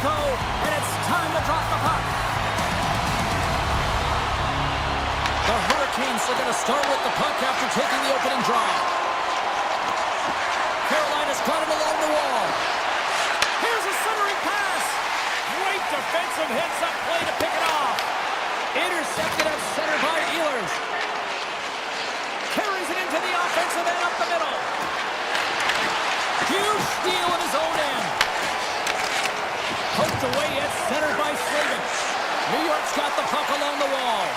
go, and it's time to drop the puck. The Hurricanes are going to start with the puck after taking the opening draw. Carolina's got it along the wall. Here's a centering pass. Great defensive heads-up play to pick it off. Intercepted at center by Ehlers. Carries it into the offensive end up the middle. Huge steal in his own end. Poked away at center by Slavin. New York's got the puck along the wall.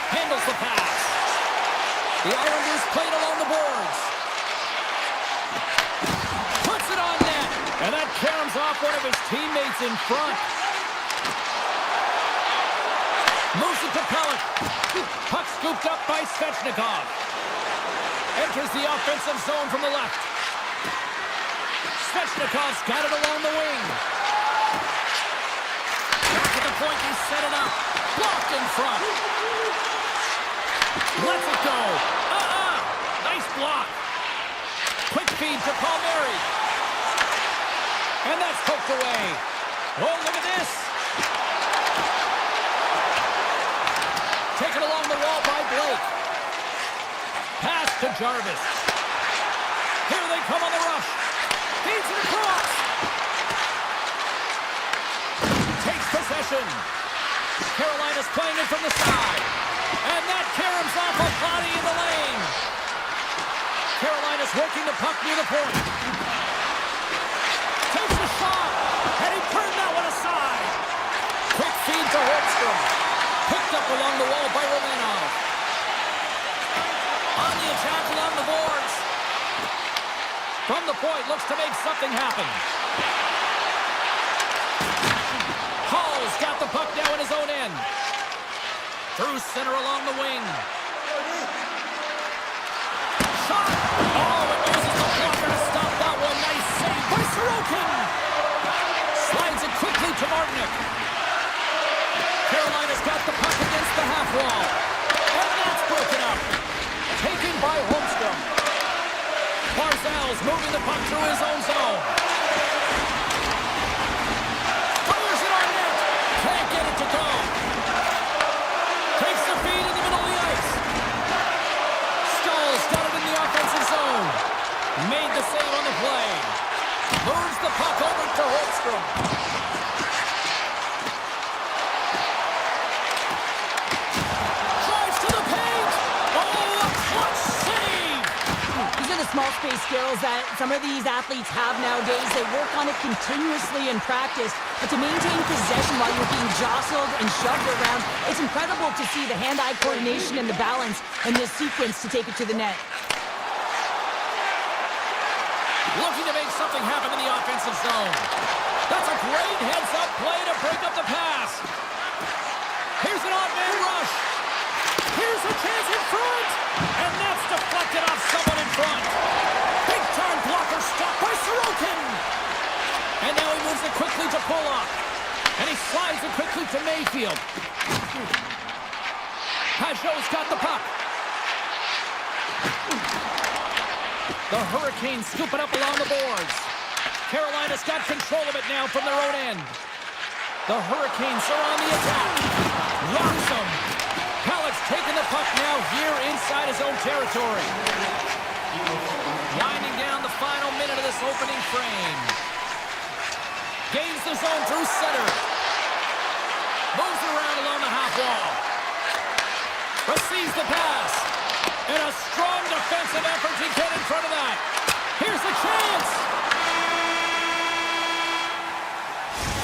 Handles the pass. The Islanders played along the boards. Puts it on net. And that caroms off one of his teammates in front. Moves it to Pellet. Puck scooped up by Svechnikov. Enters the offensive zone from the left. Svechnikov's got it along the wing. Back at the point, he set it up. Blocked in front. Lets it go. Nice block. Quick feed to Palmieri. And that's poked away. Oh, look at this. Taken along the wall by Blake. Pass to Jarvis. Here they come on the rush. Feeds it across. Takes possession. Carolina's playing it from the side. And that caroms off a body in the lane. Carolina's working the puck near the point. Takes a shot. And he turned that one aside. Quick feed to Holmstrom. Picked up along the wall by Romanov. On the attack along the boards. From the point, looks to make something happen. Hall's got the puck now in his own end. Through center along the wing. Shot! Oh, it uses the blocker to stop that one. Nice save by Sorokin. Slides it quickly to Martinic. Carolina's got the puck against the half wall. And that's broken up. Taken by Holmstrom. Barzal's moving the puck through his own zone. Fires it on net. Can't get it to go. Takes the feed in the middle of the ice. Stahl's got it in the offensive zone. Made the save on the play. Moves the puck over to Holmstrom. Drives to the paint. Oh, a clutch save. These are the small space skills that some of these athletes have nowadays. They work on it continuously in practice, but to maintain possession while you're being jostled and shoved around, it's incredible to see the hand-eye coordination and the balance in this sequence to take it to the net. Looking to make something happen in the offensive zone. That's a great heads-up play to break up the pass. Here's an odd-man rush. Here's a chance in front. And that's deflected off someone in front. Big-time blocker stopped by Sorokin. And now he moves it quickly to Pollock. And he slides it quickly to Mayfield. Pajot's got the puck. The Hurricanes scoop it up along the boards. Carolina's got control of it now from their own end. The Hurricanes are on the attack. Rocks them. Halleck's taking the puck now here inside his own territory. Winding down the final minute of this opening frame. Gains the zone through center. Moves it around along the half wall. Receives the pass. And a strong defensive effort to get in front of that. Here's the chance.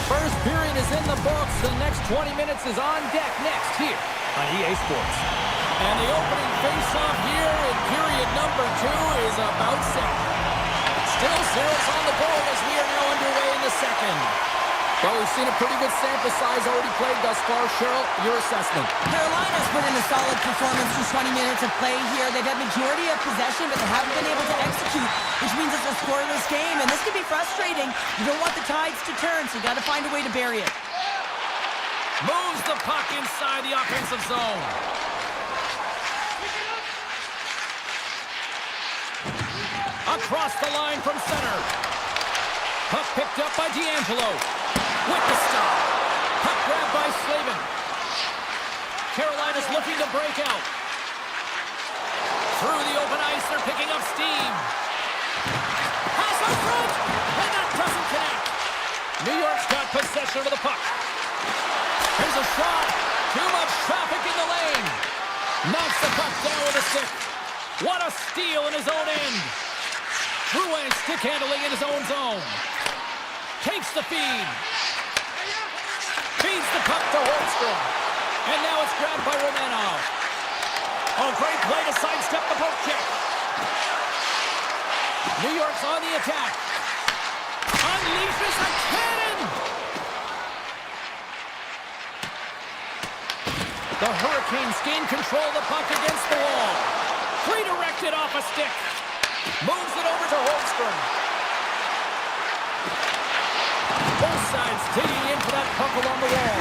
First period is in the books. The next 20 minutes is on deck next here on EA Sports. And the opening face-off here in period number 2 is about set. Still zeros on the board as we are now underway in the second. Well, we've seen a pretty good sample size already played thus far. Cheryl, your assessment. Carolina's put in a solid performance through 20 minutes of play here. They've had majority of possession, but they haven't been able to execute, which means it's a scoreless game, and this can be frustrating. You don't want the tides to turn, so you got to find a way to bury it. Moves the puck inside the offensive zone. Across the line from center. Puck picked up by by D'Angelo. With the stop. Puck grab by Slavin. Carolina's looking to break out. Through the open ice, they're picking up steam. Pass up front, and that doesn't connect. New York's got possession of the puck. Here's a shot. Too much traffic in the lane. Knocks the puck down with a stick. What a steal in his own end. Drouin stick handling in his own zone. Takes the feed. Feeds the puck to Holmstrom. And now it's grabbed by Romanov. Oh, great play to sidestep the poke check. New York's on the attack. Unleashes a cannon! The Hurricanes gain control of the puck against the wall. Redirected off a stick. Moves it over to Holmstrom. Both sides digging in for that puck along the wall.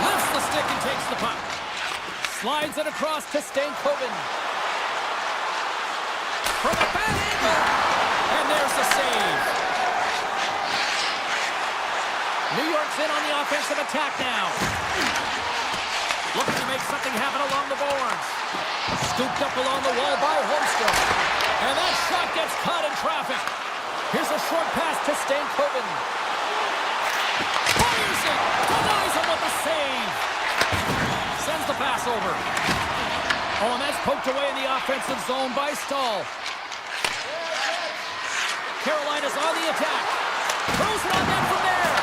Lifts the stick and takes the puck. Slides it across to Stankoven. From a bad angle. And there's the save. New York's in on the offensive attack now. Looking to make something happen along the boards. Scooped up along the wall by Holmstrom. And that shot gets caught in traffic. Here's a short pass to Stankoven. Fires it. Denies him with the save. Sends the pass over. Oh, and that's poked away in the offensive zone by Stahl. Carolina's on the attack. Throws it on net from there.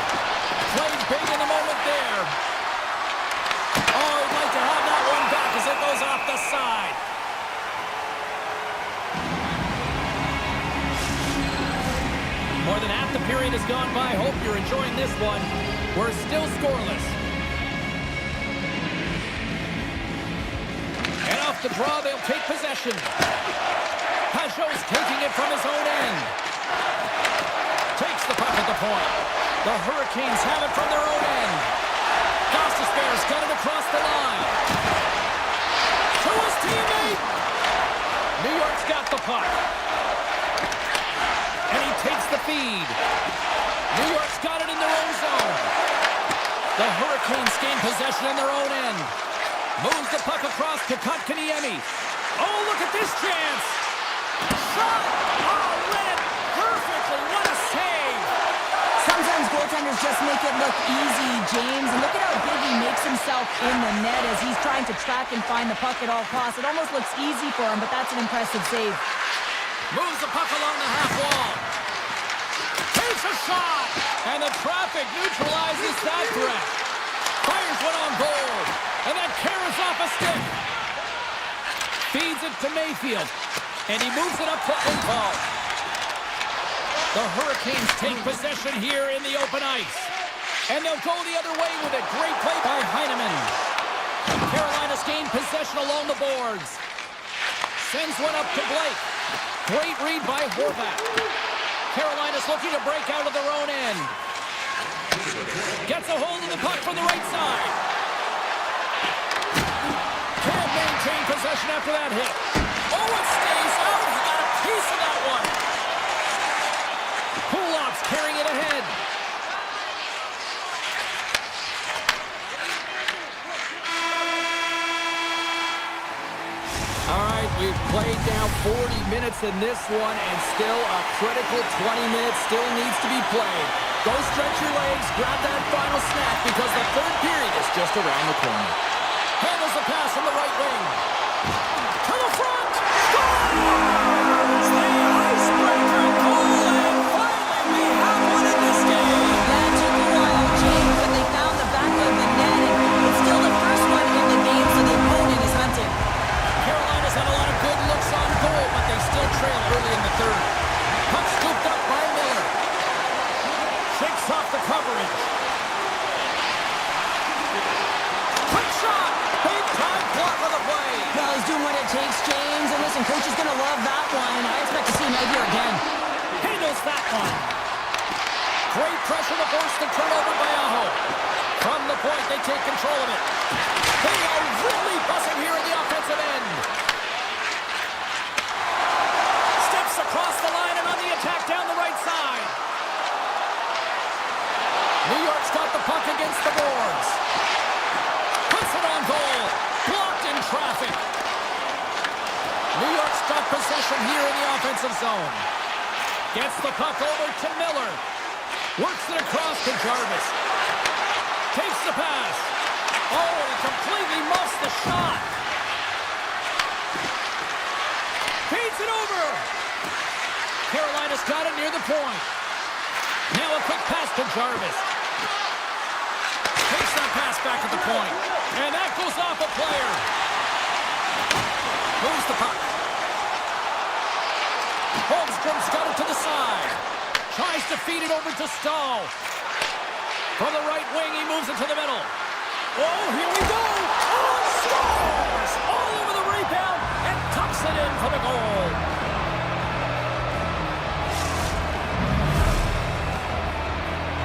Played big in the moment there. Oh, he'd like to have that one back as it goes off the side. More than half the period has gone by. Hope you're enjoying this one. We're still scoreless. And off the draw, they'll take possession. Pajot's taking it from his own end. Takes the puck at the point. The Hurricanes have it from their own end. Gostisbehere's got it across the line. To his teammate. New York's got the puck. And he takes the feed. New York's got it in their own zone. The Hurricanes gain possession in their own end. Moves the puck across to Kotkaniemi. Oh, look at this chance. Shot. Oh, read it perfectly. What a save. Sometimes goaltenders just make it look easy, James. And look at how big he makes himself in the net as he's trying to track and find the puck at all costs. It almost looks easy for him, but that's an impressive save. Moves the puck along the half wall. Takes a shot. And the traffic neutralizes that threat. Fires one on goal. And that carries off a stick. Feeds it to Mayfield. And he moves it up to Opal. The Hurricanes take possession here in the open ice. And they'll go the other way with a great play by Heineman. Carolina's gained possession along the boards. Sends one up to Blake. Great read by Horvat. Carolina's looking to break out of their own end. Gets a hold of the puck from the right side. Can't maintain possession after that hit. Oh, it stays out. He got a piece of that one. Kulop's carrying it ahead. All right, we've played now 40 minutes in this one, and still a critical 20 minutes still needs to be played. Go stretch your legs, grab that final snack, because the third period is just around the corner. Handles the pass from the right wing. To the front! Scores! The icebreaker goal, and finally we have one in this game! That took a while, James, but they found the back of the net, and it's still the first one in the game, so the opponent is hunting. Carolina's had a lot of good looks on goal, but they still trail early in the third. Puck scooped up by Miller. Shakes off the coverage. Quick shot! Big time block on the play. Well, he's doing what it takes, James, and listen, coach is going to love that one, and I expect to see him right here again. Handles that one. Great pressure to force the turnover by Aho. From the point, they take control of it. They are really buzzing here in the offensive end. Steps across the line and on the attack down the right side. scores. Puts it on goal. Blocked in traffic. New York's got possession here in the offensive zone. Gets the puck over to Miller. Works it across to Jarvis. Takes the pass. Oh, he completely muffs the shot. Feeds it over. Carolina's got it near the point. Now a quick pass to Jarvis. Takes that pass back at the point. And that goes off a player. Moves the puck. Holmstrom's got it to the side. Tries to feed it over to Stahl. From the right wing, he moves it to the middle. Oh, here we go! Oh, scores! All over the rebound and tucks it in for the goal.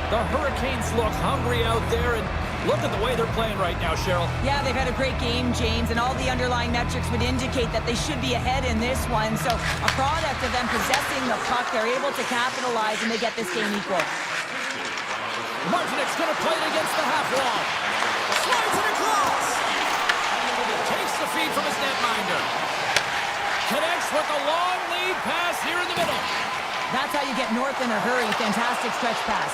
The Hurricanes look hungry out there, and look at the way they're playing right now, Cheryl. Yeah, they've had a great game, James, and all the underlying metrics would indicate that they should be ahead in this one. So a product of them possessing the puck, they're able to capitalize, and they get this game equal. Martinek's going to play it against the half wall. Slides it across. Takes the feed from his netminder. Connects with a long lead pass here in the middle. That's how you get north in a hurry. Fantastic stretch pass.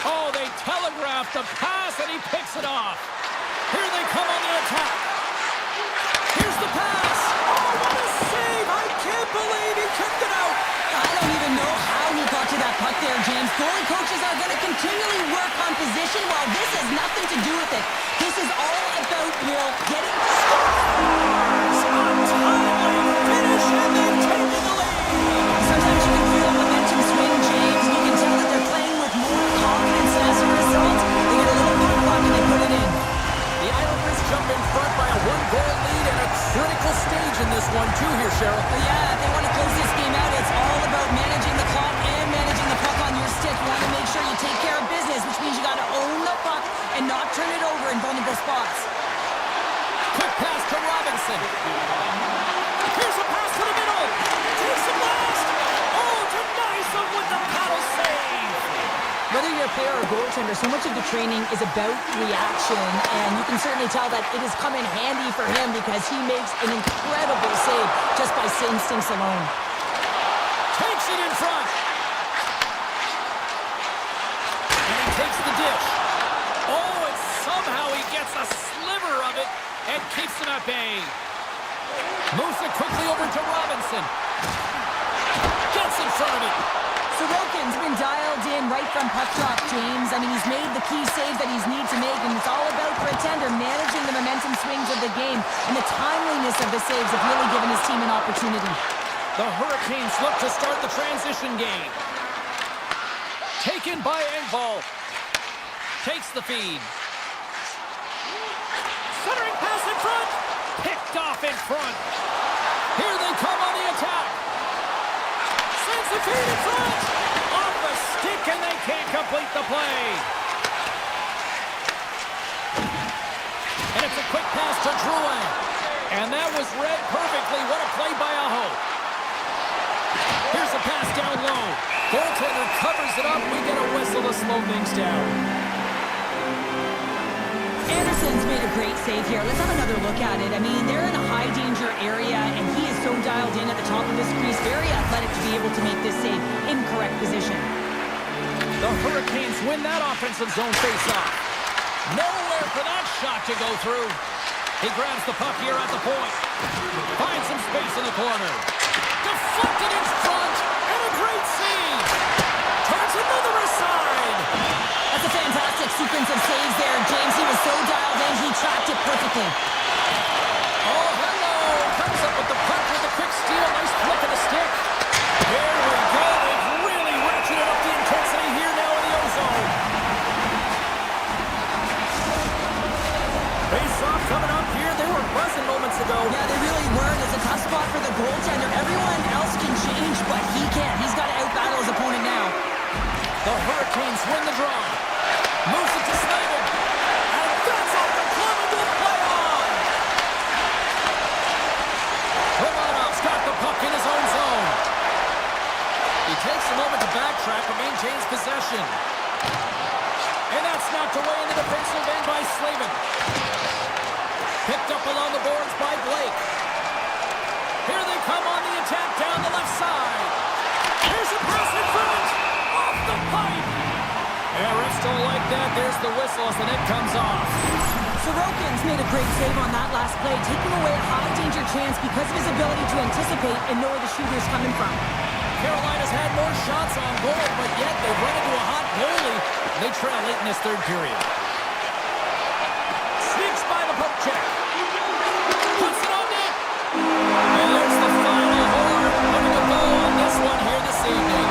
Oh, they telegraphed the pass, and he picks it off. Here they come on the attack. Here's the pass. Oh, what a save. I can't believe he kicked it out. I don't even know how he got to that puck there, James. Goalie coaches are going to continually work on position. Well, this has nothing to do with it. This is all about Will getting scores. Untimely finish, and they've taken the lead. Sometimes you can feel a momentum swing, James. You can tell that they're playing with more confidence, and as a result, they get a little bit of puck and they put it in. The Islanders jump in front by a one-goal lead and a critical stage in this one, too, here, Cheryl. But yeah, if they want to close this game out, it's all about managing the clock and managing the puck on your stick. You want to make sure you take care of business, which means you got to own the puck and not turn it over in vulnerable spots. Quick pass to Robinson. Here's a pass to the middle. Takes the blast. Oh, denies them with the paddle save. Whether you're a player or a goaltender, so much of the training is about reaction, and you can certainly tell that it has come in handy for him because he makes an incredible save just by instincts alone. Takes it in front. And he takes the dish. Oh, and somehow he gets a sliver of it and keeps them at bay. Moves it quickly over to Robinson. Gets in front of it. Sorokin's been dialed in right from puck drop, James. I mean, he's made the key saves that he's need to make, and it's all about Pretender managing the momentum swings of the game, and the timeliness of the saves have really given his team an opportunity. The Hurricanes look to start the transition game. Taken by Engvall. Takes the feed. Centering pass in front. Picked off in front. Here they come on the attack. Sends the feed in front. Off the stick, and they can't complete the play. And it's a quick pass to Drouin. And that was read perfectly. What a play by Aho. Here's a pass down low. Goaltender covers it up. We get a whistle to slow things down. Anderson's made a great save here. Let's have another look at it. I mean, they're in a high-danger area, and he is so dialed in at the top of this crease. Very athletic to be able to make this save in correct position. The Hurricanes win that offensive zone face-off. Nowhere for that shot to go through. He grabs the puck here at the point. Finds some space in the corner. Deflected in front, and a great save. Turns another aside. That's a fantastic sequence of saves there, James. He was so dialed in, he tracked it perfectly. Oh, hello. Comes up with the puck with a quick steal. Nice flick of the stick. There we go. They've really ratcheted up the intensity here now in the O-zone. Face-off coming up here. They were buzzing moments ago. Yeah, they really were. It's a tough spot for the goaltender. Everyone else can change, but he can't. He's got to out-battle his opponent now. The Hurricanes win the draw. Moves it to Snyder. And that's off the glove and will play on. Romanov's got the puck in his own zone. He takes a moment to backtrack and maintains possession. And that's snapped away in the defensive end by Slavin. Picked up along the boards by Blake. Here they come on the attack down the left side. Here's a press in front. Off the pipe. Yeah, refs don't like that. There's the whistle as the net comes off. Sorokin's made a great save on that last play, taking away a high-danger chance because of his ability to anticipate and know where the shooter's coming from. Carolina's had more shots on goal, but yet they've run into a hot goalie. They trail late in this third period. Sneaks by the poke check. Puts it on net. And there's the final horn. Putting a bow on this one here this evening.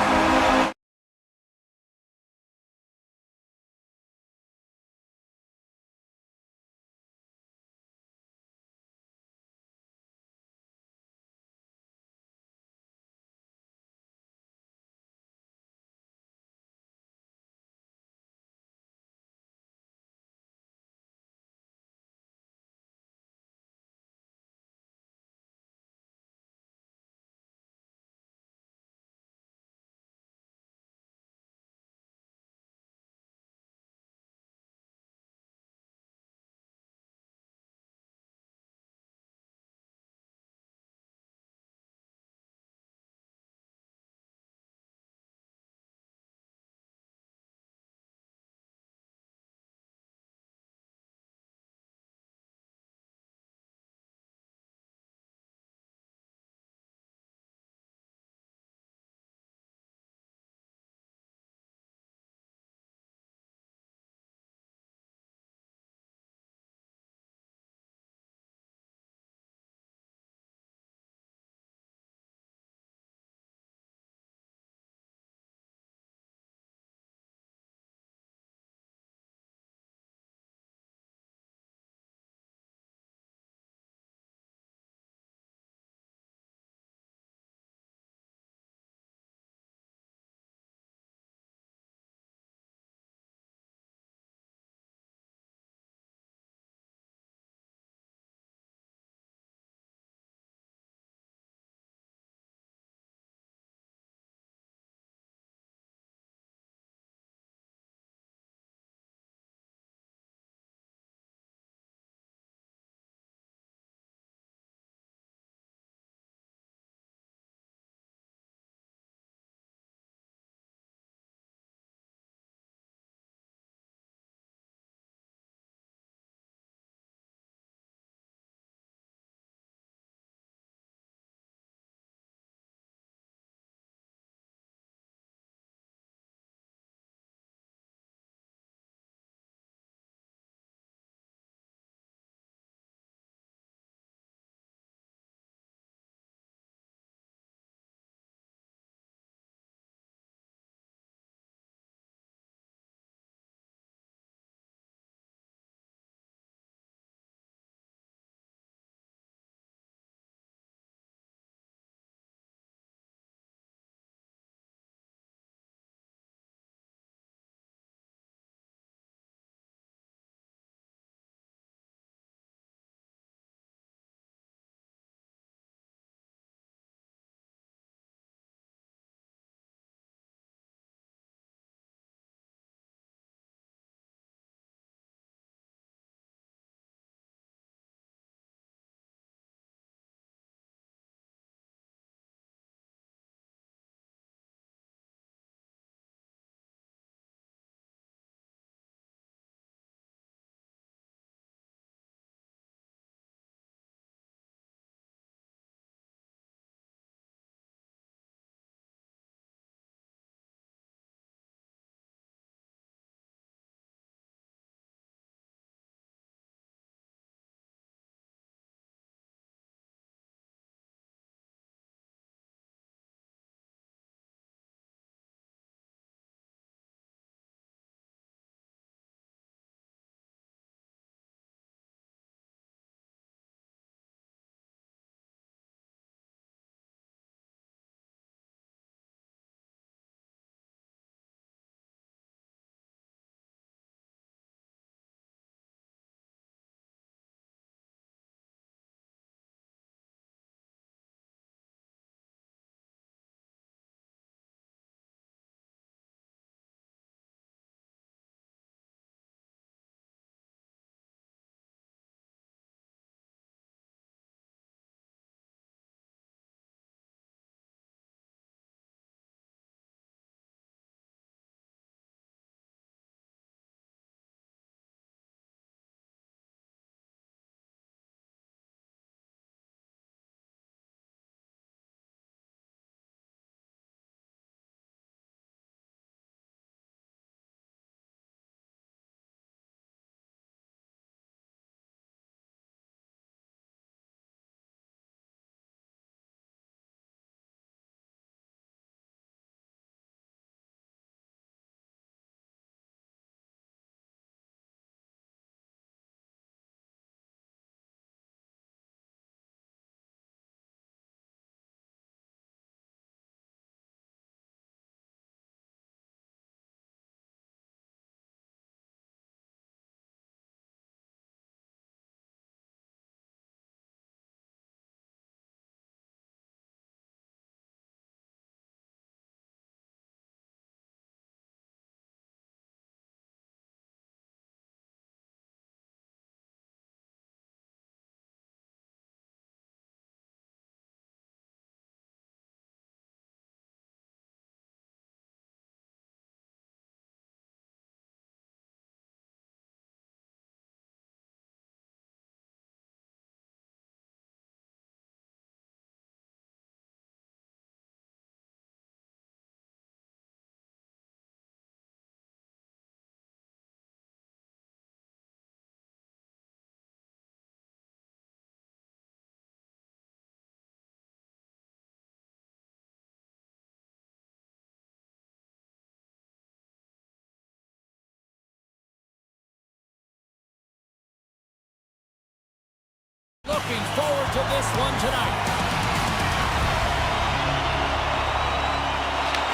forward to this one tonight.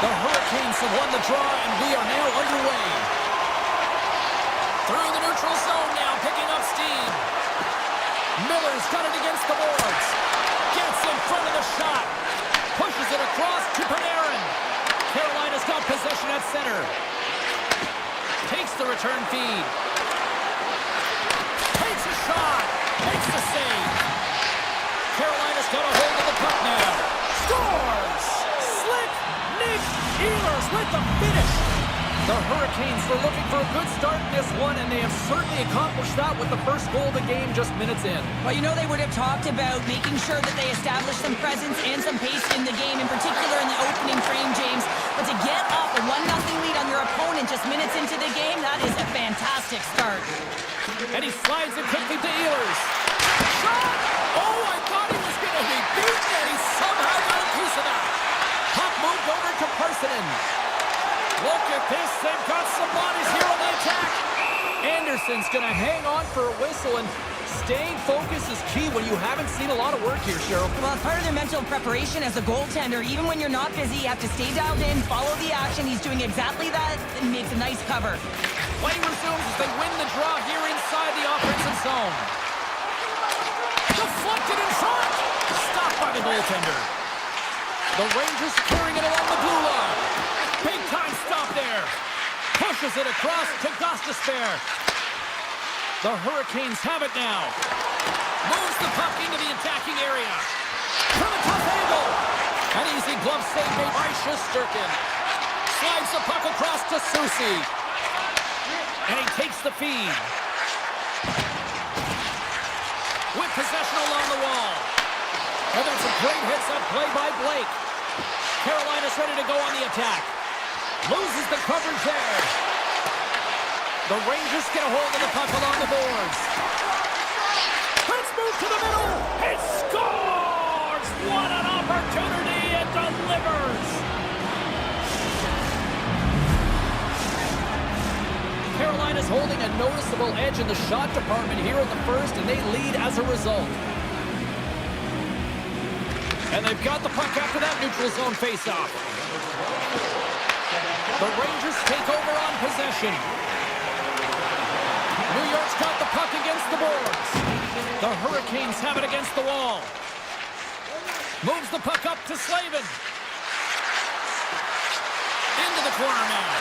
The Hurricanes have won the draw, and we are now underway. Through the neutral zone now, picking up steam. Miller's got it against the boards. Gets in front of the shot. Pushes it across to Panarin. Carolina's got possession at center. Takes the return feed. Takes a shot. Makes the save. Carolina's got a hold of the puck now. Scores! Slick Nick Ehlers with the finish. The Hurricanes were looking for a good start in this one, and they have certainly accomplished that with the first goal of the game just minutes in. Well, you know, they would have talked about making sure that they established some presence and some pace in the game, in particular in the opening frame, James. But to get off a 1-0 lead on your opponent just minutes into the game, that is a fantastic start. And he slides it quickly to Ehlers. Shot! Oh, I thought he was going to be beaten, and he somehow got a piece of that. Puck moved over to Parsonen. Look at this, they've got some bodies here on the attack. Anderson's going to hang on for a whistle, and staying focused is key when you haven't seen a lot of work here, Cheryl. Well, part of their mental preparation as a goaltender, even when you're not busy, you have to stay dialed in, follow the action. He's doing exactly that, and makes a nice cover. Play resumes as they win the draw here inside the offensive zone. Deflected in front. Stopped by the goaltender. The Rangers carrying it along the blue line. Big time stop there. Pushes it across to Gostisbehere. The Hurricanes have it now. Moves the puck into the attacking area. From a tough angle. An easy glove save made by Shesterkin. Slides the puck across to Susi. And he takes the feed. With possession along the wall. And there's a great heads-up play by Blake. Carolina's ready to go on the attack. Loses the coverage there. The Rangers get a hold of the puck along the boards. Let's move to the middle. It scores! What an opportunity! It delivers! Carolina's holding a noticeable edge in the shot department here in the first, and they lead as a result. And they've got the puck after that neutral zone faceoff. The Rangers take over on possession. New York's got the puck against the boards. The Hurricanes have it against the wall. Moves the puck up to Slavin. Into the corner now.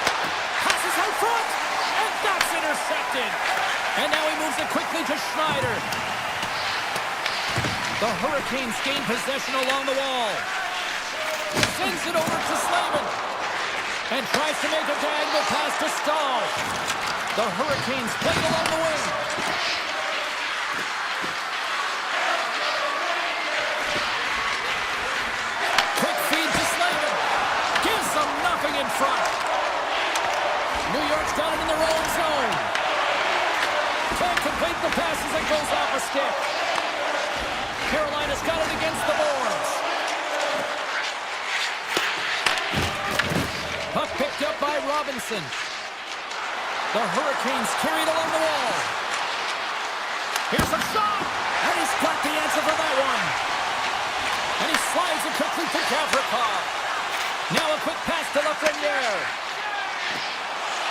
Passes out front. And that's intercepted. And now he moves it quickly to Schneider. The Hurricanes gain possession along the wall. Sends it over to Slavin. And tries to make a diagonal pass to Stahl. The Hurricanes play it along the wing. Quick feed to Slavin. Gives them nothing in front. New York's got it in their own zone. Can't complete the pass as it goes off a stick. Carolina's got it against the boards. Puck picked up by Robinson. The Hurricanes carried along the wall. Here's a shot! And he's got the answer for that one. And he slides it quickly to Gavrikov. Now a quick pass to Lafreniere.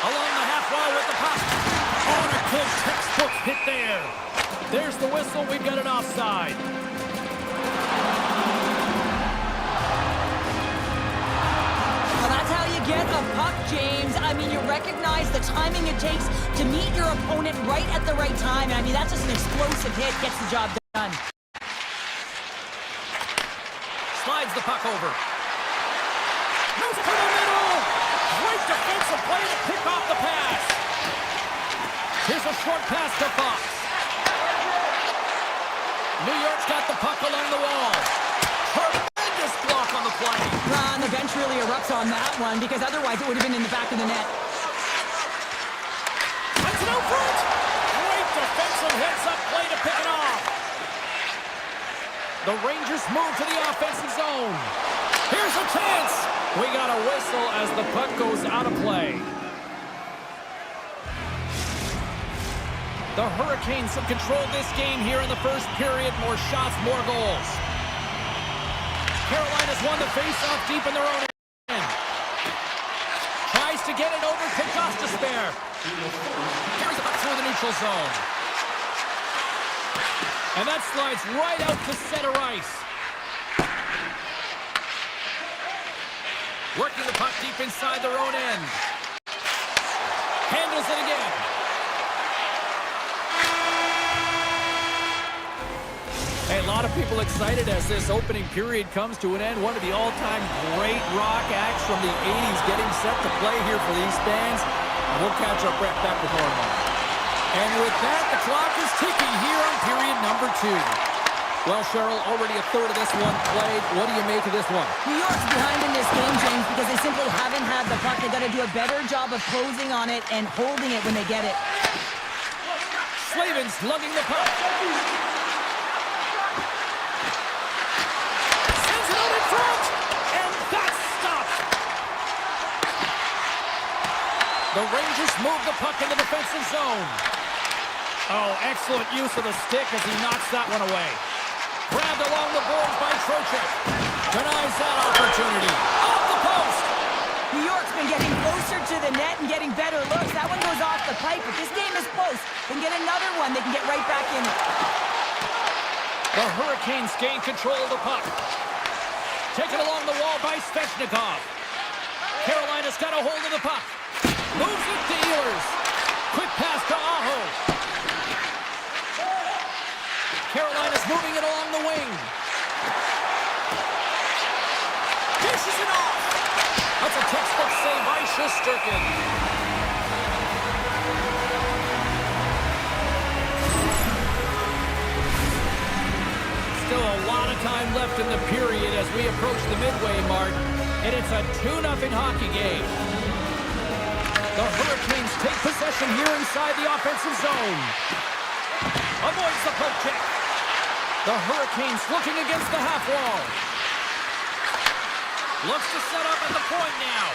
Along the half wall with the puck. On a good textbook hit there. There's the whistle. We've got an offside. Get a puck, James. I mean, you recognize the timing it takes to meet your opponent right at the right time. I mean, that's just an explosive hit. Gets the job done. Slides the puck over. Moves to the middle. Great defensive play to pick off the pass. Here's a short pass to Fox. New York's got the puck along the wall. Tremendous block on the play. And the bench really erupts on that one, because otherwise it would have been in the back of the net. That's an out front. Great defensive heads-up play to pick it off. The Rangers move to the offensive zone. Here's a chance. We got a whistle as the puck goes out of play. The Hurricanes have controlled this game here in the first period. More shots, more goals. Carolina's won the face-off deep in their own end. Tries to get it over to Gostisbehere. Carries it up through the neutral zone. And that slides right out to center ice. Working the puck deep inside their own end. Handles it again. Hey, a lot of people excited as this opening period comes to an end. One of the all-time great rock acts from the 80s getting set to play here for these fans. And we'll catch up right back with more. And with that, the clock is ticking here on period number 2. Well, Cheryl, already a third of this one played. What do you make of this one? New York's behind in this game, James, because they simply haven't had the puck. They've got to do a better job of closing on it and holding it when they get it. Slavin's lugging the puck. The Rangers move the puck in the defensive zone. Oh, excellent use of the stick as he knocks that one away. Grabbed along the boards by Trocheck. Denies that opportunity. Off the post! New York's been getting closer to the net and getting better looks. That one goes off the pipe, but this game is close. They can get another one. They can get right back in it. The Hurricanes gain control of the puck. Taken along the wall by Svechnikov. Carolina's got a hold of the puck. Moves it to Ehlers. Quick pass to Aho. Carolina's moving it along the wing. Dishes it off. That's a textbook save by Shesterkin. Still a lot of time left in the period as we approach the midway mark. And it's a 2-0 hockey game. The Hurricanes take possession here inside the offensive zone. Avoids the poke check. The Hurricanes looking against the half wall. Looks to set up at the point now.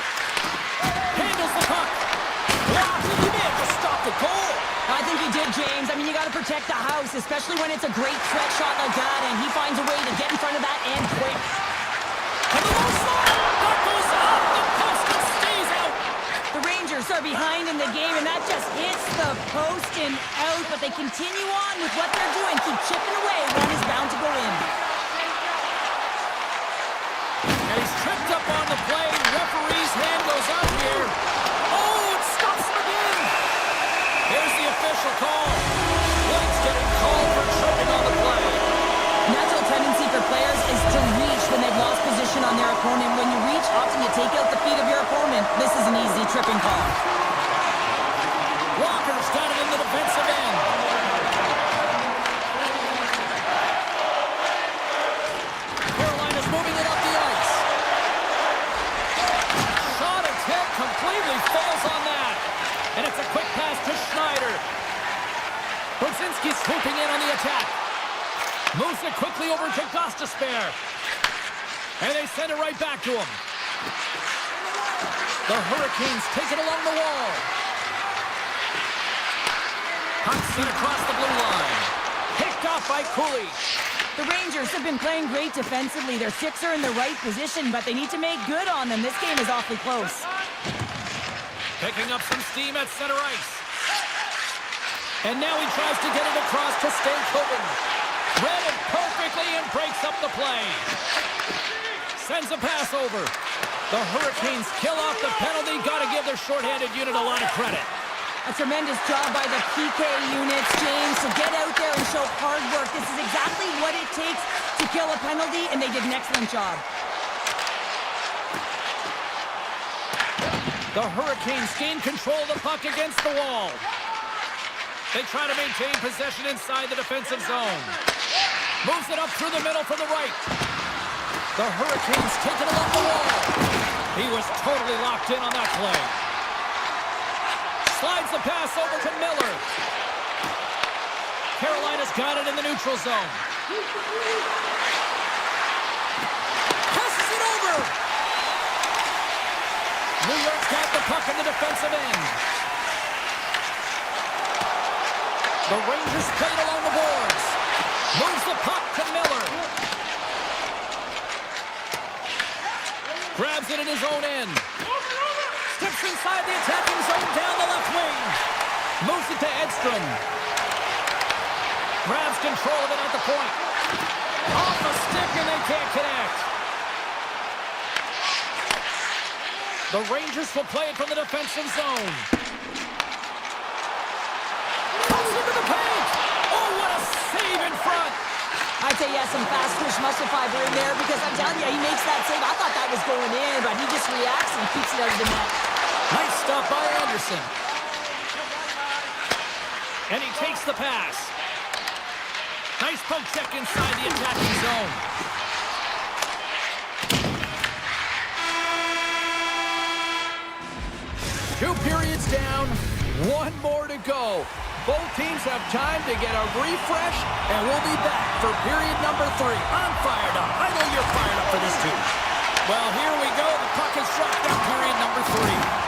Handles the puck. He may have just stopped the goal. I think he did, James. I mean, you got to protect the house, especially when it's a great threat shot like that, and he finds a way to get in front of that and quick. And the low slide. That goes up the post and stays out. The Rangers are behind in the game, and that just hits the post and out, but they continue on with what they're doing. Keep chipping away. One is bound to go in. And he's tripped up on the play. Referee's hand goes up here. Oh, it stops him again. Here's the official call. Blake's getting called for tripping on the play. Natural tendency for players is to reach when they've lost position on their opponent. When you reach, often you take out the feet of your opponent. This is an easy tripping call. Walker's got it in the defensive end. Carolina's moving it up the ice. Shot attempt completely fails on that. And it's a quick pass to Schneider. Brzezinski swooping in on the attack. Moves it quickly over to Gostisbehere. And they send it right back to him. The Hurricanes take it along the wall. Puck sent across the blue line. Picked off by Cooley. The Rangers have been playing great defensively. Their sticks are in the right position, but they need to make good on them. This game is awfully close. Picking up some steam at center ice. And now he tries to get it across to Stankoven. Read it perfectly and breaks up the play. Sends a pass over. The Hurricanes kill off the penalty. Got to give their shorthanded unit a lot of credit. A tremendous job by the PK units, James, to get out there and show hard work. This is exactly what it takes to kill a penalty, and they did an excellent job. The Hurricanes gain control of the puck against the wall. They try to maintain possession inside the defensive zone. Moves it up through the middle for the right. The Hurricanes take it along the wall. He was totally locked in on that play. Slides the pass over to Miller. Carolina's got it in the neutral zone. Passes it over. New York's got the puck in the defensive end. The Rangers played along the boards. Moves the puck to Miller. Grabs it in his own end. Steps inside the attacking zone down the left wing. Moves it to Edstrom. Grabs control of it at the point. Off the stick and they can't connect. The Rangers will play it from the defensive zone. Toss into the paint. Oh, what a save in front. I'd say, yeah, some fast twitch muscle fiber in there because I'm telling you, he makes that save. I thought that was going in, but he just reacts and keeps it out of the net. Nice stop by Anderson. And he takes the pass. Nice poke check inside the attacking zone. Two periods down, one more to go. Both teams have time to get a refresh, and we'll be back for period number 3. I'm fired up. I know you're fired up for this too. Well, here we go. The puck is dropped at period number 3.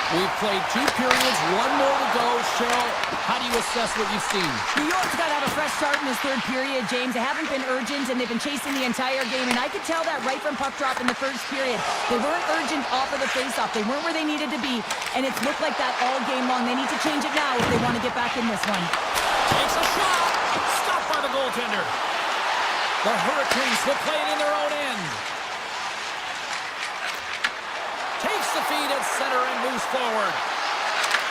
We've played 2 periods, 1 more to go. Cheryl, how do you assess what you've seen? New York's got to have a fresh start in this 3rd period, James. They haven't been urgent, and they've been chasing the entire game, and I could tell that right from puck drop in the 1st period. They weren't urgent off of the faceoff. They weren't where they needed to be, and it's looked like that all game long. They need to change it now if they want to get back in this one. Takes a shot. Stopped by the goaltender. The Hurricanes will play it in their own end. Takes the feed at center and moves forward.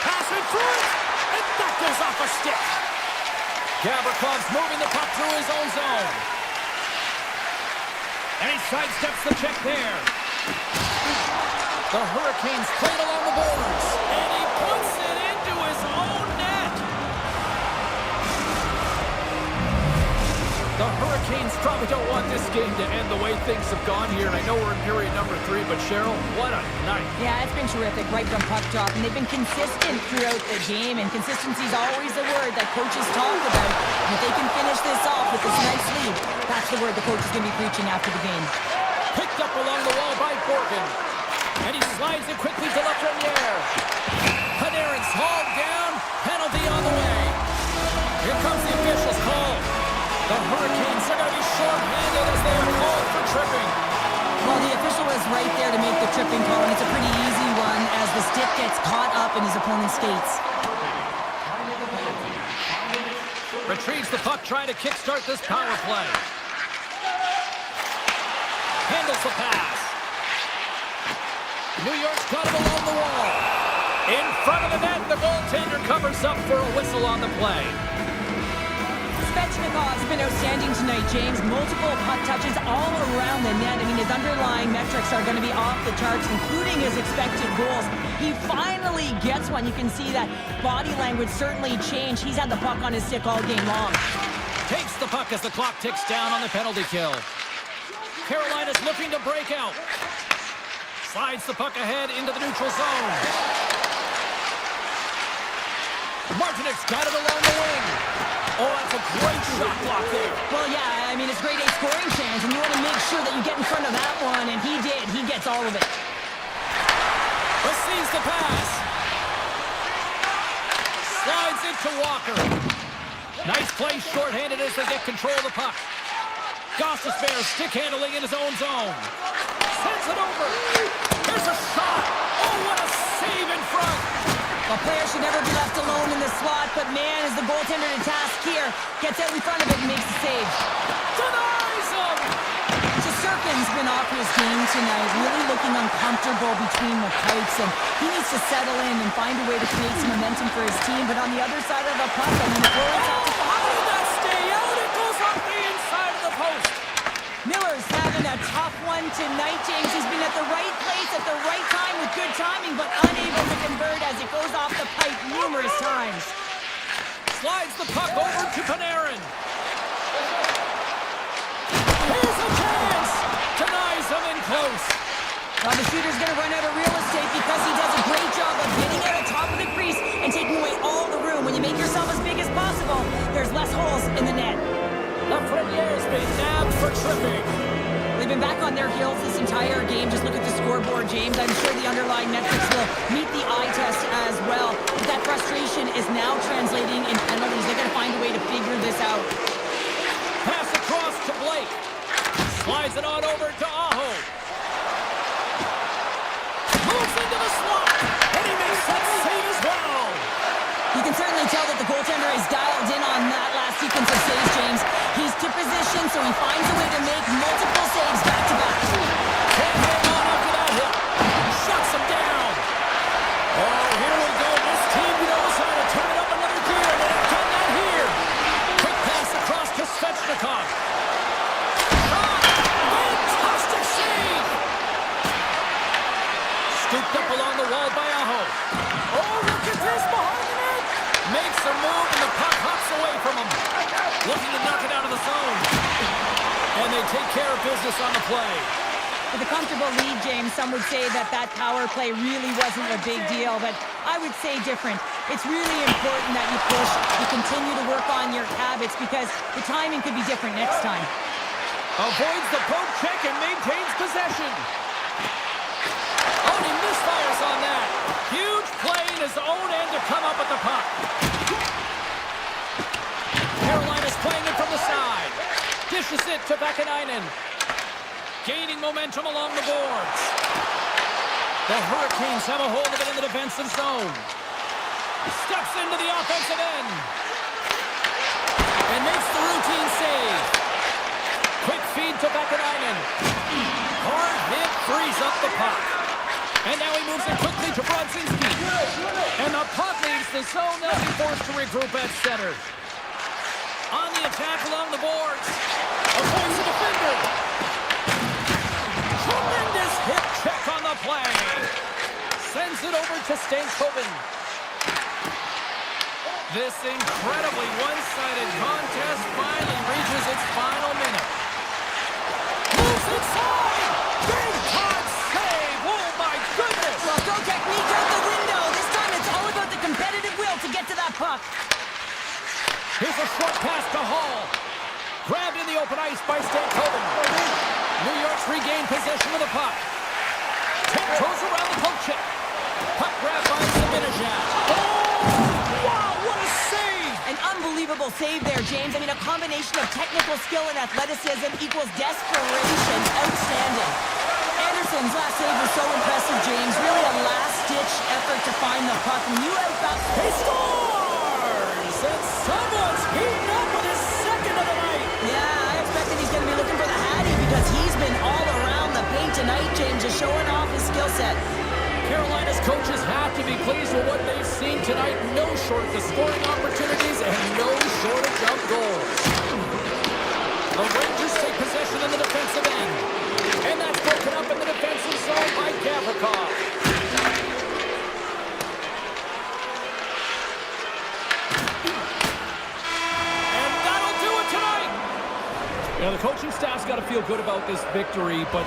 Pass in front, and that goes off a stick. Gavrikhov's moving the puck through his own zone. And he sidesteps the check there. The Hurricanes played along the boards, and he puts it into his own net. The Hurricanes probably don't want this game to end the way things have gone here, and I know we're in period number 3, but Cheryl, what a night. Yeah, it's been terrific right from puck drop, and they've been consistent throughout the game, and consistency is always the word that coaches talk about. And if they can finish this off with this nice lead, that's the word the coach is going to be preaching after the game. Picked up along the wall by Borgen, and he slides it quickly to Lafreniere. Panarin's hauled down, penalty on the way. Here comes the official's call. The Hurricanes are going to be short-handed as they are called for tripping. Well, the official was right there to make the tripping call, and it's a pretty easy one as the stick gets caught up in his opponent's skates. Retrieves the puck, trying to kickstart this power play. Handles the pass. New York's got him along the wall. In front of the net, the goaltender covers up for a whistle on the play. Svechnikov's been outstanding tonight, James. Multiple puck touches all around the net. I mean, his underlying metrics are going to be off the charts, including his expected goals. He finally gets one. You can see that body language certainly changed. He's had the puck on his stick all game long. Takes the puck as the clock ticks down on the penalty kill. Carolina's looking to break out. Slides the puck ahead into the neutral zone. Martinek's got it along the wing. Oh, that's a great shot block there. Well, yeah, I mean, it's grade A scoring chance, and you want to make sure that you get in front of that one, and he did. He gets all of it. Receives the pass. Slides it to Walker. Nice play shorthanded as they get control of the puck. Gostisbehere stick handling in his own zone. Sends it over. Here's a shot. Oh, what a save in front. A player should never be left alone in the slot, but man, is the goaltender to task here. Gets out in front of it and makes the save. Denies him! Shesterkin's been off his game tonight, really looking uncomfortable between the pipes, and he needs to settle in and find a way to create some momentum for his team. But on the other side of the puck, I mean, the forwards have to... How did that stay out? It goes off the inside of the post. Miller's having a tough one tonight, James. He's been at the right place at the right time with good timing, but unable to convert as it goes off the pipe numerous times. Slides the puck over to Panarin. Here's a chance! Denies him in close. Well, the shooter's going to run out of real estate because he does a great job of getting out on top of the crease and taking away all the room. When you make yourself as big as possible, there's less holes in the net. Lafreniere's been nabbed for tripping. They've been back on their heels this entire game. Just look at the scoreboard, James. I'm sure the underlying metrics will meet the eye test as well. But that frustration is now translating in penalties. They're going to it on over to Aho. Moves into the slot, and he makes that save as well. You can certainly tell that the goaltender is dialed in on that last sequence of saves, James. He's to position, so he finds a way to make multiple saves back-to-back. Can't hang on after that hit. Shuts him down. Oh, here we go. This team knows how to turn it up another gear, and they have done that here. Quick pass across to Svechnikov. Shot. Fantastic save. Scooped up along the wall by Aho. Oh, look at this behind the net. Makes a move, and the puck hops away from him. Looking to knock it out of the zone. And they take care of business on the play. With a comfortable lead, James, some would say that that power play really wasn't a big deal, but I would say different. It's really important that you push, you continue to work on your habits, because the timing could be different next time. Avoids the poke check and maintains possession. Oh, he misfires on that. Huge play in his own end to come up with the puck. Carolina's playing it from the side. Dishes it to Vakanainen. Gaining momentum along the boards. The Hurricanes have a hold of it in the defensive zone. Steps into the offensive end. And makes the routine save. Quick feed to Vakanainen. Hard hit frees up the puck. And now he moves it quickly to Brodzinski. And the puck leaves the zone. They'll be forced to regroup at center. On the attack along the boards. Avoids the defender. Tremendous hip check on the play. Sends it over to Stankoven. This incredibly one-sided contest finally reaches its final minute. Moves inside. Big time save. Oh my goodness. Well, go technique out the window. This time it's all about the competitive will to get to that puck. Here's a short pass to Hall. Grabbed in the open ice by Stankoven. New York's regained possession of the puck. Tiptoes around the poke check. Puck grab by Zibanejad. Oh! Wow, what a save! An unbelievable save there, James. I mean, a combination of technical skill and athleticism equals desperation. Outstanding. Anderson's last save was so impressive, James. Really a last-ditch effort to find the puck. And you have got... He scores! And someone's heating up with his second of the night. Yeah, I expect that he's going to be looking for the Hattie because he's been all around the paint tonight, James, just showing off his skill set. Carolina's coaches have to be pleased with what they've seen tonight. No shortage of scoring opportunities and no shortage of goals. The Rangers take possession in the defensive end. And that's broken up in the defensive zone by Gavrikov. And that'll do it tonight. Now, the coaching staff's got to feel good about this victory, but...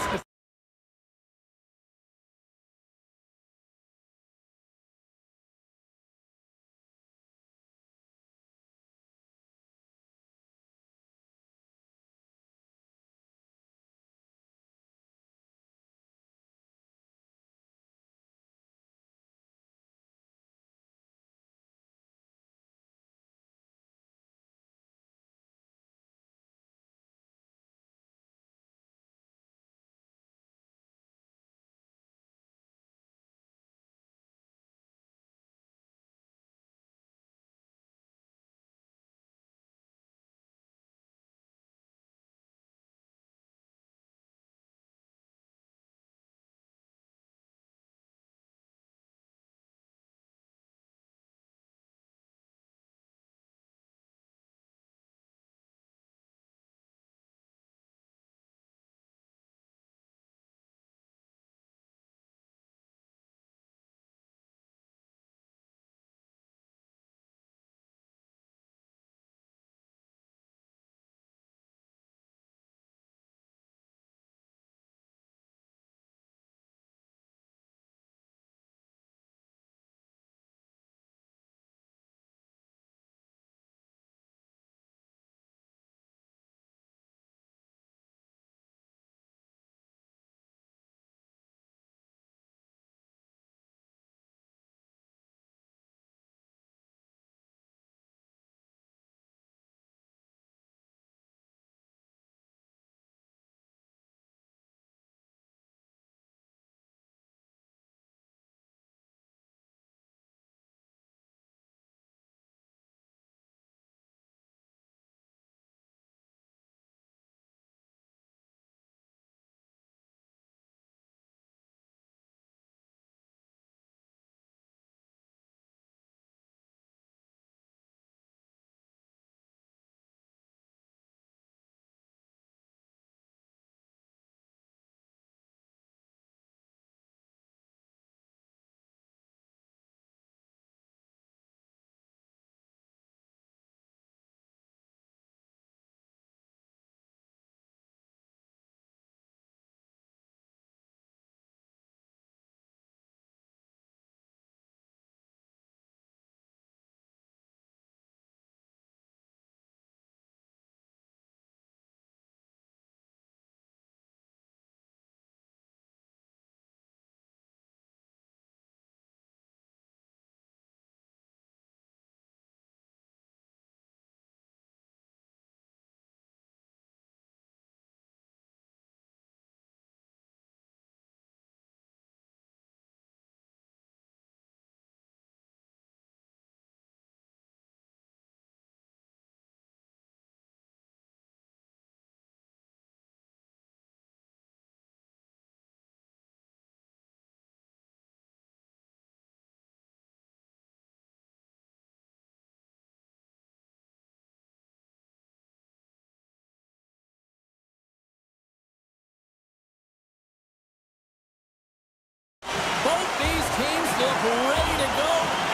Both these teams look ready to go,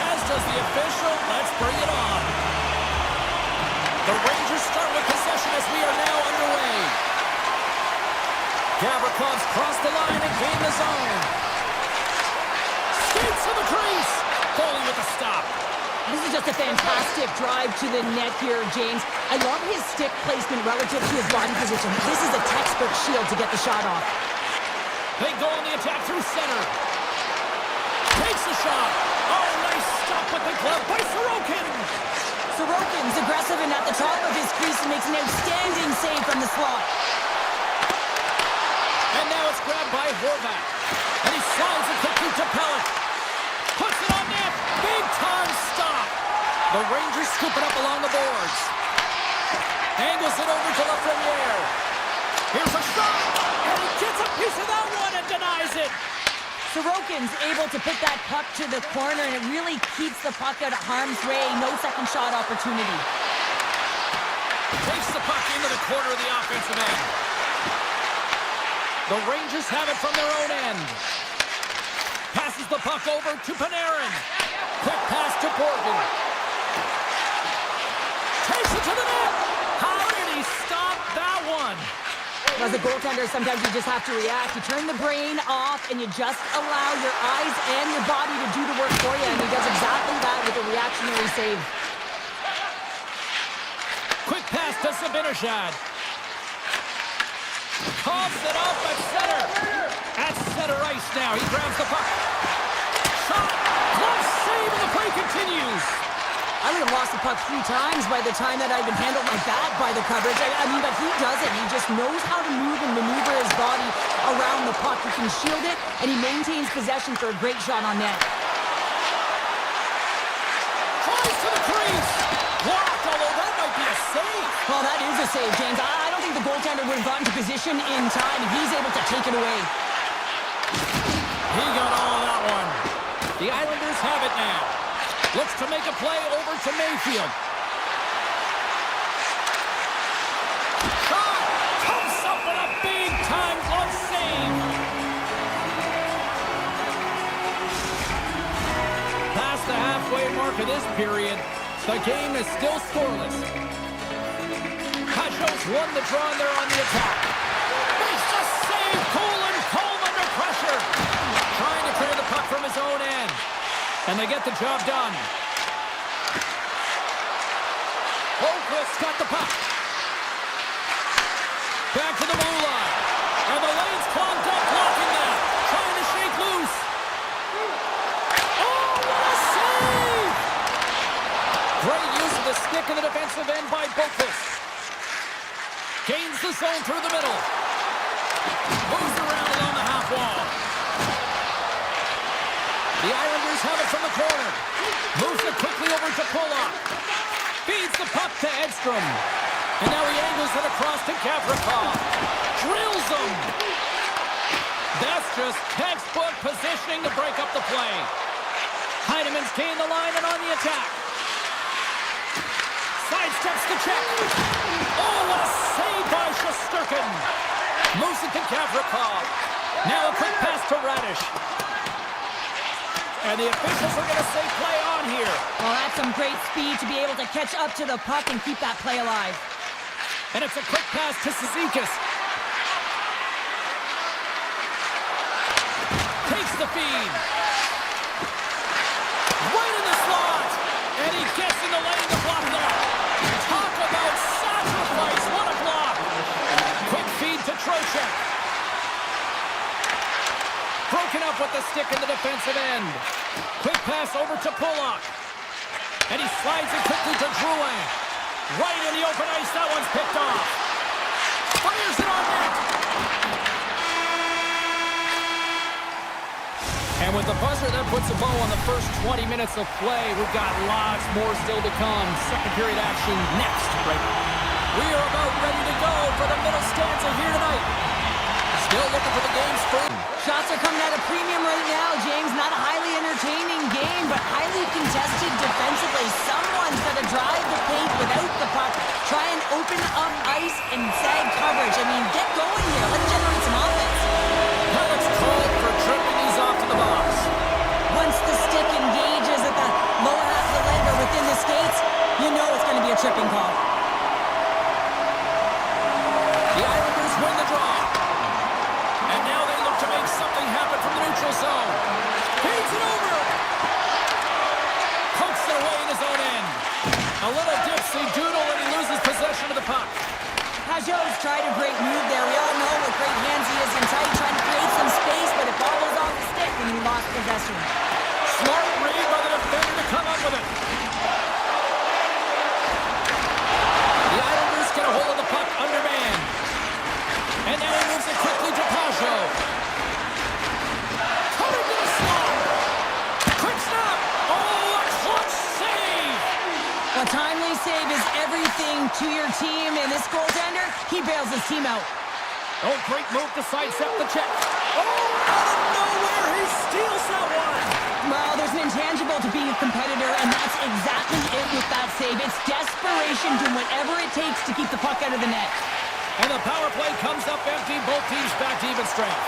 as does the official. Let's bring it on. The Rangers start with possession as we are now underway. Gavrikov's crossed the line and gained the zone. Skates to the crease. Foley with a stop. This is just a fantastic drive to the net here, James. I love his stick placement relative to his body position. This is a textbook shield to get the shot off. They go on the attack through center. Takes the shot. Oh, nice stop with the glove by Sorokin. Sorokin's aggressive and at the top of his crease and makes an outstanding save from the slot. And now it's grabbed by Horvat. And he slides it quickly to Pellet. Puts it on net. Big time stop. The Rangers scoop it up along the boards. Angles it over to Lafreniere. Here's a shot. And he gets a piece of that one and denies it. Sorokin's able to put that puck to the corner, and it really keeps the puck out of harm's way. No second shot opportunity. Takes the puck into the corner of the offensive end. The Rangers have it from their own end. Passes the puck over to Panarin. Quick pass to Borgen. Takes it to the net. How did he stop that one? As a goaltender, sometimes you just have to react. You turn the brain off and you just allow your eyes and your body to do the work for you, and he does exactly that with a reactionary save. Quick pass to Zibanejad. Toss it up at center. At center ice now. He grabs the puck. Shot. Close save, and the play continues. I would have lost the puck 3 times by the time that I've been handled like that by the coverage. I mean, but he does it. He just knows how to move and maneuver his body around the puck. He can shield it, and he maintains possession for a great shot on net. Tries to the crease. Blocked, although that might be a save. Well, that is a save, James. I don't think the goaltender would have gotten to position in time, and he's able to take it away. He got all of that one. The Islanders have it now. Looks to make a play over to Mayfield. Shot! Comes up with a big-time glove save. Past the halfway mark of this period, the game is still scoreless. Pajot's won the draw and they're on the attack. Makes the save! Cool and calm under pressure. Trying to clear the puck from his own end. And they get the job done. Holmquist got the puck. Back to the blue line. And the lane's clogged up, blocking that. Trying to shake loose. Oh, what a save! Great use of the stick in the defensive end by Holmquist. Gains the zone through the middle. Moves around along the half wall. The Islanders have it from the corner. Moves it quickly over to Pollock. Feeds the puck to Edstrom. And now he angles it across to Gavrikov. Drills him. That's just textbook positioning to break up the play. Heinemann's gained the line and on the attack. Sidesteps the check. Oh, what a save by Shesterkin. Moves it to Gavrikov. Now a quick pass to Radish. And the officials are going to say play on here. Well, that's some great speed to be able to catch up to the puck and keep that play alive. And it's a quick pass to Cizikas. Takes the feed. Right in the slot. And he gets in the lane to block that. Talk about sacrifice. What a block. Quick feed to Trocheck. Broken up with the stick in the defensive end. Quick pass over to Pollock. And he slides it quickly to Drouin. Right in the open ice, that one's picked off. Fires it on net. And with the buzzer, that puts a bow on the first 20 minutes of play. We've got lots more still to come. Second period action next. Right. We are about ready to go for the middle stanza here tonight. Still looking for the game's first. Shots are coming at a premium right now, James. Not a highly entertaining game, but highly contested defensively. Someone's got to drive the paint without the puck. Try and open up ice and sag coverage. I mean, get going here. Let's generate some offense. Pellet's called for tripping these off to the box. phone call. The Islanders win the draw. And now they look to make something happen from the neutral zone. Feeds it over. Pokes it away in his own end. A little dipsy doodle and he loses possession of the puck. Pajot's tried a great move there. We all know what great hands he is in tight, trying to create some space, but it bobbles off the stick and he lost possession. Smart read by the defender to come up with it. The Islanders get a hold of the puck undermanned. And now he moves it quickly to Pajot. Coming to the slot. Quick snap. Oh, a clutch save. A timely save is everything to your team, and this goaltender, he bails his team out. Oh, great move to sidestep the check. Oh, out of nowhere, he steals that one. Well, there's an intangible to being a competitor, and that's exactly it with that save. It's desperation, doing whatever it takes to keep the puck out of the net. And the power play comes up empty, both teams back to even strength.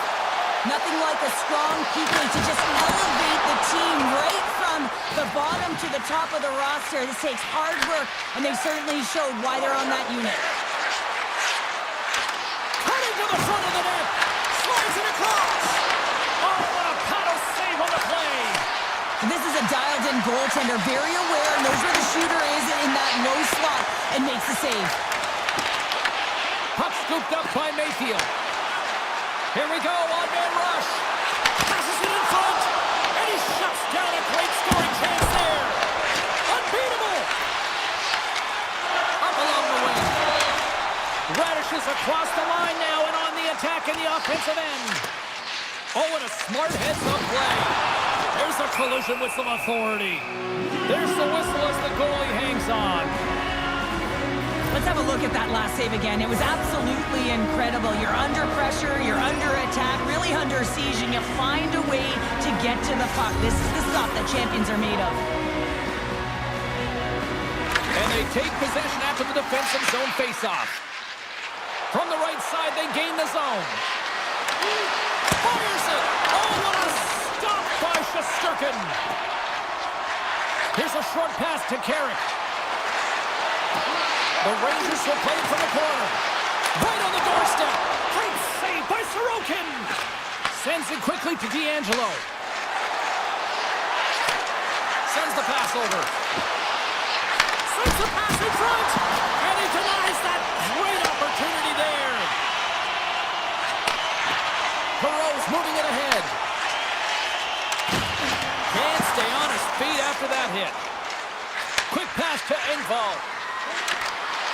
Nothing like a strong keeper to just elevate the team right from the bottom to the top of the roster. This takes hard work, and they certainly showed why they're on that unit. Cutting to the front of the net. Slides it across. Oh, what a paddle save on the play. This is a dialed-in goaltender, very aware, knows where the shooter is in that low slot, and makes the save. Puck scooped up by Mayfield. Here we go, on-man rush. Passes it in front, and he shuts down a great scoring chance there. Unbeatable. Up along the wing. Radishes across the line now and on the attack in the offensive end. Oh, and a smart heads-up play. There's a collision with some authority. There's the whistle as the goalie hangs on. Let's have a look at that last save again. It was absolutely incredible. You're under pressure, you're under attack, really under siege, and you find a way to get to the puck. This is the stuff that champions are made of. And they take possession after the defensive zone face-off. From the right side, they gain the zone. Fires it! Oh, what a stop by Shesterkin! Here's a short pass to Carrick. The Rangers will play from the corner. Right on the doorstep. Great save by Sorokin. Sends it quickly to D'Angelo. Sends the pass over. Sends the pass in front. And he denies that great opportunity there. Perot's moving it ahead. Can't stay on his feet after that hit. Quick pass to Engvall.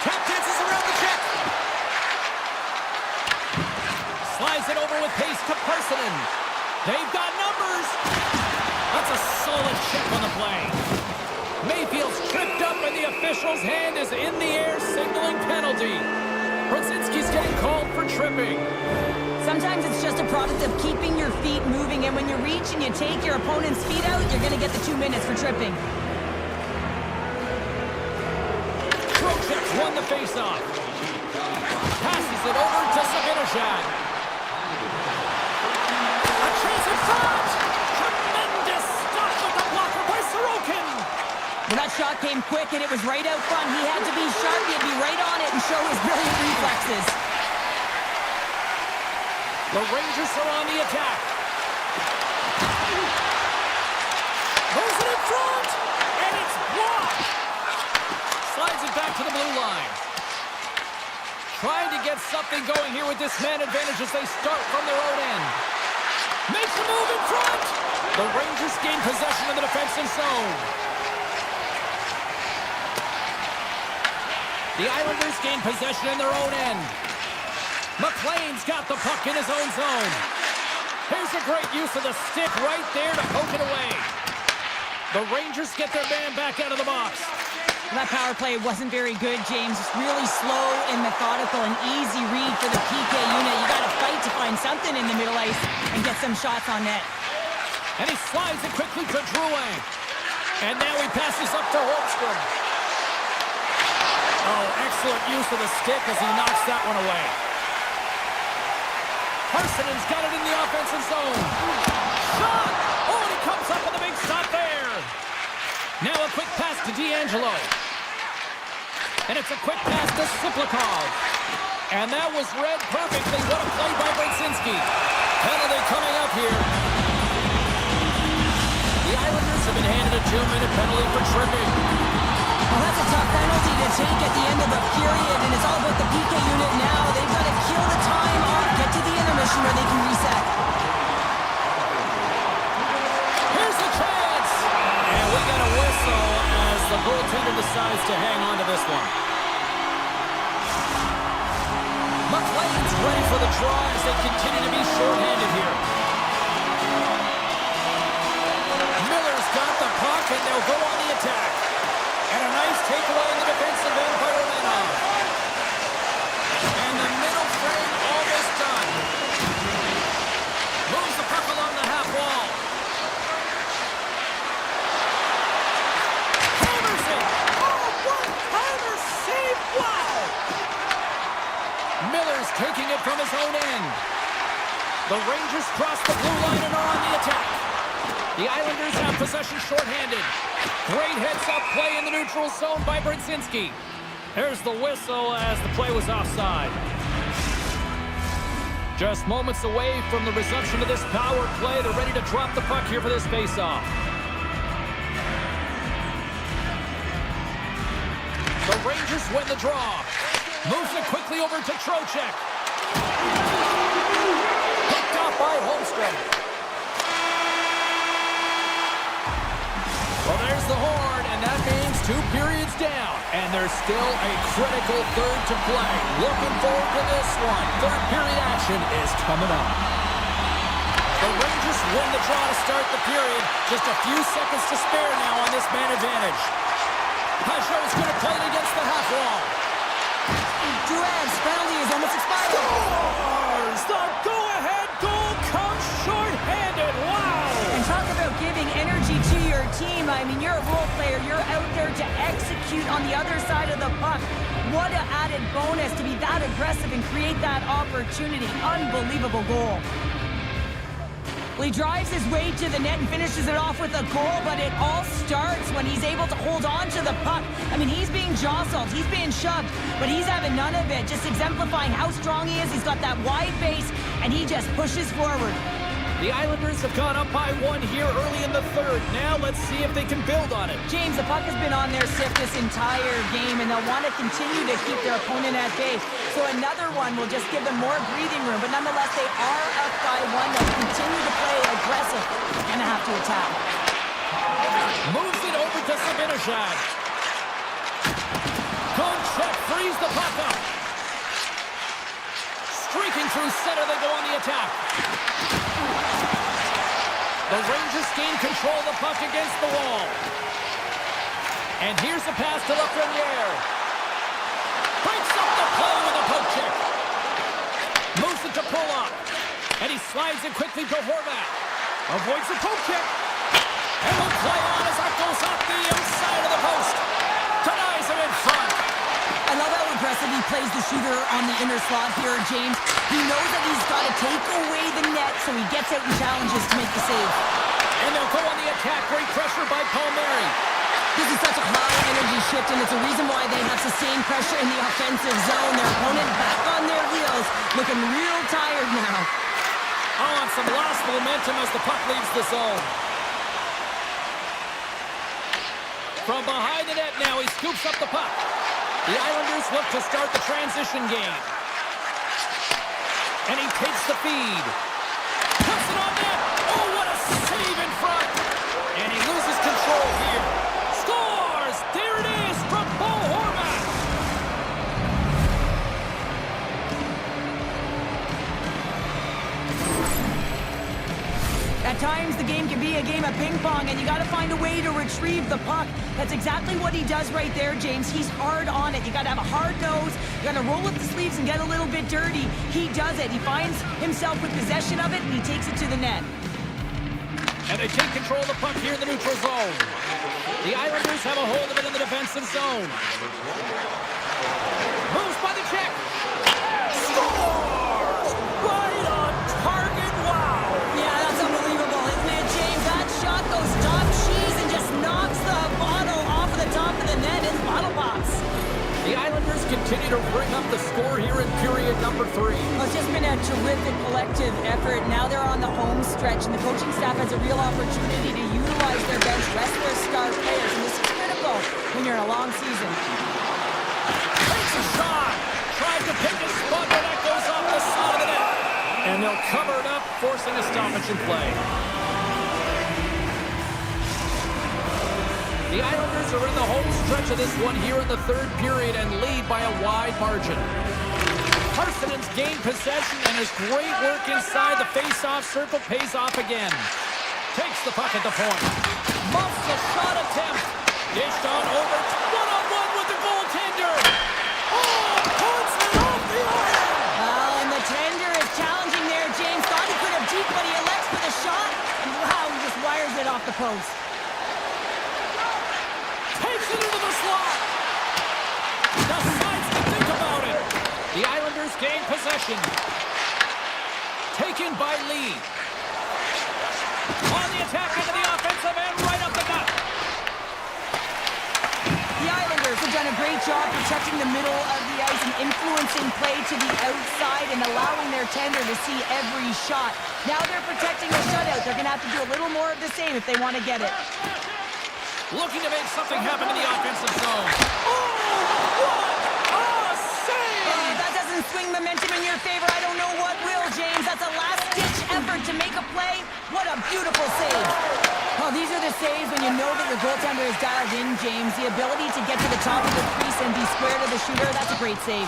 Tap dances around the check. Slides it over with pace to Parsonen. They've got numbers. That's a solid check on the play. Mayfield's tripped up and the official's hand is in the air signaling penalty. Brzezinski's getting called for tripping. Sometimes it's just a product of keeping your feet moving, and when you reach and you take your opponent's feet out, you're going to get the 2 minutes for tripping. Won the face-off. Passes it over to Sabinishad. A chance in front. Tremendous stop with the blocker by Sorokin. Well, that shot came quick and it was right out front. He had to be sharp. He had to be right on it and show his brilliant reflexes. The Rangers are on the attack. Throws it in front. And it's blocked. Slides it back to the blue line. Trying to get something going here with this man advantage as they start from their own end. Makes the move in front. The Rangers gain possession of the defensive zone. The Islanders gain possession in their own end. McLean's got the puck in his own zone. Here's a great use of the stick right there to poke it away. The Rangers get their man back out of the box. That power play wasn't very good, James. Really slow and methodical, an easy read for the PK unit. You got to fight to find something in the middle ice and get some shots on net. And he slides it quickly to Drouin. And now he passes up to Holmstrom. Oh, excellent use of the stick as he knocks that one away. Parsonen's got it in the offensive zone. Shot! Oh, and he comes up with a big shot there. Now a quick pass to D'Angelo. And it's a quick pass to Siplikov. And that was read perfectly. What a play by Brzezinski. Penalty coming up here. The Islanders have been handed a 2-minute penalty for tripping. Well, that's a tough penalty to take at the end of the period, and it's all about the PK unit now. They've got to kill the time off, get to the intermission where they can reset. Here's a chance! And we got a whistle as the goaltender decides to hang on to this one. McLean's ready for the draw as they continue to be shorthanded here. Miller's got the puck, and they'll go on the attack. And a nice takeaway in the defensive end by Romanov. And the middle frame almost done. Moves the puck along the half wall. Hammers it! Oh, what hammer save! Wow! Miller's taking it from his own end. The Rangers cross the blue line and are on the attack. The Islanders have possession shorthanded. Great heads-up play in the neutral zone by Brzezinski. There's the whistle as the play was offside. Just moments away from the resumption of this power play. They're ready to drop the puck here for this face-off. The Rangers win the draw. Moves it quickly over to Trocheck. Picked off by Holmstrom. Well, there's the horn, and that means 2 periods down. And there's still a critical third to play. Looking forward to this one. Third period action is coming up. The Rangers win the draw to start the period. Just a few seconds to spare now on this man advantage. Pajot's going to play it against the half wall. Duran's penalty is almost expired. Scores! The go-ahead goal comes short-handed. Wow! And talk about giving energy to your team. I mean, you're a role player. You're out there to execute on the other side of the puck. What an added bonus to be that aggressive and create that opportunity. Unbelievable goal. Well, he drives his way to the net and finishes it off with a goal, but it all starts when he's able to hold on to the puck. I mean, he's being jostled, he's being shoved, but he's having none of it, just exemplifying how strong he is. He's got that wide base, and he just pushes forward. The Islanders have gone up by 1 here early in the third. Now let's see if they can build on it. James, the puck has been on their stick this entire game, and they'll want to continue to keep their opponent at bay. So another one will just give them more breathing room, but nonetheless, they are up by 1. They'll continue to play aggressive. They're going to have to attack. Moves it over to Sabinishad. Konchek frees the puck up. Streaking through center, they go on the attack. The Rangers gain control of the puck against the wall. And here's the pass to Lafreniere. Breaks up the play with a poke check. Moves it to Polak. And he slides it quickly to Horvat. Avoids the poke check. And will play on as that goes off the inside of the post. Denies him in front. I love how aggressive he plays the shooter on the inner slot here, James. He knows that he's got to take away the net, so he gets out and challenges to make the save. And they'll go on the attack. Great pressure by Palmieri. This is such a high-energy shift, and it's a reason why they have sustained pressure in the offensive zone. Their opponent back on their heels, looking real tired now. Oh, and some lost momentum as the puck leaves the zone. From behind the net now, he scoops up the puck. The Islanders look to start the transition game. And he takes the feed. Puts it on net. Oh, what a save in front. And he loses control here. Scores! There it is from Bo Horvat. At times, the game can be a game of ping pong, and you got to find a way to retrieve the puck. That's exactly what he does right there, James. He's hard on it. You got to have a hard nose. You got to roll up the sleeves and get a little bit dirty. He does it. He finds himself with possession of it, and he takes it to the net. And they take control of the puck here in the neutral zone. The Islanders have a hold of it in the defensive zone. Moves by the check. Scores! Right on target. Wow! Yeah, that's unbelievable, isn't it, James? That shot goes top cheese and just knocks the bottle off of the top of the net. It's bottle pops. The Islanders continue to bring up the score here in period number 3. Well, it's just been a terrific collective effort. Now they're on the home stretch, and the coaching staff has a real opportunity to utilize their bench, rest their star players, and this is critical when you're in a long season. Takes a shot. Tries to pick a spot, but that goes off the side of the net. And they'll cover it up, forcing a stoppage in play. The Islanders are in the home stretch of this one here in the third period and lead by a wide margin. Harsonen's gained possession, and his great work inside the face-off circle pays off again. Takes the puck at the point. Muffs the shot attempt. Dished on over. One-on-one with the goaltender. Oh, puts it off the iron. Well, and the tender is challenging there. James thought he could have deep, but he elects for the shot. And wow, he just wires it off the post. Takes it into the slot. Decides to think about it. The Islanders gain possession. Taken by Lee. On the attack into the offensive end, right up the gut. The Islanders have done a great job protecting the middle of the ice and influencing play to the outside and allowing their tender to see every shot. Now they're protecting the shutout. They're going to have to do a little more of the same if they want to get it. Looking to make something happen in the offensive zone. Oh, what a save! That doesn't swing momentum in your favor. I don't know what will, James. That's a last-ditch effort to make a play. What a beautiful save. Oh, these are the saves when you know that your goaltender is dialed in, James. The ability to get to the top of the crease and be square to the shooter, that's a great save.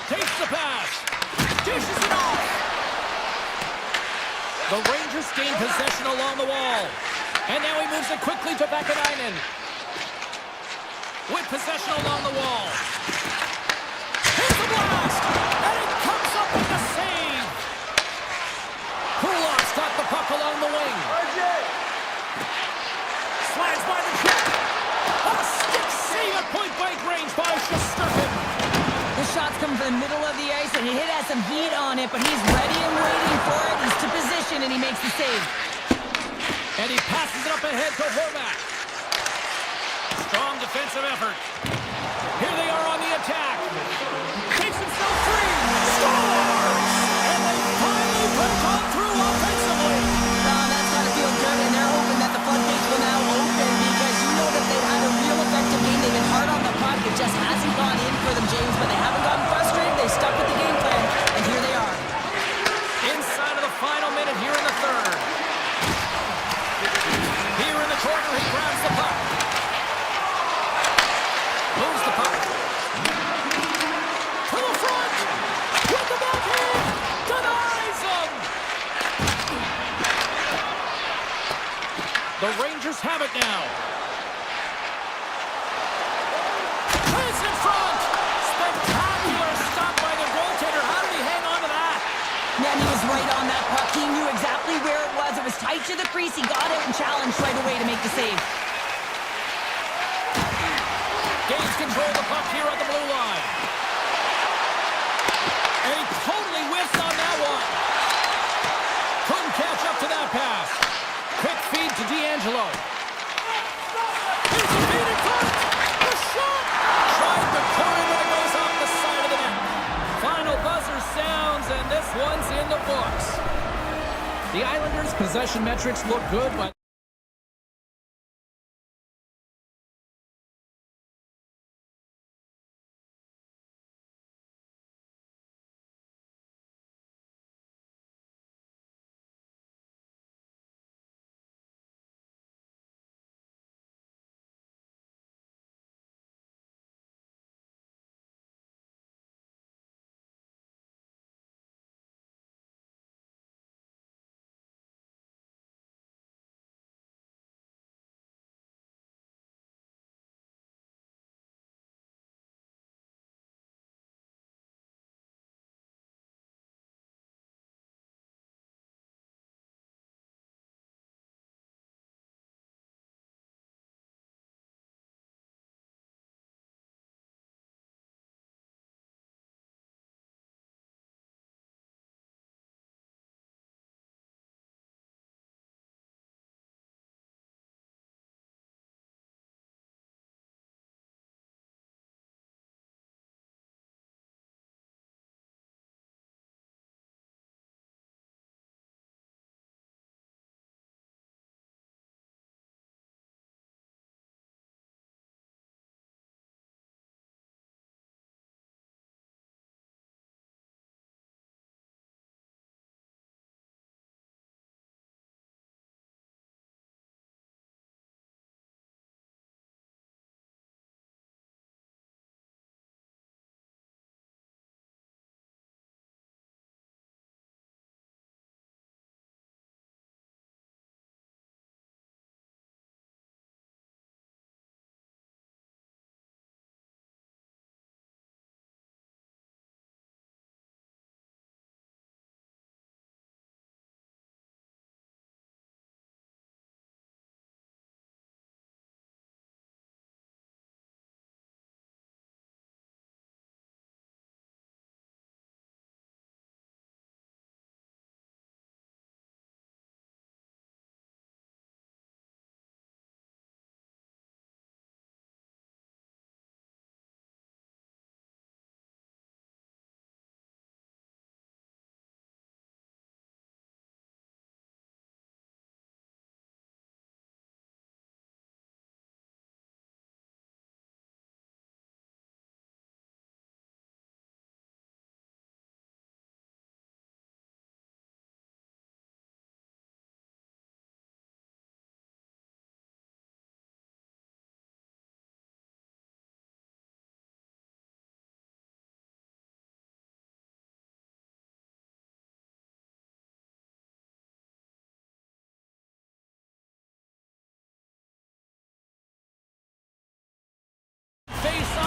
Takes the pass. Dishes it off. The Rangers gain possession along the wall. And now he moves it quickly to Vakanainen. With possession along the wall. Here's the blast! And it comes up with the save! Kulak's got the puck along the wing. Slides by the check. A stick save at point-blank range by Shesterkin. The shots come from the middle of the ice, and he has some heat on it, but he's ready and waiting for it. He's to position, and he makes the save. And he passes it up ahead to Horvath. Strong defensive effort. Here they are on the attack. Takes himself free. Scores! And they finally put on through offensively. That's got to feel good, and they're hoping that the floodgates will now open because you know that they've had a real effective game. They've been hard on the puck. It just hasn't gone in for them, James, but they haven't gotten frustrated. They stuck with the game plan, and here they are. Inside of the final minute here in the third. Here in the corner, he grabs the puck. Moves the puck. To the front. With the backhand. Denies him. The Rangers have it now. Chris in front. Spectacular stop by the goaltender. How did he hang on to that? Man, he was right on that puck. He knew exactly where it was. It was tight to the crease. He got out and challenged right away to make the save. Gains control of the puck here at the blue line. And he totally whiffs on that one. Couldn't catch up to that pass. Quick feed to D'Angelo. Here's the feed in front. The shot. Tried the corner, but it goes off the side of the net. Final buzzer sounds, and this one's in the books. The Islanders' possession metrics look good, but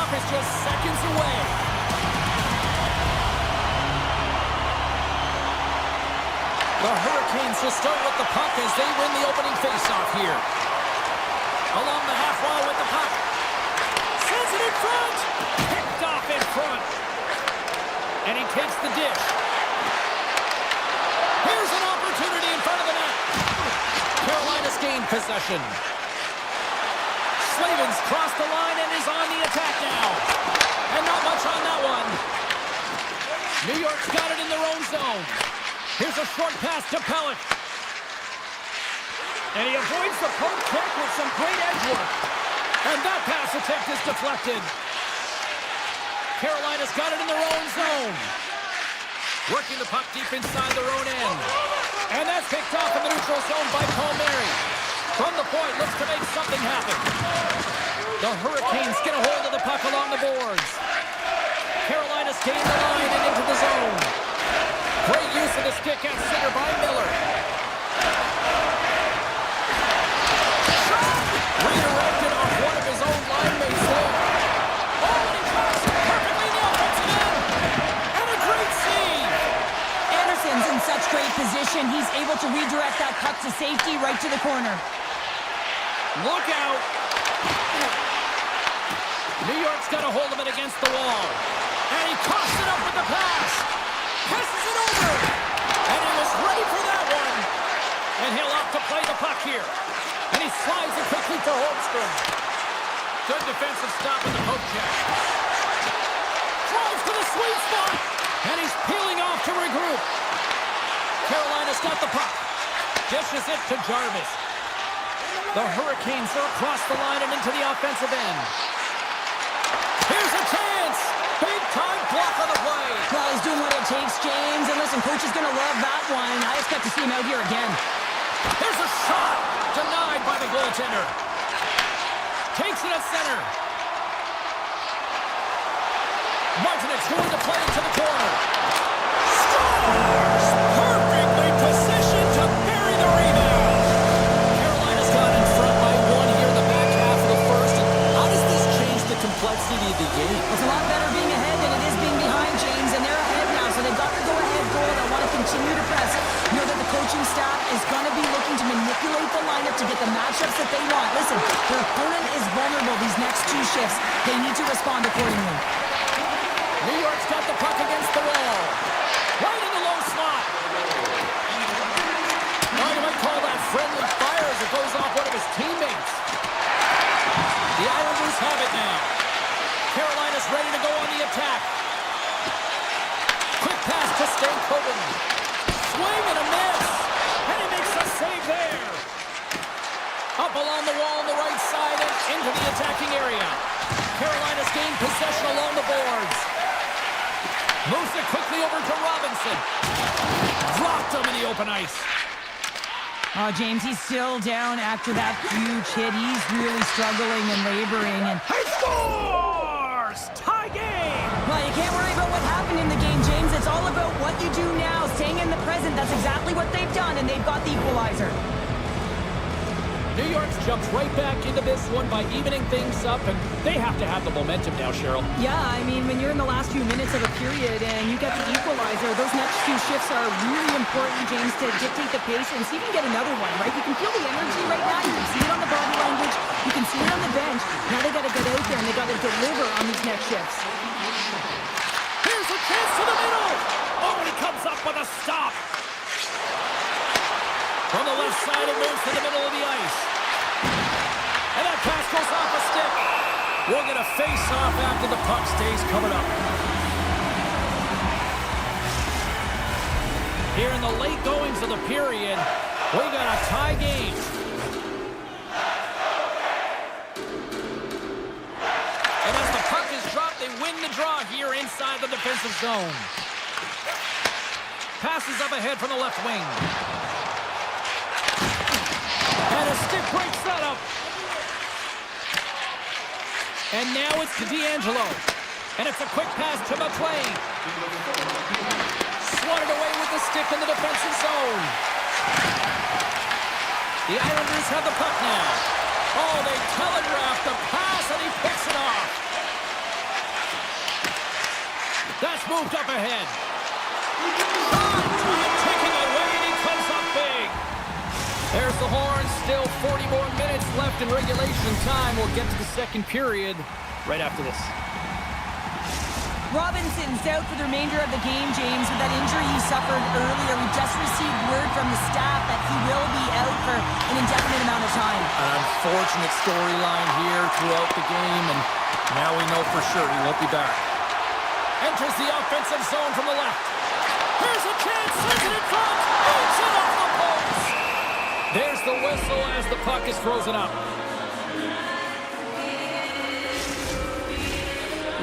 face-off is just seconds away. The Hurricanes will start with the puck as they win the opening face-off here. Along the half wall with the puck. Sends it in front. Picked off in front. And he takes the dish. Here's an opportunity in front of the net. Carolina's gained possession. Slavin's crossed the line and is on the attack now. And not much on that one. New York's got it in their own zone. Here's a short pass to Pellick. And he avoids the poke check with some great edge work. And that pass attempt is deflected. Carolina's got it in their own zone. Working the puck deep inside their own end. And that's picked off in the neutral zone by Palmieri. From the point, looks to make something happen. The Hurricanes get a hold of the puck along the boards. Carolina's gained the line and into the zone. Great use of the stick at center by Miller. Shot! Redirected off one of his own line mates there. Oh, and he drops it perfectly in the offensive end. And a great save. Anderson's in such great position. He's able to redirect that puck to safety right to the corner. Look out. New York's got a hold of it against the wall. And he coughs it up with the pass. Passes it over. And he was ready for that one. And he'll opt to play the puck here. And he slides it quickly to Holmstrom. Good defensive stop with the poke check. Drives to the sweet spot. And he's peeling off to regroup. Carolina's got the puck. Dishes it to Jarvis. The Hurricanes are across the line and into the offensive end. Here's a chance. Big-time block on the play. Well, he's doing what it takes, James. And listen, coach is going to love that one. I expect to see him out here again. There's a shot. Denied by the goaltender. Takes it at center. Martinet's going to play it to the corner. Scores! Perfectly positioned to bury the rebound. Carolina's got in front by one here in the back half of the first. How does this change the complexity of the game? It's a lot better being ahead than it is being behind, James. And they're ahead now, so they've got the go-ahead goal. They want to continue to press. You know that the coaching staff is going to be looking to manipulate the lineup to get the matchups that they want. Listen, their opponent is vulnerable these next two shifts. They need to respond accordingly. New York's got the puck against the wall. Right in the low slot. Now you might call that friendly fire as it goes off one of his teammates. The Islanders have it now. Carolina's ready to go on the attack. Quick pass to Stankoven. Swing and a miss. And he makes a save there. Up along the wall on the right side and into the attacking area. Carolina's gained possession along the boards. Moves it quickly over to Robinson. Dropped him in the open ice. Oh, James, he's still down after that huge hit. He's really struggling and laboring. And He scores! Tie game! well, you can't worry about what happened in the game, James. It's all about what you do now, staying in the present. That's exactly what they've done, and they've got the equalizer. New York's jumped right back into this one by evening things up, and they have to have the momentum now, Cheryl. Yeah, I mean, when you're in the last few minutes of a period and you get the equalizer, those next few shifts are really important, James, to dictate the pace and see if you can get another one, right? You can feel the energy right now. You can see it on the body language. You can see it on the bench. Now they got to get out there and they got to deliver on these next shifts. Here's a chance to the middle! Oh, and he comes up with a stop! From the left side, it moves to the middle of the ice. And that pass goes off a stick. We'll get a face-off after the puck stays covered up. Here in the late goings of the period, we got a tie game. And as the puck is dropped, they win the draw here inside the defensive zone. Passes up ahead from the left wing. And a stick break setup. And now it's to D'Angelo. And it's a quick pass to McLean. Swatted away with the stick in the defensive zone. The Islanders have the puck now. Oh, they telegraph the pass and he picks it off. It's moved up ahead. Taking away, and he comes up big. There's the horn. Still 40 more minutes left in regulation time. We'll get to the second period right after this. Robinson's out for the remainder of the game, James, with that injury he suffered earlier. We just received word from the staff that he will be out for an indefinite amount of time. An unfortunate storyline here throughout the game, and now we know for sure he won't be back. Enters the offensive zone from the left. Here's a chance, sends it in front, beats it off the post. There's the whistle as the puck is frozen up.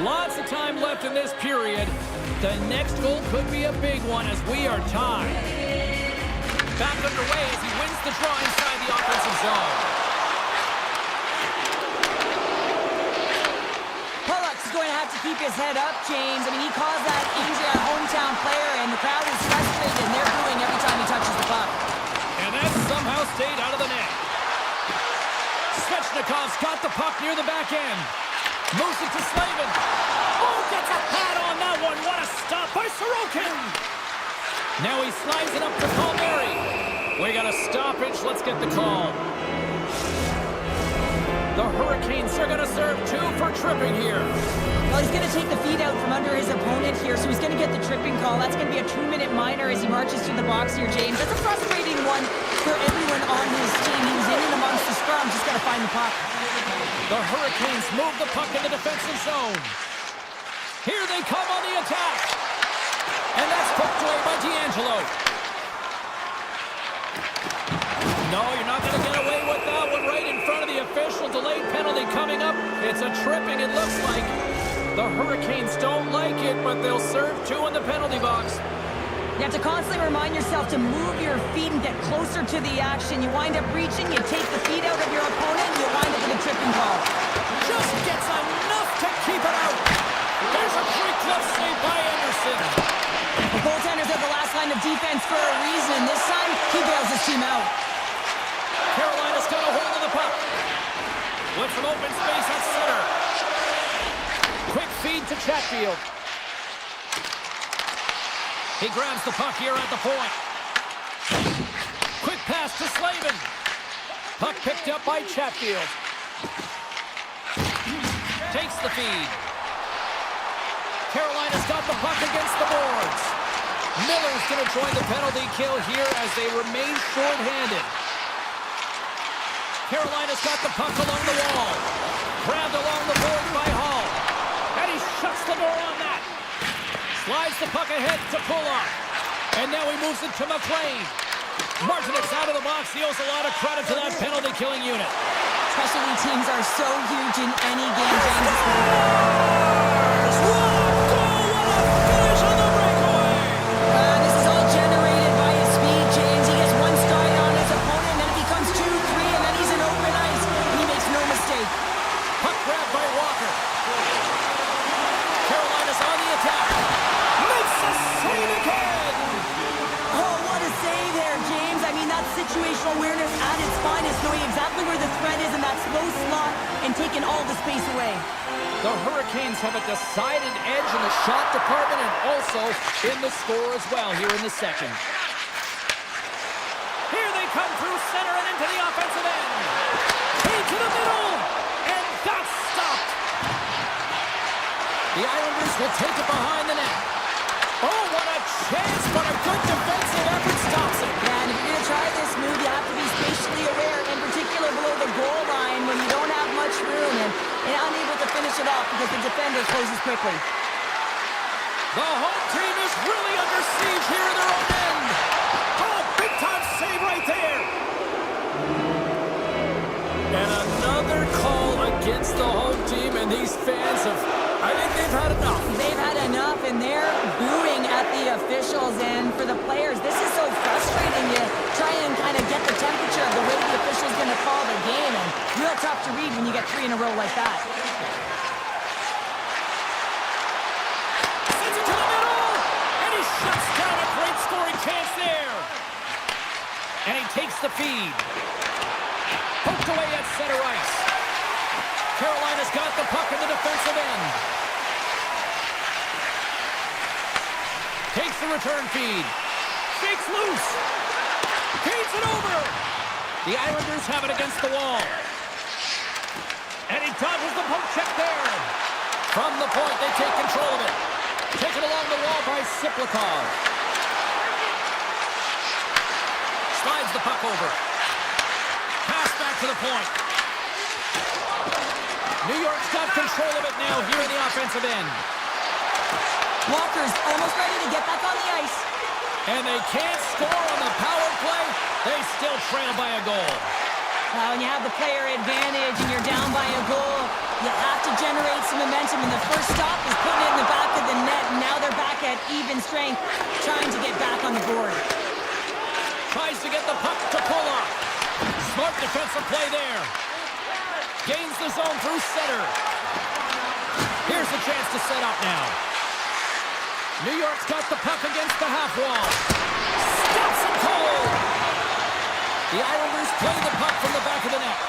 Lots of time left in this period. The next goal could be a big one as we are tied. Back underway as he wins the draw inside the offensive zone. Pollock's going to have to keep his head up, James. I mean, he caused that injury on hometown player, and the crowd is frustrated, and they're booing every time he touches the puck. And that somehow stayed out of the net. Svechnikov's got the puck near the back end. Moves it to Slavin. Oh, gets a pad on that one. What a stop by Sorokin. Now he slides it up to Palmieri. We got a stoppage. Let's get the call. The Hurricanes are going to serve 2 for tripping here. Well, he's going to take the feed out from under his opponent here, so he's going to get the tripping call. That's going to be a 2-minute minor as he marches through the box here, James. That's a frustrating one for everyone on his team. He was in and amongst the scrum, just got to find the puck. The Hurricanes move the puck in the defensive zone. Here they come on the attack. And that's poked away by D'Angelo. No, you're not going to get away with that one right in front of the official. Delayed penalty coming up. It's a tripping, it looks like. The Hurricanes don't like it, but they'll serve 2 in the penalty box. You have to constantly remind yourself to move your feet and get closer to the action. You wind up reaching, you take the feet out of your opponent, and you wind up with a tripping call. Just gets enough to keep it out. There's a free glove save by Anderson. The goaltender's at the last line of defense for a reason. This time, he bails his team out. Carolina's got a hold of the puck. With some open space at center. Quick feed to Chatfield. He grabs the puck here at the point. Quick pass to Slavin. Puck picked up by Chatfield. Takes the feed. Carolina's got the puck against the boards. Miller's going to join the penalty kill here as they remain short-handed. Carolina's got the puck along the wall. Grabbed along the board by Hall. And he shuts the door on that. Slides the puck ahead to Pulock. And now he moves it to McLean. Martinek's out of the box. He owes a lot of credit to that penalty-killing unit. Specialty teams are so huge in any game, James. This is all generated by his speed, James. He gets one stride on his opponent, then it becomes 2, 3, and then he's in open ice, and he makes no mistake. Puck grabbed by Walker. Carolina's on the attack. Makes a save again. Oh, what a save there, James. I mean, that's situational awareness at its finest, knowing exactly where the threat is in that slow slot and taking all the space away. The Hurricanes have a decided edge in the shot department and also in the score as well here in the second. Here they come through center and into the offensive end. Into the middle, and that's stopped. The Islanders will take it behind the net. Oh, what a chance, but a good defensive effort stops it. Yeah, and if you're going to try this move, you have to be spatially aware, in particular below the goal line when you don't have much room and unable to finish it off because the defender closes quickly. The home team is really under siege here in their own end. Oh, big-time save right there. And another call against the home team, and these fans have, I think they've had enough. They've had enough, and they're booing at the officials. And for the players, this is so frustrating. You try and kind of get the temperature of the way the official's going to call the game, and real tough to read when you get 3 in a row like that. Sends it to the middle, and he shuts down a great scoring chance there. And he takes the feed. Poked away at center ice. Carolina's got the puck in the defensive end. Takes the return feed. Shakes loose. Feeds it over. The Islanders have it against the wall. And he dodges the poke check there. From the point, they take control of it. Taken along the wall by Siplikov. Slides the puck over. Pass back to the point. New York's got control of it now here in the offensive end. Walker's almost ready to get back on the ice. And they can't score on the power play. They still trail by a goal. When you have the player advantage and you're down by a goal, you have to generate some momentum. And the first stop is putting it in the back of the net. And now they're back at even strength, trying to get back on the board. Tries to get the puck to pull up. Smart defensive play there. Gains the zone through center. Here's a chance to set up now. New York's got the puck against the half wall. Stops it cold. The Islanders play the puck from the back of the net.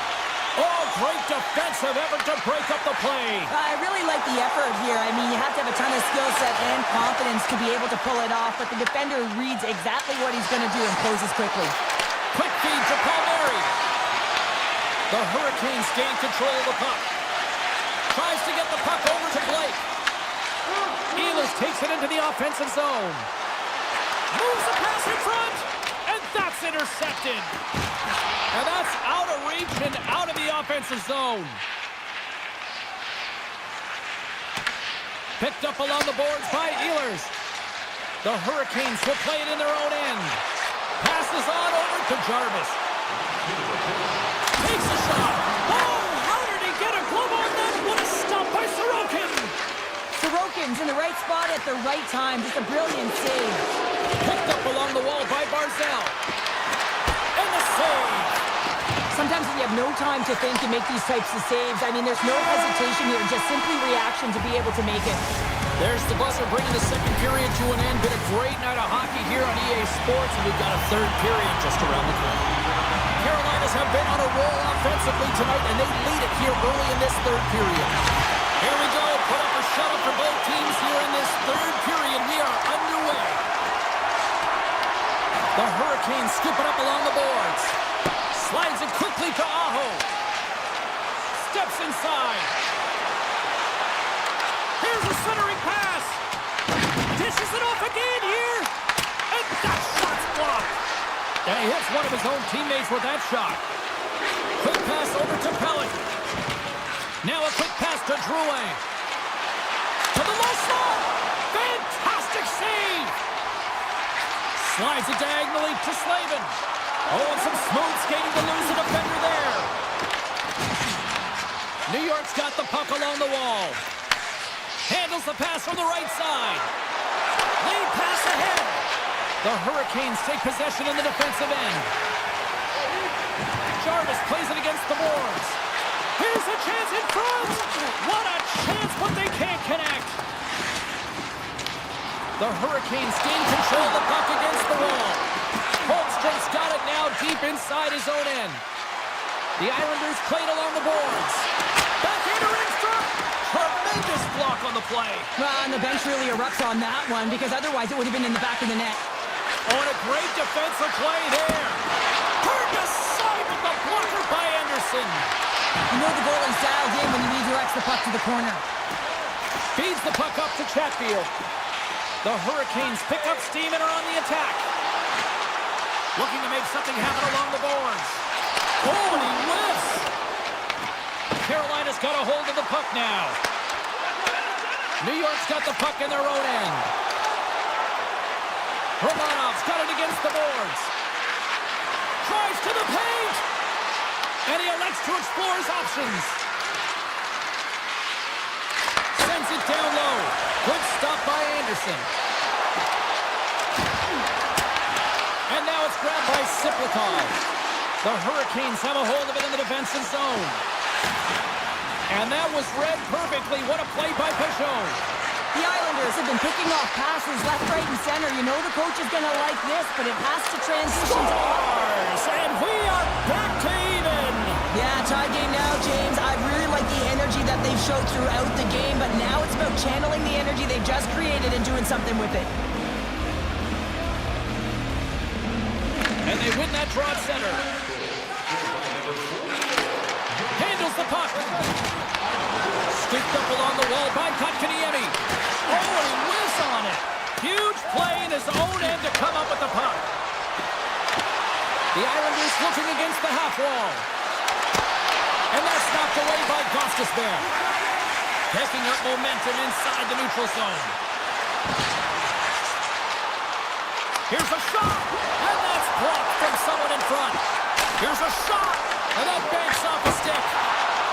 Oh, great defensive effort to break up the play. I really like the effort here. I mean, you have to have a ton of skill set and confidence to be able to pull it off, but the defender reads exactly what he's going to do and closes quickly. Quick feed to Palmieri. The Hurricanes gain control of the puck. Tries to get the puck over to Blake. Ehlers takes it into the offensive zone. Moves the pass in front, and that's intercepted. And that's out of reach and out of the offensive zone. Picked up along the boards by Ehlers. The Hurricanes will play it in their own end. Passes on over to Jarvis. Takes a shot. Oh, how did he get a glove on that? What a stop by Sorokin. Sorokin's in the right spot at the right time. Just a brilliant save. Picked up along the wall by Barzal. And the save. Sometimes when you have no time to think and make these types of saves, I mean, there's no hesitation here, just simply reaction to be able to make it. There's the buzzer bringing the second period to an end. Been a great night of hockey here on EA Sports, and we've got a third period just around the corner. Carolinas have been on a roll offensively tonight, and they lead it here early in this third period. Here we go. Put up a shuttle for both teams here in this third period. We are underway. The Hurricanes scoop it up along the boards. Slides it quickly to Aho. Steps inside. Here's a centering pass. Dishes it off again here. And that shot's blocked. And he hits one of his own teammates with that shot. Quick pass over to Pellet. Now a quick pass to Drouin. To the low slot. Fantastic save. Slides it diagonally to Slavin. Oh, and some smooth skating to lose the defender there. New York's got the puck along the wall. Handles the pass from the right side. Lead pass ahead. The Hurricanes take possession in the defensive end. Jarvis plays it against the boards. Here's a chance in front. What a chance, but they can't connect. The Hurricanes gain control of the puck against the wall. Holmstrom's got it now deep inside his own end. The Islanders played along the boards. Backhander Ringstrom. Tremendous block on the play. Well, and the bench really erupts on that one, because otherwise it would have been in the back of the net. Oh, and a great defensive play there. Turned aside with the blocker by Anderson. You know the goalie's dialed in when he redirects the puck to the corner. Feeds the puck up to Chatfield. The Hurricanes pick up steam and are on the attack. Looking to make something happen along the boards. Oh, and he whiffs. Carolina's got a hold of the puck now. New York's got the puck in their own end. Romanov's got it against the boards. Drives to the paint. And he elects to explore his options. Sends it down low. Good stop by Anderson. And now it's grabbed by Siplikov. The Hurricanes have a hold of it in the defensive zone. And that was read perfectly. What a play by Peugeot. The Islanders have been picking off passes left, right, and center. You know the coach is going to like this, but it has to transition to Scores! And we are back to even. Yeah, tie game now, James. I really like the energy that they've showed throughout the game, but now it's about channeling the energy they've just created and doing something with it. And they win that draw at center. Handles the puck. Scooped up along the wall by Kotkaniemi. Oh, and he whiffs on it. Huge play in his own end to come up with the puck. The Islanders looking against the half wall. And that's knocked away by Gostisbehere. Picking up momentum inside the neutral zone. Here's a shot, and that's blocked from someone in front. Here's a shot, and that banks off a stick.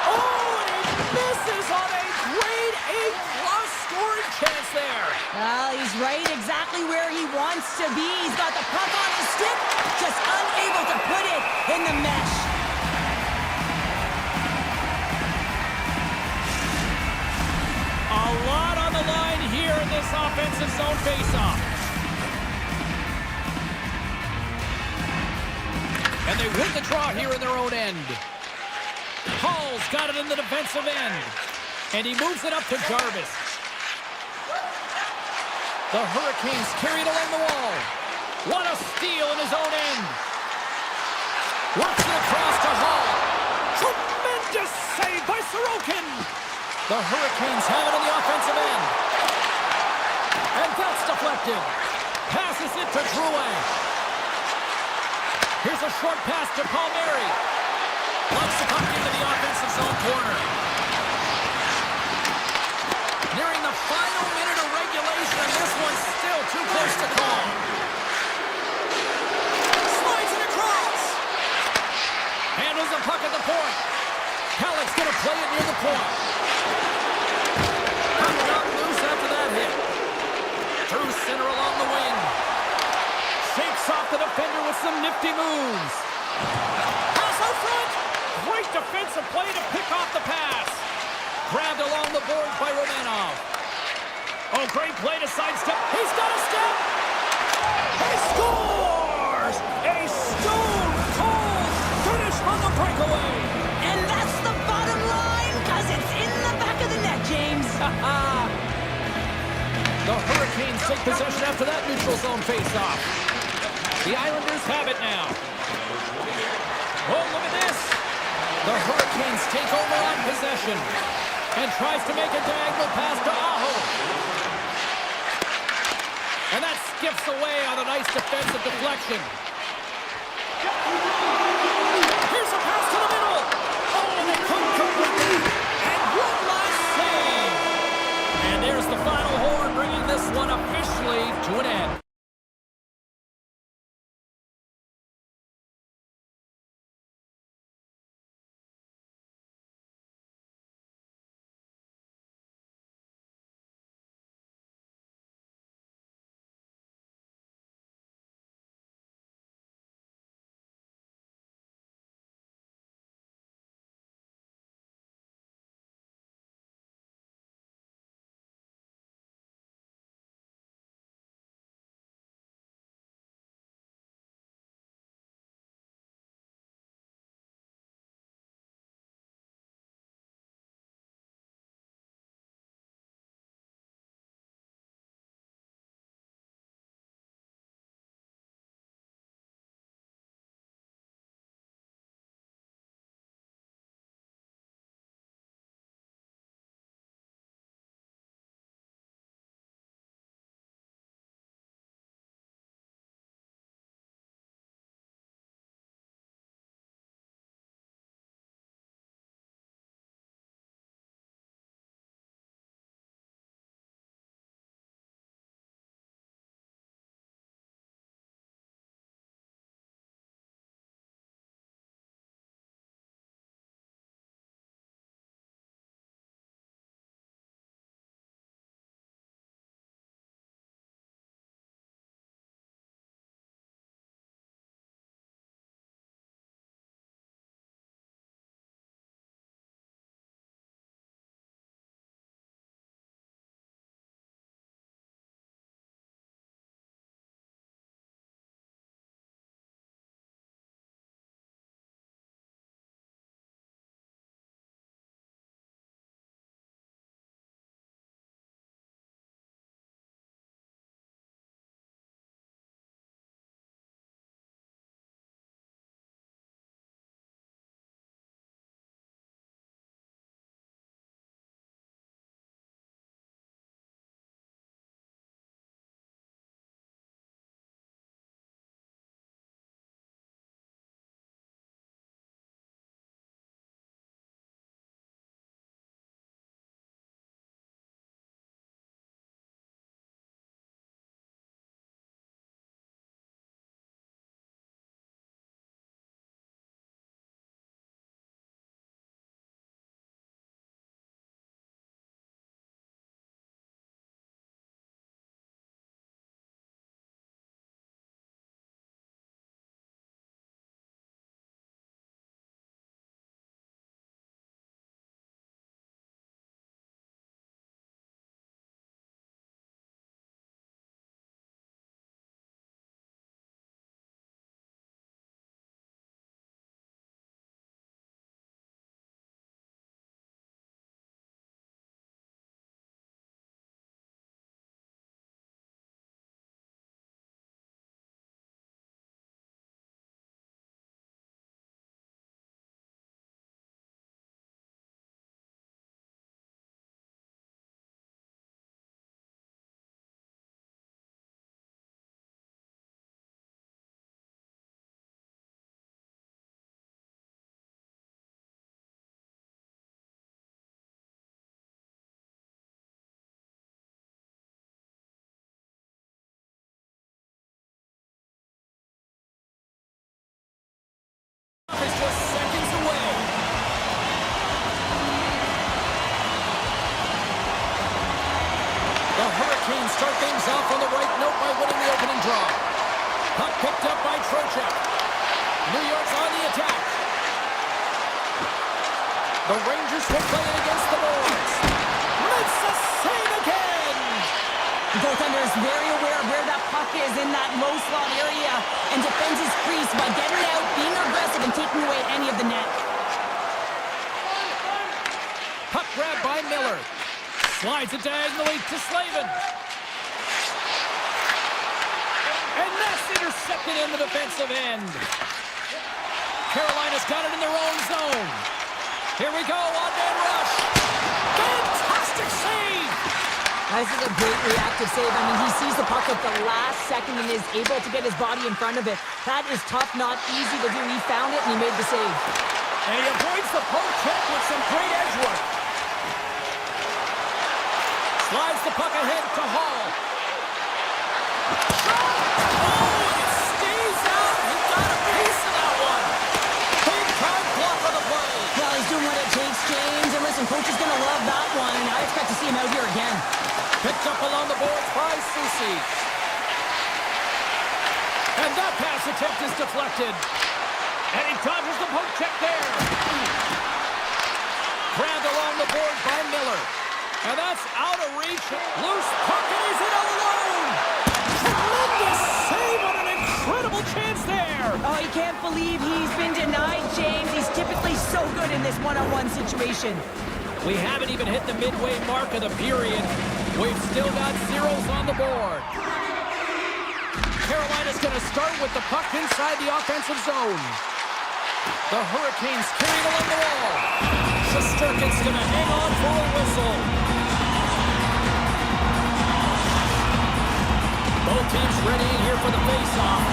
Oh, and he misses on a grade A-plus scoring chance there. Well, he's right exactly where he wants to be. He's got the puck on his stick, just unable to put it in the mesh. A lot on the line here in this offensive zone faceoff. And they win the draw here in their own end. Hall's got it in the defensive end. And he moves it up to Jarvis. The Hurricanes carry it along the wall. What a steal in his own end. Works it across to Hall. Tremendous save by Sorokin. The Hurricanes have it on the offensive end. And that's deflected. Passes it to Drouin. Here's a short pass to Palmieri. Loves the puck into the offensive zone corner. Nearing the final minute of regulation, and this one's still too close to call. Slides it across. Handles the puck at the point. Halleck's going to play it near the point. Puck got loose after that hit. Through center along the wing. Shakes off the defender with some nifty moves. Pass out front. Great defensive play to pick off the pass. Grabbed along the boards by Romanov. Oh, great play to sidestep. He's got a step. He scores! A stone-cold finish on the breakaway. And that's the bottom line, because it's in the back of the net, James. The Hurricanes take possession after that neutral zone face-off. The Islanders have it now. Oh, look at this. The Hurricanes take over on possession and tries to make a diagonal pass to Aho. And that skips away on a nice defensive deflection. Here's a pass to the middle. Oh, and they couldn't complete it. And one last save. And there's the final horn, bringing this one officially to an end. draw. Puck picked up by Trocheck. New York's on the attack. The Rangers will play it against the boards. Makes a save again! The goaltender is very aware of where that puck is in that low slot area and defends his crease by getting out, being aggressive, and taking away any of the net. Puck grab by Miller. Slides it diagonally to Slavin. And that's intercepted in the defensive end. Carolina's got it in their own zone. Here we go, one-man rush. Fantastic save! This is a great reactive save. I mean, he sees the puck at the last second and is able to get his body in front of it. That is tough, not easy to do. He found it and he made the save. And he avoids the poke check with some great edge work. Slides the puck ahead to Hall. Oh, it stays out. He got a piece of that one. Big time block on the play. Well, he's doing what it takes, James. And listen, coach is going to love that one. I expect to see him out here again. Picked up along the boards by Susi. And that pass attempt is deflected. And he dodges the poke check there. Grabbed along the board by Miller. And that's out of reach. Loose puck and he's in alone. Tremendous save on an incredible chance there. Oh, he can't believe he's been denied, James. He's typically so good in this one-on-one situation. We haven't even hit the midway mark of the period. We've still got zeros on the board. Carolina's going to start with the puck inside the offensive zone. The Hurricanes carrying along the wall. Shesterkin's going to hang on for a whistle. Both teams ready in here for the face-off.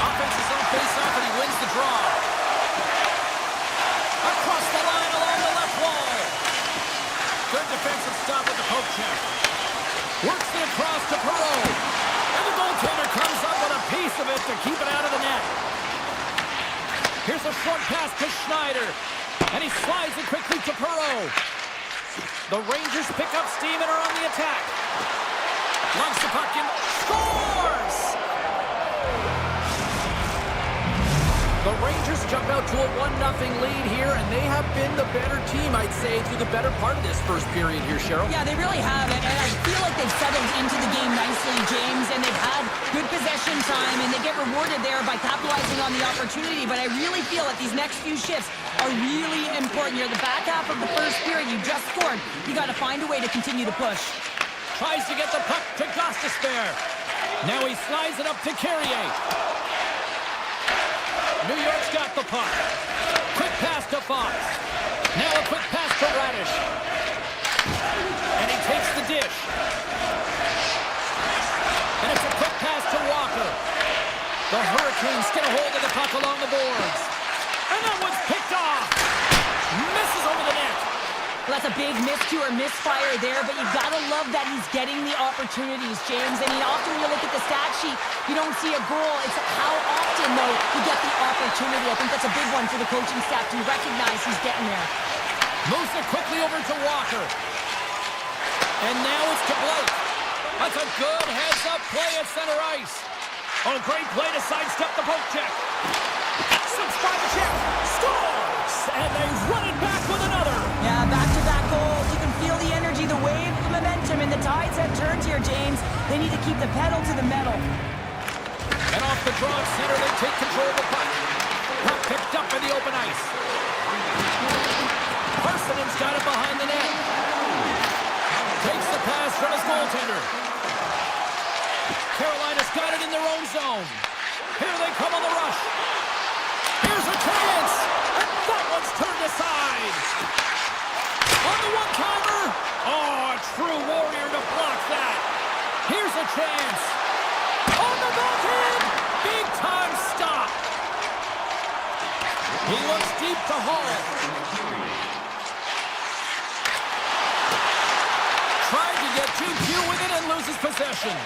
Offense is on face-off and he wins the draw. Across the line along the left wall. Good defensive stop with the poke check. Works it across to Perreault. And the goaltender comes up with a piece of it to keep it out of the net. Here's a short pass to Schneider. And he slides it quickly to Perreault. The Rangers pick up steam and are on the attack. Lungs the puck in. Scores! The Rangers jump out to a 1-0 lead here, and they have been the better team, I'd say, through the better part of this first period here, Cheryl. Yeah, they really have, and I feel like they've settled into the game nicely, James, and they've had good possession time, and they get rewarded there by capitalizing on the opportunity, but I really feel that these next few shifts are really important. You're the back half of the first period. You just scored. You got to find a way to continue to push. Tries to get the puck to Gostisbehere. Now he slides it up to Carrier. New York's got the puck. Quick pass to Fox. Now a quick pass to Radish. And he takes the dish. And it's a quick pass to Walker. The Hurricanes get a hold of the puck along the boards. And that one's picked off. Misses over the net. Well, that's a big miscue or misfire there, but you gotta love that he's getting the opportunities, James. I mean, often when you look at the stat sheet, you don't see a goal. It's how often, though, you get the opportunity. I think that's a big one for the coaching staff to recognize he's getting there. Moves it quickly over to Walker. And now it's to Blake. That's a good heads-up play at center ice. Oh, great play to sidestep the poke check. Slips by the check. Scores! And they run it back with another. Yeah, back-to-back goals. You can feel the energy, the wave, the momentum, and the tides have turned here, James. They need to keep the pedal to the metal. And off the draw at center, they take control of the puck. Puck picked up in the open ice. Parsonen's got it behind the net. Takes the pass from his goaltender. Carolina's got it in their own zone. Here they come on the rush. Here's a chance. And that one's turned aside. On the one-timer. Oh, a true warrior to block that. Here's a chance. On the backhand. Big time stop. He looks deep to Hall. Tried to get too cute with it and loses possession.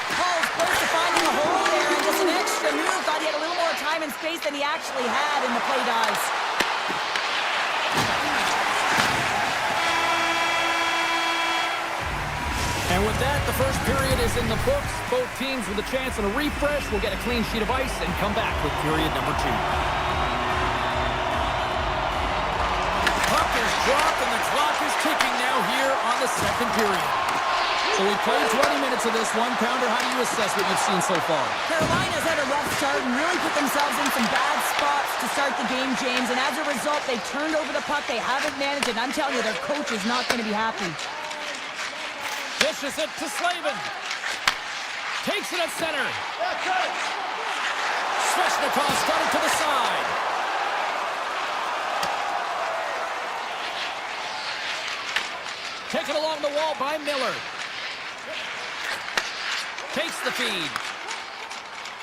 Hall's close to finding a hole there, and just an extra move. Thought he had a little more time and space than he actually had, and the play dies. And with that, the first period is in the books. Both teams with a chance and a refresh will get a clean sheet of ice and come back with period number 2. Puck is dropped and the clock is ticking now here on the second period. So we played 20 minutes of this one. Pounder, how do you assess what you've seen so far? Carolina's had a rough start and really put themselves in some bad spots to start the game, James. And as a result, they turned over the puck. They haven't managed it. I'm telling you, their coach is not going to be happy. Dishes it to Slavin. Takes it at center. Svechnikov started to the side. Taken along the wall by Miller. Takes the feed.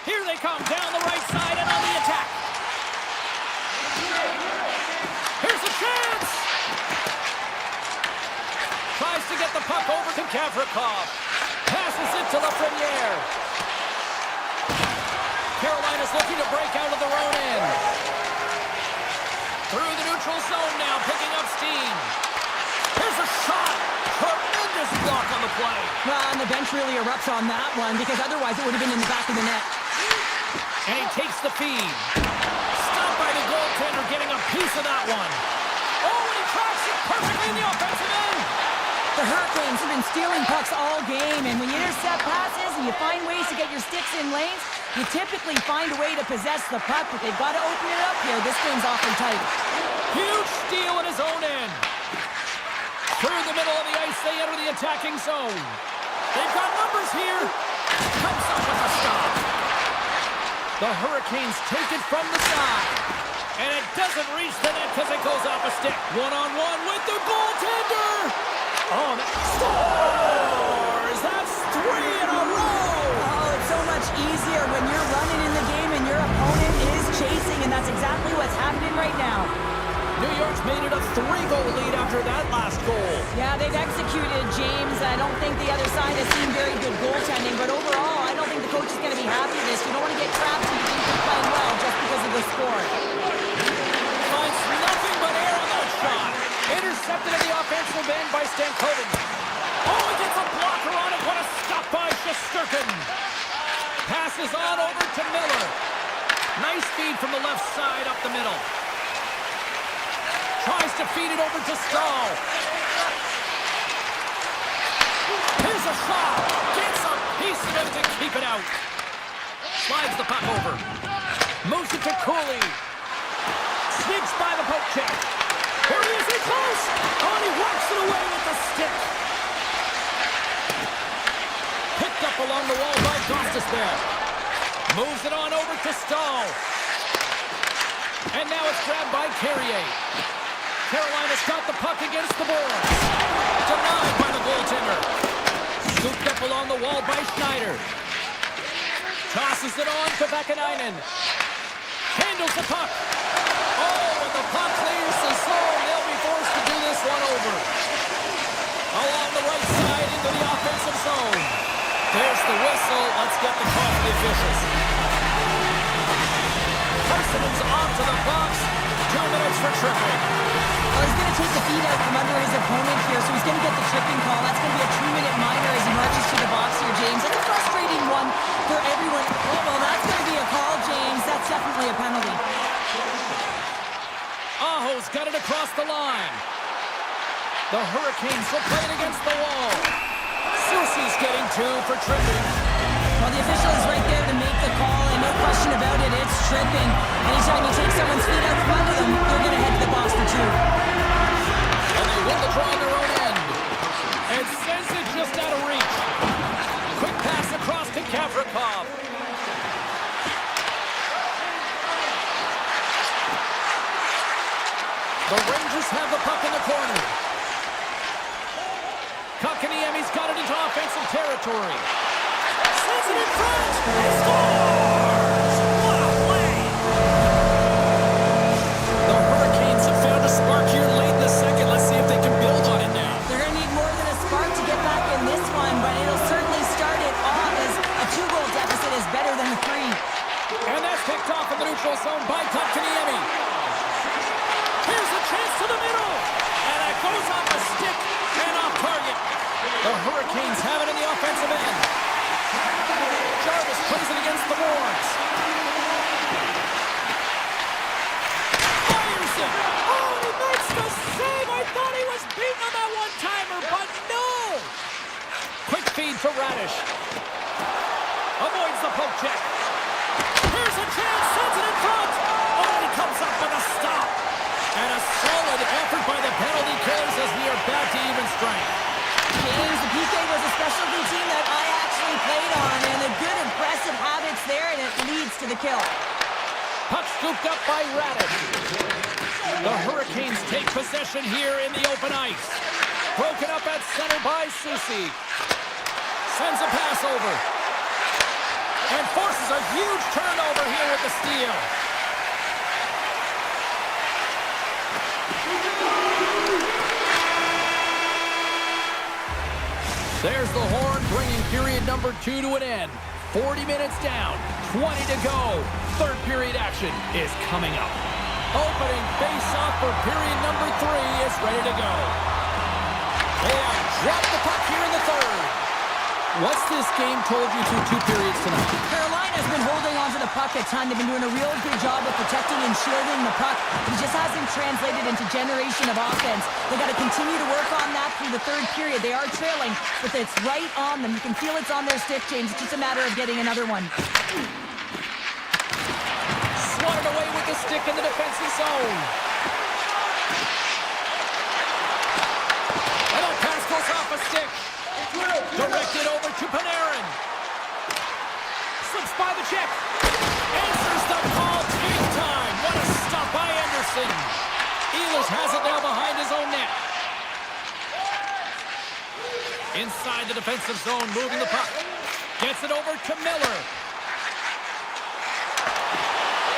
Here they come down the right side and on the attack. Here's a chance. Tries to get the puck over to Gavrikov. Passes it to Lafreniere. Carolina's looking to break out of their own end. Through the neutral zone now, picking up steam. Here's a shot. Tremendous block on the play. Well, and the bench really erupts on that one because otherwise it would have been in the back of the net. And he takes the feed. Stopped by the goaltender, getting a piece of that one. Oh, and he tracks it perfectly in the offensive end. The Hurricanes have been stealing pucks all game, and when you intercept passes and you find ways to get your sticks in lanes, you typically find a way to possess the puck, but they've got to open it up here. This game's awfully tight. Huge steal in his own end. Through the middle of the ice, they enter the attacking zone. They've got numbers here. Comes up with a stop. The Hurricanes take it from the side. And it doesn't reach the net because it goes off a stick. One-on-one with the goaltender. Oh, that scores! That's 3 in a row! Oh, it's so much easier when you're running in the game and your opponent is chasing, and that's exactly what's happening right now. New York's made it a 3-goal lead after that last goal. Yeah, they've executed, James. I don't think the other side has seen very good goaltending, but overall, I don't think the coach is going to be happy with this. You don't want to get trapped and you think you're playing well just because of the score. Finds nothing but air on that shot. Intercepted at the offensive end by Stankoven. Oh, he gets a blocker on it. What a stop by Shesterkin. Passes on over to Miller. Nice feed from the left side up the middle. Tries to feed it over to Stahl. Here's a shot. Gets a piece of it to keep it out. Slides the puck over. Moves it to Cooley. Sneaks by the poke check. Here he is, he's close. Oh, and he walks it away with the stick. Picked up along the wall by Costas there. Moves it on over to Stahl. And now it's grabbed by Carrier. Carolina's got the puck against the boards. Denied by the goaltender. Scooped up along the wall by Schneider. Tosses it on to Vakanainen. Handles the puck. Oh, and the puck clears the zone. They'll be forced to do this one over. Along the right side into the offensive zone. There's the whistle. Let's get the call to the officials. Carson's off to the box. 2 minutes for tripping. Well, he's going to take the feed out from under his opponent here, so he's going to get the tripping call. That's going to be a 2-minute minor as he marches to the box here, James. That's a frustrating one for everyone. Oh, well, that's going to be a call, James. That's definitely a penalty. Aho's got it across the line. The Hurricanes will play it against the wall. Soucy's getting 2 for tripping. Well, the official is right there to make the call, and no question about it, it's tripping. Anytime you take someone's feet out from under them, they're going to head to the box for 2. And they win the draw on their own end. And sends it just out of reach. Quick pass across to Gavrikov. The Rangers have the puck in the corner. Kotkaniemi's got it into offensive territory. Sends it in front. And scores! What a play! The Hurricanes have found a spark here late in the second. Let's see if they can build on it now. They're going to need more than a spark to get back in this one, but it'll certainly start it off as a 2-goal deficit is better than a 3. And that's picked off in the neutral zone by Kotkaniemi. Here's a chance to the middle. And it goes off a stick and off target. The Hurricanes have it in the offensive end. Jarvis plays it against the boards. Fires it. Oh, he makes the save. I thought he was beaten on that one-timer, but no. Quick feed to Radish. Avoids the poke check. Here's a chance. Sends it in front. Oh, he comes up with a stop. And a solid effort by the penalty killers as we are back to even strength. James, the PK was a specialty team that I actually played on, and the good, impressive habits there, and it leads to the kill. Puck scooped up by Radish. The Hurricanes take possession here in the open ice. Broken up at center by Susi. Sends a pass over. And forces a huge turnover here with the steal. There's the horn, bringing period number 2 to an end. 40 minutes down, 20 to go. Third period action is coming up. Opening face-off for period number 3 is ready to go. They have dropped the puck here in the third. What's this game told you through 2 periods tonight? Carolina's been holding on to the puck at time. They've been doing a real good job of protecting and shielding the puck. It just hasn't translated into generation of offense. They've got to continue to work on that through the third period. They are trailing, but it's right on them. You can feel it's on their stick, James. It's just a matter of getting another one. Swatted away with the stick in the defensive zone. And a pass goes off a stick. Directed over to Panarin. Slips by the check. Answers the call big time. What a stop by Anderson. Eilish has it now behind his own net. Inside the defensive zone, moving the puck. Gets it over to Miller.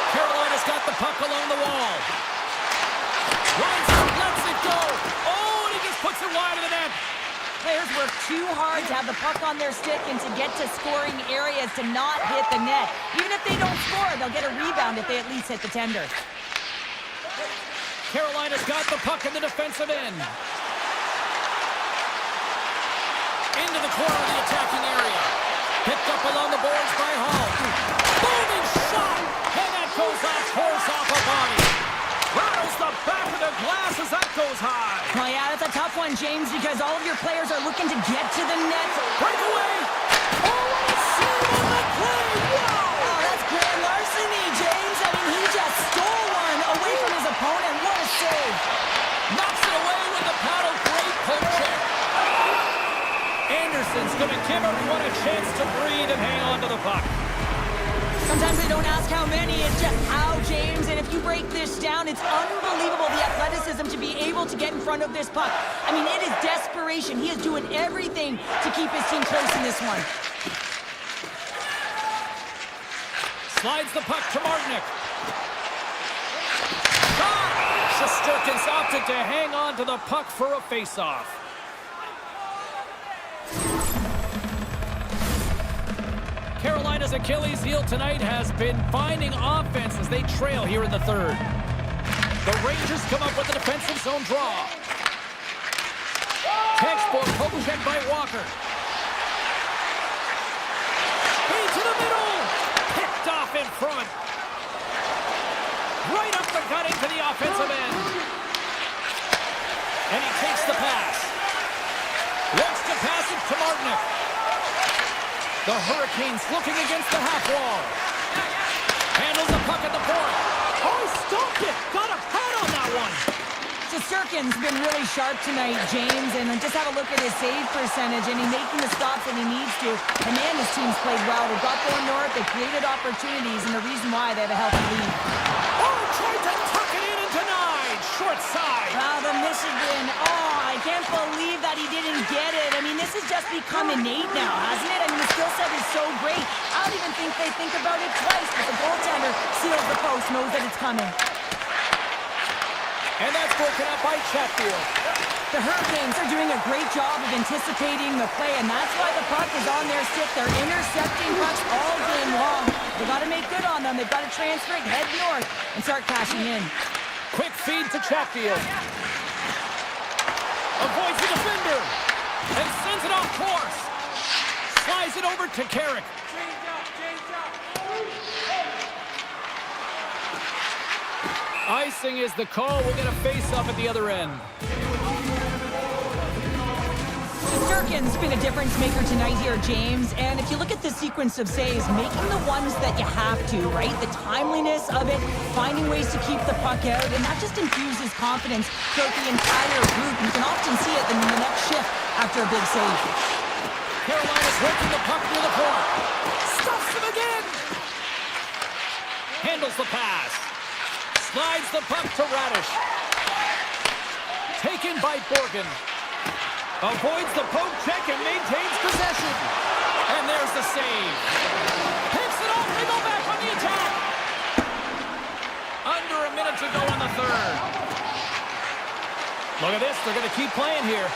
Carolina's got the puck along the wall. Rides it, lets it go. Oh, and he just puts it wide of the net. Players work too hard to have the puck on their stick and to get to scoring areas to not hit the net. Even if they don't score, they'll get a rebound if they at least hit the tender. Carolina's got the puck in the defensive end. Into the corner of the attacking area. Picked up along the boards by Hall. Booming shot! And that goes off, force off a body. Rattles the back of the glass as that goes high. Oh yeah, that's a tough one, James, because all of your players are looking to get to the net. Breakaway! Oh, what a save on the play! Wow! Oh, that's grand larceny, James. I mean, he just stole one away from his opponent. What a save. Knocks it away with the paddle. Great poke check. Anderson's going to give everyone a chance to breathe and hang on to the puck. Sometimes they don't ask how many, it's just how, James. And if you break this down, it's unbelievable the athleticism to be able to get in front of this puck. I mean, it is desperation. He is doing everything to keep his team close in this one. Slides the puck to Martinick. Shot! Shesterkin's opted to hang on to the puck for a face-off. Carolina's Achilles heel tonight has been finding offense as they trail here in the third. The Rangers come up with a defensive zone draw. Textbook poke check by Walker. Into the middle. Picked off in front. Right up the gut into the offensive end. And he takes the pass. Looks to pass it to Martinick. The Hurricanes looking against the half wall. Handles the puck at the point. Oh, stopped it. Got a pad on that one. Shesterkin's been really sharp tonight, James, and just have a look at his save percentage, and he's making the stops that he needs to. And man, his team's played well. They got going north, they created opportunities, and the reason why they have a healthy lead. Oh, tried to tuck it in into nine. Short side. Wow, the Michigan. Oh, I can't believe that he didn't get it. I mean, this has just become innate now, hasn't it? I mean, the skill set is so great. I don't even think they think about it twice, but the goaltender seals the post, knows that it's coming. And that's broken up by Chatfield. The Hurricanes are doing a great job of anticipating the play, and that's why the puck is on their stick. They're intercepting pucks all game long. They've got to make good on them. They've got to transfer it, head north, and start cashing in. Quick feed to Chatfield. Avoids the defender. And sends it off course. Slides it over to Carrick. Icing is the call. We'll get a face-off at the other end. Durkin's been a difference maker tonight here, James. And if you look at the sequence of saves, making the ones that you have to, right? The timeliness of it, finding ways to keep the puck out, and that just infuses confidence throughout the entire group. You can often see it in the next shift after a big save. Carolina's working the puck near the point. Stuffs him again. Handles the pass. Slides the puck to Radish. Taken by Borgen. Avoids the poke check and maintains possession. And there's the save. Picks it off. They go back on the attack. Under a minute to go in the third. Look at this. They're going to keep playing here.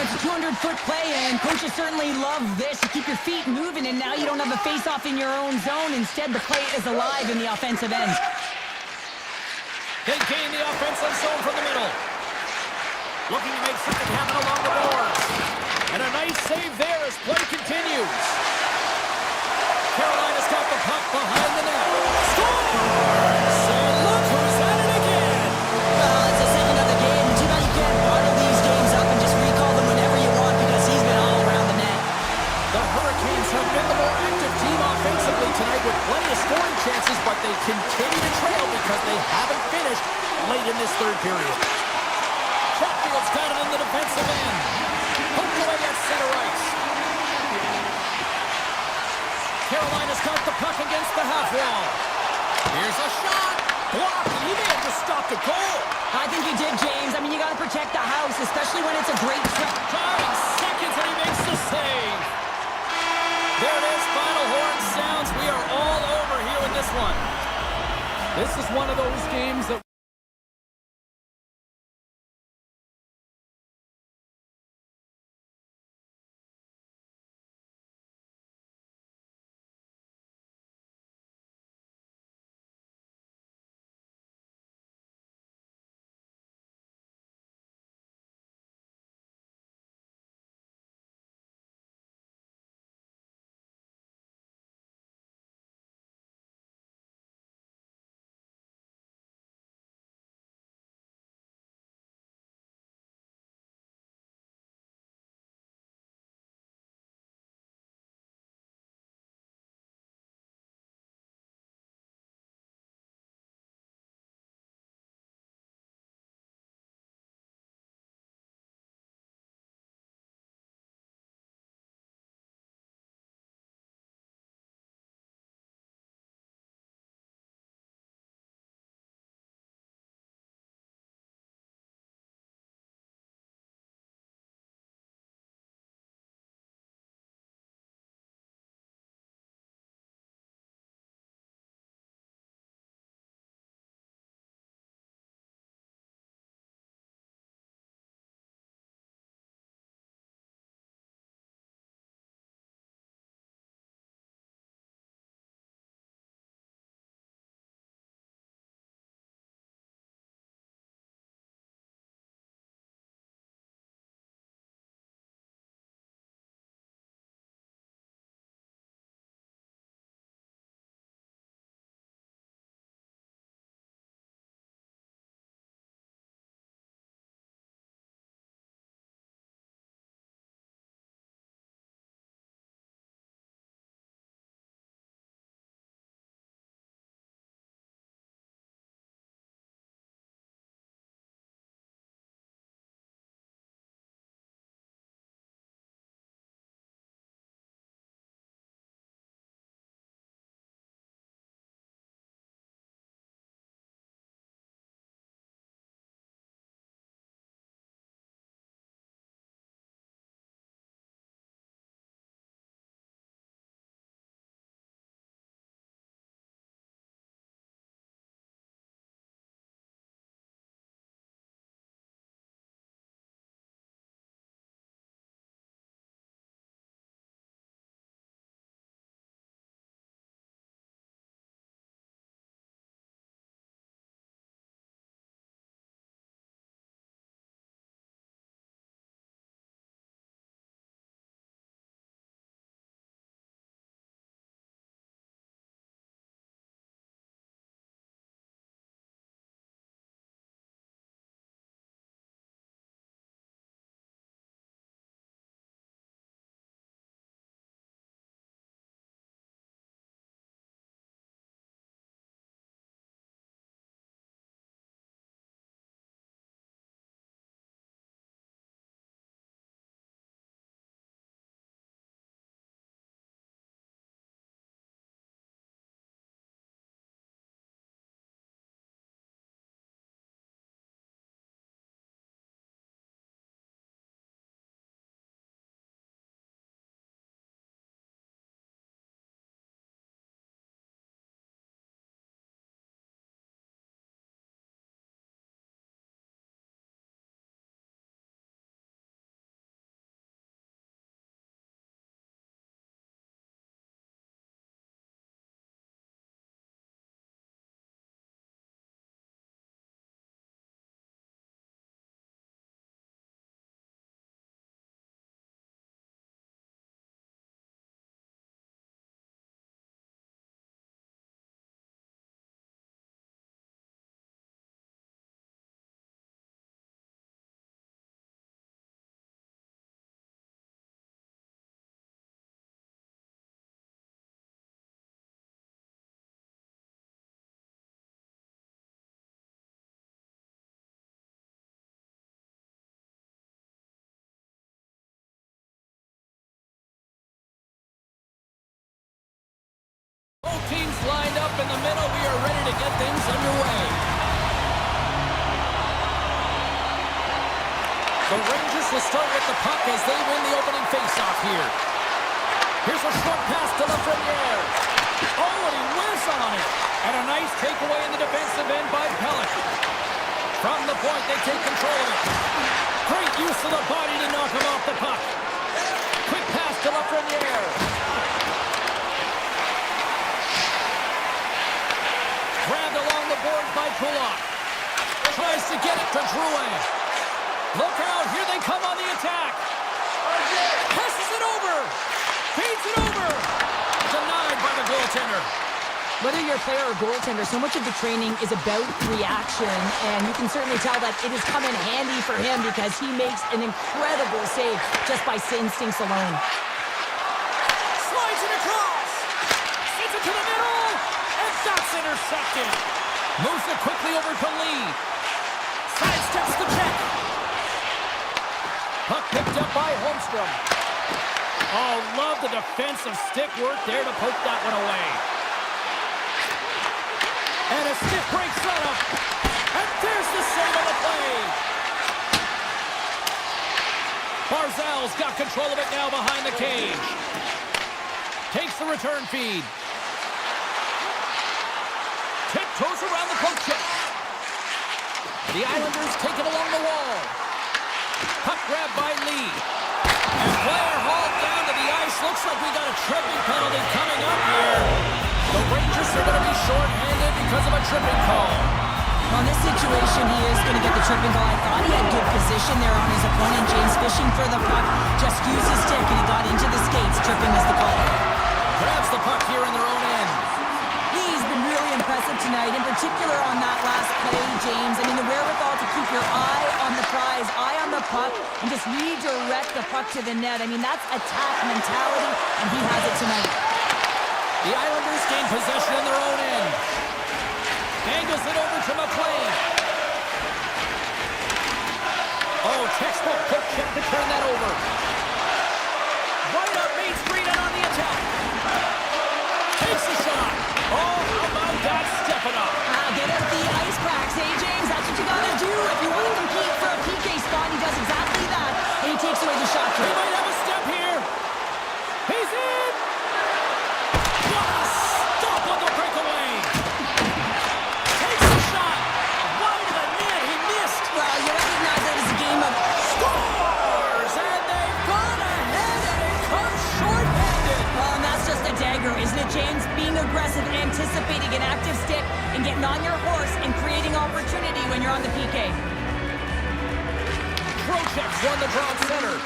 It's a 200-foot play, and coaches certainly love this. You keep your feet moving, and now you don't have a face-off in your own zone. Instead, the play is alive in the offensive end. They gain the offensive zone from the middle. Looking to make something happen along the boards. And a nice save there as play continues. Carolina's got the puck behind the net. Scores! And look who's at it again. Well, it's the second of the game. Too bad you can't bottle these games up and just recall them whenever you want because he's been all around the net. The Hurricanes have been the more active team offensively tonight with plenty of scoring chances, but they continue to trail because they haven't finished late in this third period. Chatfield's got it in the defensive end. Poked away at center ice. Carolina's got the puck against the half wall. Here's a shot. Blocked. He may have just stopped a goal. I think he did, James. I mean, you got to protect the house, especially when it's a great threat. 5 seconds and he makes the save. There it is. Final horn sounds. We are all over here in this one. This is one of those games that lined up in the middle. We are ready to get things underway. The Rangers will start with the puck as they win the opening faceoff here. Here's a short pass to Lafreniere. Oh, and he whiffs on it. And a nice takeaway in the defensive end by Pelech. From the point, they take control of it. Great use of the body to knock him off the puck. Quick pass to Lafreniere. Grabbed along the boards by Kulak. Tries to get it to Drouin. Look out, here they come on the attack. Passes it over. Feeds it over. Denied by the goaltender. Whether you're a player or goaltender, so much of the training is about reaction, and you can certainly tell that it has come in handy for him because he makes an incredible save just by instincts alone. Slides it across. Sends it to the middle, and that's intercepted. Moves it quickly over to Lee. Sidesteps the check. Puck picked up by Holmstrom. Oh, love the defensive stick work there to poke that one away. And a stiff break setup. And there's the save on the play. Barzal's got control of it now behind the cage. Takes the return feed. Tiptoes around the poke check. The Islanders take it along the wall. Puck grab by Lee. And player hauled down to the ice. Looks like we got a tripping penalty coming up here. The Rangers are going to be short-handed because of a tripping call. Well, in this situation, he is going to get the tripping call. I thought he had good position there on his opponent. James fishing for the puck. Just used his stick and he got into the skates. Tripping is the call. Grabs the puck here in their own end. He's been really impressive tonight, in particular on that last play, James. I mean, the wherewithal to keep your eye on the prize, eye on the puck, and just redirect the puck to the net. I mean, that's attack mentality, and he has it tonight. The Islanders gain possession in their own end. Angles it over to McLean. Oh, textbook quick check to turn that over. Right up Main Street and on the attack. Takes the shot. Oh, how about that stepping up? Get out the ice packs, hey, James? That's what you got to do if you want to compete for a PK spot. He does exactly that, and he takes away the shot. He might have a step here. He's in. What a stop on the breakaway. Takes the shot. Wide of the net. He missed. Well, you recognize that as a game of Scores! And they've gone ahead and it comes short-handed. well, and that's just a dagger, isn't it, James? Being aggressive, anticipating an active stick, and getting on your horse and creating opportunity when you're on the PK. Trocheck's won the draw center.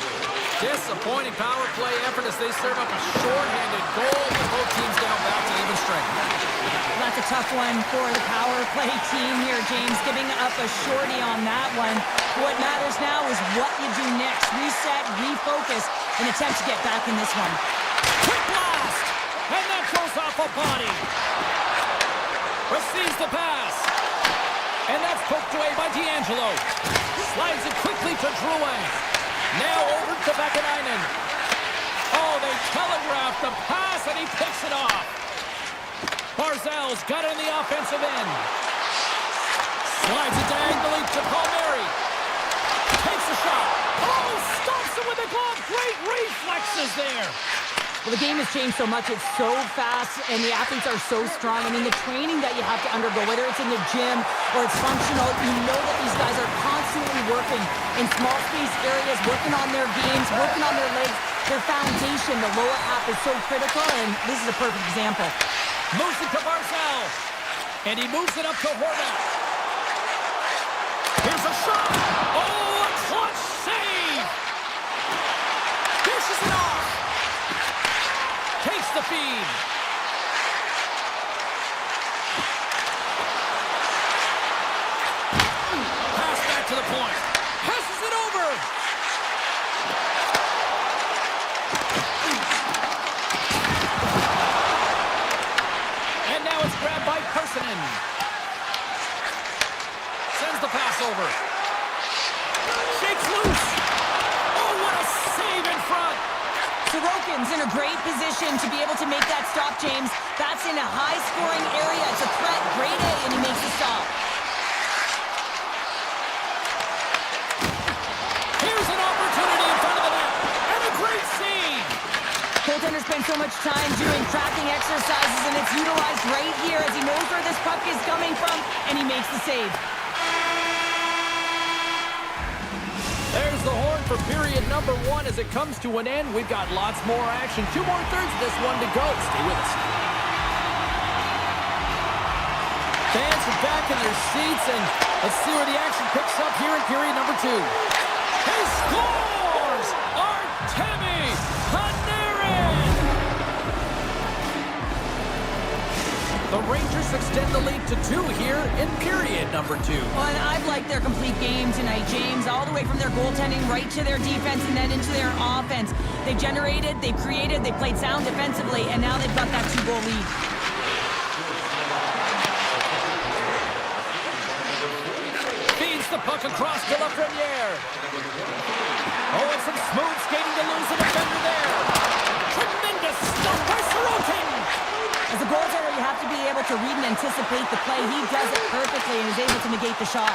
Disappointing power play effort as they serve up a short-handed goal with both teams down back to even strength. That's a tough one for the power play team here, James, giving up a shorty on that one. What matters now is what you do next. Reset, refocus, and attempt to get back in this one. Quick blast! And that goes off a body. Receives the pass. And that's poked away by D'Angelo. Slides it quickly to Drouin. Now over to Vakanainen. Oh, they telegraphed the pass and he picks it off. Barzal's got it on the offensive end. Slides it diagonally to Palmieri. Takes the shot. Oh, stops it with the glove. Great reflexes there. Well, the game has changed so much. It's so fast, and the athletes are so strong. I mean, the training that you have to undergo, whether it's in the gym or it's functional, you know that these guys are constantly working in small space areas, working on their games, working on their legs. Their foundation, the lower half, is so critical, and this is a perfect example. Moves it to Barzal. And he moves it up to Horvat. Here's a shot. Oh, a clutch save. Dishes it off. Takes the feed. Pass back to the point. Passes it over. And now it's grabbed by Parsonen. Sends the pass over. Shakes loose. Oh, what a save in front. Sorokin Falcons in a great position to be able to make that stop, James. That's in a high-scoring area. It's a threat, grade A, and he makes the stop. Here's an opportunity in front of the net, and a great scene. Goaltender spends so much time doing tracking exercises, and it's utilized right here as he knows where this puck is coming from, and he makes the save. There's the horn for period number 1 as it comes to an end. We've got lots more action. 2 more thirds of this one to go. Stay with us. Fans are back in their seats, and let's see where the action picks up here in period number 2. He scores! Artemi Panarin! The Rangers extend the lead to 2 here in period number 2. Well, and I've liked their complete game tonight, James, all the way from their goaltending right to their defense and then into their offense. They've generated, they've created, they've played sound defensively, and now they've got that 2-goal lead. Feeds the puck across to Lafreniere. Oh, and some smooth skating to lose the defender there. Tremendous stop by Sorokin. As a goaltender, you have to be able to read and anticipate the play. He does it perfectly and is able to negate the shot.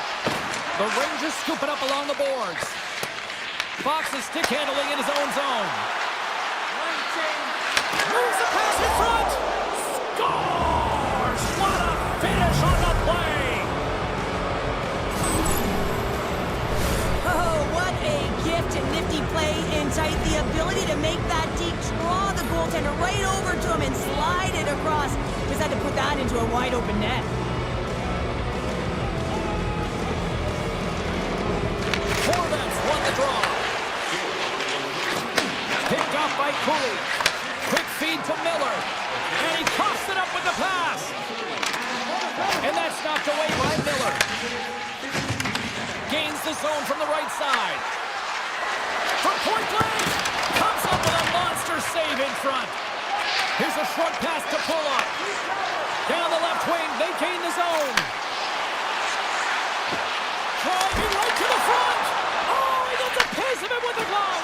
The Rangers scoop it up along the boards. Fox is stick handling in his own zone. Moves the pass in front. Scores! What a finish on the play! Oh, what a gift and nifty play in tight. The ability to make that deep draw the goaltender right over to him and slide it across. Just had to put that into a wide open net. Hornets won the draw. Picked off by Cooley. Quick feed to Miller. And he coughs it up with the pass. And that's knocked away by Miller. Gains the zone from the right side. From point blank. Comes up with a monster save in front. Here's a short pass to Pulock. Down the left wing. They gain the zone. Driving right to the front. Oh, he gets a piece of it with the glove.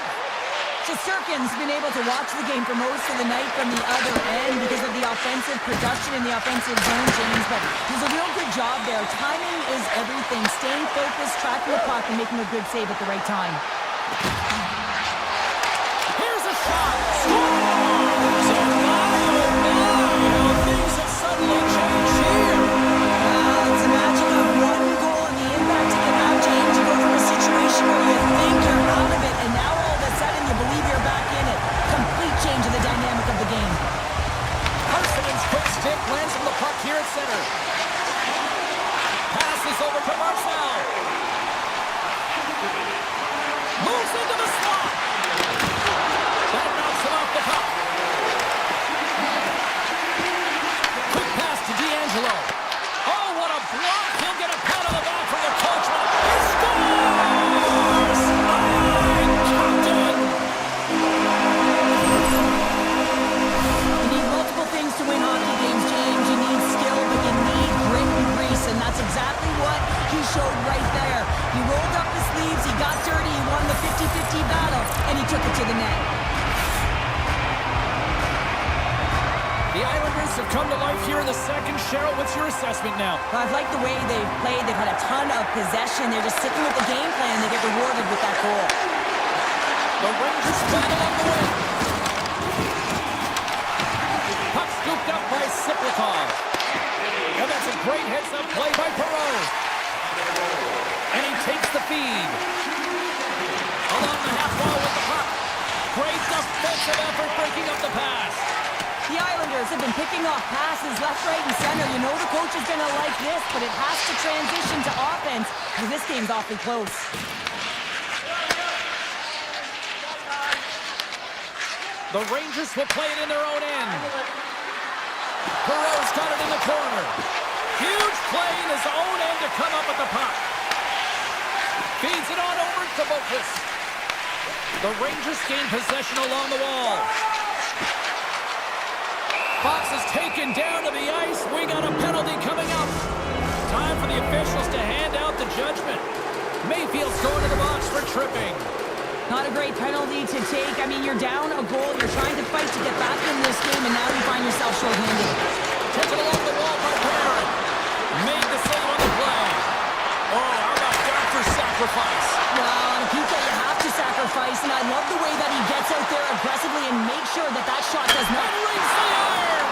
Shesterkin's been able to watch the game for most of the night from the other end because of the offensive production and the offensive zone change, but he's a real good job there. Timing is everything. Staying focused, tracking the puck, and making a good save at the right time. Here's a shot. Scores! Oh, my, things have suddenly changed here. It's a magic of one goal and the impact it can have, James. You go from a situation where you think you're out of it, and now all of a sudden you believe you're back in it. Complete change in the dynamic of the game. Parson's quick stick lands on the puck here at center. Passes over to Marcel. Moves into the slot. That knocks him off the puck. Quick pass to D'Angelo. Oh, what a block. He'll get a pat on the back from the coach. He scores! Captain! You need multiple things to win hockey games, James. You need skill, but you need grit and grease, and that's exactly what he showed right there. He rolled up his sleeves, he got dirty, he won the 50-50 battle, and he took it to the net. The Islanders have come to life here in the second. Cheryl, what's your assessment now? Well, I've liked the way they've played. They've had a ton of possession. They're just sticking with the game plan. They get rewarded with that goal. The Rangers battle on the wing. Puck scooped up by Siplikov. And that's a great heads-up play by Perot. And he takes the feed. Along the half wall with the puck. Great defensive effort breaking up the pass. The Islanders have been picking off passes left, right, and center. You know the coach is going to like this, but it has to transition to offense because this game's awfully close. The Rangers will play it in their own end. Perot's got it in the corner. Huge play in his own end to come up with the puck. Feeds it on over to Bokus. The Rangers gain possession along the wall. Fox is taken down to the ice. We got a penalty coming up. Time for the officials to hand out the judgment. Mayfield's going to the box for tripping. Not a great penalty to take. I mean, you're down a goal. You're trying to fight to get back in this game, and now you find yourself short-handed. Took it along the wall by Barron. Made the save on the play. Oh, how about that for sacrifice? Well, on a PK, you have to sacrifice, and I love the way that he gets out there aggressively and makes sure that that shot does not... And rings the iron!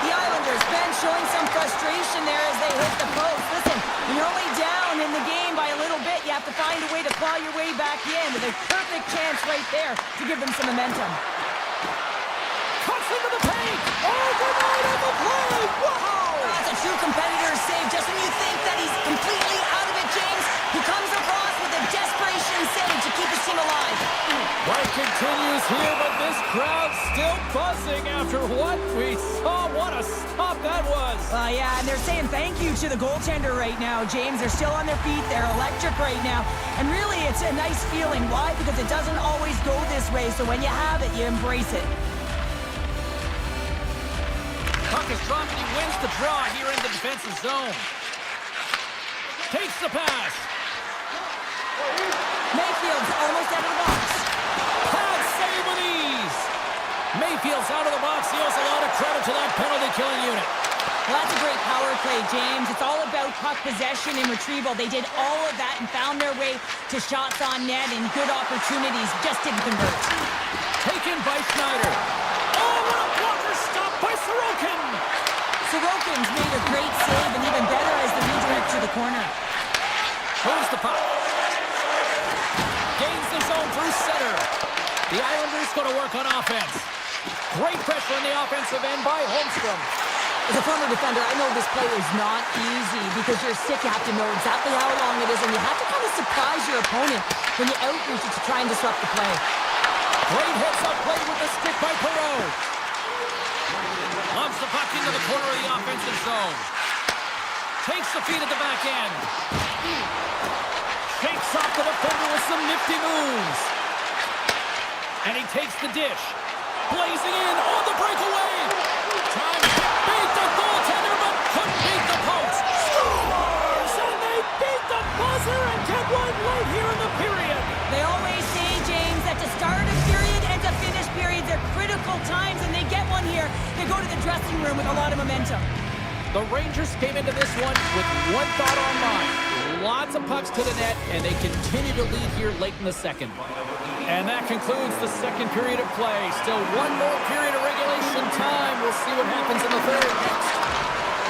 The Islanders, Ben, showing some frustration there as they hit the post. Listen, when you're only down in the game by a little bit, you have to find a way to claw your way back in with a perfect chance right there to give them some momentum. Cuts into the paint! Overnight on the play! Wow! That's a true competitor's save. Just when you think that he's completely out of it, James, he comes across with a desperation save to keep his team alive. Fight continues here, but this crowd's still buzzing after what we saw. What a stop that was! Yeah, and they're saying thank you to the goaltender right now, James. They're still on their feet. They're electric right now. And really, it's a nice feeling. Why? Because it doesn't always go this way, so when you have it, you embrace it. Puck is dropped and he wins the draw here in the defensive zone. Takes the pass. Mayfield's almost out of the box. Pad save with ease. Mayfield's out of the box. He owes a lot of credit to that penalty-killing unit. Well, that's a great power play, James. It's all about puck possession and retrieval. They did all of that and found their way to shots on net and good opportunities. Just didn't convert. Taken by Schneider. Oh, what a blocker stop by Sorokin. Sorokin's made a great save and even better as the redirect to the corner. Moves the puck. Gains the zone through center. The Islanders going to work on offense. Great pressure on the offensive end by Holmstrom. As a former defender, I know this play is not easy because you're sick. You have to know exactly how long it is, and you have to kind of surprise your opponent when you outreach it to try and disrupt the play. Great heads-up play with the stick by Perreault. Lobs the puck into the corner of the offensive zone. Takes the feed at the back end. Shakes off the defender with some nifty moves. And he takes the dish. Blazing in on the breakaway. Time beat the goaltender, but couldn't beat the post. Scores! And they beat the buzzer and get one late here in the period. They always say, James, that to start a period and to finish periods are critical times, and they get one here. They go to the dressing room with a lot of momentum. The Rangers came into this one with one thought on mind. Lots of pucks to the net, and they continue to lead here late in the second. And that concludes the second period of play. Still one more period of regulation time. We'll see what happens in the third next.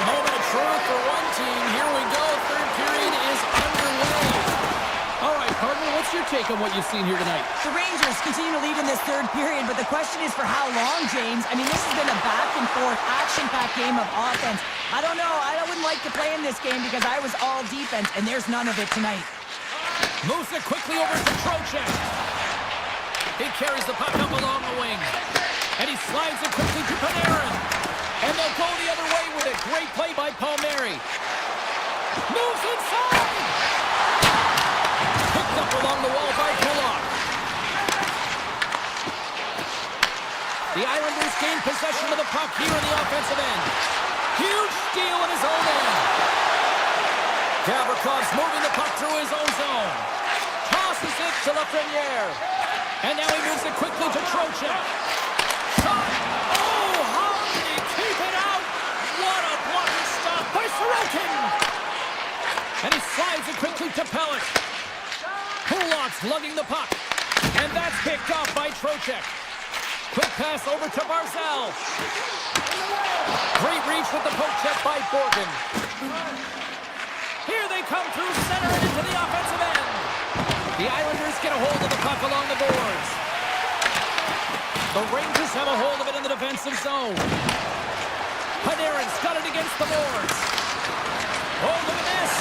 Moment of truth for one team. Here we go. Third period is underway. All right, partner, what's your take on what you've seen here tonight? The Rangers continue to lead in this third period, but the question is for how long, James? I mean, this has been a back-and-forth, action-packed game of offense. I don't know. I wouldn't like to play in this game because I was all defense, and there's none of it tonight. Moves it quickly over to Trocheck. He carries the puck up along the wing. And he slides it quickly to Panarin. And they'll go the other way with it. Great play by Palmieri. Moves inside. Picked up along the wall by Kulak. The Islanders gain possession of the puck here in the offensive end. Huge steal in his own end. Gavrikov's moving the puck through his own zone. Tosses it to Lafreniere. And now he moves it quickly to Trocheck. Shot! Oh, how did he keep it out? What a blocking stop by Sorokin! And he slides it quickly to Pelech. Kulak's lugging the puck. And that's picked off by Trocheck. Quick pass over to Barzal. Great reach with the poke check by Borgen. Here they come through center and into the offensive end. The Islanders get a hold of the puck along the boards. The Rangers have a hold of it in the defensive zone. Panarin's got it against the boards. Oh, look at this.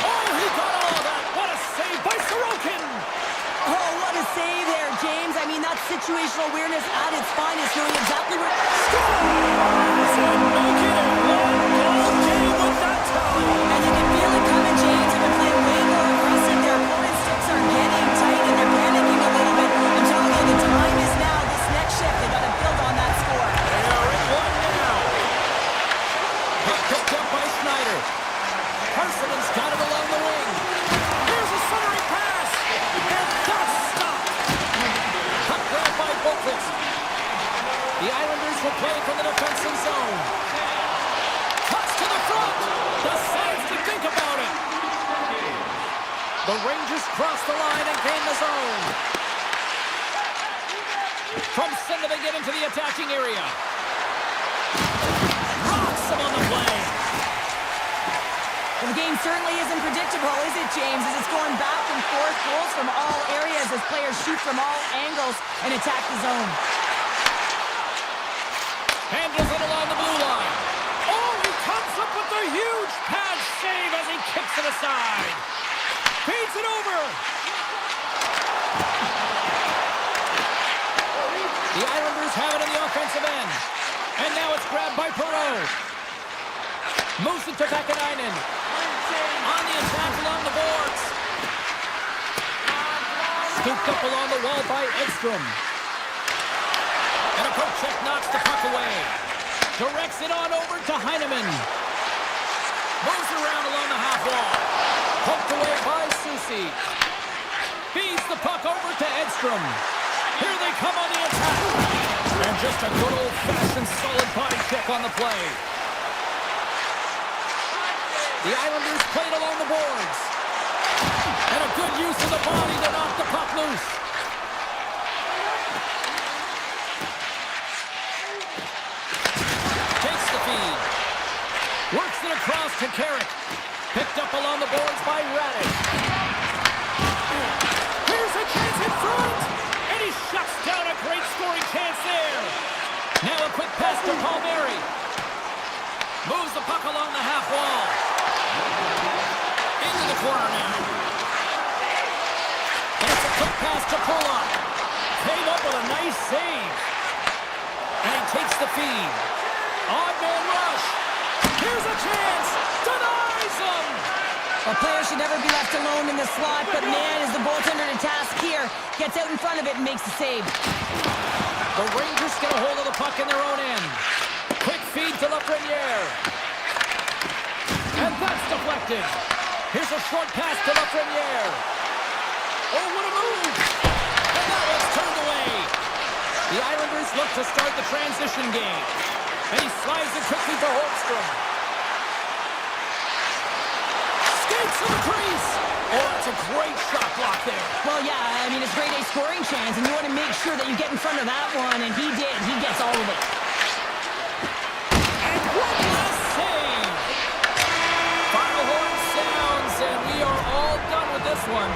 Oh, he got all of that. What a save by Sorokin. Oh, what a save there, James. I mean, that's situational awareness at its finest, knowing exactly where... Scores! And make it a one-goal game with that tally. And you can feel it coming, James. They've been playing way more aggressive. Their opponent's sticks are getting tight, and they're panicking a little bit. I'm telling you, the time is now. This next shift, they got to build on that score. They are in one now. Picked up by Schneider. Carson's got it along the wing. Here's a centering pass. And that's stopped. The Rangers cross the line and gain the zone. From center they get into the attacking area. Rocks him on the play. Well, the game certainly isn't predictable, is it, James? As it's going back and forth, goals from all areas as players shoot from all angles and attack the zone. Handles it along the blue line. Oh, he comes up with a huge pad save as he kicks it aside. Feeds it over. The Islanders have it in the offensive end. And now it's grabbed by Perot. Moves it to Vakanainen. On the attack along the boards. Scooped up along the wall by Edstrom. And a poke check knocks the puck away. Directs it on over to Heineman. Moves around along the half wall. Poked away by Susie. Feeds the puck over to Edstrom. Here they come on the attack. And just a good old-fashioned solid body check on the play. The Islanders played along the boards. And a good use of the body to knock the puck loose. Takes the feed. Works it across to Carrick. Picked up along the boards by Raddish. Here's a chance in front. And he shuts down a great scoring chance there. Now a quick pass to Palmieri. Moves the puck along the half wall. Into the corner now. And it's a quick pass to Pollock. Came up with a nice save. And he takes the feed. Odd man rush. Here's a chance. Denies him. A player should never be left alone in the slot, but man, is the goaltender to task here. Gets out in front of it and makes the save. The Rangers get a hold of the puck in their own end. Quick feed to Lafreniere. And that's deflected. Here's a short pass to Lafreniere. Oh, what a move. And that one's turned away. The Islanders look to start the transition game. And he slides it quickly to Holmstrom. Skates to the crease. Oh, that's a great shot block there. Well, yeah, I mean, it's grade A scoring chance, and you want to make sure that you get in front of that one, and he did. He gets all of it. And one last save. Final horn sounds, and we are all done with this one.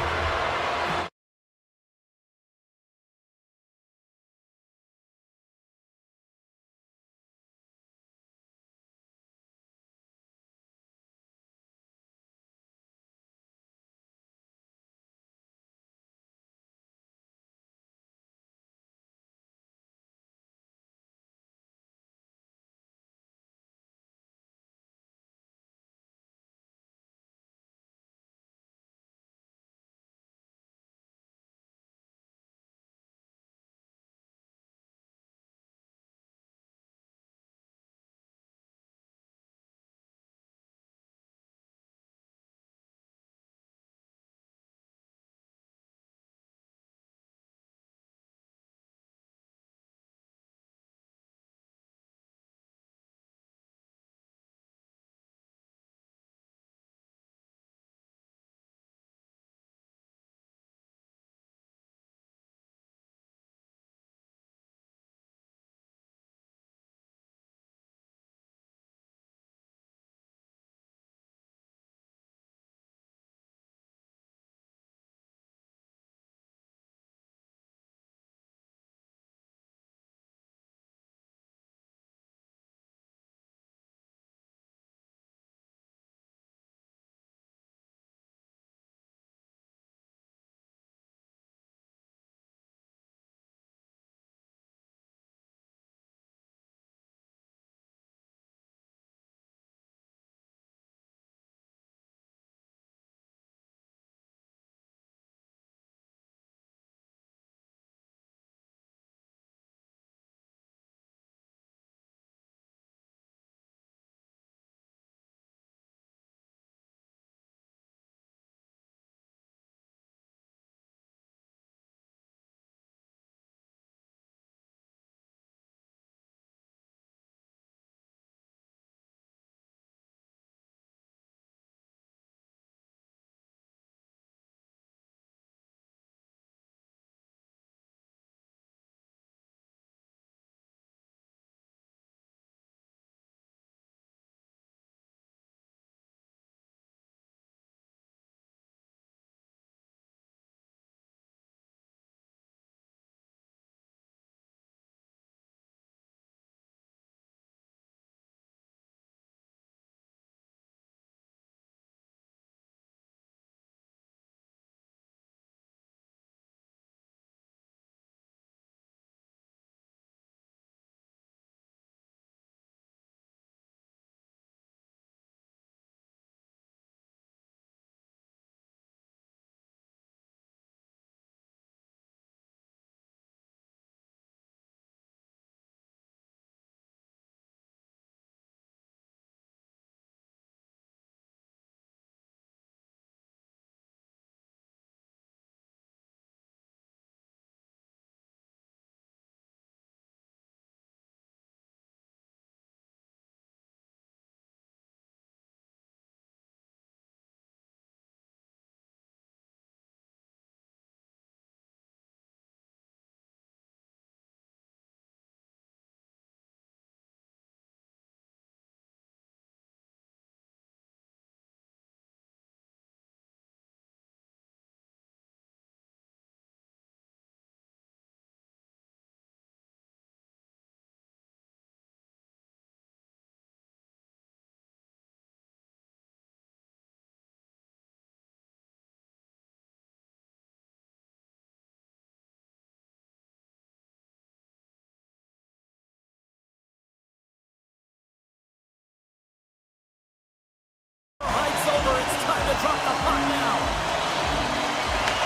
drop the puck now.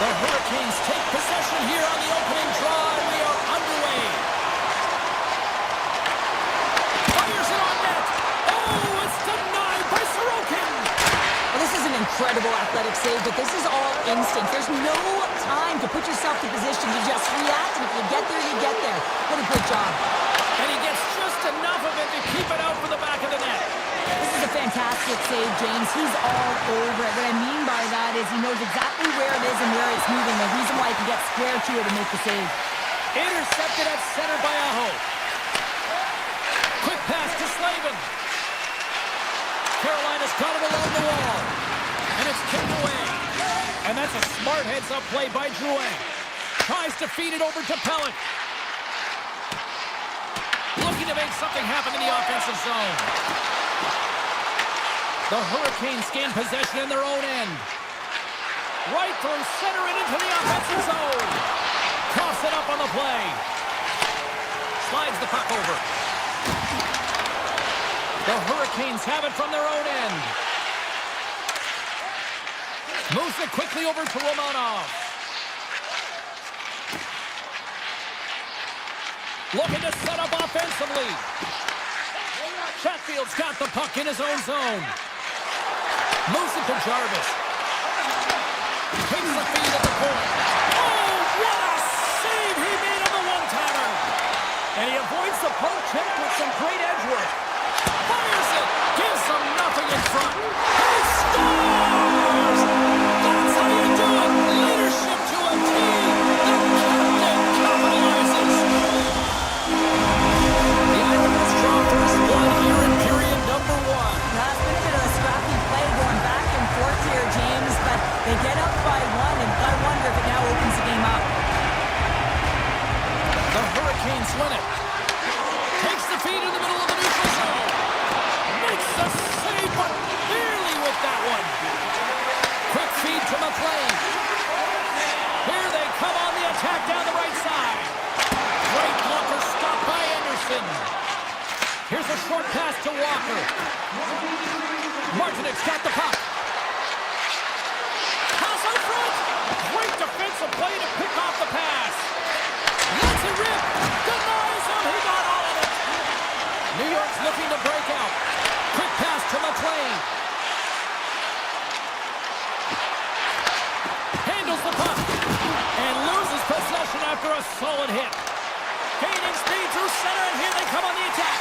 The Hurricanes take possession here on the opening draw, and we are underway. Fires it on net. Oh, it's denied by Sorokin. Well, this is an incredible athletic save, but this is all instinct. There's no time to put yourself in position to just react, and if you get there, you get there. What a good job. And he gets just enough of it to keep it out for the back of the net. This is a fantastic save, James. He's all over it. What I mean by that is he knows exactly where it is and where it's moving. The reason why he can get square to it and make the save. Intercepted at center by Aho. Quick pass to Slavin. Carolina's got it along the wall. And it's kicked away. And that's a smart heads-up play by Drouin. Tries to feed it over to Pellick. Looking to make something happen in the offensive zone. The Hurricanes gain possession in their own end. Right through center and into the offensive zone. Toss it up on the play. Slides the puck over. The Hurricanes have it from their own end. Moves it quickly over to Romanov. Looking to set up offensively. Chatfield's got the puck in his own zone. Moves it to Jarvis. Takes the feed at the point. Oh, what a save he made on the one-timer. And he avoids the poke check with some great edge work. Fires it. Gives them nothing in front. He scores! That's how you do it. Leadership to a team. The captain capitalizes. The Islanders draw first blood here in period number 1. Now, it's been a bit of a scrappy play going back and forth here, James, but they get up by one, and I wonder if it now opens the game up. The Hurricanes win it. Takes the feed in the middle of the neutral zone. Makes the save, but barely with that one. Quick feed to McLean. Here they come on the attack down the right side. Great blocker stopped by Anderson. Here's a short pass to Walker. Martinek's got the puck. Pass out front. Great defensive play to pick off the pass. Lets it rip. Denies him. He got all of it. New York's looking to break out. Quick pass to McLean. Handles the puck. And loses possession after a solid hit. Gaining speed through center, and here they come on the attack.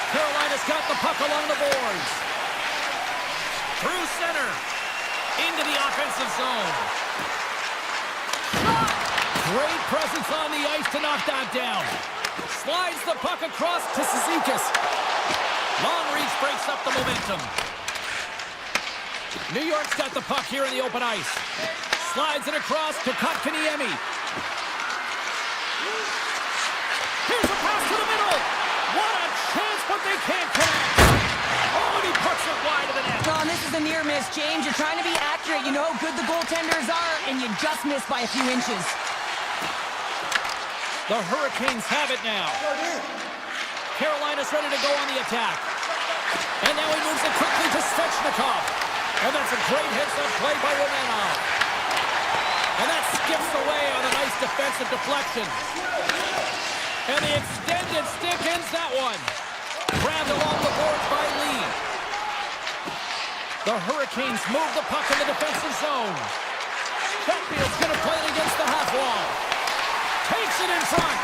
Carolina's got the puck along the boards. Through center. Into the offensive zone. Shot! Great presence on the ice to knock that down. Slides the puck across to Cizikas. Long reach breaks up the momentum. New York's got the puck here in the open ice. Slides it across to Kotkaniemi. Here's a pass to the middle. What a chance, but they can't connect. Oh, and he puts it wide of the net. John, this is a near miss, James. You're trying to be accurate. You know how good the goaltenders are, and you just missed by a few inches. The Hurricanes have it now. Carolina's ready to go on the attack. And now he moves it quickly to Svechnikov. And that's a great heads-up play by Romanov. And that skips away on a nice defensive deflection. And the extended stick ends that one. Grabbed along the boards by Lee. The Hurricanes move the puck in the defensive zone. Chatfield's going to play it against the half wall. Takes it in front.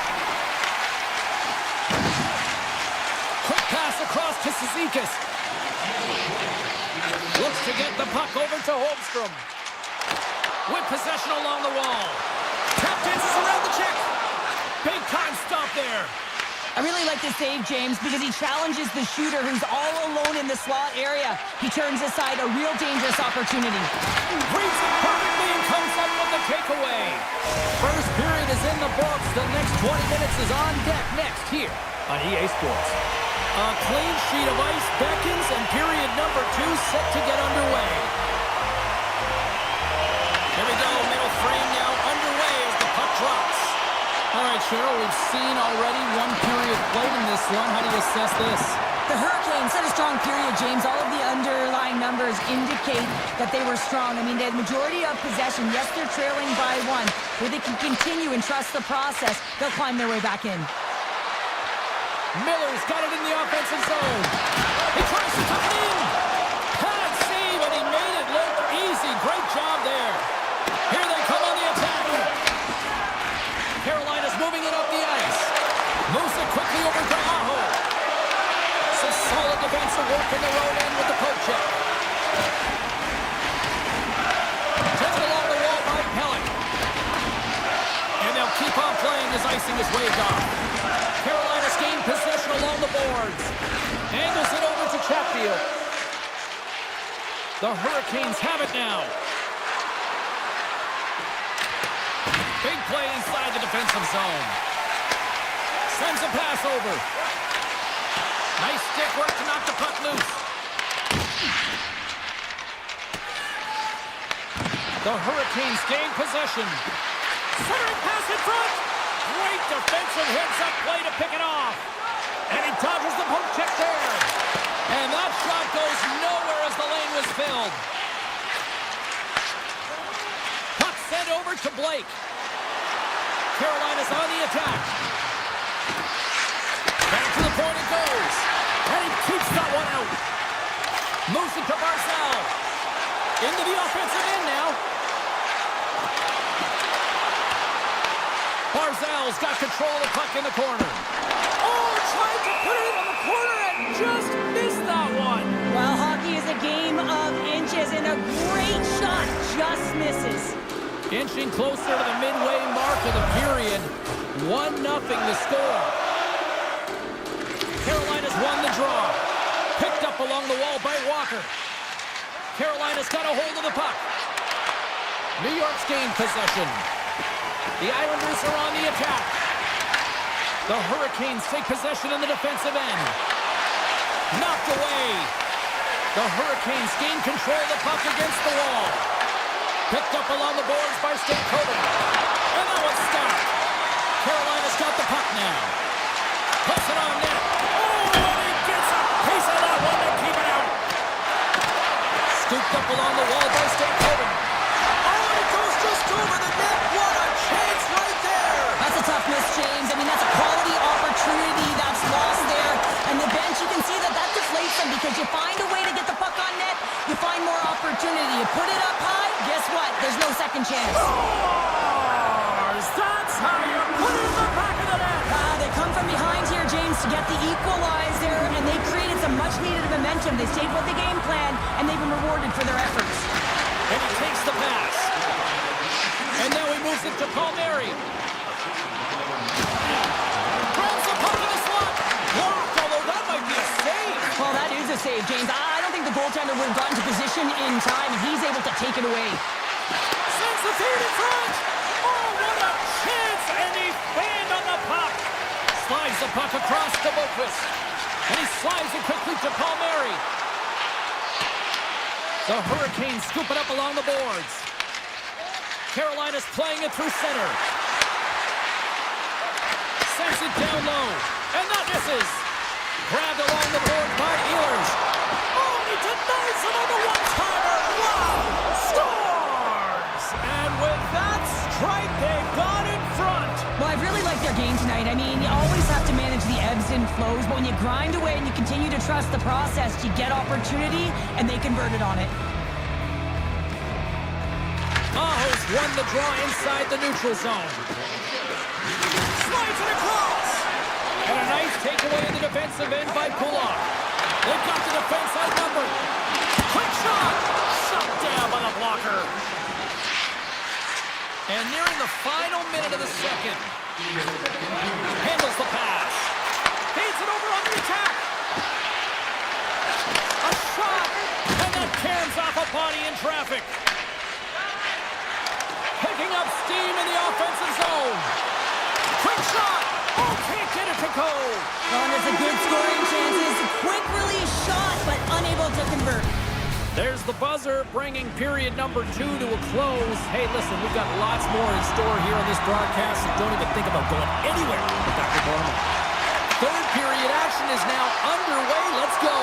Quick pass across to Cizikas. Looks to get the puck over to Holmstrom. With possession along the wall. Tap dances around the check. Big time stop there. I really like this save, James, because he challenges the shooter who's all alone in the slot area. He turns aside a real dangerous opportunity. Reads it perfectly and comes up with the takeaway. First period is in the books. The next 20 minutes is on deck next here on EA Sports. A clean sheet of ice beckons, and period number 2 set to get underway. Here we go, middle frame now underway as the puck drops. All right, Cheryl, we've seen already one period played in this one. How do you assess this? The Hurricanes had a strong period, James. All of the underlying numbers numbers indicate that they were strong. I mean, they had majority of possession. Yes, they're trailing by one. Where they can continue and trust the process, they'll climb their way back in. Miller's got it in the offensive zone. He tries to tuck it in. Bad save, and he made it look easy. Great job there. Here they come on the attack. Carolina's moving it up the ice. Moves it quickly over to Aho. Some solid defensive work in the road end with the poke check. Taken along the wall by Pellick. And they'll keep on playing as icing is waved off. Carolina's gained possession along the boards. Angles it over to Chatfield. The Hurricanes have it now. Big play inside the defensive zone. Sends a pass over. Nice stick work to knock the puck loose. The Hurricanes gain possession. Centering pass in front. Great defensive heads-up play to pick it off. And he dodges the poke check there. And that shot goes nowhere as the lane was filled. Puck sent over to Blake. Carolina's on the attack. Back to the point it goes. And he keeps that one out. Moves it to Barzal. Into the offensive end now. Barzal's got control of the puck in the corner. Oh, tried to put it in the corner and just missed that one. Well, hockey is a game of inches, and a great shot just misses. Inching closer to the midway mark of the period. 1-0 the score. Carolina's won the draw. Picked up along the wall by Walker. Carolina's got a hold of the puck. New York's gained possession. The Islanders are on the attack. The Hurricanes take possession in the defensive end. Knocked away. The Hurricanes gain control of the puck against the wall. Picked up along the boards by Stankoven. And that one's stopped. Carolina's got the puck now. Puts it on net. Oh, and he gets a piece of that one to keep it out. Scooped up along the wall by Stankoven. Oh, and it goes just over the net. What a chance right there. That's a tough miss, James. I mean, that's a quality opportunity that's lost there. And the bench, you can see that deflates them because you find a way to get the puck on net, you find more opportunity. You put it up high, guess what? There's no second chance. Scores! That's how you put it in the back of the net. They come from behind here, James, to get the equalizer, and they created some much-needed momentum. They stayed with the game plan, and they've been rewarded for their efforts. And he takes the pass. And now he moves it to Palmieri. Throws the puck in the slot. Blocked, although that might be a save. Well, that is a save, James. I don't think the goaltender would have gotten to position in time, and he's able to take it away. Sends the feed in front. Oh, what a chance. And he fanned on the puck. Slides the puck across to Boquist. And he slides it quickly to Palmieri. The Hurricanes scoop it up along the boards. Carolina's playing it through center. Sends it down low. And that misses. Grabbed along the board by Ehlers. Oh, he denies him on the one-timer. Wow! Scores! And with that strike, they got in front. Well, I really like their game tonight. I mean, you always have to manage the ebbs and flows, but when you grind away and you continue to trust the process, you get opportunity, and they converted on it. Aho's won the draw inside the neutral zone. Slides it across. And a nice takeaway in the defensive end by Pulak. They've got the defense outnumbered. Quick shot. Shut down by the blocker. And nearing the final minute of the second. Handles the pass. Feeds it over on the attack. A shot. And that cans off a body in traffic. Picking up steam in the offensive zone. Quick shot. Oh, can't get it to go. Well, and there's a good scoring chances. Quick release shot, but unable to convert. There's the buzzer, bringing period number 2 to a close. Hey, listen, we've got lots more in store here on this broadcast, so don't even think about going anywhere with Dr. Borman. Third period action is now underway. Let's go.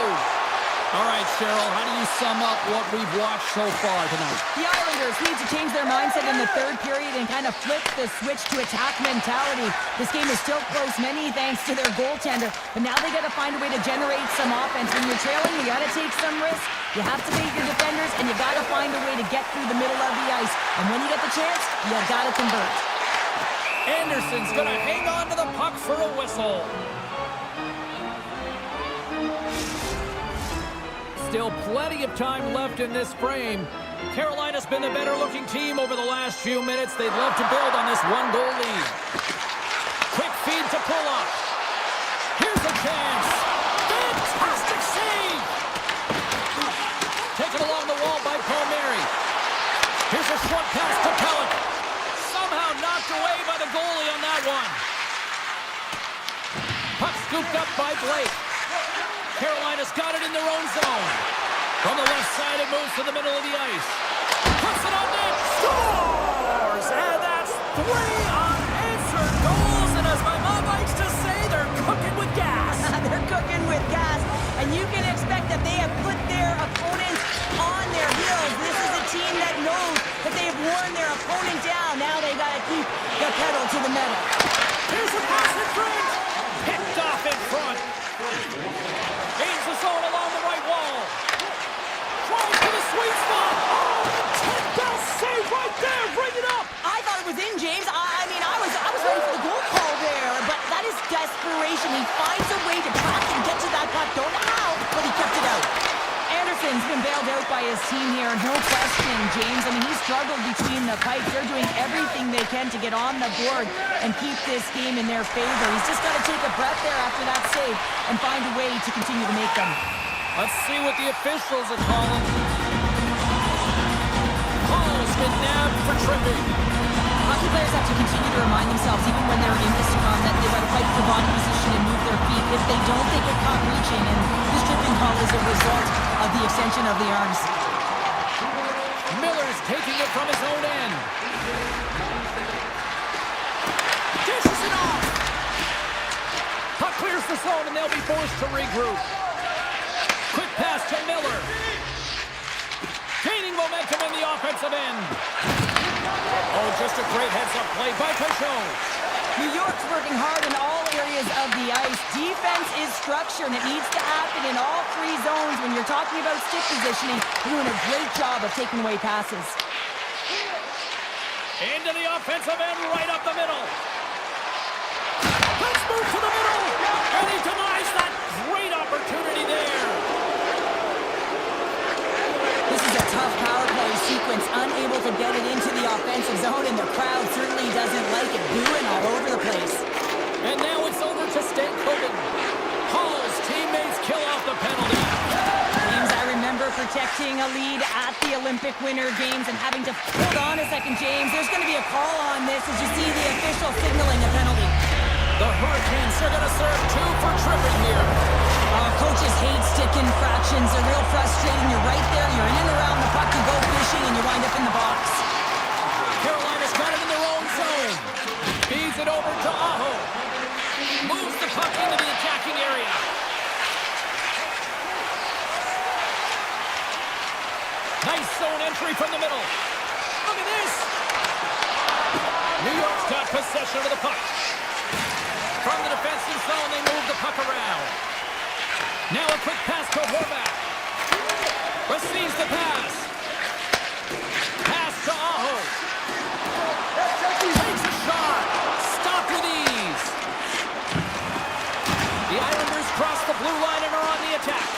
All right, Cheryl, how do you sum up what we've watched so far tonight? The Islanders need to change their mindset in the third period and kind of flip the switch to attack mentality. This game is still close, many thanks to their goaltender, but now they got to find a way to generate some offense. When you're trailing, you got to take some risks. You have to beat your defenders, and you got to find a way to get through the middle of the ice. And when you get the chance, you got to convert. Anderson's going to hang on to the puck for a whistle. Still plenty of time left in this frame. Carolina's been the better-looking team over the last few minutes. They'd love to build on this one-goal lead. Quick feed to pull up. Here's a chance. Fantastic save! Taken along the wall by Palmieri. Here's a short pass to Pellick. Somehow knocked away by the goalie on that one. Puck scooped up by Blake. Carolina's got it in their own zone. From the left side, it moves to the middle of the ice. Puts it on net. Scores! And that's 3 unanswered goals. And as my mom likes to say, they're cooking with gas. They're cooking with gas. And you can expect that they have put their opponents on their heels. This is a team that knows that they have worn their opponent down. Now they got to keep the pedal to the metal. Here's a pass in front. Picked off in front. Gains the zone along the right wall. Tries to the sweet spot. Oh, the save right there. Bring it up. I thought it was in, James. I mean, I was ready for the goal call there, but that is desperation. He finds a way to track and get to that puck. Don't know how, but he kept it out. Anderson's been bailed out by his team here, no question, James. I mean, he struggled between the pipes. They're doing everything they can to get on the board and keep this game in their favor. He's just got to take a breath there after that save and find a way to continue to make them. Let's see what the officials are calling. Hall's been nabbed for tripping. Hockey players have to continue to remind themselves, even when they're in the scrum, that they've got to fight for body position and move their feet. If they don't, they get caught reaching, and this tripping call is a result of the extension of the arms. Miller's taking it from his own end. Dishes it off. Puck clears the zone, and they'll be forced to regroup. Quick pass to Miller. Gaining momentum in the offensive end. Oh, just a great heads-up play by Peugeot. New York's working hard in all areas of the ice. Defense is structure, and it needs to happen in all 3 zones. When you're talking about stick positioning, they're doing a great job of taking away passes. Into the offensive end, right up the middle. Let's move to the middle. And he denies that great opportunity there. This is a tough power play sequence, unable to get it into the offensive zone, and the crowd certainly doesn't like it, booing all over the place. And now it's over to Stankoven. Hall's teammates kill off the penalty. James, I remember protecting a lead at the Olympic Winter Games and having to hold on a second, James. There's going to be a call on this as you see the official signaling a penalty. The Hurricanes are going to serve 2 for tripping here. Coaches hate stick infractions. They're real frustrating. You're right there. You're in and around the puck. You go fishing and you wind up in the box. Carolina's got it in their own zone. Feeds it over to Aho. Moves the puck into the attacking area. Nice zone entry from the middle. Look at this. New York's got possession of the puck. From the defensive zone, they move the puck around. Now a quick pass to Horvath. Receives the pass. Pass to Aho. Takes a shot. Stopped with ease. The Islanders cross the blue line and are on the attack.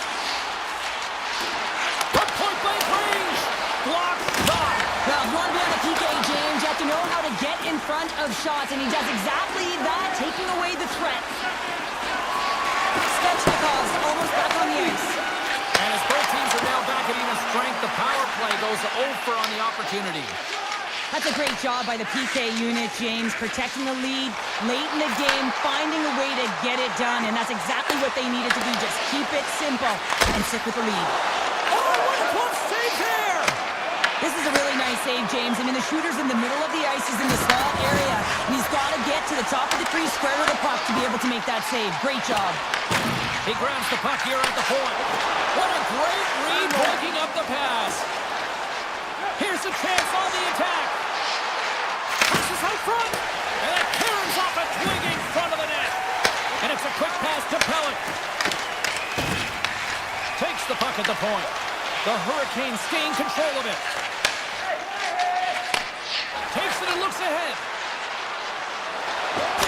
From point-blank range. Blocked shot. Well, if you want to be on the PK, James, you have to know how to get in front of shots, and he does exactly that, taking away the threat. Svechnikov's almost back on the ice. And as both teams are now back at even strength, the power play goes over on the opportunity. That's a great job by the PK unit, James, protecting the lead late in the game, finding a way to get it done, and that's exactly what they needed to do. Just keep it simple and stick with the lead. Oh, what a close save there! This is a really nice save, James. I mean, the shooter's in the middle of the ice. He's in the small area, and he's got to get to the top of the crease, square with the puck to be able to make that save. Great job. He grabs the puck here at the point. What a great read breaking up the pass. Here's a chance on the attack. Passes out front. And it caroms off a twig in front of the net. And it's a quick pass to Pellick. Takes the puck at the point. The Hurricanes gain control of it. Takes it and looks ahead.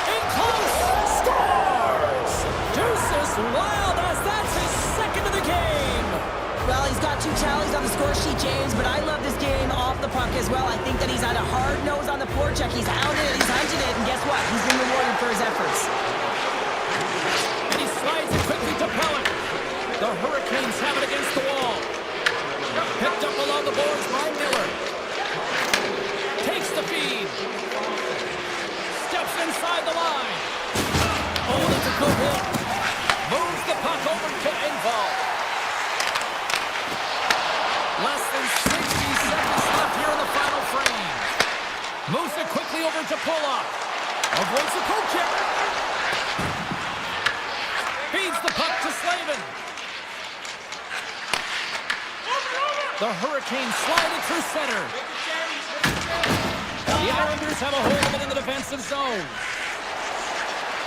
In close. Scores! Deuces Wild as that's his second of the game. Well, he's got 2 tallies on the score sheet, James, but I love this game off the puck as well. I think that he's had a hard nose on the forecheck. He's hounded it, he's hunted it, and guess what? He's been rewarded for his efforts. And he slides it quickly to Pellick. The Hurricanes have it against the wall. Picked up along the boards by Miller. Takes the feed. Steps inside the line. Oh, that's a good hit. Moves the puck over to Engvall. Less than 60 seconds left here in the final frame. Moves it quickly over to Pulock. Avoids the poke check. Feeds the puck to Slavin. The Hurricanes slide it through center. The Islanders have a hold of it in the defensive zone.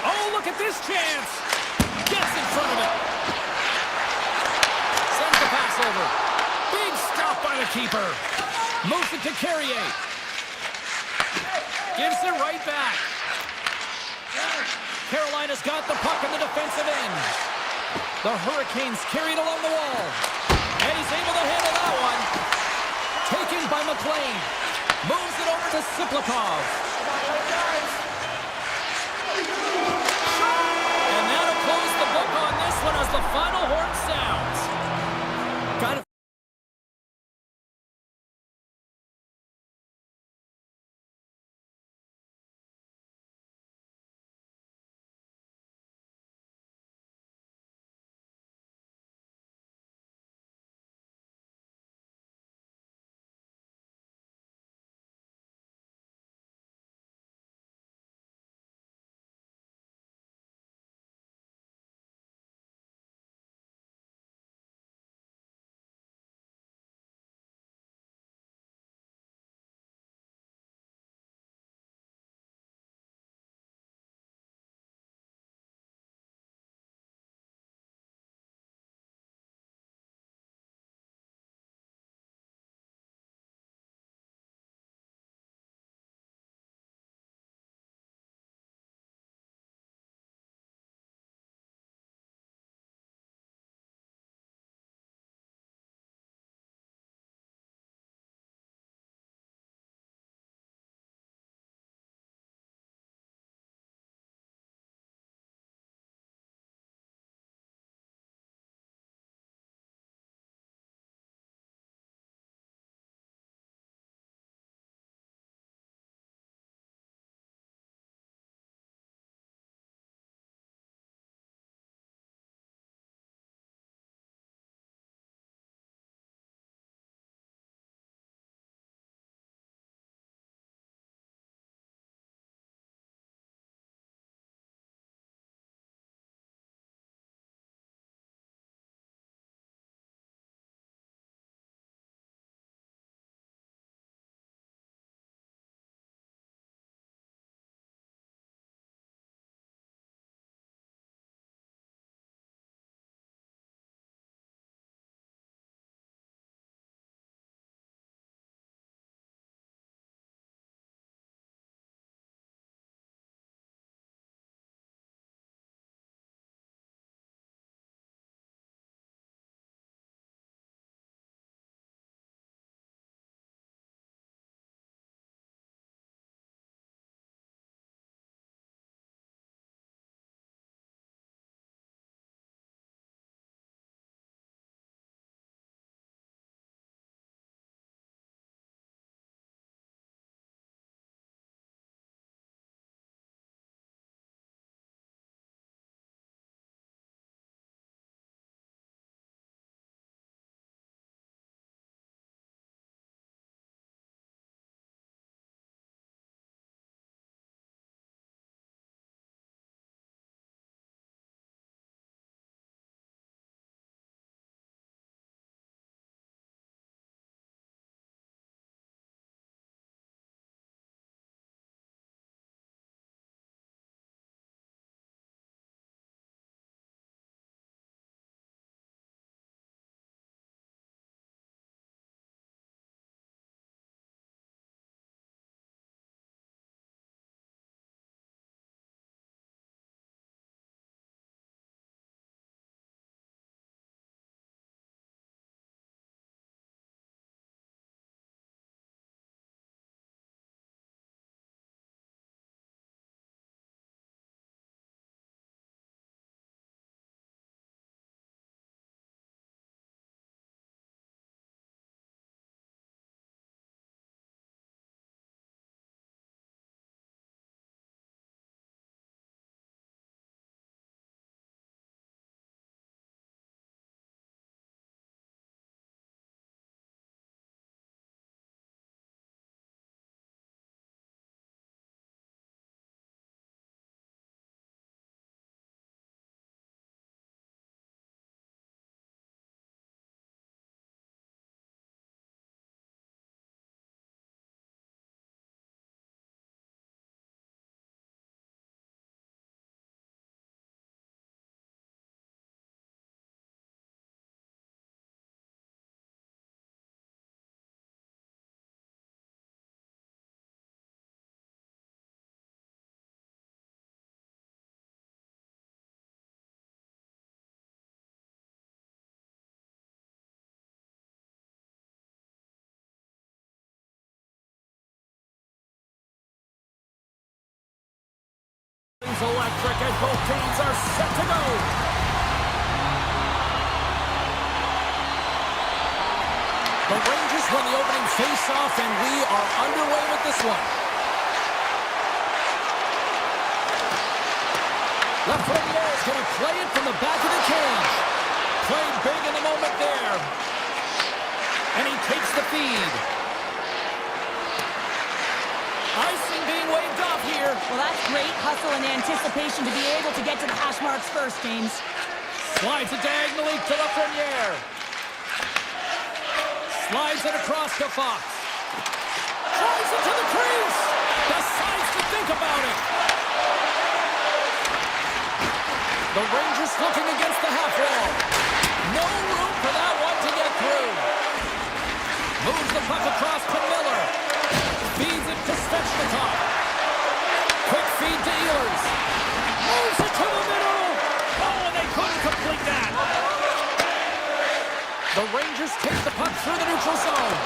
Oh, look at this chance. Gets in front of it. Sends the pass over. Big stop by the keeper. Moves it to Carrier. Gives it right back. Carolina's got the puck in the defensive end. The Hurricanes carry it along the wall. And he's able to handle that one. Taken by McLean. Moves it over to Siplikov. And that'll close the book on this one as the final horn sounds. Got it. is electric as both teams are set to go. The Rangers won the opening face-off, and we are underway with this one. Lafreniere is going to play it from the back of the cage. Played big in the moment there. And he takes the feed. Icing being waved off here. Well, that's great hustle and anticipation to be able to get to the hash marks first, James. Slides it diagonally to Lafreniere. Slides it across to Fox. Tries it to the crease. Decides to think about it. The Rangers looking against the half wall. No room for that one to get through. Moves the puck across to Miller. Feeds it to Svechnikov. Quick feed to Ehlers. Moves it to the middle. Oh, and they couldn't complete that. The Rangers take the puck through the neutral zone.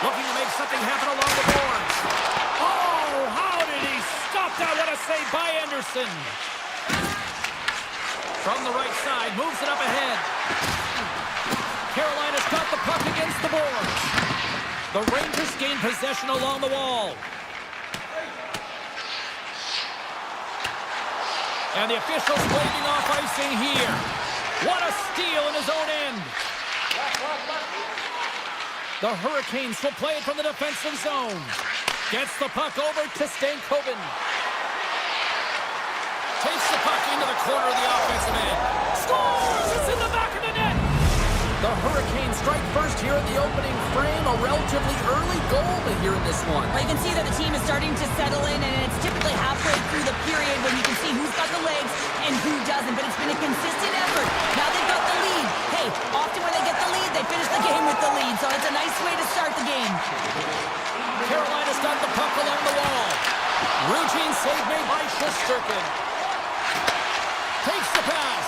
Looking to make something happen along the boards. Oh, how did he stop that? What a save by Anderson. From the right side, moves it up ahead. Carolina's got the puck against the boards. The Rangers gain possession along the wall. And the officials waving off icing here. What a steal in his own end. The Hurricanes will play it from the defensive zone. Gets the puck over to Stankoven. Takes the puck into the corner of the offensive end. Scores! It's in the back of the net! The Hurricanes strike first here in the opening frame. A relatively early goal here in this one. Well, you can see that the team is starting to settle in, and it's typically halfway through the period when you can see who's got the legs and who doesn't. But it's been a consistent effort. Now they've got the lead. Hey, often when they get the lead, they finish the game with the lead. So it's a nice way to start the game. Carolina's got the puck along the wall. Routine save made by Shesterkin. Takes the pass.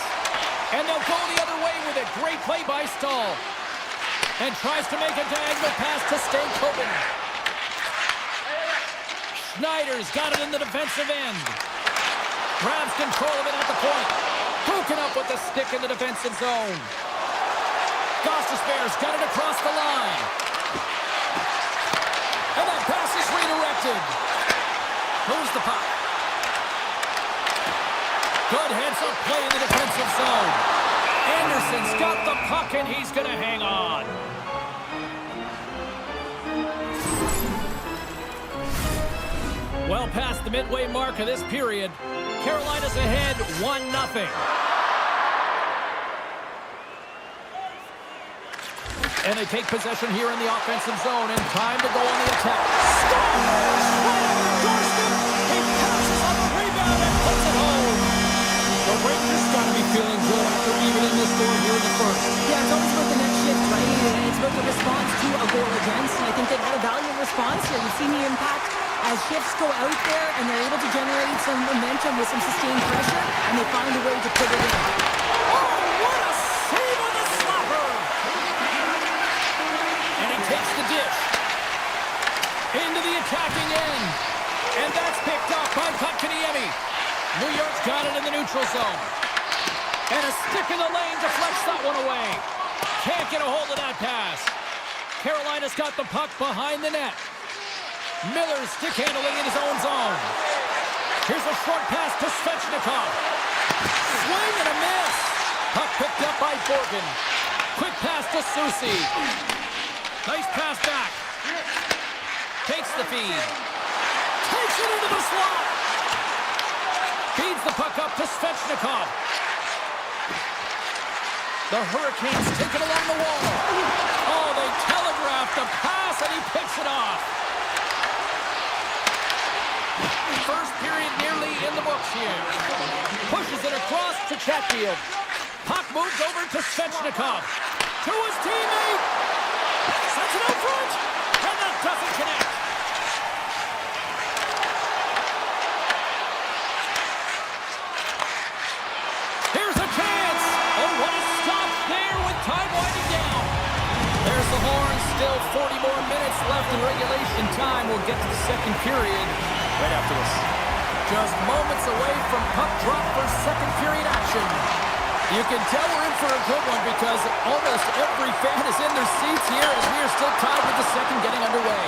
And they'll go the other way with it. Great play by Stahl. And tries to make a diagonal pass to Stankoven. Schneider's got it in the defensive end. Grabs control of it at the point. Broken up with the stick in the defensive zone. Gostisbehere's got it across the line. And that pass is redirected. Moves the puck. Good heads-up play in the defensive zone. Anderson's got the puck, and he's going to hang on. Well past the midway mark of this period, Carolina's ahead 1-0. And they take possession here in the offensive zone, and time to go on the attack. Scores! Right on the doorstep! He passes on the rebound and puts it home! The Rangers got to be feeling good after even in this score here in the first. Yeah, it's always about the next shift, right? And it's about the response to a goal against. And I think they've had a valiant response here. We've seen the impact as shifts go out there, and they're able to generate some momentum with some sustained pressure, and they find a way to put it in. Oh, what a save on the slapper! And he takes the dish into the attacking end. And that's picked up by Kotkaniemi. New York's got it in the neutral zone. And a stick in the lane deflects that one away. Can't get a hold of that pass. Carolina's got the puck behind the net. Miller's stick handling in his own zone. Here's a short pass to Svechnikov. Swing and a miss. Puck picked up by Borgen. Quick pass to Soucy. Nice pass back. Takes the feed. Takes it into the slot. Feeds the puck up to Svechnikov. The Hurricanes take it along the wall. Oh, they telegraphed the pass, and he picks it off. First period nearly in the books here. Pushes it across to Chatfield. Puck moves over to Svechnikov. To his teammate. Sets it out front. And that doesn't connect. Here's a chance. Oh, what a stop there with time winding down. Still 40 more minutes left in regulation time. We'll get to the second period right after this. Just moments away from puck drop for second period action. You can tell we're in for a good one because almost every fan is in their seats here as we are still tied with the second getting underway.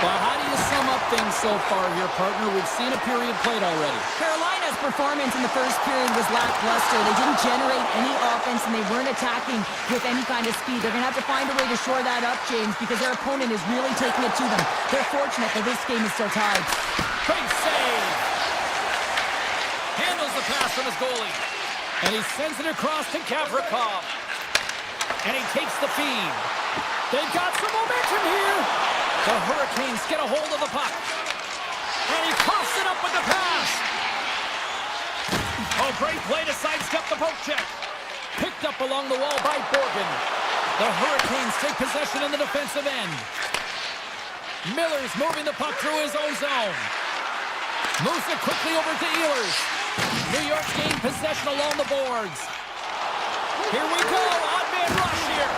Well, how do you sum up things so far here, partner? We've seen a period played already. Carolina's performance in the first period was lackluster. They didn't generate any offense, and they weren't attacking with any kind of speed. They're going to have to find a way to shore that up, James, because their opponent is really taking it to them. They're fortunate that this game is still tied. Big save! Handles the pass from his goalie. And he sends it across to Gavrikov. And he takes the feed. They've got some momentum here. The Hurricanes get a hold of the puck. And he coughs it up with the pass. Oh, great play to sidestep the poke check. Picked up along the wall by Borgen. The Hurricanes take possession in the defensive end. Miller's moving the puck through his own zone. Moves it quickly over to Ehlers. New York gained possession along the boards. Here we go. Odd man rush here.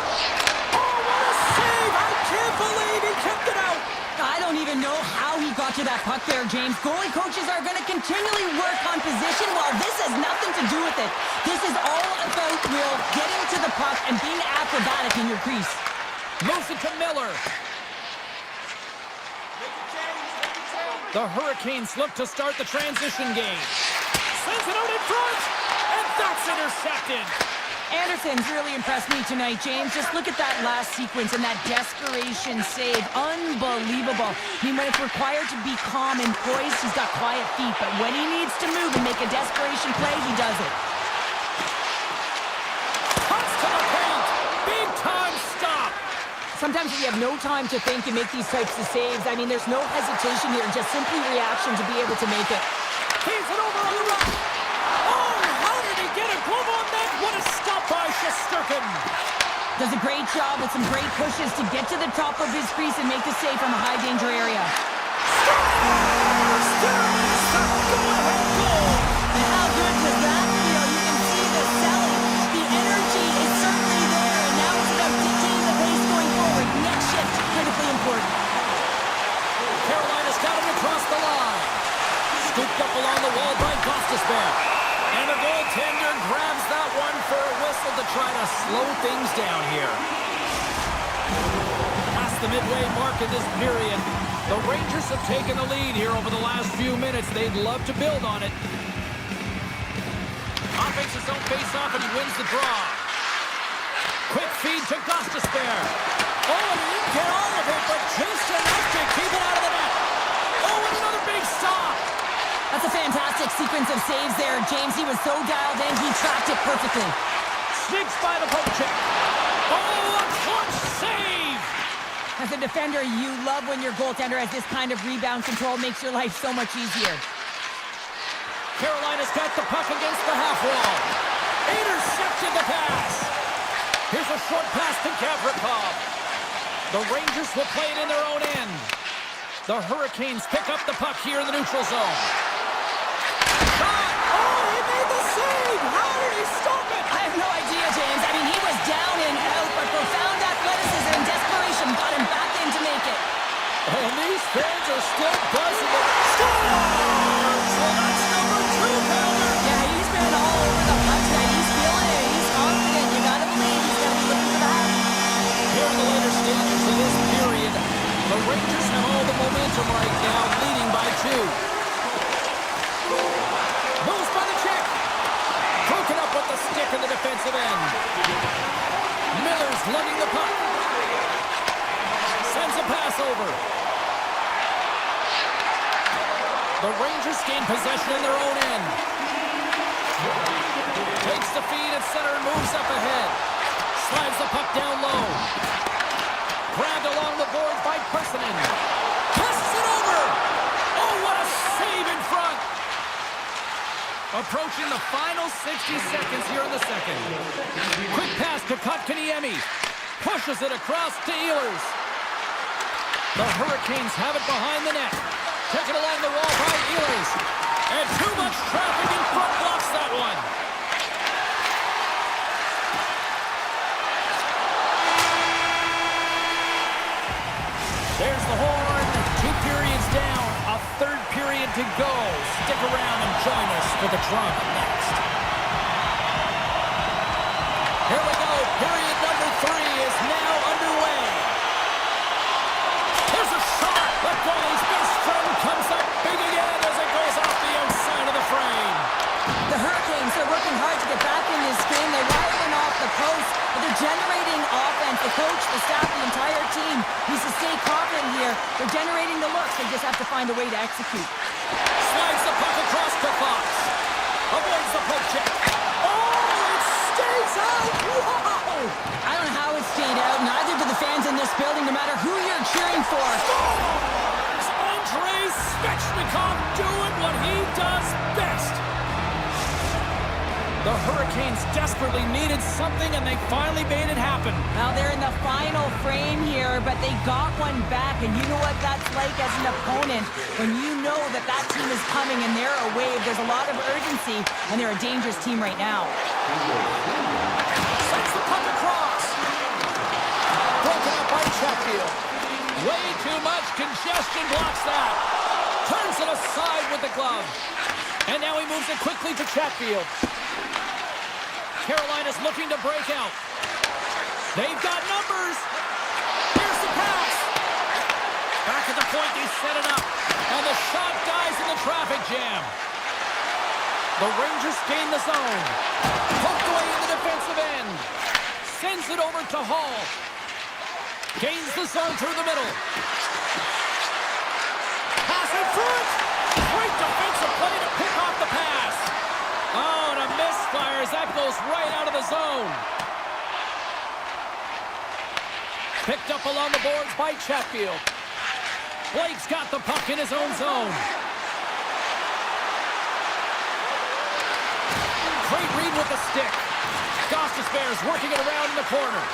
Oh, what a save. I can't believe he kept it out. I don't even know how he got to that puck there, James. Goalie coaches are going to continually work on position while this has nothing to do with it. This is all about Will getting to the puck and being acrobatic in your crease. Moves it to Miller. The Hurricanes look to start the transition game. Sends it out in front, and that's intercepted. Anderson's really impressed me tonight, James. Just look at that last sequence and that desperation save. Unbelievable. I mean, when it's required to be calm and poised, he's got quiet feet. But when he needs to move and make a desperation play, he does it. Cuts to the paint. Big time stop. Sometimes if you have no time to think and make these types of saves, I mean, there's no hesitation here, just simply reaction to be able to make it. Feeds it over on the right. Oh, how did he get a glove on that? What a stop by Shesterkin. Does a great job with some great pushes to get to the top of his crease and make the save from a high-danger area. Scores! There is the go-ahead goal. And how good does that feel? You can see the selling. The energy is certainly there, and now it's about dictating the pace going forward. Next shift, critically important. Carolina's got him across the line. Scooped up along the wall by Gostisbehere. And the goaltender grabs that one for a whistle to try to slow things down here. Past the midway mark in this period, the Rangers have taken the lead here over the last few minutes. They'd love to build on it. Offense his own face-off, and he wins the draw. Quick feed to Gostisbehere. Oh, and he didn't get all of it, but just enough to keep it out of the net. Oh, and another big stop. That's a fantastic sequence of saves there, James. He was so dialed in, he tracked it perfectly. Sneaks by the poke check. Oh, a clutch save! As a defender, you love when your goaltender has this kind of rebound control. Makes your life so much easier. Carolina's got the puck against the half wall. Intercepted the pass. Here's a short pass to Gavrikov. The Rangers will play it in their own end. The Hurricanes pick up the puck here in the neutral zone. Shot! Oh, he made the save! How did he stop it? I have no idea, James. I mean, he was down and out, but profound athleticism and desperation got him back in to make it. And these fans are still buzzing it. Scores! Well, that's number 2, Calder. Yeah, he's been all over the puck tonight. He's feeling it. He's confident. You gotta believe he's gonna be looking for that. Here in the later stages of this period, the Rangers have all the momentum right now, leading by 2. Moves by the check. Broken up with the stick in the defensive end. Miller's lugging the puck. Sends a pass over. The Rangers gain possession in their own end. Takes the feed at center and moves up ahead. Slides the puck down low. Grabbed along the boards by Persinen. Passes it over. Oh, what a save in front. Approaching the final 60 seconds here in the second. Quick pass to Kotkaniemi. Pushes it across to Ehlers. The Hurricanes have it behind the net. Taken along the wall by Ehlers. And too much traffic in front blocks that one. Join us for the drama next. Here we go. Period number 3 is now underway. Here's a shot. The goalie's best friend comes up big again as it goes off the outside of the frame. The Hurricanes are working hard to get back in this game. They wire one off the post, but they're generating offense. The coach, the staff, the entire team needs to stay confident here. They're generating the looks. They just have to find a way to execute. Slides the puck across the box. Avoids the poke check. Oh, it stays out. Whoa! I don't know how it stayed out. Neither do the fans in this building, no matter who you're cheering for. Scores! Andrei Svechnikov doing what he does best. The Hurricanes desperately needed something, and they finally made it happen. Now they're in the final frame here, but they got one back, and you know what that's like as an opponent. When you know that that team is coming and they're a wave, there's a lot of urgency, and they're a dangerous team right now. Sends the puck across. Broken up by Chatfield. Way too much congestion blocks that. Turns it aside with the glove. And now he moves it quickly to Chatfield. Carolina's looking to break out. They've got numbers. Here's the pass. Back at the point, they set it up. And the shot dies in the traffic jam. The Rangers gain the zone. Poked away in the defensive end. Sends it over to Hall. Gains the zone through the middle. Pass in front. Great defensive play to pick off the pass. Oh, and a misfire as that goes right out of the zone. Picked up along the boards by Chatfield. Blake's got the puck in his own zone. Great read with the stick. Gostisbehere's working it around in the corner.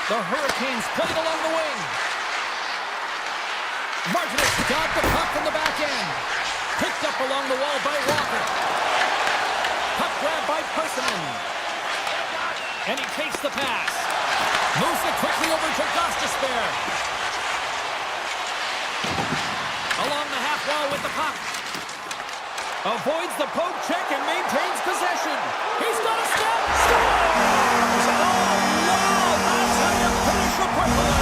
The Hurricanes played along the wing. Martinez got the puck from the back end. Picked up along the wall by Walker. Puck grab by Persson. And he takes the pass. Moves it quickly over to Gostisbehere. Along the half wall with the puck. Avoids the poke check and maintains possession. He's got a step. Scores! Oh, no! That's how you finish a breakaway.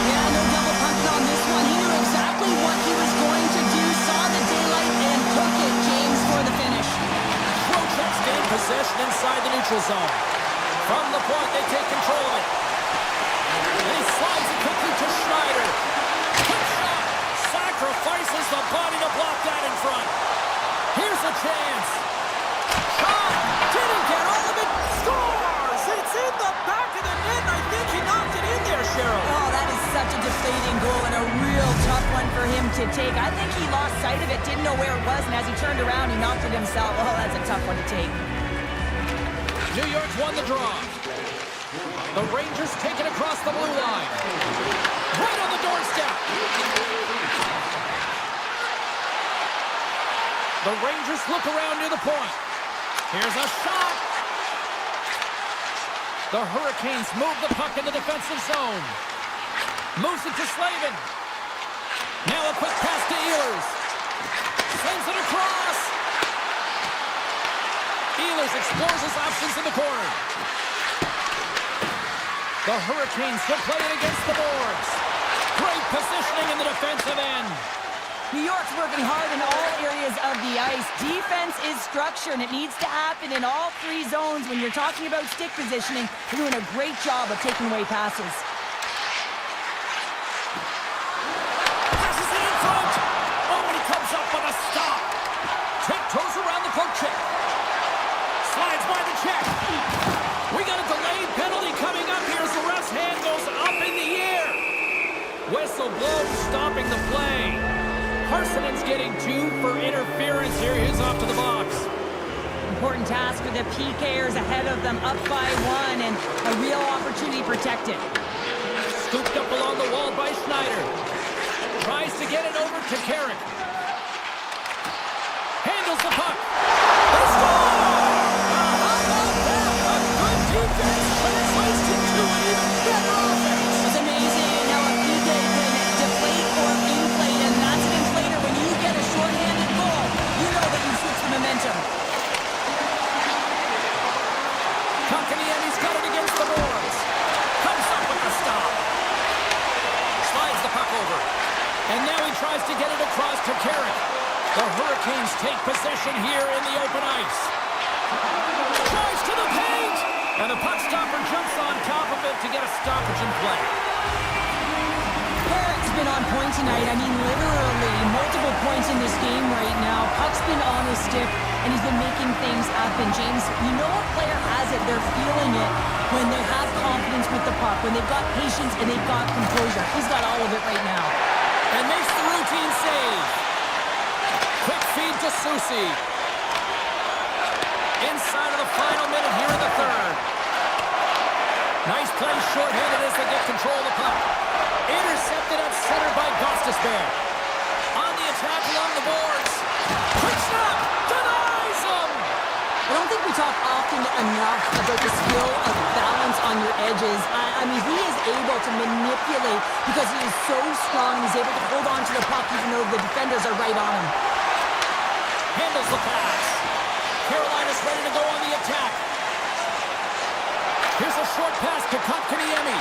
Yeah, no double punting on this one. He knew exactly what he was going to do. Saw the daylight and took it, James, for the finish. Trocheck's gained possession inside the neutral zone. From the point, they take control of it. And he slides it quickly to Schneider. Quick shot. Sacrifices the body to block that in front. Here's a chance. Shot. Didn't get all of it. Scores! It's in the back of the net. I think he knocked it in there, Cheryl. Oh, that is such a deflating goal and a real tough one for him to take. I think he lost sight of it, didn't know where it was, and as he turned around, he knocked it himself. Oh, that's a tough one to take. New York's won the draw. The Rangers take it across the blue line. Right on the doorstep. The Rangers look around near the point. Here's a shot. The Hurricanes move the puck in the defensive zone. Moves it to Slavin. Now a quick pass to Ehlers. Sends it across. Ehlers explores his options in the corner. The Hurricanes will play it against the boards. Great positioning in the defensive end. New York's working hard in all areas of the ice. Defense is structure, and it needs to happen in all three zones. When you're talking about stick positioning, they're doing a great job of taking away passes. Passes it in front. Oh, and he comes up with a stop. Tiptoes around the poke check. Slides by the check. We got a delayed penalty coming up here as the ref's hand goes up in the air. Whistle blows, stopping the play. Parsonen's getting 2 for interference here. He's off to the box. Important task for the PKers ahead of them, up by 1, and a real opportunity protected. Scooped up along the wall by Schneider. Tries to get it over to Carrick. Handles the puck. They score! How about that? A good defense translates into an even better offense. It's amazing how a PK can deflate or inflate, and that's an inflator. When you get a shorthanded goal, you know that you switch the momentum. The Hurricanes take possession here in the open ice. Drives to the paint! And the puck stopper jumps on top of it to get a stoppage in play. Parrot's been on point tonight. I mean, literally multiple points in this game right now. Puck's been on his stick, and he's been making things happen. James, you know a player has it. They're feeling it when they have confidence with the puck, when they've got patience and they've got composure. He's got all of it right now. And makes the routine save. Quick feed to Susie. Inside of the final minute here in the third. Nice play shorthanded as they get control of the puck. Intercepted at center by Gostisbehere. On the attack along the boards. Quick snap! Denies him! I don't think we talk often enough about the skill of balance on your edges. I mean, he is able to manipulate because he is so strong. He's able to hold on to the puck even though the defenders are right on him. Handles the pass. Carolina's ready to go on the attack. Here's a short pass to Kotkaniemi.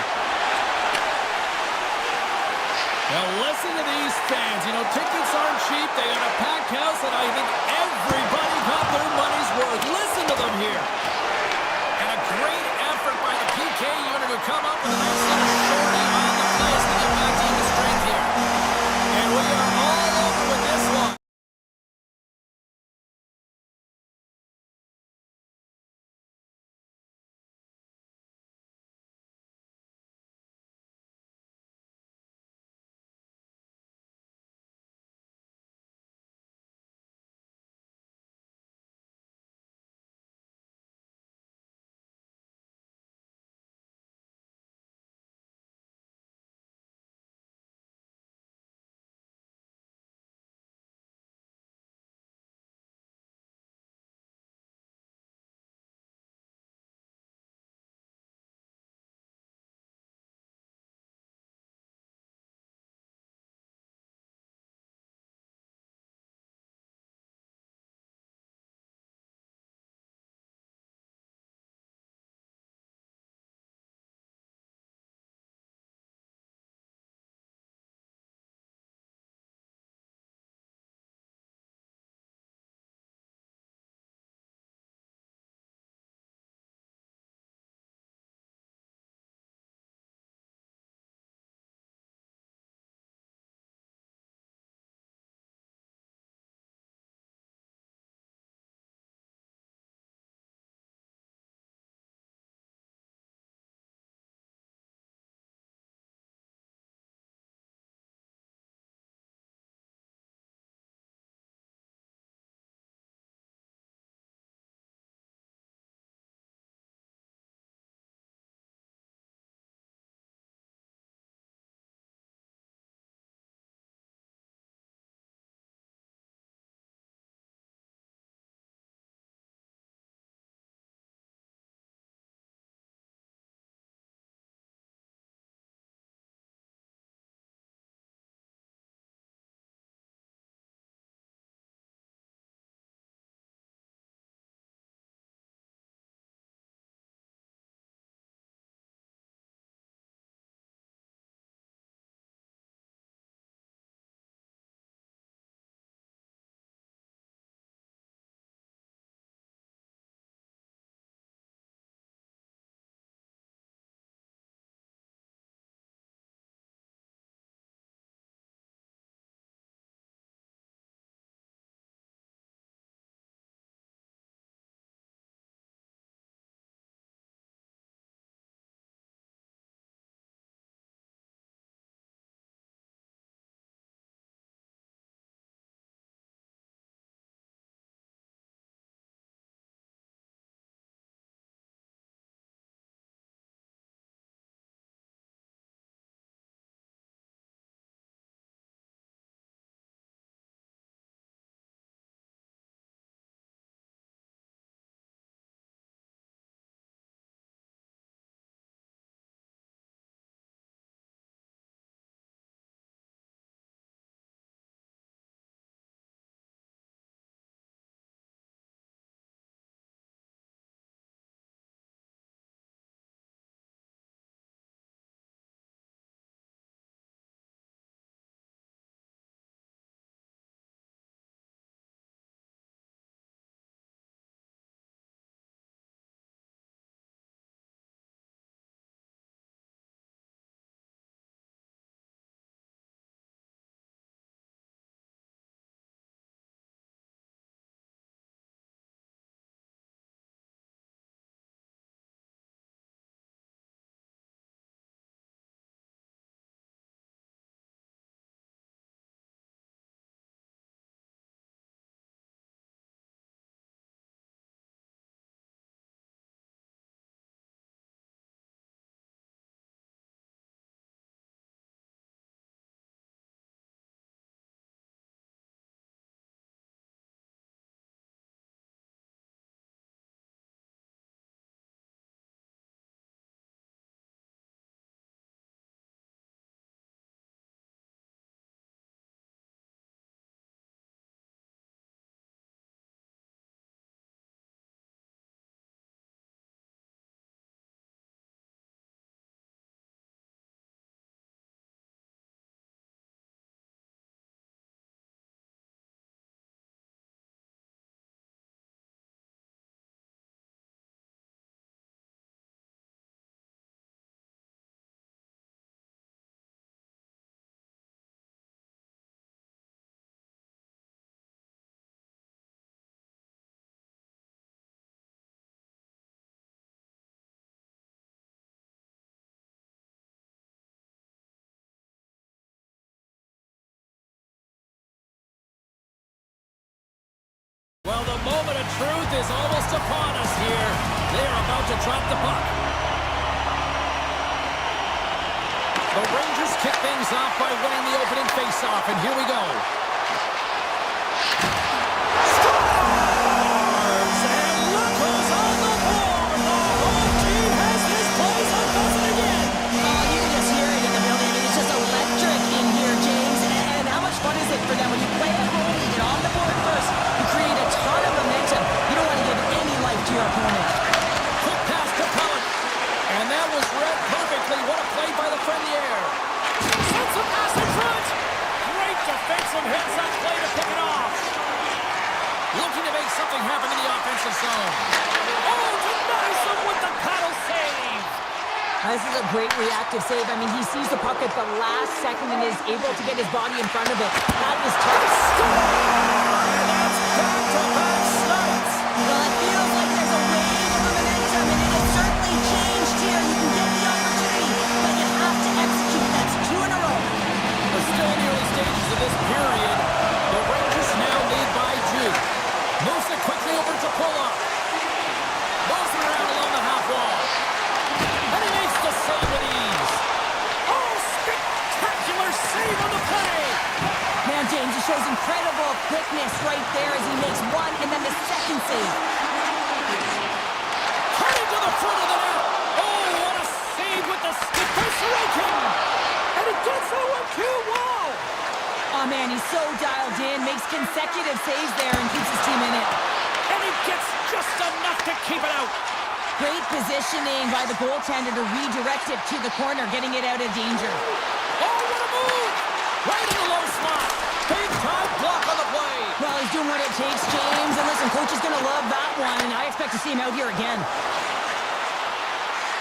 Now listen to these fans. You know, tickets aren't cheap. They got a packed house, and I think everybody got their money's worth. Listen to them here. And a great effort by the PK unit to come up with a nice little shorty on the place to get back to the strength here. And we are all over with this one. moment of truth is almost upon us here. They are about to drop the puck. The Rangers kick things off by winning the opening faceoff, and here we go. Scores! And look who's on the board! The home team has this place unbuzzing again! Oh, you can just hear it in the building. I mean, it's just electric in here, James. And how much fun is it for them when you play at home, you get on the board first, you create a ton of momentum. You don't want to give any life to your opponent. Quick pass to Cullen. And that was read perfectly. What a play by the Premier. Sends a pass in front. Great defensive heads-up play to pick it off. Looking to make something happen in the offensive zone. Oh, denies him with the paddle save. This is a great reactive save. I mean, he sees the puck at the last second and is able to get his body in front of it. That is tough. And that's back-to-back snites. Well, it feels like there's a wave of momentum, and it has certainly changed here. You can get the opportunity, but you have to execute. That's 2 in a row. We're still in the early stages of this period. The Rangers now lead by 2. Moves it quickly over to Pull-up. Moves it around along the half wall. And he makes the save with ease. Oh, spectacular save on the play. Man, James, he shows incredible quickness right there as he makes one and then the second save. Cutting to the front of the net. Oh, what a save with the stick by Sorokin. And he gets that one too. Wow. Oh, man, he's so dialed in, makes consecutive saves there and keeps his team in it. And he gets just enough to keep it out. Great positioning by the goaltender to redirect it to the corner, getting it out of danger. Oh, what a move. Right in the low slot. Big time block on the play. Well, he's doing what it takes, James. And listen, coach is going to love that one. I expect to see him out here again.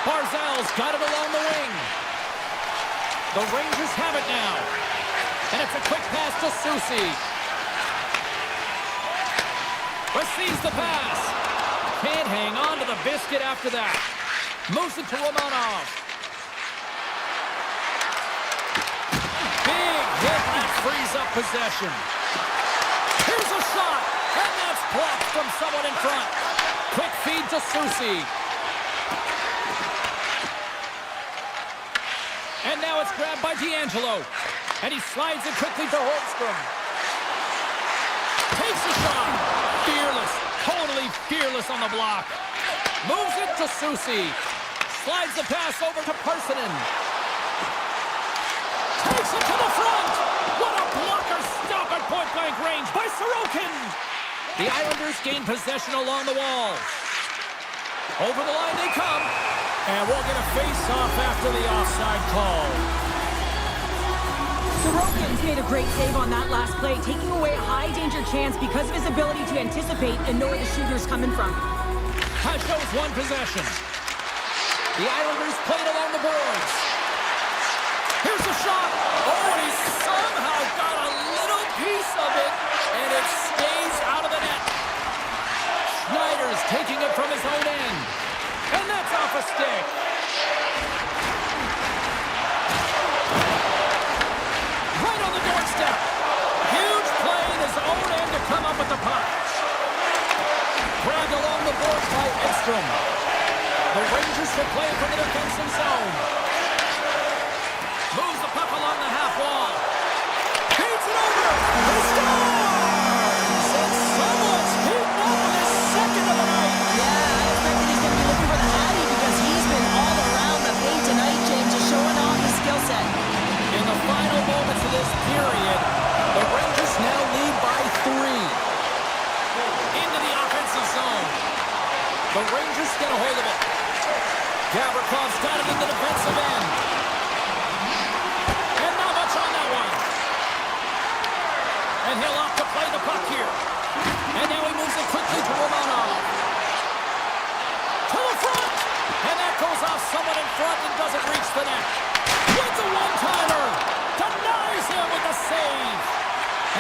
Barzal's got it along the wing. The Rangers have it now. And it's a quick pass to Susi. Receives the pass. Can't hang on to the biscuit after that. Moves it to Romanov. Big hit that frees up possession. Here's a shot. And that's blocked from someone in front. Quick feed to Susi. And now it's grabbed by D'Angelo. And he slides it quickly to Holmstrom. Takes a shot. Fearless. Totally fearless on the block. Moves it to Susi. Slides the pass over to Parsonen. Takes it to the front. What a blocker stop at point-blank range by Sorokin. The Islanders gain possession along the wall. Over the line they come. And we'll get a face-off after the offside call. Sorokin's made a great save on that last play, taking away a high-danger chance because of his ability to anticipate and know where the shooter's coming from. That shows one possession. The Islanders played along the boards. Here's a shot. Oh, and he somehow got a little piece of it, and it stays out of the net. Schneider's taking it from his own end. And that's off a stick. Right on the doorstep. Huge play in his own end to come up with the puck. Grabbed along the boards by Edstrom. The Rangers should play it from the defensive zone. Moves the puck along the half wall. Feeds it over. He scores! And someone's heating up with his second of the night. Yeah, I expect that he's going to be looking for the Hattie because he's been all around the paint tonight, James, just showing off his skill set. In the final moments of this period, the Rangers now lead by 3. Into the offensive zone. The Rangers get a hold of it. Gavrikov's got it in the defensive end. And not much on that one. And he'll opt to play the puck here. And now he moves it quickly to Romanov. To the front. And that goes off someone in front and doesn't reach the net. Wins a one-timer. Denies him with a save.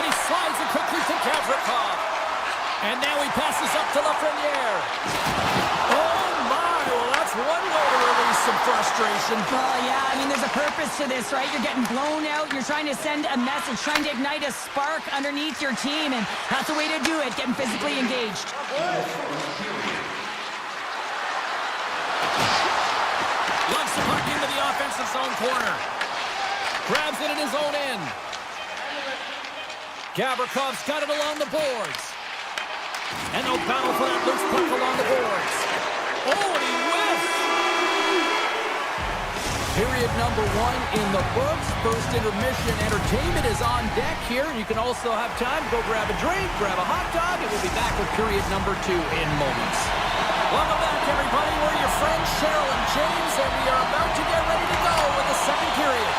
And he slides it quickly to Gavrikov. And now he passes up to Lafreniere. Oh my, well that's one way to release some frustration. Well, yeah, I mean, there's a purpose to this, right? You're getting blown out. You're trying to send a message, trying to ignite a spark underneath your team, and that's the way to do it, getting physically engaged. Loves the puck into the offensive zone corner. Grabs it in his own end. Gavrikhov's got it along the boards. And no battle for that loose puck along the boards. Oh, and he whiffs! Period number 1 in the books. First intermission entertainment is on deck here. You can also have time to go grab a drink, grab a hot dog, and we'll be back with period number 2 in moments. Welcome back, everybody. We're your friends, Cheryl and James, and we are about to get ready to go with the second period.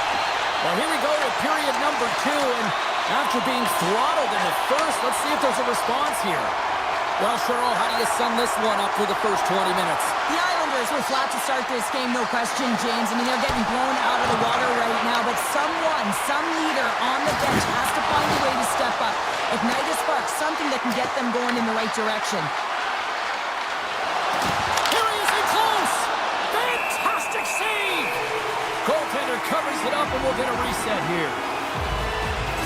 Well, here we go with period number 2, and after being throttled in the first, let's see if there's a response here. Well, Cheryl, how do you sum this one up through the first 20 minutes? The Islanders were flat to start this game, no question, James. I mean, they're getting blown out of the water right now, but some leader on the bench has to find a way to step up, ignite a spark, something that can get them going in the right direction. Here he is in close! Fantastic save! Goaltender covers it up, and we'll get a reset here.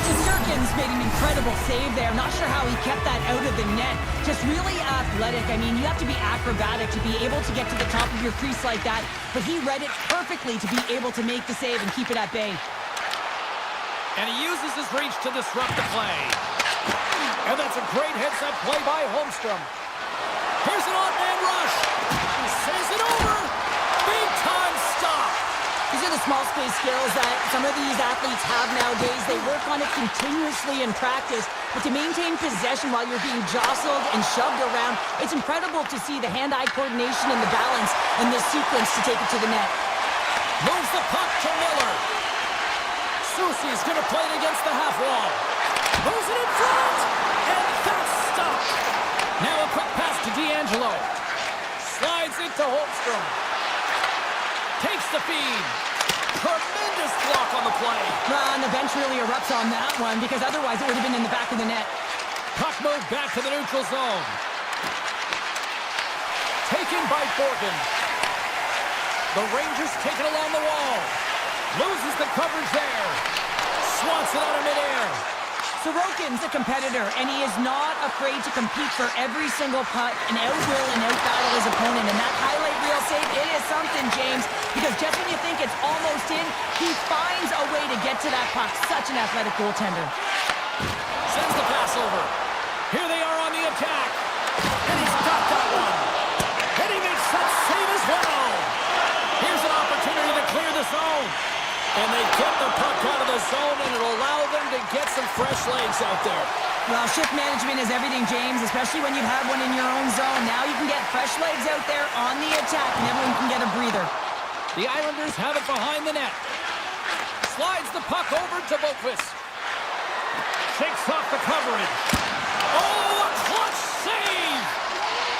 Sturkin's made an incredible save there. Not sure how he kept that out of the net. Just really athletic. I mean, you have to be acrobatic to be able to get to the top of your crease like that. But he read it perfectly to be able to make the save and keep it at bay. And he uses his reach to disrupt the play. And that's a great heads-up play by Holmstrom. Here's an odd-man rush. He saves it over. Big-time stop. These are the small space skills that some of these athletes have nowadays. They work on it continuously in practice, but to maintain possession while you're being jostled and shoved around, it's incredible to see the hand-eye coordination and the balance in this sequence to take it to the net. Moves the puck to Miller. Soucy's going to play it against the half wall. Moves it in front, and that's stopped. Now a quick pass to D'Angelo. Slides it to Holmstrom. Takes the feed. Tremendous block on the play. And the bench really erupts on that one because otherwise it would have been in the back of the net. Puck moved back to the neutral zone. Taken by Borgen. The Rangers take it along the wall. Loses the coverage there. Swats it out of midair. Sorokin's a competitor, and he is not afraid to compete for every single putt and outwill and outbattle his opponent. And that highlight reel save, it is something, James, because just when you think it's almost in, he finds a way to get to that puck. Such an athletic goaltender. Sends the pass over. Here they are on the attack. And he's got that one. And he makes that save as well. Here's an opportunity to clear the zone. And they get the puck out of the zone, and it'll allow them to get some fresh legs out there. Well, shift management is everything, James, especially when you've had one in your own zone. Now you can get fresh legs out there on the attack, and everyone can get a breather. The Islanders have it behind the net. Slides the puck over to Boqvist. Shakes off the coverage. Oh, a clutch save!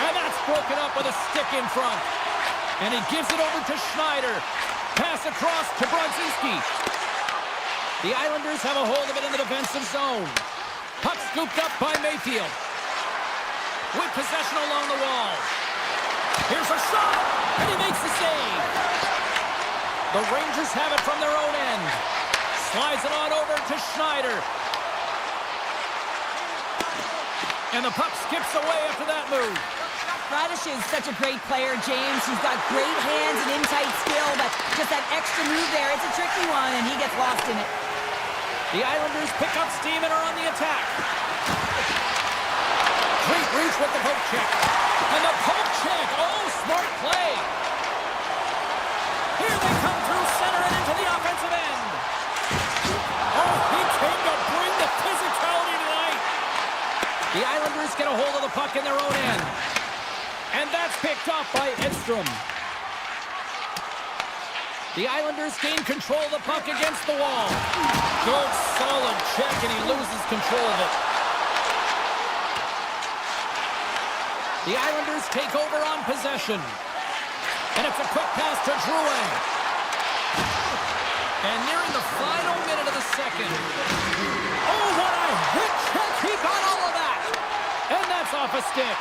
And that's broken up with a stick in front. And he gives it over to Schneider. Pass across to Brodzinski. The Islanders have a hold of it in the defensive zone. Puck scooped up by Mayfield. With possession along the wall. Here's a shot, and he makes the save. The Rangers have it from their own end. Slides it on over to Schneider. And the puck skips away after that move. Radish is such a great player, James. He's got great hands and in-tight skill, but just that extra move there, it's a tricky one, and he gets lost in it. The Islanders pick up steam and are on the attack. Great reach with the poke check. And the poke check. Oh, smart play. Here they come through center and into the offensive end. Oh, he came to bring the physicality tonight. The Islanders get a hold of the puck in their own end. And that's picked up by Edstrom. The Islanders gain control of the puck against the wall. Good, solid check, and he loses control of it. The Islanders take over on possession. And it's a quick pass to Drouin. And nearing the final minute of the second. Oh, what a hit check. He got all of that. And that's off a stick.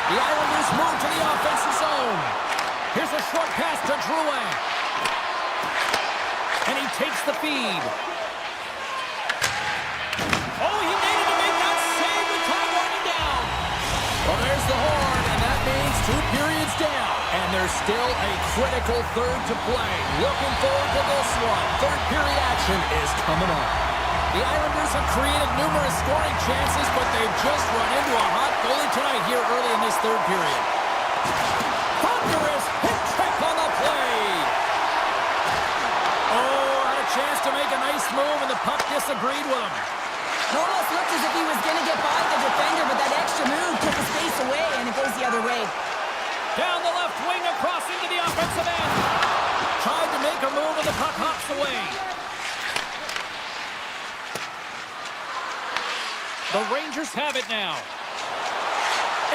The Islanders move to the offensive zone. Here's a short pass to Drouin. And he takes the feed. Oh, he needed to make that save with time winding down. Well, there's the horn, and that means 2 periods down. And there's still a critical third to play. Looking forward to this one. Third period action is coming up. The Islanders have created numerous scoring chances, but they've just run into a hot goalie tonight here early in this third period. Thunderous hit trick on the play. Oh, had a chance to make a nice move, and the puck disagreed with him. It almost looked as if he was going to get by the defender, but that extra move took the space away, and it goes the other way. Down the left wing, across into the offensive end. Tried to make a move, and the puck hops away. The Rangers have it now.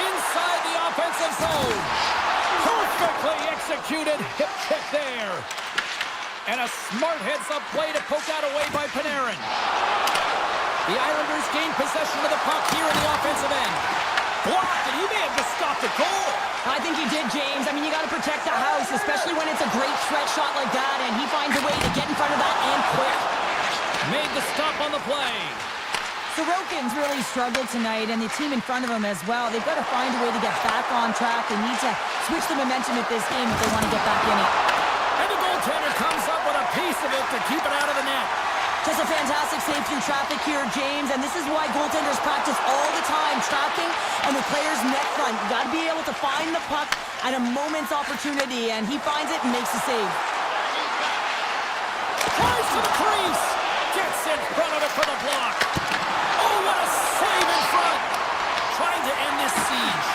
Inside the offensive zone. Perfectly executed hip check there. And a smart heads-up play to poke that away by Panarin. The Islanders gain possession of the puck here in the offensive end. Blocked, and he may have just stopped the goal. I think he did, James. I mean, you got to protect the house, especially when it's a great stretch shot like that, and he finds a way to get in front of that and quick. Made the stop on the play. Sorokin's really struggled tonight, and the team in front of him as well. They've got to find a way to get back on track. They need to switch the momentum at this game if they want to get back in it. And the goaltender comes up with a piece of it to keep it out of the net. Just a fantastic save through traffic here, James, and this is why goaltenders practice all the time, tracking and the player's net front. You got to be able to find the puck at a moment's opportunity, and he finds it and makes the save. Tries to the crease. Gets in front of it for the block. Oh, what a save in front. Trying to end this siege.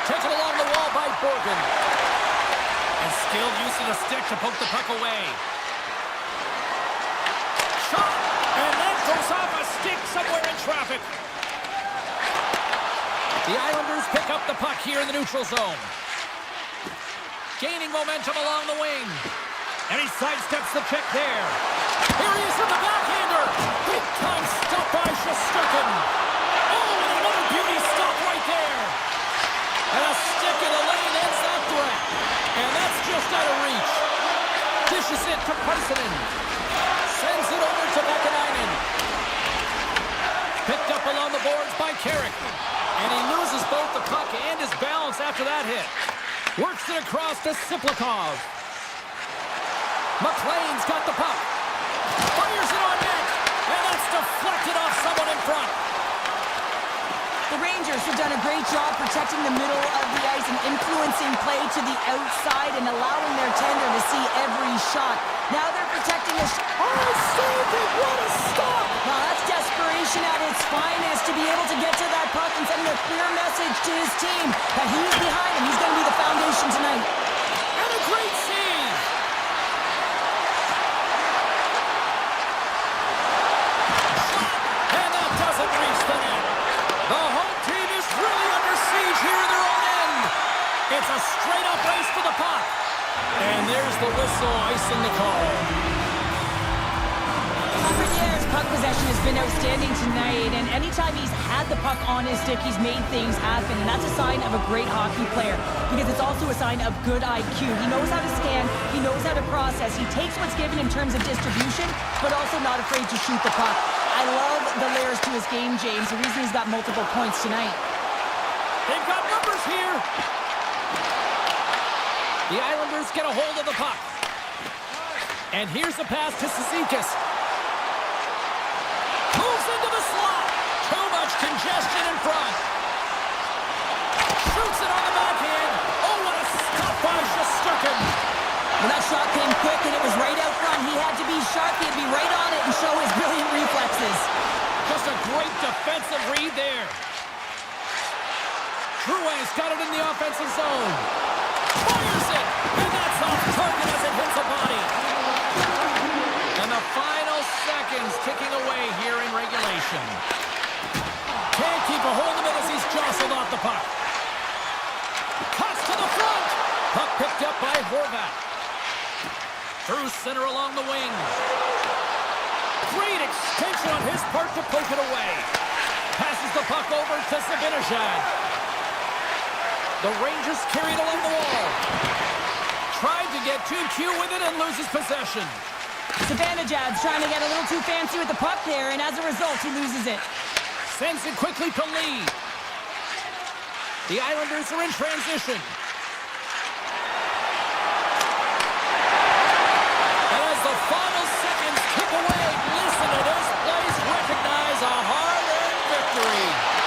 Taken along the wall by Borgen. And skilled use of the stick to poke the puck away. Shot. And that goes off a stick somewhere in traffic. The Islanders pick up the puck here in the neutral zone. Gaining momentum along the wing. And he sidesteps the check there. Here he is with the backhander. Big time stop by Shesterkin. Oh, and another beauty stop right there. And a stick in the lane ends that threat. And that's just out of reach. Dishes it to Parsonen. Sends it over to Vakanainen. Picked up along the boards by Carrick. And he loses both the puck and his balance after that hit. Works it across to Siplikov. McLean's got the puck. Fires it on net. And that's deflected off someone in front. The Rangers have done a great job protecting the middle of the ice and influencing play to the outside and allowing their tender to see every shot. Now they're protecting a Oh, saved it! What a stop! Well, that's desperation at its finest to be able to get to that puck and send a clear message to his team that he's behind him. He's going to be the foundation tonight. And a great save! And that doesn't reach the net. The home team is really under siege here in their own end. It's a straight-up race for the puck. And there's the whistle icing the call. Lafreniere's puck possession has been outstanding tonight, and anytime he's had the puck on his stick, he's made things happen, and that's a sign of a great hockey player, because it's also a sign of good IQ. He knows how to scan, he knows how to process, he takes what's given in terms of distribution, but also not afraid to shoot the puck. I love the layers to his game, James, the reason he's got multiple points tonight. They've got numbers here. The Islanders get a hold of the puck. And here's the pass to Cizikas. Moves into the slot. Too much congestion in front. Shoots it on the backhand. Oh, what a stop by Shesterkin. Well, that shot came quick, and it was right out front. He had to be sharp. He had to be right on it and show his brilliant reflexes. Just a great defensive read there. Drouin's got it in the offensive zone. Fires it, and that's off target as it hits a body. And the final seconds ticking away here in regulation. Can't keep a hold of it as he's jostled off the puck. Cuts to the front. Puck picked up by Horvat. Through center along the wing. Great extension on his part to poke it away. Passes the puck over to Zibanejad. The Rangers carry it along the wall. Tried to get too cute with it and loses possession. Sabanajad's trying to get a little too fancy with the puck there, and as a result, he loses it. Sends it quickly to Lee. The Islanders are in transition. And as the final seconds tick away, listen to this place recognize a hard-earned victory.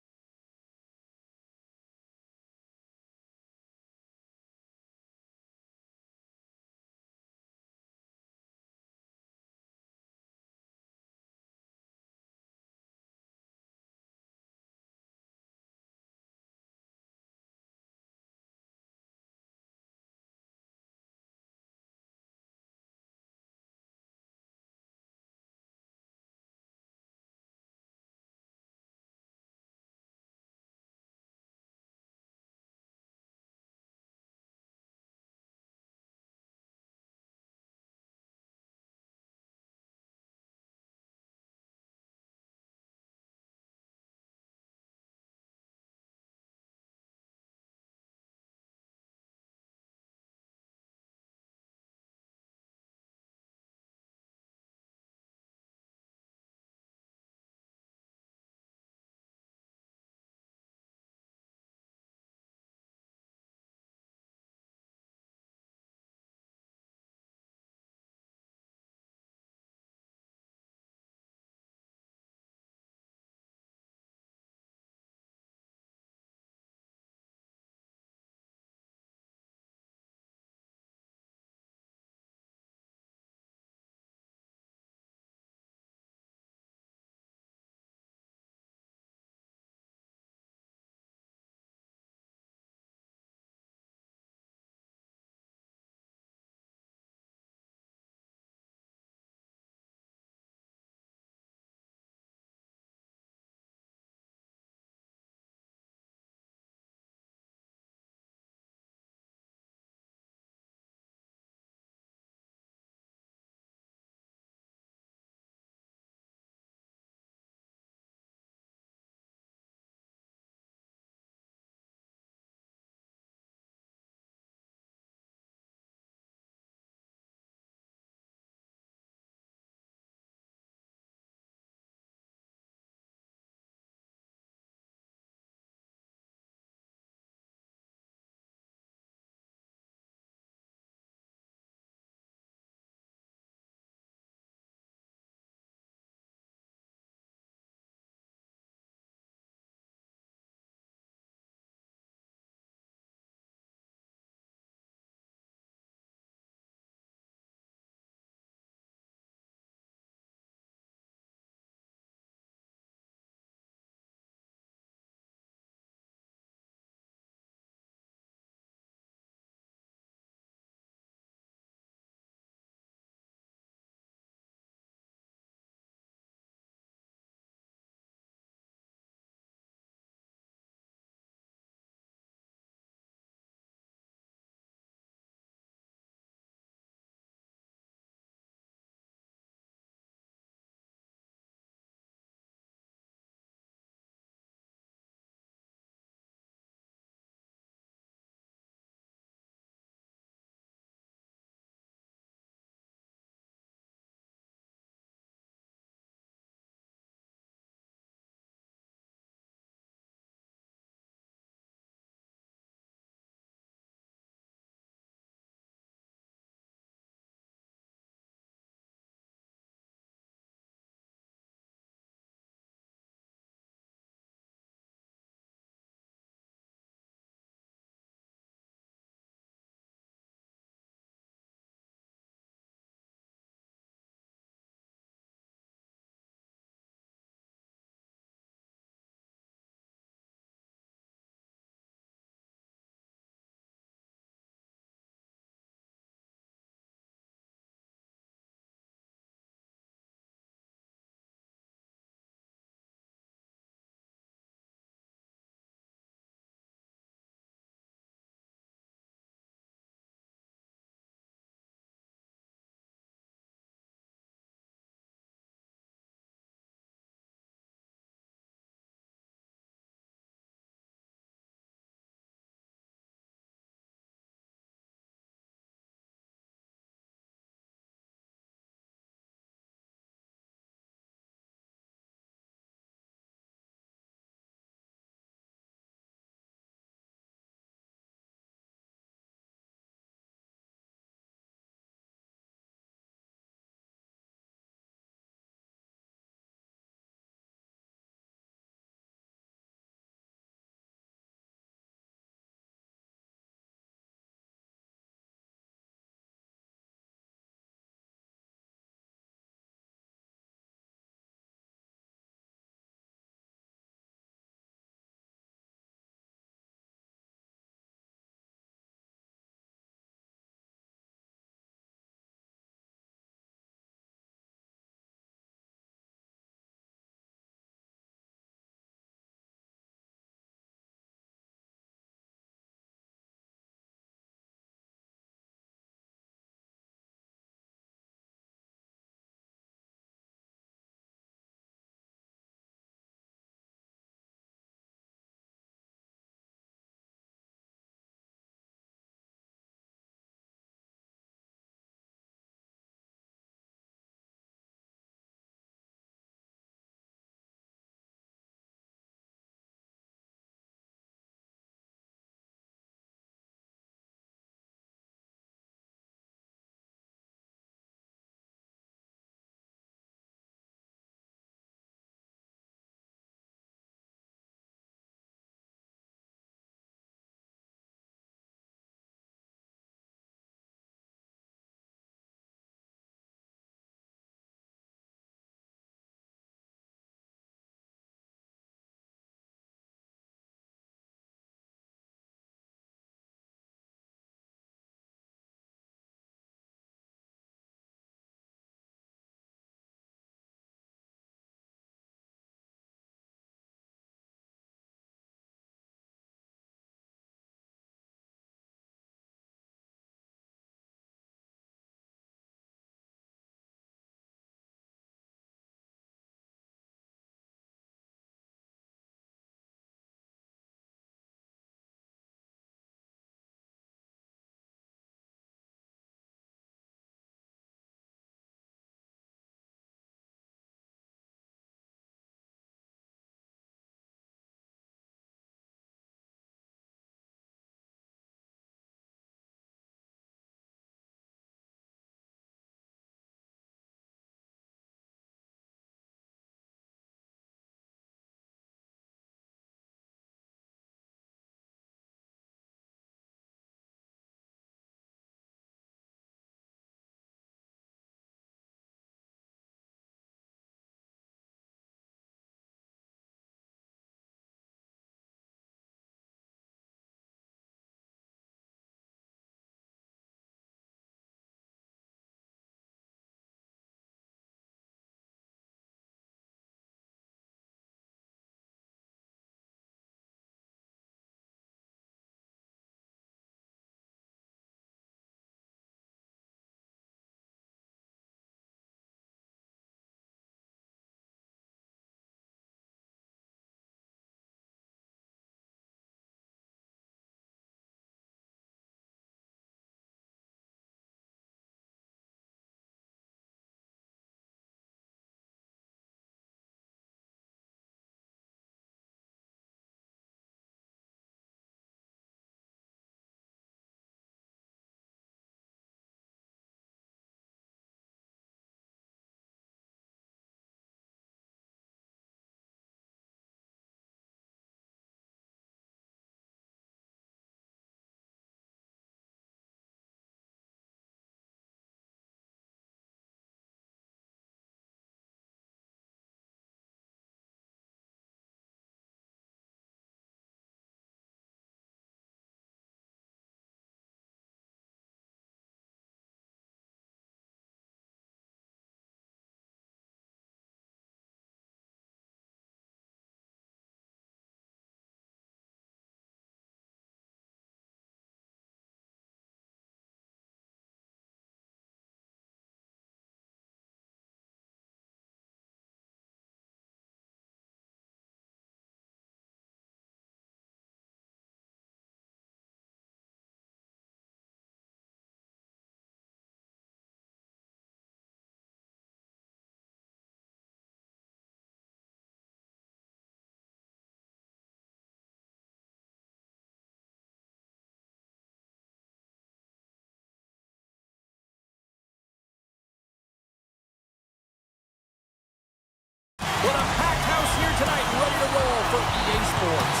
What a packed house here tonight, ready to roll for EA Sports.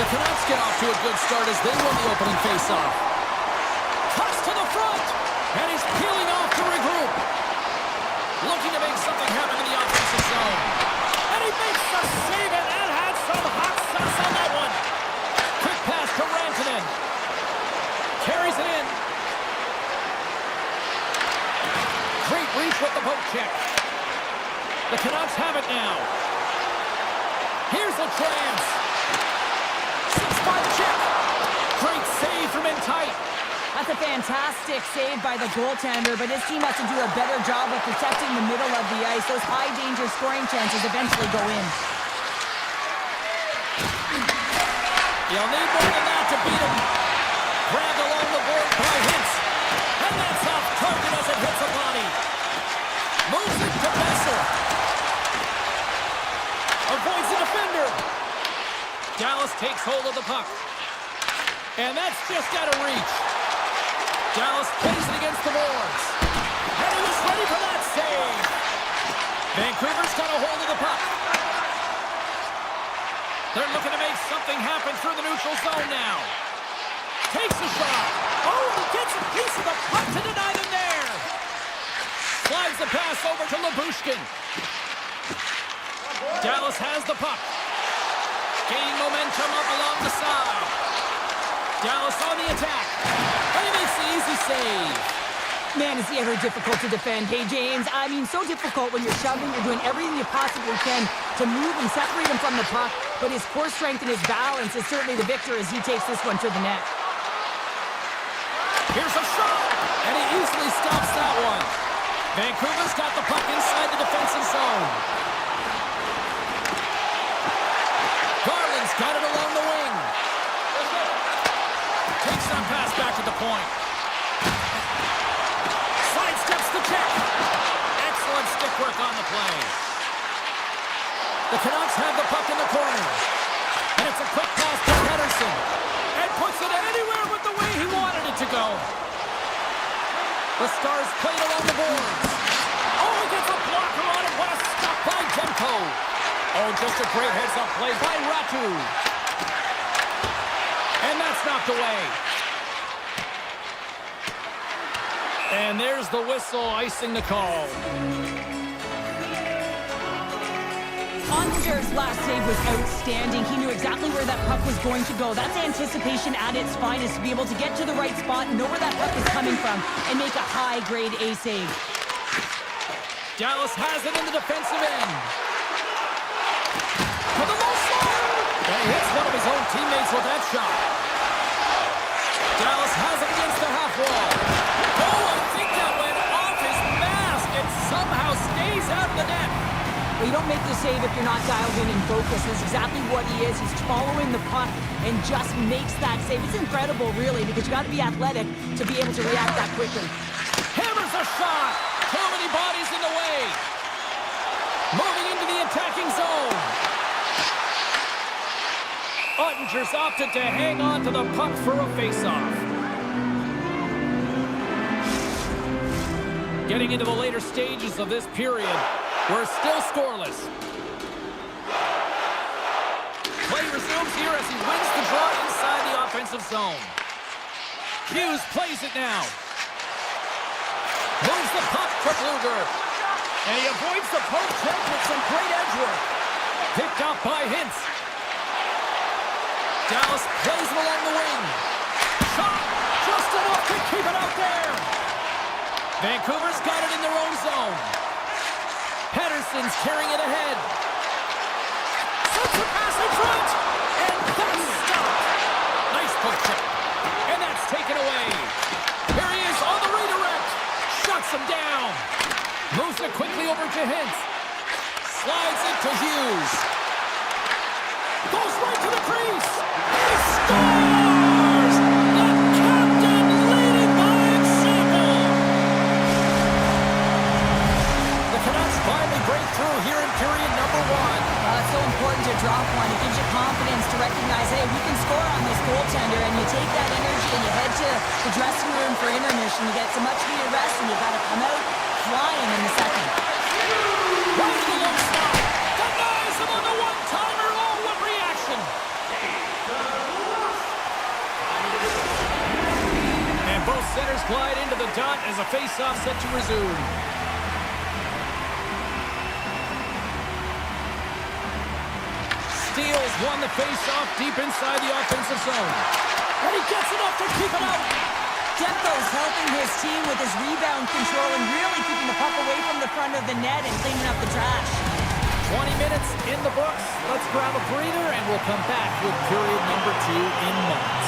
The Canucks get off to a good start as they win the opening faceoff. Cuts to the front, and he's peeling off to regroup. Looking to make something happen in the offensive zone. And he makes the save, and that had some hot sauce on that one. Quick pass to Rantanen. Carries it in. Great reach with the poke check. The Canucks have it now. Here's a chance. 6-5 check. Great save from in tight. That's a fantastic save by the goaltender, but his team has to do a better job of protecting the middle of the ice. Those high-danger scoring chances eventually go in. You'll need more than that to beat him. Grabbed along the board by Hintz. And that's off target as it hits a body. Moves it to Bessel. Avoids the defender. Dallas takes hold of the puck. And that's just out of reach. Dallas plays it against the boards. And he was ready for that save. Vancouver's got a hold of the puck. They're looking to make something happen through the neutral zone now. Takes a shot. Oh, he gets a piece of the puck to deny them there. Slides the pass over to Labushkin. Dallas has the puck. Gaining momentum up along the side. Dallas on the attack. And he makes the easy save. Man, is he ever difficult to defend. Hey, James, I mean, so difficult when you're shoving, you're doing everything you possibly can to move and separate him from the puck, but his core strength and his balance is certainly the victor as he takes this one to the net. Here's a shot, and he easily stops that one. Vancouver's got the puck inside the defensive zone. Garland's got it along the wing. Takes that pass back to the point. Sidesteps the check. Excellent stick work on the play. The Canucks have the puck in the corner. And it's a quick pass to Pettersson. And puts it anywhere but the way he wanted it to go. The Stars play it along the boards. Oh, he gets a blocker on it. What a stop by Demko. Oh, just a great heads-up play by Ratu. And that's knocked away. And there's the whistle icing the call. Ottinger's last save was outstanding. He knew exactly where that puck was going to go. That's anticipation at its finest, to be able to get to the right spot, know where that puck is coming from, and make a high-grade A save. Dallas has it in the defensive end. For the low slot. And he hits one of his own teammates with that shot. Dallas has it against the half wall. Oh, I think that went off his mask and somehow stays out of the net. Well, you don't make the save if you're not dialed in and focused. That's exactly what he is. He's following the puck and just makes that save. It's incredible, really, because you got to be athletic to be able to react that quickly. Hammers a shot. Too many bodies in the way. Moving into the attacking zone. Ottinger's opted to hang on to the puck for a face-off. Getting into the later stages of this period, we're still scoreless. Play resumes here as he wins the draw inside the offensive zone. Hughes plays it now. Moves the puck for Bluger. And he avoids the poke check with some great edge work. Picked up by Hintz. Dallas plays him along the wing. Shot! Just enough to keep it out there. Vancouver's got it in their own zone. Pettersson's carrying it ahead. Sets a pass in front. And that's stopped. Nice poke check. And that's taken away. Here he is on the redirect. Shuts him down. Moves it quickly over to Hintz. Slides it to Hughes. Goes right to the crease. He scores! The captain leading by example. The Canucks finally break through here in period number one. It's so important to drop one. It gives you confidence to recognize, hey, we can score on this goaltender, and you take that energy and you head to the dressing room for intermission. You get some much-needed rest, and you got to come out flying in the second. Right to the low slot. as a face-off set to resume. Steals won the face-off deep inside the offensive zone. And he gets enough to keep it out. Demko's helping his team with his rebound control and really keeping the puck away from the front of the net and cleaning up the trash. 20 minutes in the books. Let's grab a breather and we'll come back with period number 2 in moments.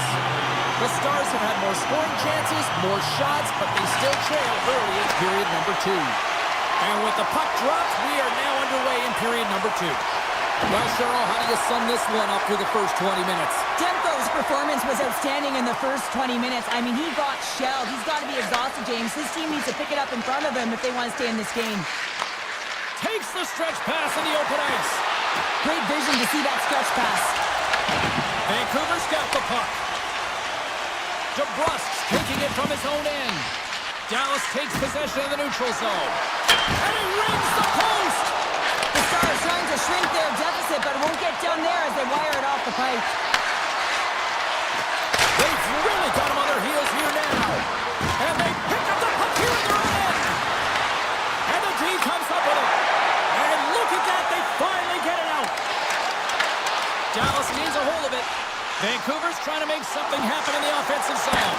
The Stars have had more scoring chances, more shots, but they still trail early in period number 2. And with the puck dropped, we are now underway in period number 2. Well, Cheryl, how do you sum this one up through the first 20 minutes? Demko's performance was outstanding in the first 20 minutes. I mean, he got shelled. He's got to be exhausted, James. His team needs to pick it up in front of him if they want to stay in this game. Takes the stretch pass in the open ice. Great vision to see that stretch pass. Vancouver's got the puck. DeBrusque's taking it from his own end. Dallas takes possession of the neutral zone. And he rings the post! The Stars trying to shrink their deficit, but it won't get done there as they wire it off the pipe. They've really got him on their heels here now. And they pick up the puck here in their own end. And the team comes up with it. And look at that, they finally get it out. Dallas needs a hold of it. Vancouver's trying to make something happen in the offensive zone.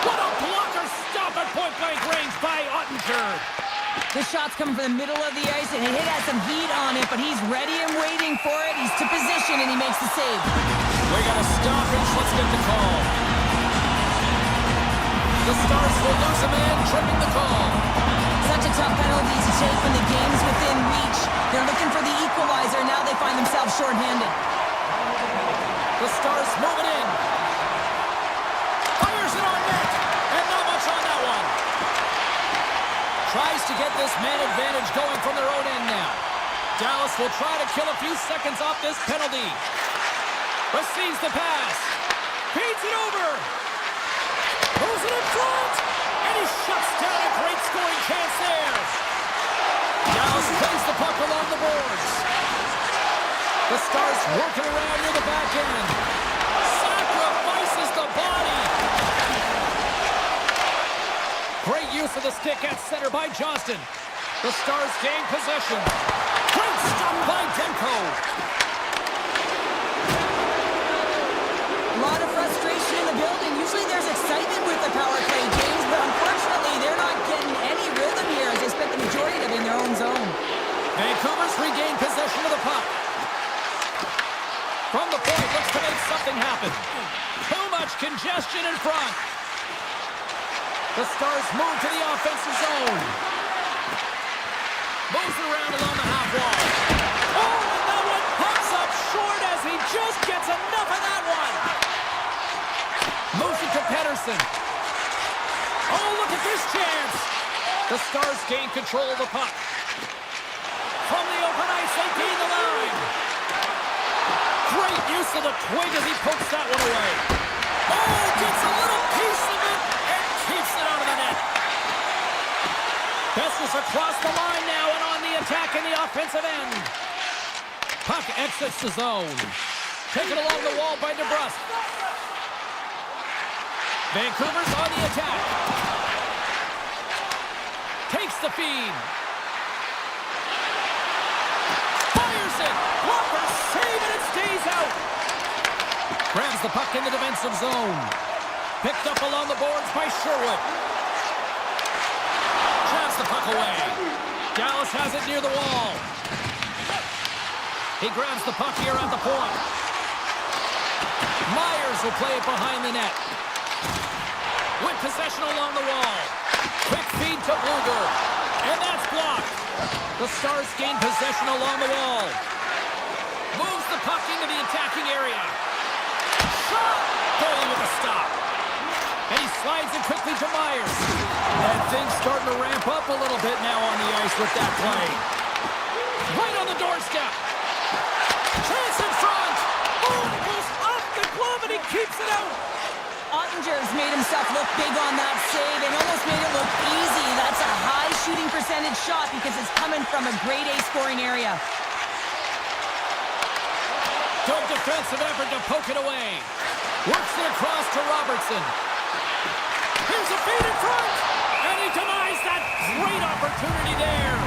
What a blocker stop at point-blank range by Ottinger. The shot's coming from the middle of the ice, and it has some heat on it, but he's ready and waiting for it. He's to position, and he makes the save. We got a stoppage. Let's get the call. The Stars will lose a man, tripping the call. Such a tough penalty to take when the game's within reach. They're looking for the equalizer. Now they find themselves shorthanded. The Stars move it in. Fires it on net. And not much on that one. Tries to get this man advantage going from their own end now. Dallas will try to kill a few seconds off this penalty. Receives the pass. Feeds it over. Moves it in front. And he shuts down a great scoring chance there. Dallas plays the puck along the boards. The Stars working around near the back end. Sacrifices the body. Great use of the stick at center by Johnston. The Stars gain possession. Great stop by Demko. A lot of frustration in the building. Usually there's excitement with the power play games, but unfortunately they're not getting any rhythm here as they spent the majority of it in their own zone. Vancouver's regained possession of the puck. From the point, looks to make something happen. Too much congestion in front. The Stars move to the offensive zone. Moves it around along the half wall. Oh, and that one pops up short as he just gets enough of that one. Moves it to Pettersson. Oh, look at this chance. The Stars gain control of the puck. From the open ice, they gain the line. Great use of the twig as he pokes that one away. Oh, gets a little piece of it and keeps it out of the net. Bessel's across the line now and on the attack in the offensive end. Puck exits the zone. Taken along the wall by DeBrusque. Vancouver's on the attack. Takes the feed. Fires it. Blocker save and it stays out. Grabs the puck in the defensive zone. Picked up along the boards by Sherwood. Jabs the puck away. Dallas has it near the wall. He grabs the puck here at the point. Myers will play it behind the net. With possession along the wall. Quick feed to Bluger. And that's blocked. The Stars gain possession along the wall. Moves the puck into the attacking area. Shot! Goalie with a stop. And he slides it quickly to Myers. And things starting to ramp up a little bit now on the ice with that play. Right on the doorstep. Chance in front. Oh, it goes off the glove and he keeps it out. Ottinger's made himself look big on that save and almost made it look easy. That's a high shooting percentage shot because it's coming from a grade A scoring area. Good defensive effort to poke it away. Works it across to Robertson. Here's a feed in front. And he Is that great opportunity there?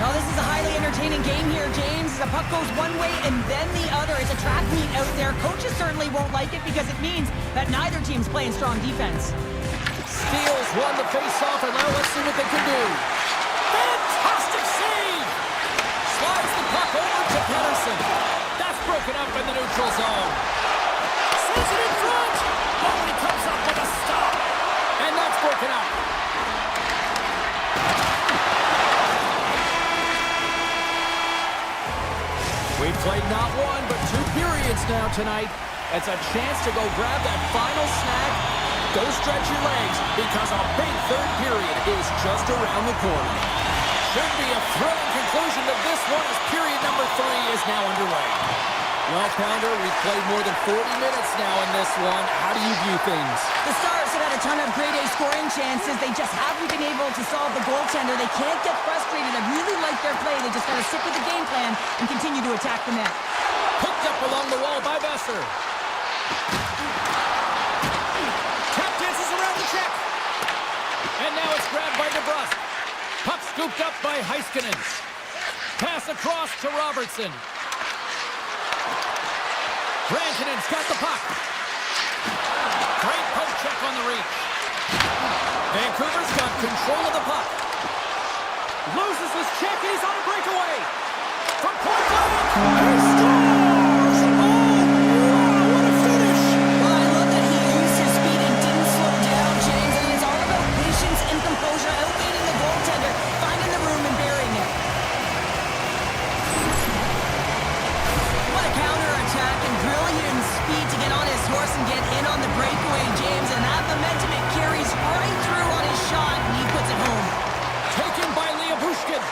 Well, this is a highly entertaining game here, James. The puck goes one way and then the other. It's a track meet out there. Coaches certainly won't like it because it means that neither team's playing strong defense. Steals won the face-off, and now let's see what they can do. Fantastic save! Slides the puck over to Pedersen. That's broken up in the neutral zone. Sends it in front! Oh, and he comes up with a stop. And that's broken up. We've played not one, but 2 periods now tonight. It's a chance to go grab that final snack. Go stretch your legs, because a big third period is just around the corner. Should be a thrilling conclusion to this one as period number 3 is now underway. Well, Pounder, we've played more than 40 minutes now in this one. How do you view things? The Stars have had a ton of grade A scoring chances. They just haven't been able to solve the goaltender. They can't get frustrated. I really like their play. They just got to stick with the game plan and continue to attack the net. Picked up along the wall by Besser. Tap dances around the check. And now it's grabbed by DeBrusque. Puck scooped up by Heiskanen. Pass across to Robertson. Rantanen's got the puck. Great poke check on the reach. Vancouver's got control of the puck. Loses his check and he's on a breakaway. From point blank. He scores! Oh, wow, what a finish! Well, I love that he used his speed and didn't slow down, James. And it's all about patience and composure, outweighing the goaltender, finding the room and burying it. What a counter-attack and brilliant speed to get on his horse and get in on the breakaway, James. And that momentum, it carries right through on his shot, and he puts it home. Taken by Leobushkin.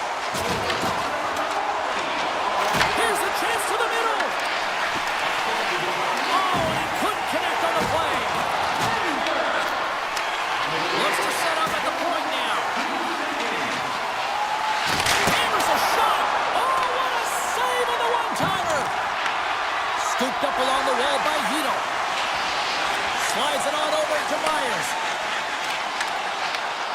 Here's a chance to the middle. Oh, and he couldn't connect on the play. Looks to set up at the point now. Hammers a shot. Oh, what a save on the one-timer. Scooped up along the wall by Hito. Slides it on over to Myers.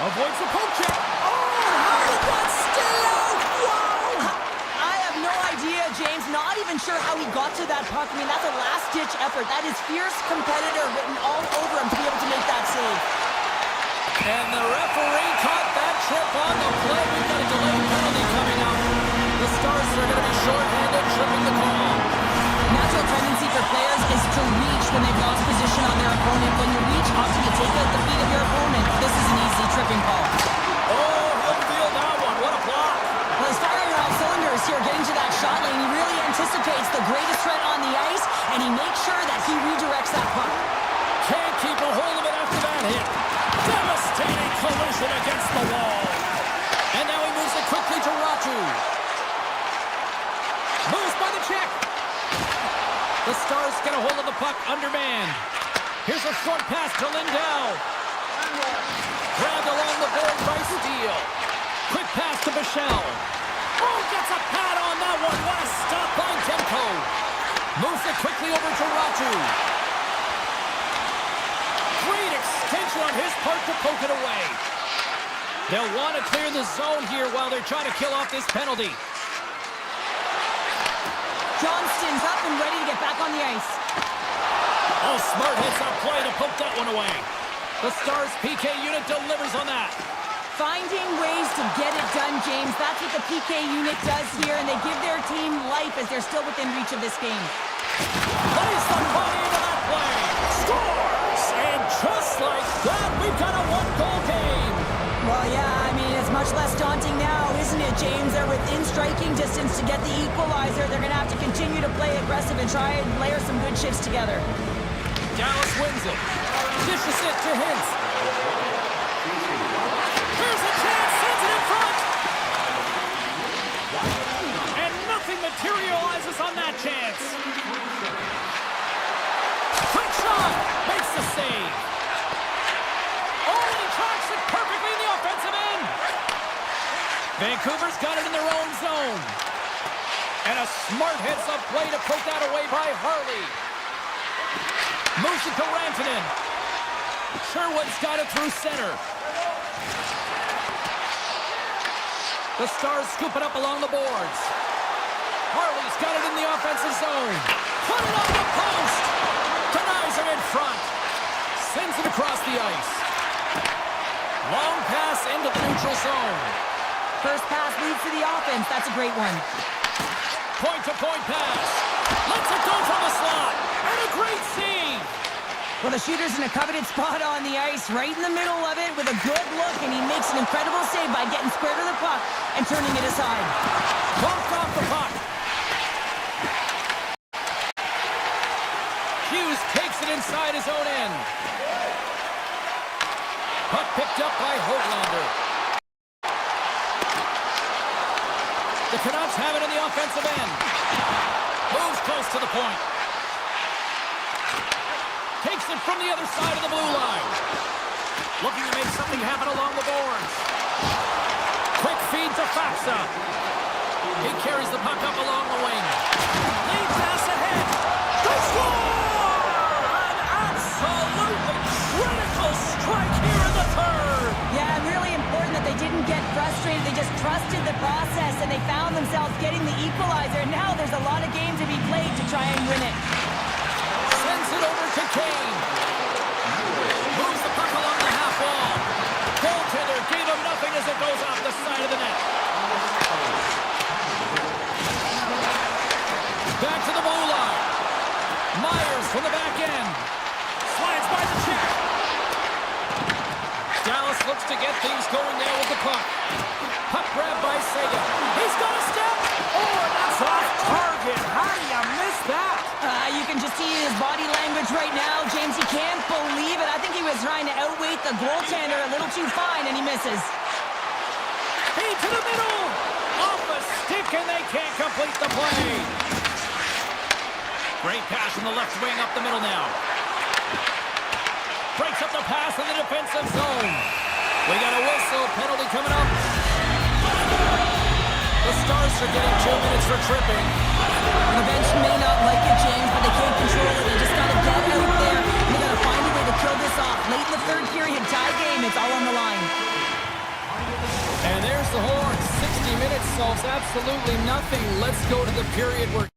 Avoids the poke check. Oh, how did that stay out? Wow! I have no idea, James. Not even sure how he got to that puck. I mean, that's a last-ditch effort. That is fierce competitor written all over him to be able to make that save. And the referee caught that trip on the play. We've got a delayed penalty coming up. The Stars are going to be short-handed, tripping the call. Natural tendency for players is to reach when they've lost position on their opponent. When you reach, often you take out the feet of your opponent. This is an easy tripping call. Oh, he'll feel that one. What a block. Well, he's firing on all cylinders here, getting to that shot lane. He really anticipates the greatest threat on the ice, and he makes sure that he redirects that puck. Can't keep a hold of it after that hit. Devastating collision against the wall. And now he moves it quickly to Ratu. Moves by the check. The Stars get a hold of the puck undermanned. Here's a short pass to Lindell. Grabbed along the board by Steele. Quick pass to Bichelle. Oh, gets a pad on that one. What a stop by Demko. Moves it quickly over to Ratu. Great extension on his part to poke it away. They'll want to clear the zone here while they're trying to kill off this penalty. Johnston's up and ready to get back on the ice. Oh, smart heads-up play to poke that one away. The Stars PK unit delivers on that. Finding ways to get it done, James. That's what the PK unit does here, and they give their team life as they're still within reach of this game. Plays the body into that play. Scores! And just like that, we've got a one-goal game. Well, yeah, I mean, it's much less daunting now, isn't it, James? They're within striking distance to get the equalizer. They're going to have to continue to play aggressive and try and layer some good shifts together. Dallas wins it. Dishes it to Hintz. Here's a chance, sends it in front. And nothing materializes on that chance. Quick shot, makes the save. Oh, and he tracks it perfectly in the offensive end. Vancouver's got it in their own zone. And a smart heads-up play to poke that away by Harley. Moves it to Rantanen. Sherwood's got it through center. The Stars scoop it up along the boards. Harley's got it in the offensive zone. Put it on the post. Denies him in front. Sends it across the ice. Long pass into the neutral zone. First pass leads to the offense. That's a great one. Point-to-point pass. Lets it go from the slot. And a great save. Well, the shooter's in a coveted spot on the ice, right in the middle of it with a good look, and he makes an incredible save by getting square to the puck and turning it aside. Bumped off the puck. Hughes takes it inside his own end. Puck picked up by Hoglander. The Canucks have it in the offensive end. Moves close to the point. Takes it from the other side of the blue line. Looking to make something happen along the boards. Quick feed to Faxa. He carries the puck up along the wing. Lead pass ahead. They score! An absolutely critical strike here in the third. Yeah, really important that they didn't get frustrated. They just trusted the process, and they found themselves getting the equalizer. Now there's a lot of game to be played to try and win it. Sends it over to Kane. Moves the puck along the half wall. Goaltender gave him nothing as it goes off the side of the net. Back to the blue line. Myers from the back end. Slides by the check. Dallas looks to get things going there with the puck. Puck grab by Sagan. He's got a step. Oh, that's off target. How do you miss that? You can just see his body language right now. James, he can't believe it. I think he was trying to outweight the goaltender a little too fine, and he misses. Feed to the middle. Off the stick, and they can't complete the play. Great pass from the left wing up the middle now. Breaks up the pass in the defensive zone. We got a whistle. Penalty coming up. The Stars are getting 2 minutes for tripping. The bench may not like it, James, but they can't control it. They just got to get out there, and they got to find a way to kill this off. Late in the third period, tie game, it's all on the line. And there's the horn. 60 minutes solves absolutely nothing. Let's go to the period where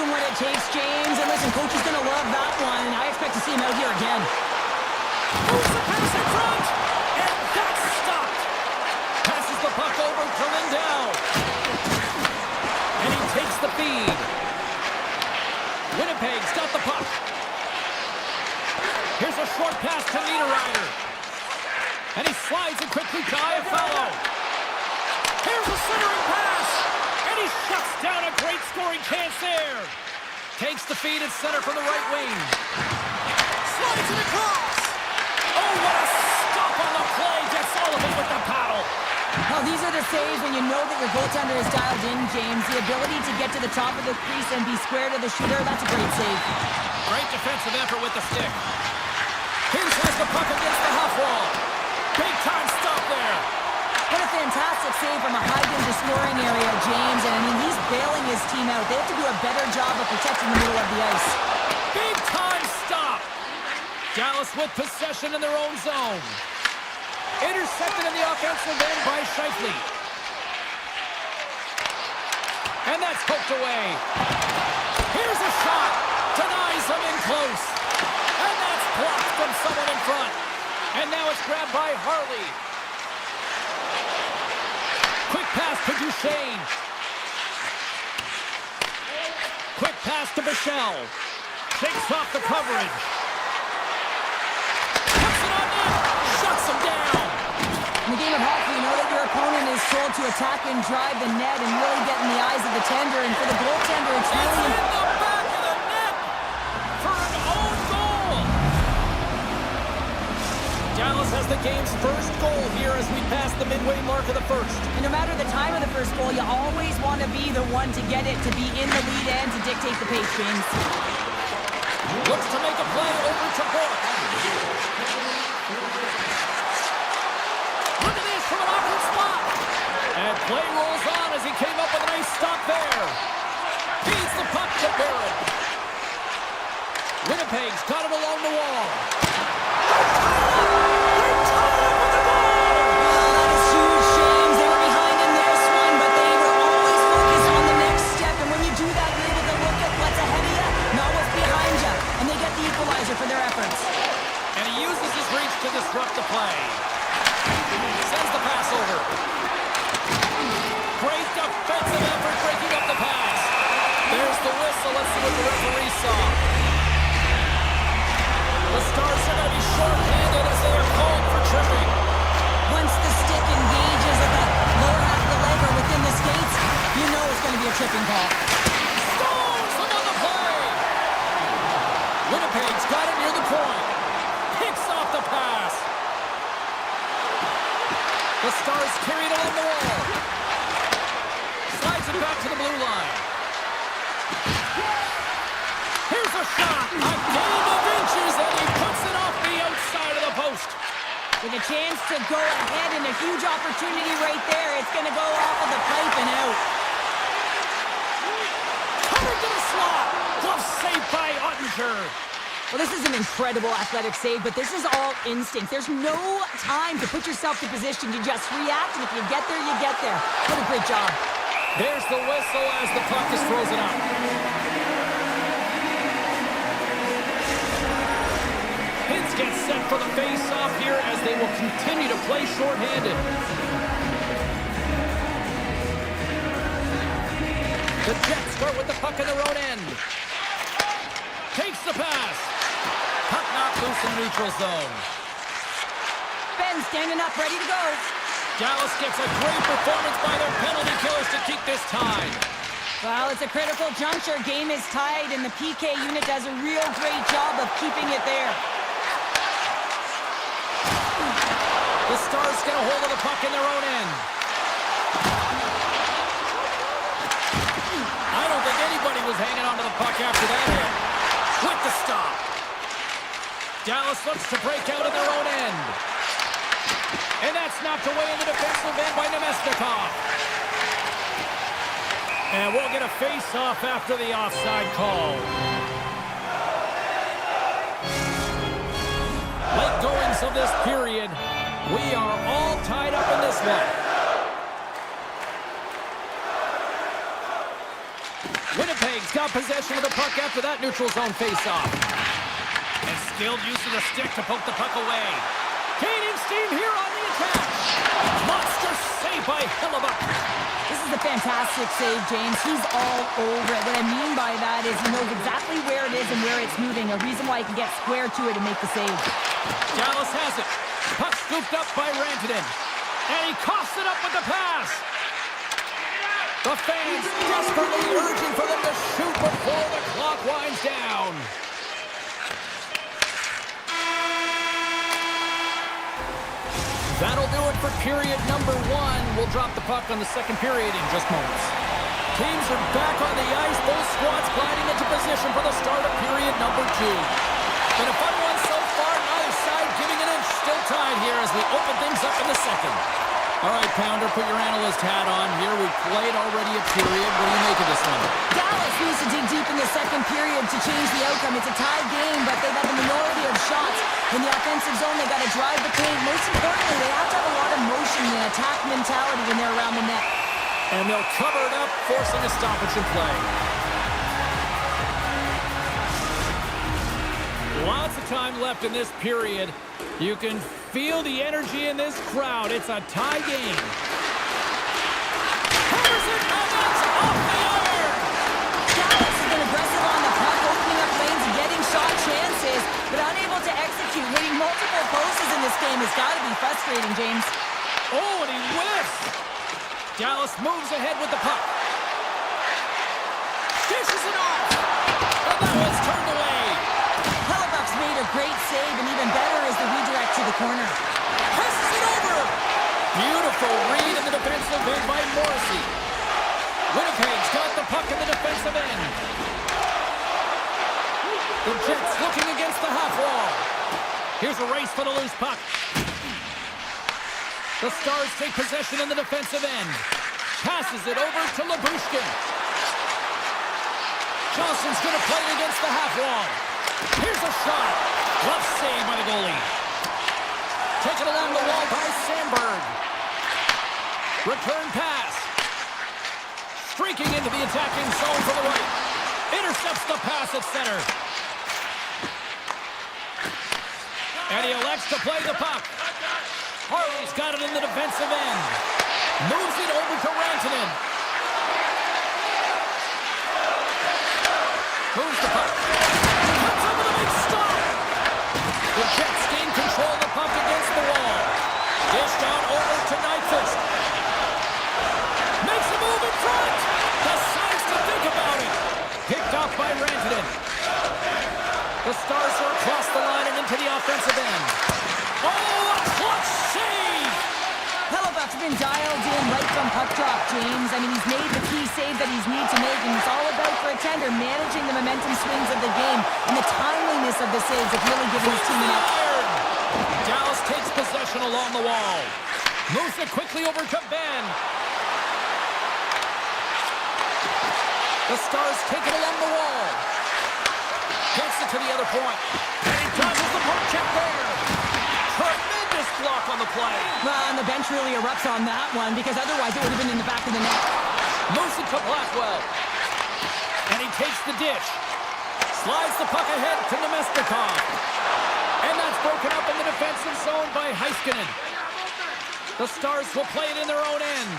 doing what it takes, James. And listen, coach is going to love that one, and I expect to see him out here again. Moves the pass in front, and that's stopped. Passes the puck over to Lindell. And he takes the feed. Winnipeg's got the puck. Here's a short pass to Niederreiter. And he slides it quickly to Iafallo. Here's a centering pass. And he shuts down a great scoring chance there. Takes the feed at center from the right wing. Slides it across. Oh, what a stop on the play. Gets Sullivan with the paddle. Well, these are the saves when you know that your goaltender is dialed in, James. The ability to get to the top of the crease and be square to the shooter, that's a great save. Great defensive effort with the stick. Hughes has the puck against the half wall. Big time stop there. What a fantastic save from a high-danger scoring area, James. And I mean, he's bailing his team out. They have to do a better job of protecting the middle of the ice. Big time stop. Dallas with possession in their own zone. Intercepted in the offensive end by Scheifele. And that's poked away. Here's a shot. Denies him in close. And that's blocked from someone in front. And now it's grabbed by Harley. Quick pass to Duchesne. Quick pass to Bichelle. Shakes off the coverage. Puts it on net. Shuts him down. In the game of hockey, you know that your opponent is told to attack and drive the net and really get in the eyes of the tender. And for the goaltender, it's It's really... in the back of the net for an own goal. Dallas has the game's first goal here as we pass the midway mark of the first. And no matter the time of the first goal, you always want to be the one to get it, to be in the lead and to dictate the pace, James. Looks to make a play over to Bourque. Look at this from an awkward spot. And play rolls on as he came up with a nice stop there. Feeds the puck to Barrett. Winnipeg's got it along the wall. That is huge, James. They were behind in this one, but they were always focused on the next step. And when you do that, you're able to look at what's ahead of you, not what's behind you. And they get the equalizer for their efforts. And he uses his reach to disrupt the play. Sends the pass over. Great defensive effort breaking up the pass. There's the whistle. Let's see what the referee saw. The Stars are going to be short-handed as they are called for tripping. Once the stick engages at the lower half of the leg or within the skates, you know it's going to be a tripping call. Stones him on the play. Winnipeg's got it near the point. Picks off the pass. The Stars carry it along the wall. Slides it back to the blue line. Here's a shot. A game of inches, and he puts it off the outside of the post. With a chance to go ahead and a huge opportunity right there. It's going to go off of the pipe and out. Covered to the slot. Glove saved by Ottinger. Well, this is an incredible athletic save, but this is all instinct. There's no time to put yourself to position. You just react, and if you get there, you get there. What a great job. There's the whistle as the puck is frozen up. Hits get set for the face-off here as they will continue to play shorthanded. The Jets start with the puck in their own end. Takes the pass. Puck knocked loose in neutral zone. Ben standing up, ready to go. Dallas gets a great performance by their penalty killers to keep this tied. Well, it's a critical juncture. Game is tied, and the PK unit does a real great job of keeping it there. The Stars get a hold of the puck in their own end. I don't think anybody was hanging on to the puck after that hit. With the stop. Dallas looks to break out in their own end. And that's knocked away in the defensive end by Nemesnikov. And we'll get a face-off after the offside call. Late goings of this period. We are all tied up in this one. Winnipeg's got possession of the puck after that neutral zone face-off. And skilled use of the stick to poke the puck away. Gaining steam here on the attack. Monster save by Hellebuyck. This is a fantastic save, James. He's all over it. What I mean by that is he knows exactly where it is and where it's moving. A reason why he can get square to it and make the save. Dallas has it. Puck scooped up by Rantanen. And he coughs it up with the pass. The fans desperately urging for them to shoot before the clock winds down. That'll do it for period number 1. We'll drop the puck on the second period in just moments. Teams are back on the ice. Both squads gliding into position for the start of period number 2. Been a fun one so far. Neither side giving an inch. Still tied here as we open things up in the second. All right, Pounder, put your analyst hat on here. We've played already a period. What do you make of this one? Dallas needs to dig deep in the second period to change the outcome. It's a tie game, but they've had the minority of shots. In the offensive zone, they got to drive the paint. Most importantly, they have to have a lot of motion and attack mentality when they're around the net. And they'll cover it up, forcing a stoppage in play. Lots of time left in this period. You can feel the energy in this crowd. It's a tie game. Hammers it, and that's off the iron! Dallas has been aggressive on the puck, opening up lanes and getting shot chances, but unable to execute. Hitting multiple posts in this game has got to be frustrating, James. Oh, and he whiffs! Dallas moves ahead with the puck. Dishes it off! And that one's turned away. Hellebuyck's made a great save, and even better is the redirect to the corner. Passes it over! Beautiful read in the defensive end by Morrissey. Winnipeg's got the puck in the defensive end. The Jets looking against the half wall. Here's a race for the loose puck. The Stars take possession in the defensive end. Passes it over to Labushkin. Johnson's going to play it against the half wall. Here's a shot. Rough save by the goalie. Taken along the wall by Sandberg. Return pass. Streaking into the attacking zone for the right. Intercepts the pass at center. And he elects to play the puck. Harley's got it in the defensive end. Moves it over to Rantanen. Moves the puck. Comes up with a big stop. The Jets gain control of the puck against the wall. Dished out over to Nyquist. Makes a move in front. Decides to think about it. Picked off by Rantanen. The Stars are across the line and into the offensive end. Oh, a clutch save! Hellebuyck's been dialed in right from puck drop, James. I mean, he's made the key save that he's need to make, and it's all about, for a tender, managing the momentum swings of the game, and the timeliness of the saves have really given his team an edge. Dallas takes possession along the wall. Moves it quickly over to Ben. The Stars take it along the wall. Gets it to the other point. And he dodges the poke check there. Tremendous block on the play. Well, and the bench really erupts on that one, because otherwise it would have been in the back of the net. Moves it to Blackwell. And he takes the dish. Slides the puck ahead to Nemestikov. And that's broken up in the defensive zone by Heiskanen. The Stars will play it in their own end.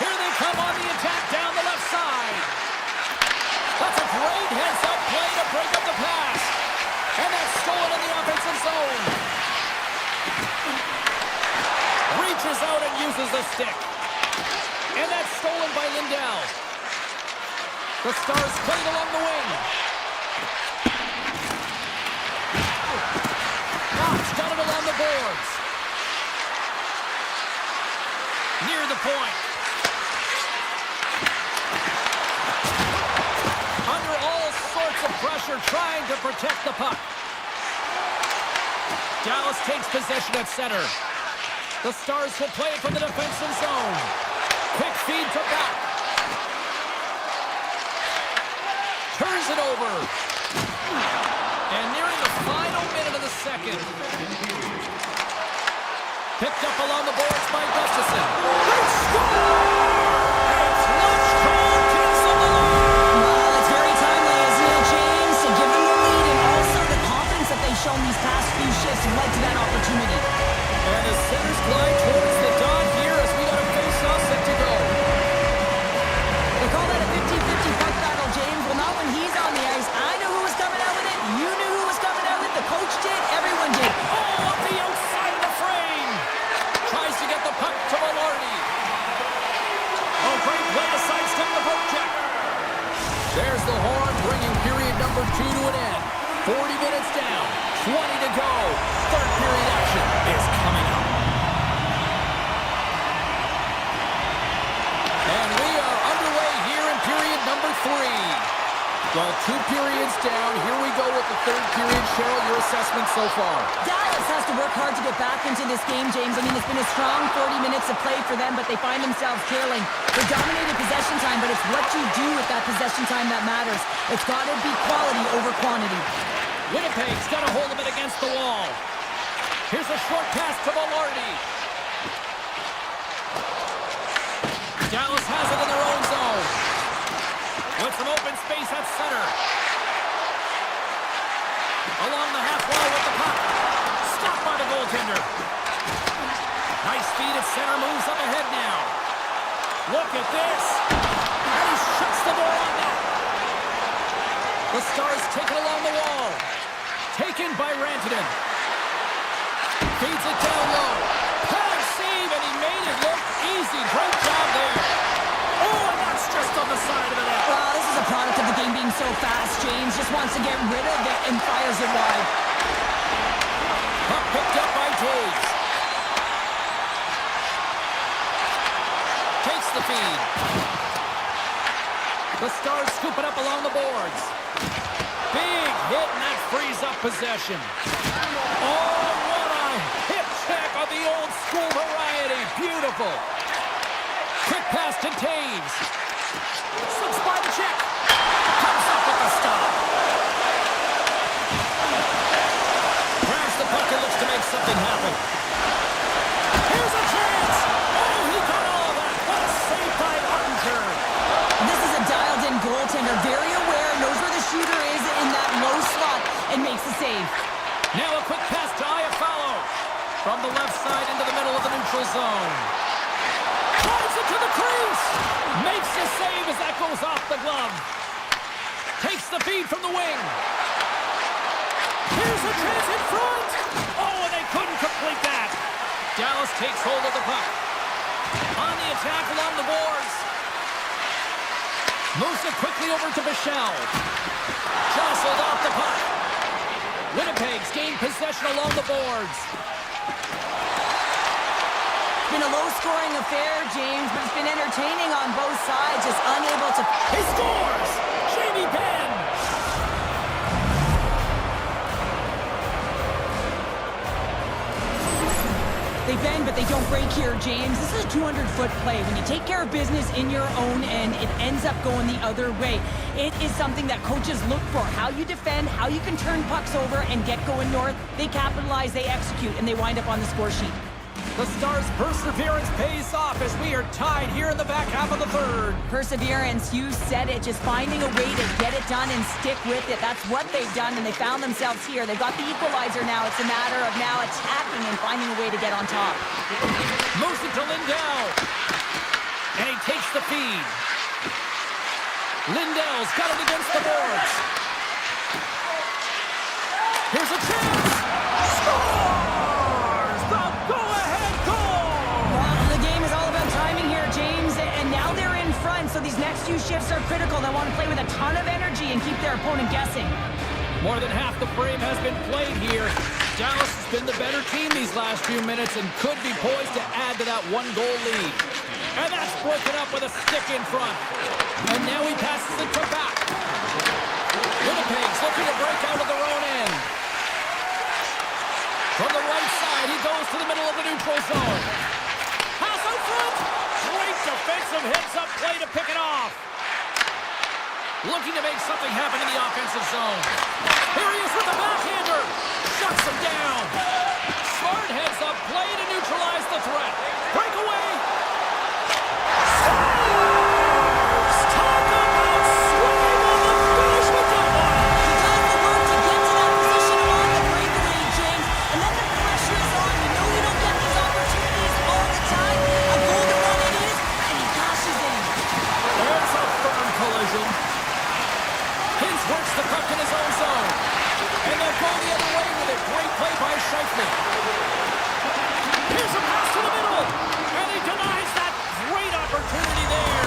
Here they come on the attack down the left side. That's a great heads-up play to break up the pass. And that's stolen in the offensive zone. Reaches out and uses the stick. And that's stolen by Lindell. The Stars play it along the wing. Knox got it along the boards. Near the point. Under all sorts of pressure, trying to protect the puck. Dallas takes possession at center. The Stars will play it from the defensive zone. Quick feed to back. Turns it over. And nearing the final minute of the second. Picked up along the boards by Gustafsson. They score! And it's Lundstrom takes on the lead. the horn, bringing period number 2 to an end. 40 minutes down, 20 to go. Third period action is coming up. And we are underway here in period number 3. Well, 2 periods down. Here we go with the third period. Cheryl, your assessment so far? Dallas has to work hard to get back into this game, James. I mean, it's been a strong 40 minutes of play for them, but they find themselves trailing. They dominated possession time, but it's what you do with that possession time that matters. It's got to be quality over quantity. Winnipeg's got a hold of it against the wall. Here's a short pass to Velarde. Dallas has it in their own zone. With some open space at center. Along the half wall with the puck. Stopped by the goaltender. Nice speed at center, moves up ahead now. Look at this. And he shuts the door on that. The Stars take it along the wall. Taken by Rantanen. Feeds it down low. Pad save, and he made it look easy. Great job there. Oh, and that's just on the side of the net. Well, this is a product of the game being so fast. James just wants to get rid of it and fires it wide. Puck picked up by Toews. Takes the feed. The Stars scoop it up along the boards. Big hit, and that frees up possession. Oh, what a hip check on the old school variety. Beautiful. Quick pass to Toews. Slips by the check. Comes up with the stop. Grabs the puck and looks to make something happen. Here's a chance. Oh, he got all of that. What a save by Archer. This is a dialed-in goaltender, very aware, knows where the shooter is in that low slot, and makes the save. Now a quick pass to Iafallo. From the left side into the middle of the neutral zone. Drives it to the crease. Makes the save as that goes off the glove. Takes the feed from the wing. Here's a chance in front. Oh, and they couldn't complete that. Dallas takes hold of the puck. On the attack along the boards. Moves it quickly over to Bichelle. Jostled off the puck. Winnipeg's gained possession along the boards. It's been a low-scoring affair, James, but it's been entertaining on both sides, just unable to... He scores! Jamie Benn! They bend, but they don't break here, James. This is a 200-foot play. When you take care of business in your own end, it ends up going the other way. It is something that coaches look for. How you defend, how you can turn pucks over and get going north. They capitalize, they execute, and they wind up on the score sheet. The Stars' perseverance pays off as we are tied here in the back half of the third. Perseverance, you said it, just finding a way to get it done and stick with it. That's what they've done, and they found themselves here. They've got the equalizer now. It's a matter of now attacking and finding a way to get on top. Moves it to Lindell. And he takes the feed. Lindell's got it against the boards. Here's a chance. Scores! The go-ahead goal! Well, the game is all about timing here, James, and now they're in front, so these next few shifts are critical. They want to play with a ton of energy and keep their opponent guessing. More than half the frame has been played here. Dallas has been the better team these last few minutes and could be poised to add to that one-goal lead. And that's broken up with a stick in front. And now he passes it to back. Winnipeg's looking to break out of their own end. From the right side, he goes to the middle of the neutral zone. Pass out front. Great defensive heads-up play to pick it off. Looking to make something happen in the offensive zone. Here he is with the backhander. Shuts him down. Smart heads-up play to neutralize the threat. Breakaway. Stars! Talk about swimming on the finish with that one. He does the work to get to that position on the breakaway, James, and then the pressure is on. You know you don't get these opportunities all the time. A golden one it is, and he cashes in. There's a firm collision. Hintz works the puck in his own zone. And they'll go the other way with it. Great play by Scheifele. Here's a pass to the middle. And he denies that great opportunity there.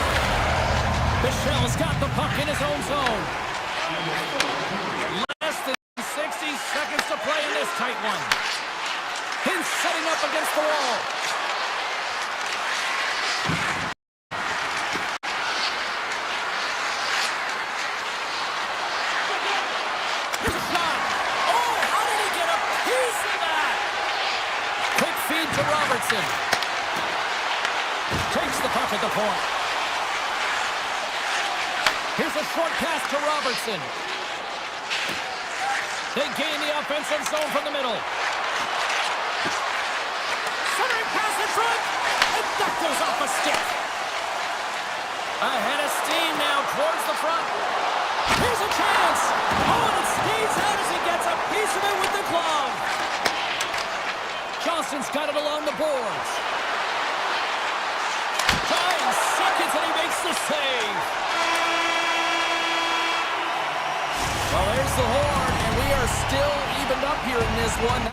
Michel's got the puck in his own zone. Less than 60 seconds to play in this tight one. He's setting up against the wall. Here's a shot. Oh, how did he get a piece of that? Quick feed to Robertson. Takes the puck at the point. Here's a short pass to Robertson. They gain the offensive zone from the middle. Centering pass in front. And that goes off a stick. Ahead of steam now towards the front. Here's a chance. Oh, and it skates out as he gets a piece of it with the glove. Johnston's got it along the boards. 9 seconds and he makes the save. Well, there's the horn, and we are still evened up here in this one.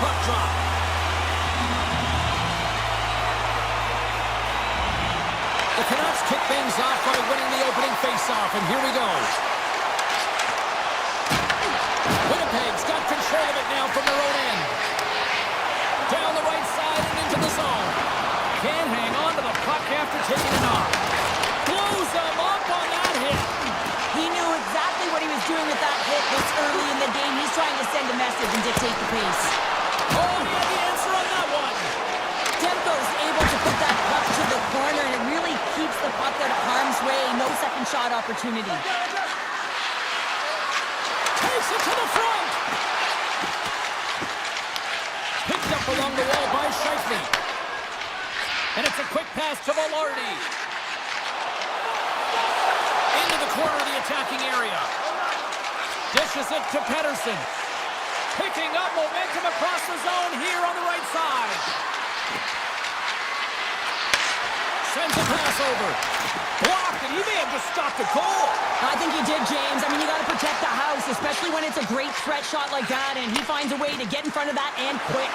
puck drop. The Canucks kick things off by winning the opening faceoff, and here we go. Winnipeg's got control of it now from their own end. Down the right side and into the zone. Can't hang on to the puck after taking a knock. Blows them up on that hit. He knew exactly what he was doing with that hit this early in the game. He's trying to send a message and dictate the pace. Oh, he had the answer on that one. Demko's able to put that puck to the corner, and it really keeps the puck out of harm's way. No second shot opportunity. Takes it to the front. Picked up along the wall by Scheifele. And it's a quick pass to Velarde. Into the corner of the attacking area. Dishes it to Pettersson. Picking up momentum across the zone here on the right side. Sends a pass over. Blocked, and he may have just stopped a goal. I think he did, James. I mean, you got to protect the house, especially when it's a great threat shot like that, and he finds a way to get in front of that and quick.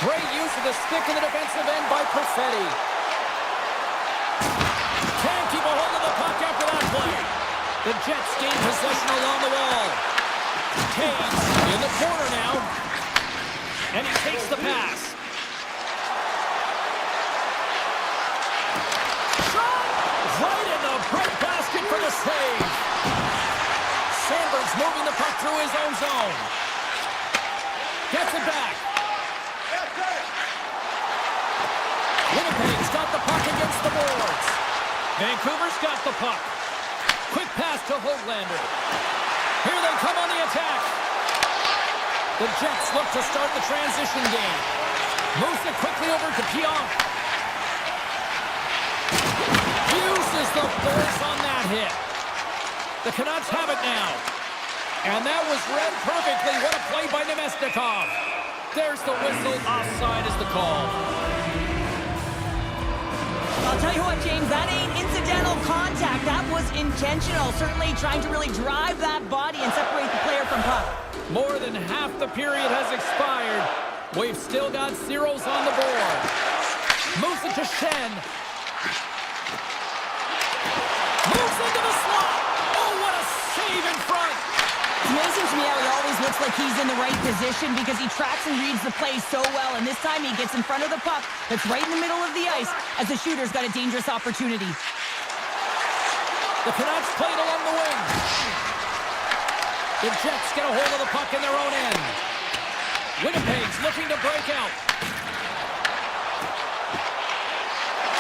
Great use of the stick in the defensive end by Perfetti. Can't keep a hold of the puck after that play. The Jets gain possession along the wall. Taves in the corner now. And he takes the pass. Shot! Right in the break basket for the save. Sandberg's moving the puck through his own zone. Gets it back. Winnipeg's got the puck against the boards. Vancouver's got the puck. Quick pass to Höglander. Here they come on the attack. The Jets look to start the transition game. Moves it quickly over to Pionk. Uses the force on that hit. The Canucks have it now. And that was read perfectly. What a play by Nemestikov. There's the whistle. Offside is the call. I'll tell you what, James, that ain't incidental contact. That was intentional. Certainly trying to really drive that body and separate the player from puck. More than half the period has expired. We've still got zeros on the board. Moves it to Shen. Moves into the slot. Oh, what a save in front. It's amazing to me how he always looks like he's in the right position because he tracks and reads the play so well. And this time he gets in front of the puck that's right in the middle of the ice as the shooter's got a dangerous opportunity. The Canucks played along the wing. The Jets get a hold of the puck in their own end. Winnipeg's looking to break out.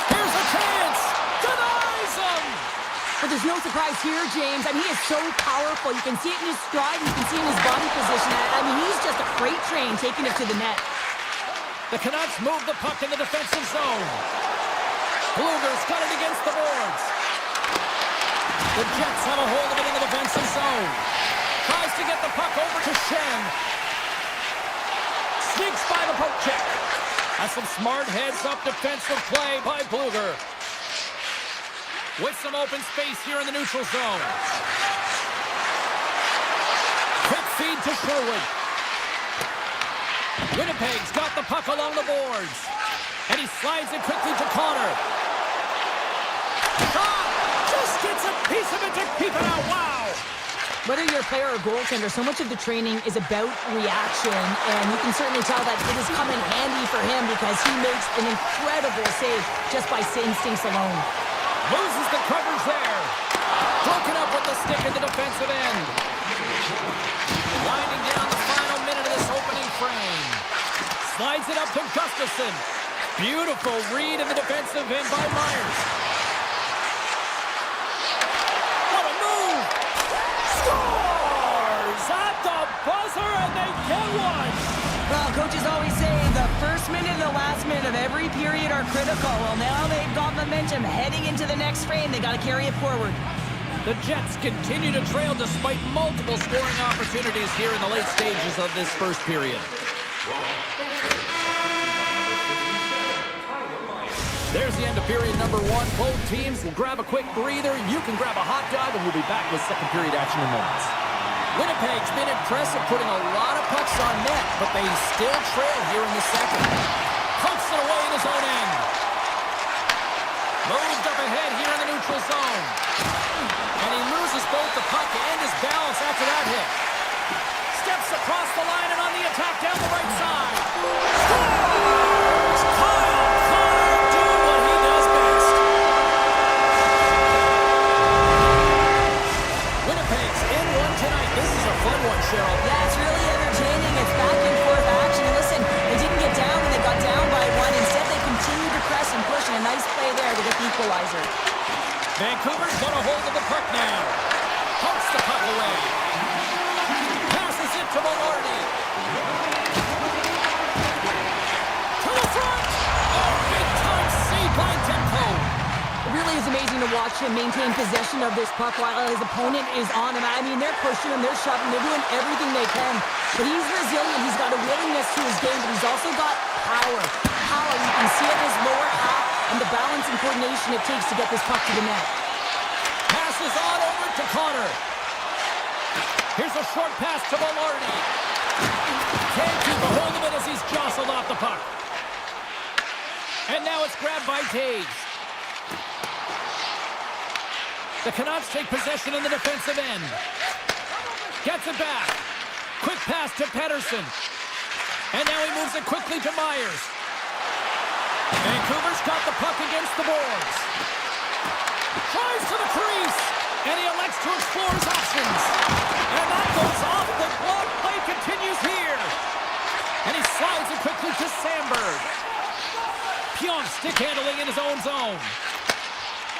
Here's a chance. Denies him. But there's no surprise here, James. I mean, he is so powerful. You can see it in his stride, and you can see it in his body position. I mean, he's just a freight train taking it to the net. The Canucks move the puck in the defensive zone. Blueger's got it against the boards. The Jets have a hold of it in the defensive zone. Tries to get the puck over to Shen. Sneaks by the poke check. That's some smart heads-up defensive play by Blueger. With some open space here in the neutral zone. Quick feed to Sherwood. Winnipeg's got the puck along the boards. And he slides it quickly to Connor. Shot! Just gets a piece of it to keep it out. Wow! Whether you're a player or goaltender, so much of the training is about reaction, and you can certainly tell that it has come in handy for him because he makes an incredible save just by instincts alone. Loses the coverage there. Broken up with the stick in the defensive end. Winding down the final minute of this opening frame. Slides it up to Gustafsson. Beautiful read in the defensive end by Myers. What a move! Scores at the buzzer, and they get one! Well, coaches always say the first minute and the last minute of every period are critical. Well, now they've got momentum heading into the next frame. They got to carry it forward. The Jets continue to trail despite multiple scoring opportunities here in the late stages of this first period. There's the end of period number one. Both teams will grab a quick breather. You can grab a hot dog, and we'll be back with second period action in moments. Winnipeg's been impressive putting a lot of pucks on net, but they still trail here in the second. Pokes it away in his own end. Moved up ahead here in the neutral zone. And he loses both the puck and his balance after that hit. Steps across the line and on the attack down the right side. Scores! Kyle Connor doing what he does best. Winnipeg's in one tonight. This is a fun one, Cheryl. Yeah, it's really entertaining. It's back and forth action. And listen, they didn't get down when they got down by one. Instead, they continued to press and push, and a nice play there to get the equalizer. Vancouver's got a hold of the puck now. Pokes the puck away. Passes it to Velarde. To the front! Oh, big-time save by Demko. It really is amazing to watch him maintain possession of this puck while his opponent is on him. I mean, they're pushing him, they're shoving, they're doing everything they can. But he's resilient, he's got a willingness to his game, but he's also got power. Power, you can see it in his lower half and the balance and coordination it takes to get this puck to the net. Passes on over to Connor. Here's a short pass to Velarde. Can't keep a hold of it as he's jostled off the puck. And now it's grabbed by Taves. The Canucks take possession in the defensive end. Gets it back. Quick pass to Pettersson. And now he moves it quickly to Myers. Vancouver's got the puck against the boards. Tries to the crease. And he elects to explore his options. And that goes off the glove. Play continues here. And he slides it quickly to Sandberg. Pionk stick handling in his own zone.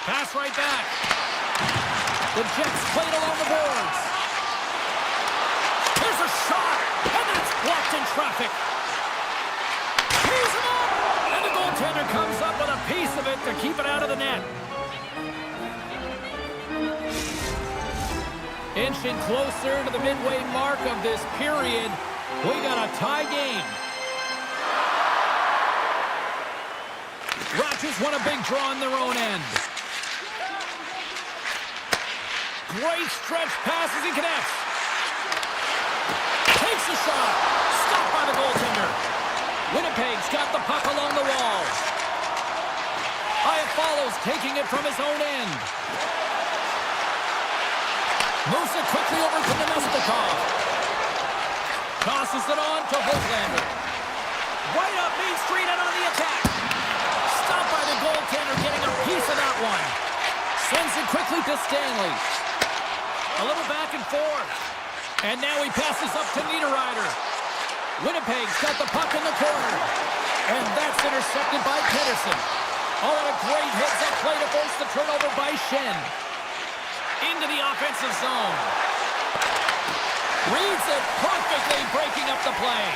Pass right back. The Jets played along the boards. Here's a shot, and that's blocked in traffic. He's him up, and the goaltender comes up with a piece of it to keep it out of the net. Inching closer to the midway mark of this period, we got a tie game. Rogers won a big draw on their own end. Great stretch pass as he connects. Takes a shot. Stopped by the goaltender. Winnipeg's got the puck along the wall. Iafallo's taking it from his own end. Moves it quickly over to Nemestikov. Tosses it on to Hoglander. Right up Main Street and on the attack. Stopped by the goaltender, getting a piece of that one. Sends it quickly to Stanley. A little back and forth. And now he passes up to Niederreiter. Winnipeg's got the puck in the corner. And that's intercepted by Pettersson. Oh, and a great heads-up play to force the turnover by Schenn. Into the offensive zone. Reads it perfectly, breaking up the play.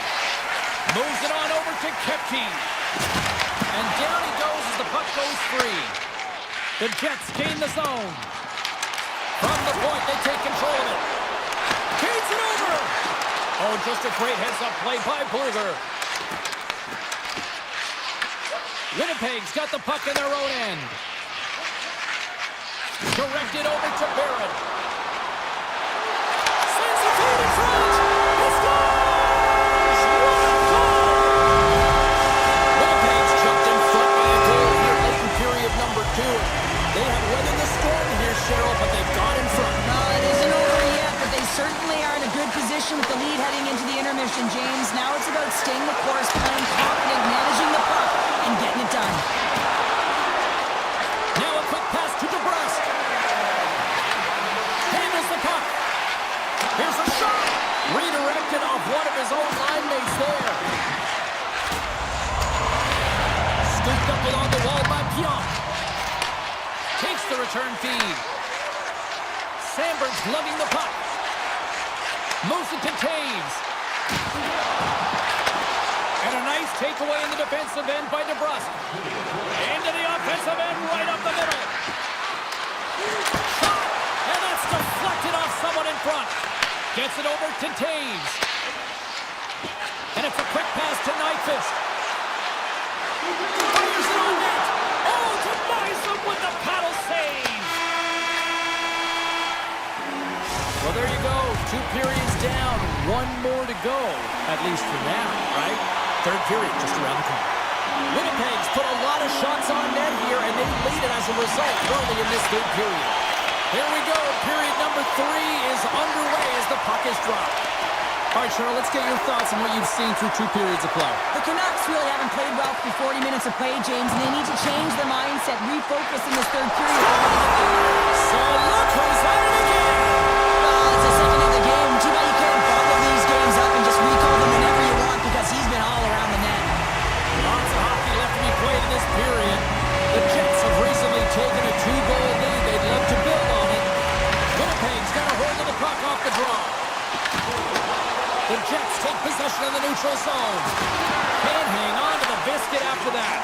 Moves it on over to Kepke. And down he goes as the puck goes free. The Jets gain the zone. From the point, they take control of it. Gains it over. Oh, just a great heads-up play by Bluger. Winnipeg's got the puck in their own end. Directed over to Barrett. Sends it through the front. He scores! What a goal! Winnipeg's jumped in front by a goal here late in period number 2. They have weathered the storm here, Cheryl, but they've got in front. No, it isn't over yet, but they certainly are in a good position with the lead heading into the intermission, James. Now it's about staying the course, playing confident, managing the puck, and getting it done. Now a quick pass to DeBrusque. Handles the puck. Here's a shot. Redirected off one of his own line mates there. Scooped up along the wall by Pionk. Takes the return feed. Sandberg's lugging the puck. Moves it to Taves. And a nice takeaway in the defensive end by DeBrusque. Into the offensive end, right up the middle. Shot! And that's deflected off someone in front. Gets it over to Taves. And it's a quick pass to Nyquist. Fires it on net. Oh, denies him with the paddle save. Well, there you go. 2 periods down. One more to go, at least for now, right? Third period just around the corner. Winnipeg's put a lot of shots on net here, and they lead it as a result early in this third period. Here we go. Period number 3 is underway as the puck is dropped. All right, Cheryl, let's get your thoughts on what you've seen through 2 periods of play. The Canucks really haven't played well through 40 minutes of play, James, and they need to change their mindset, refocus in this third period. So look who's at it again. Well, it's the second of the game. Too bad you can't follow these games up and just recall them whenever you want because he's been all around the net. Lots of hockey left to be played in this period. The Jets have recently taken a 2-goal lead. They'd love to build on it. Winnipeg's got a hold of the puck off the draw. The Jets take possession of the neutral zone. Can't hang on to the biscuit after that.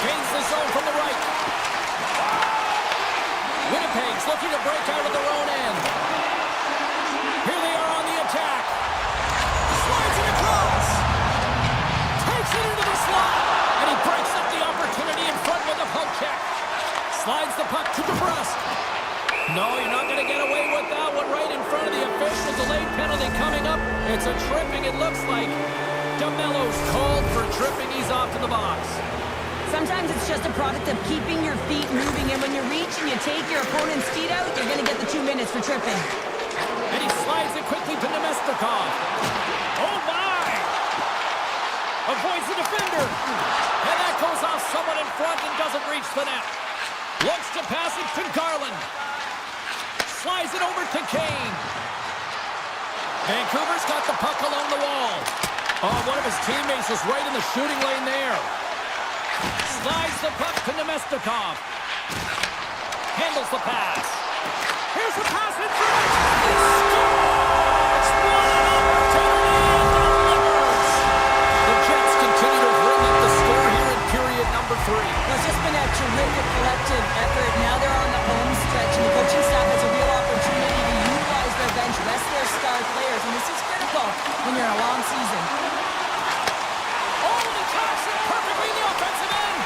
Gains the zone from the right. Winnipeg's looking to break out of their own end. Here they are on the attack. Slides it across. Takes it into the slot. And he breaks up the opportunity in front with a poke check. Slides the puck to DeBrusque. No, you're not going to get away with that one right in front of the official. Delayed penalty coming up. It's a tripping, it looks like. DeMello's called for tripping. He's off to the box. Sometimes it's just a product of keeping your feet moving, and when you reach and you take your opponent's feet out, you're going to get the 2 minutes for tripping. And he slides it quickly to Nemestikov. Oh, my! Avoids the defender. And that goes off someone in front and doesn't reach the net. Looks to pass it to Garland. Slides it over to Kane. Vancouver's got the puck along the wall. Oh, one of his teammates was right in the shooting lane there. Slides the puck to Nemestikov. Handles the pass. Here's the pass in front. He scores! What an opportunity and delivers! The Jets continue to bring up the score here in period number 3. Well, it's just been a terrific collective effort. Now they're on the home stretch, and the coaching staff has a real opportunity to utilize their bench, rest their star players, and this is critical when you're in a long season. Oh, the toss it perfectly in the offensive end.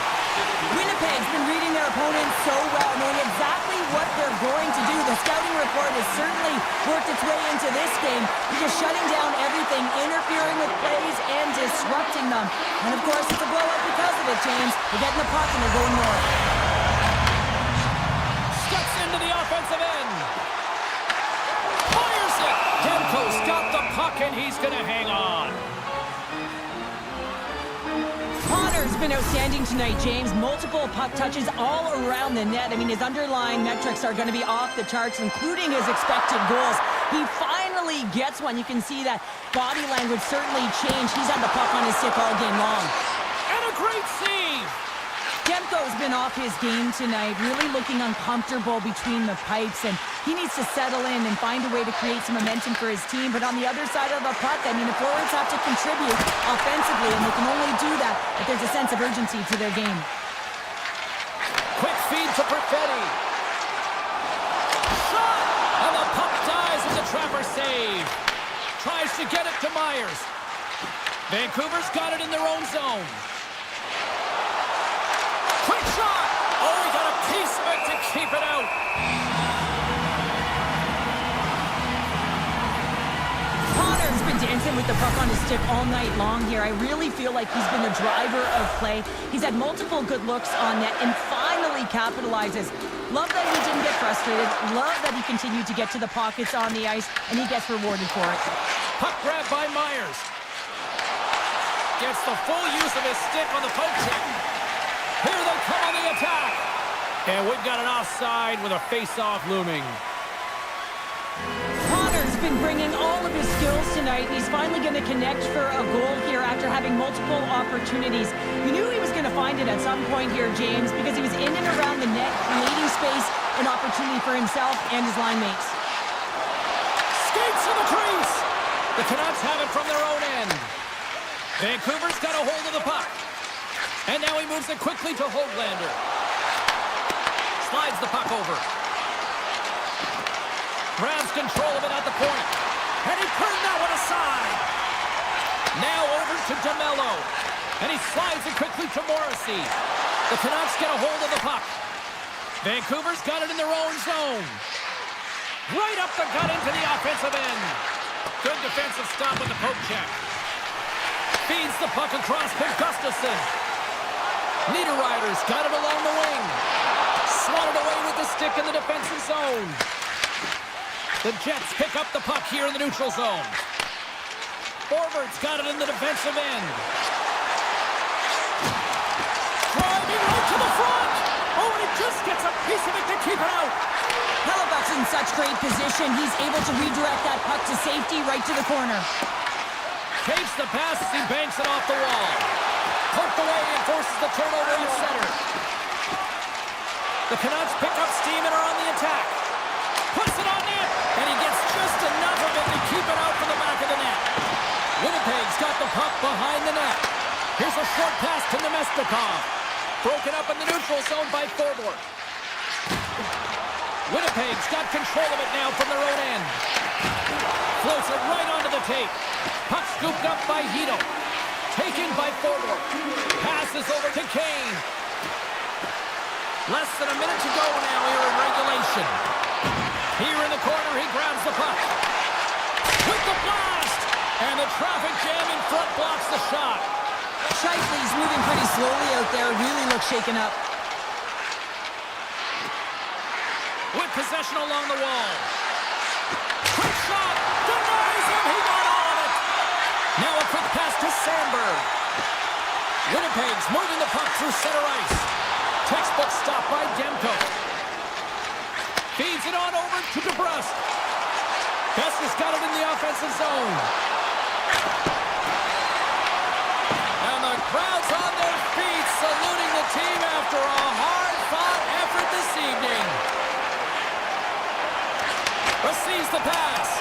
Winnipeg's been reading their opponents so well, knowing exactly what they're going to do. The scouting report has certainly worked its way into this game. They're just shutting down everything, interfering with plays, and disrupting them. And of course, it's a blowout because of it, James. They're getting the puck and they're going north. Steps into the offensive end. Fires it. Demko's got the puck and he's going to hang on. Connor's been outstanding tonight, James. Multiple puck touches all around the net. I mean, his underlying metrics are going to be off the charts, including his expected goals. He finally gets one. You can see that body language certainly changed. He's had the puck on his stick all game long. And a great save. Demko's been off his game tonight, really looking uncomfortable between the pipes, and he needs to settle in and find a way to create some momentum for his team. But on the other side of the puck, I mean, the forwards have to contribute offensively, and they can only do that if there's a sense of urgency to their game. Quick feed to Perfetti. Shot! And the puck dies with the trapper save. Tries to get it to Myers. Vancouver's got it in their own zone. Quick shot! Oh, he got a piece of it to keep it out. Connor's been dancing with the puck on his stick all night long here. I really feel like he's been the driver of play. He's had multiple good looks on net and finally capitalizes. Love that he didn't get frustrated. Love that he continued to get to the pockets on the ice, and he gets rewarded for it. Puck grab by Myers. Gets the full use of his stick on the poke check. Here they come on the attack. And we've got an offside with a face-off looming. Connor's been bringing all of his skills tonight. He's finally going to connect for a goal here after having multiple opportunities. We knew he was going to find it at some point here, James, because he was in and around the net, creating space and opportunity for himself and his line mates. Skates to the crease. The Canucks have it from their own end. Vancouver's got a hold of the puck. And now he moves it quickly to Höglander. Slides the puck over. Grabs control of it at the point. And he turned that one aside. Now over to DeMello. And he slides it quickly to Morrissey. The Canucks get a hold of the puck. Vancouver's got it in their own zone. Right up the gut into the offensive end. Good defensive stop with the poke check. Feeds the puck across to Gustafsson. Niederreiter's got it along the wing. Swatted away with the stick in the defensive zone. The Jets pick up the puck here in the neutral zone. Forward's got it in the defensive end. Driving right to the front. Oh, and he just gets a piece of it to keep it out. Hellebuyck's in such great position. He's able to redirect that puck to safety right to the corner. Takes the pass as he banks it off the wall. Poked away and forces the turnover at center. The Canucks pick up steam and are on the attack. Puts it on net, and he gets just enough of it to keep it out from the back of the net. Winnipeg's got the puck behind the net. Here's a short pass to Nemestikov. Broken up in the neutral zone by Forward. Winnipeg's got control of it now from their own end. Floats it right onto the tape. Puck scooped up by Hito. Taken by Forward. Passes over to Kane. Less than a minute to go now here in regulation. Here in the corner, he grabs the puck. With the blast! And the traffic jam in front blocks the shot. Scheifele's moving pretty slowly out there. Really looks shaken up. With possession along the wall. Quick shot! Denies him! He got all of it! Now a quick pass to Sandberg. Winnipeg's moving the puck through center ice. Textbook stop by Demko. Feeds it on over to DeBrusque. Besser's got it in the offensive zone. And the crowd's on their feet saluting the team after a hard-fought effort this evening. Receives the pass.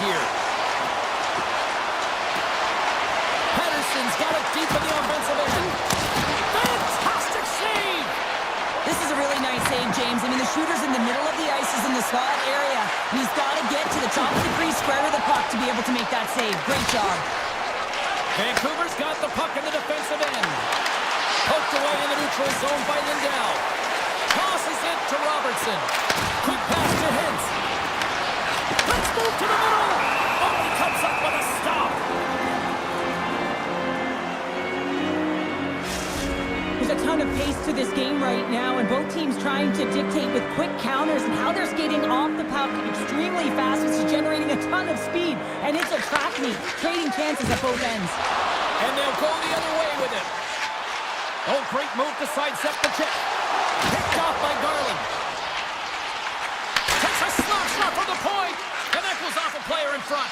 here. Henderson's got it deep in the offensive end. Fantastic save! This is a really nice save, James. I mean, the shooter's in the middle of the ice, is in the slot area. And he's got to get to the top of the crease, square to the puck to be able to make that save. Great job. Vancouver's got the puck in the defensive end. Poked away in the neutral zone by Lindell. Tosses it to Robertson. Quick pass to Hintz. Let's move to the middle. Oh, he comes up with a stop. There's a ton of pace to this game right now, and both teams trying to dictate with quick counters and how they're skating off the puck extremely fast, which is generating a ton of speed. And it's a track meet, trading chances at both ends. And they'll go the other way with it. Oh, great move to sidestep the check. Picked off by Garland. Takes a slap shot from the point, and that goes off a player in front.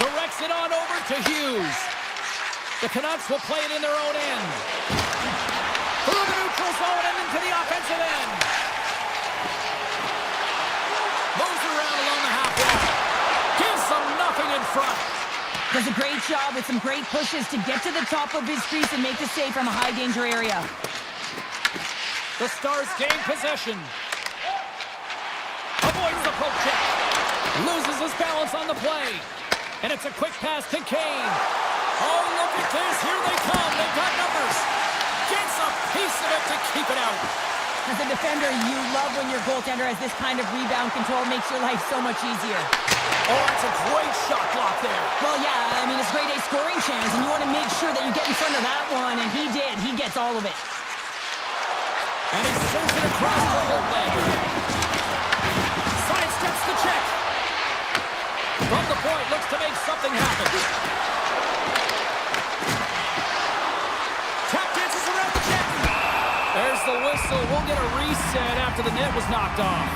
Directs it on over to Hughes. The Canucks will play it in their own end. Through the neutral zone and into the offensive end. Moves around along the half wall. Gives them nothing in front. Does a great job with some great pushes to get to the top of his crease and make the save from a high danger area. The Stars gain possession. Avoids the poke check. Loses his balance on the play. And it's a quick pass to Kane. Oh, look at this. Here they come. They've got numbers. Gets a piece of it to keep it out. As a defender, you love when your goaltender has this kind of rebound control. Makes your life so much easier. Oh, that's a great shot block there. Well, yeah, I mean, it's grade A scoring chance, and you want to make sure that you get in front of that one, and he did. He gets all of it. And he sends it across the Holtlander. Sidesteps the check. From the point, looks to make something happen. Tap dances around the check. There's the whistle. We'll get a reset after the net was knocked off.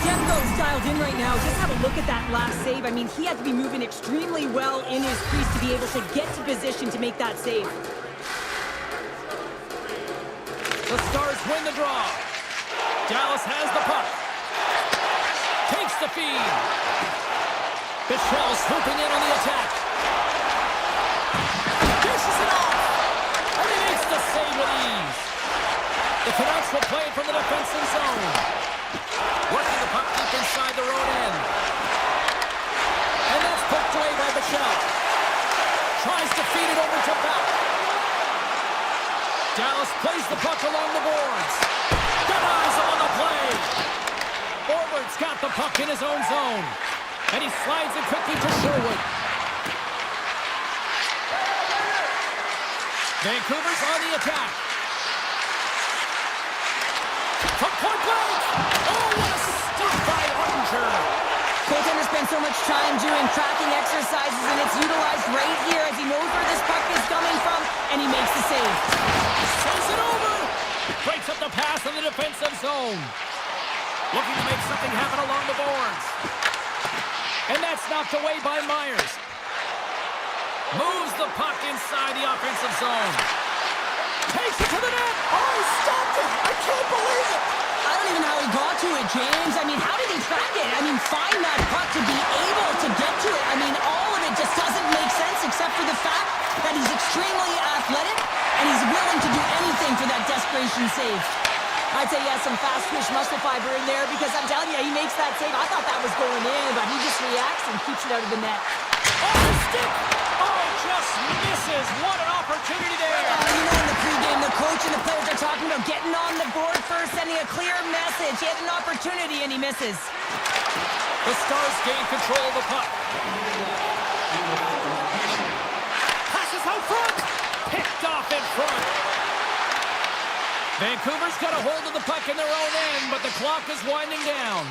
Demko's dialed in right now. Just have a look at that last save. I mean, he had to be moving extremely well in his crease to be able to get to position to make that save. The Stars win the draw. Dallas has the puck. Takes the feed. Bichelle swooping in on the attack. Dishes it off. And he makes the save with ease. The Canucks will play it from the defensive zone. Working the puck deep inside their own end. And that's poked away by Bichelle. Tries to feed it over to Beck. Dallas plays the puck along the boards. Denies him on the play. Forward's got the puck in his own zone. And he slides it quickly to Sherwood. Vancouver's on the attack. From point blank. Oh, what a stop by Ottinger. Goaltender spends so much time doing tracking exercises, and it's utilized right here as he knows where this puck is coming from, and he makes the save. Sends it over. Breaks up the pass in the defensive zone. Looking to make something happen along the boards. And that's knocked away by Myers. Moves the puck inside the offensive zone. Takes it to the net. Oh, he stopped it. I can't believe it. I don't even know how he got to it, James. I mean, how did he track it? I mean, find that puck to be able to get to it. I mean, all of it just doesn't make sense except for the fact that he's extremely athletic and he's willing to do anything for that desperation save. I'd say he has some fast-twitch muscle fiber in there because I'm telling you, he makes that save. I thought that was going in, but he just reacts and keeps it out of the net. Oh, the stick! Oh, just misses. What an opportunity there. You know, in the pregame, the coach and the players are talking about getting on the board first, sending a clear message. He had an opportunity, and he misses. The Stars gain control of the puck. Passes out front. Picked off in front. Vancouver's got a hold of the puck in their own end, but the clock is winding down.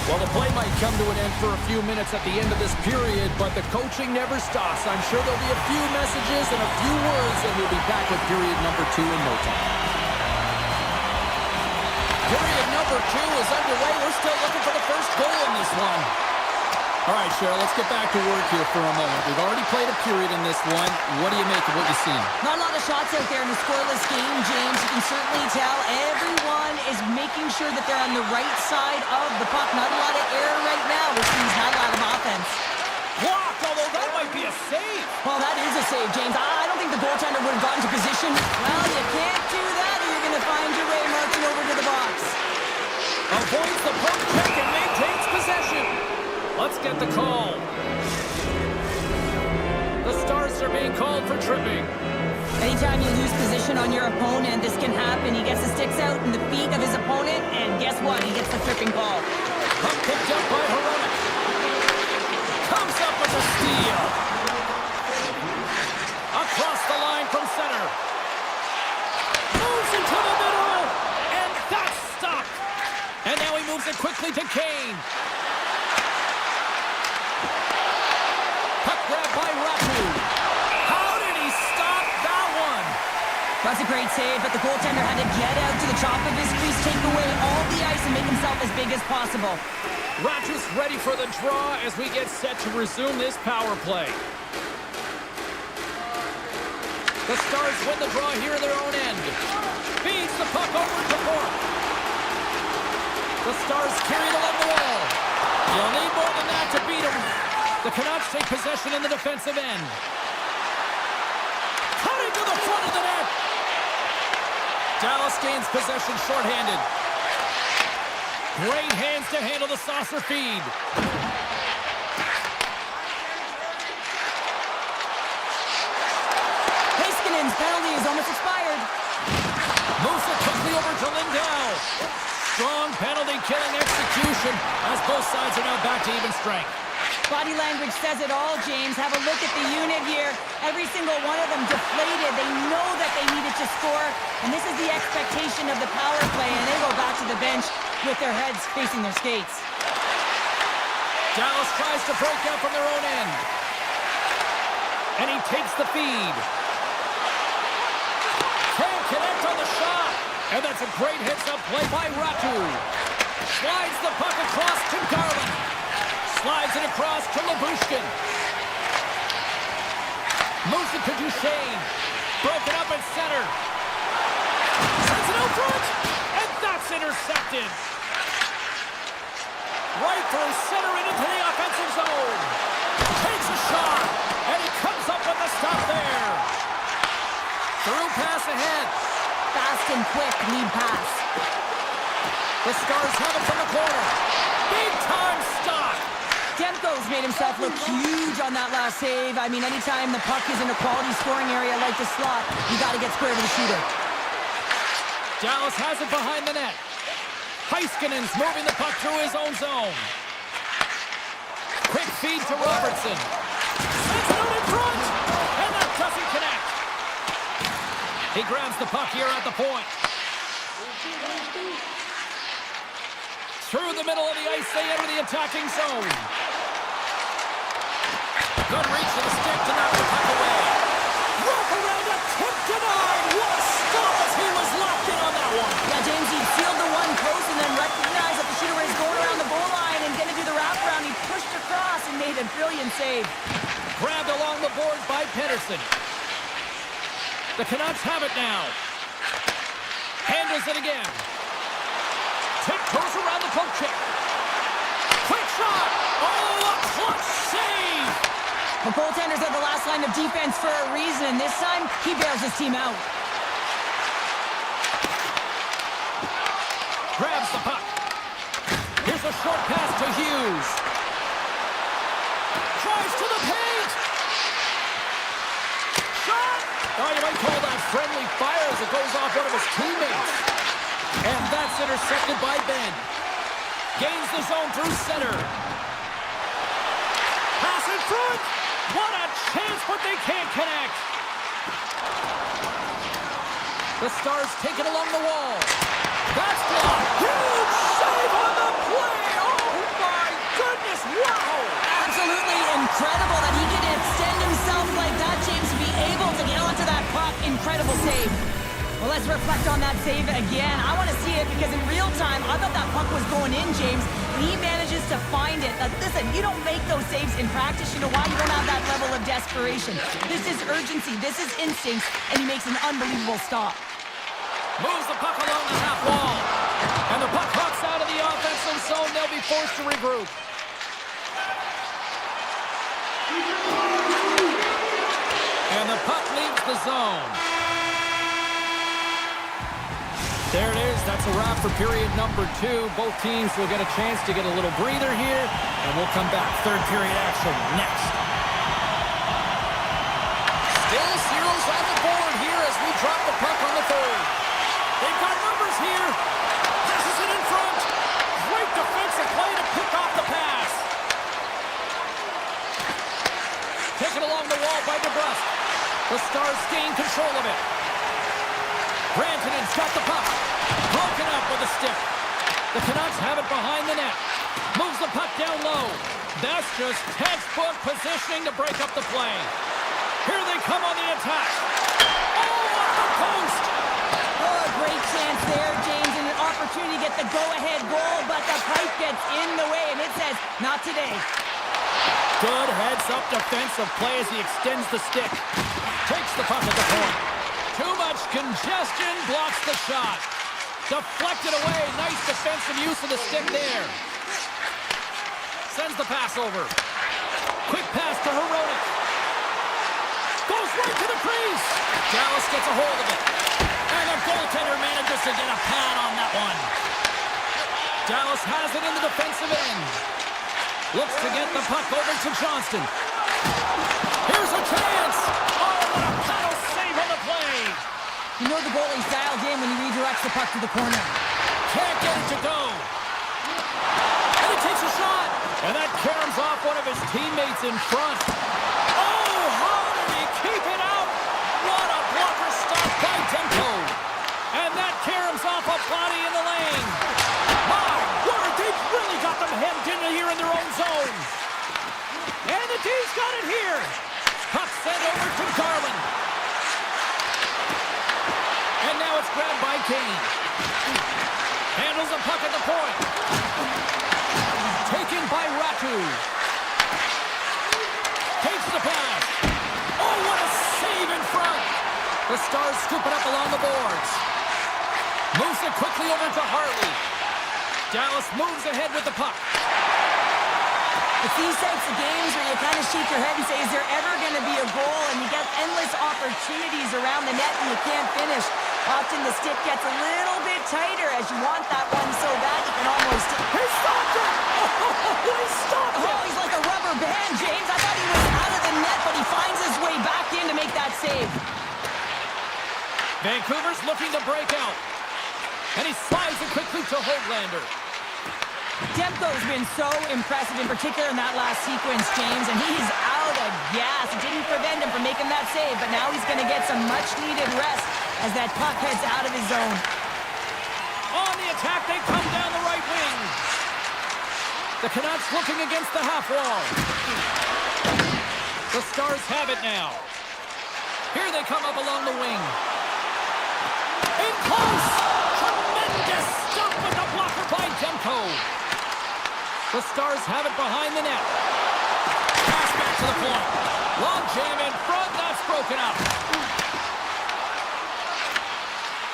Well, the play might come to an end for a few minutes at the end of this period, but the coaching never stops. I'm sure there'll be a few messages and a few words, and we'll be back with period number 2 in no time. Period number 2 is underway. We're still looking for the first goal in this one. All right, Cheryl, let's get back to work here for a moment. We've already played a period in this one. What do you make of what you've seen? Not a lot of shots out there in a scoreless game, James. You can certainly tell everyone is making sure that they're on the right side of the puck. Not a lot of air right now, which means not a lot of offense. Blocked, although that might be a save. Well, that is a save, James. I don't think the goaltender would have gotten to position. Well, you can't do that, or you're going to find your way marching over to the box. Avoids the poke check and maintains possession. Let's get the call. The Stars are being called for tripping. Anytime you lose position on your opponent, this can happen. He gets the sticks out in the feet of his opponent, and guess what? He gets the tripping call. Puck picked up by Heroic. Comes up with a steal. Across the line from center. Moves into the middle, and that's stopped. And now he moves it quickly to Kane. Puck grab by Ratu. How did he stop that one? That's a great save, but the goaltender had to get out to the top of his crease, take away all the ice, and make himself as big as possible. Ratu's ready for the draw as we get set to resume this power play. The Stars win the draw here in their own end. Feeds the puck over to Bork. The Stars carried along the wall. You'll need more than that to beat them. The Canucks take possession in the defensive end. Cutting to the front of the net. Dallas gains possession shorthanded. Great hands to handle the saucer feed. Haskinen's penalty is almost expired. Moves it quickly over to Lindell. Strong penalty-killing execution as both sides are now back to even strength. Body language says it all, James. Have a look at the unit here. Every single one of them deflated. They know that they needed to score, and this is the expectation of the power play, and they go back to the bench with their heads facing their skates. Dallas tries to break out from their own end. And he takes the feed. Can't connect on the shot. And that's a great heads-up play by Ratu. Slides the puck across to Garland. Slides it across to Labushkin. Moves it to Duchesne. Broken up at center. Sends it out front. And that's intercepted. Right through center and into the offensive zone. Takes a shot. And he comes up with the stop there. Through pass ahead. Fast and quick lead pass. The Stars have it from the corner. Big time stop. Demko's made himself look huge on that last save. I mean, anytime the puck is in a quality scoring area like the slot, you got to get square to the shooter. Dallas has it behind the net. Heiskanen's moving the puck through his own zone. Quick feed to Robertson. Sends it out in front, and that doesn't connect. He grabs the puck here at the point. Through the middle of the ice, they enter the attacking zone. Good reach to the stick to knock the puck away. Rope around a tip denied. What a stop as he was locked in on that one. Yeah, James, he sealed the one close and then recognized that the shooter was going around the goal line and going to do the wraparound. He pushed across and made a brilliant save. Grabbed along the boards by Pedersen. The Canucks have it now. Handles it again. Tip goes around the poke check. Quick shot. Oh, a clutch save. The goaltenders are the last line of defense for a reason, and this time he bails his team out. Grabs the puck. Here's a short pass to Hughes. Drives to the paint. Shot. Oh, you might call that friendly fire as it goes off one of his teammates. And that's intercepted by Ben. Gains the zone through center. Pass in front. What a chance, but they can't connect. The Stars take it along the wall. That's blocked. Huge save on the play. Oh, my goodness. Wow. Absolutely incredible that he could extend himself like that, James, to be able to get onto that puck. Incredible save. Well, let's reflect on that save again. I want to see it because in real time, I thought that puck was going in, James. And he manages to to find it. Listen, you don't make those saves in practice. You know why? You don't have that level of desperation. This is urgency. This is instinct. And he makes an unbelievable stop. Moves the puck along the half wall. And the puck hawks out of the offensive zone. They'll be forced to regroup. And the puck leaves the zone. There it is. That's a wrap for period number 2. Both teams will get a chance to get a little breather here, and we'll come back. Third period action next. Still zeros on the board here as we drop the puck on the third. They've got numbers here. Passes it in front. Great defensive play to pick off the pass. Taken along the wall by DeBrusque. The Stars gain control of it. Rantanen's got the puck. Broken up with a stick. The Canucks have it behind the net. Moves the puck down low. That's just textbook positioning to break up the play. Here they come on the attack. Oh, off the post! Oh, a great chance there, James, and an opportunity to get the go-ahead goal, but the pipe gets in the way, and it says, not today. Good heads-up defensive play as he extends the stick. Takes the puck at the point. Too much congestion, blocks the shot. Deflected away. Nice defensive use of the stick there. Sends the pass over. Quick pass to Heronic. Goes right to the crease. Dallas gets a hold of it. And the goaltender manages to get a pad on that one. Dallas has it in the defensive end. Looks to get the puck over to Johnston. Here's a chance. Oh, what a paddle save on the play. You know the goalie's dialed in when he redirects the puck to the corner. Can't get it to go. And he takes a shot. And that caroms off one of his teammates in front. Oh, how did he keep it out? What a blocker stop by Demko. And that caroms off a body in the lane. My word, they've really got them hemmed in here in their own zone. And the D's got it here. Puck sent over to Garland. And now it's grabbed by Kane. Handles the puck at the point. Taken by Ratu. Takes the pass. Oh, what a save in front. The Stars scoop it up along the boards. Moves it quickly over to Harley. Dallas moves ahead with the puck. It's these types of games where you kind of shake your head and say, is there ever going to be a goal? And you get endless opportunities around the net and you can't finish. Often the stick gets a little bit tighter as you want that one so bad you can almost... He stopped it! Oh, he stopped it! Oh, he's like a rubber band, James. I thought he was out of the net, but he finds his way back in to make that save. Vancouver's looking to break out. And he slides it quickly to Höglander. Demko's been so impressive, in particular in that last sequence, James, and he's out of gas. It didn't prevent him from making that save, but now he's going to get some much-needed rest as that puck heads out of his zone. On the attack, they come down the right wing. The Canucks looking against the half wall. The Stars have it now. Here they come up along the wing. In close! Tremendous stop with the blocker by Demko. The Stars have it behind the net. Pass back to the point. Long jam in front. That's broken up.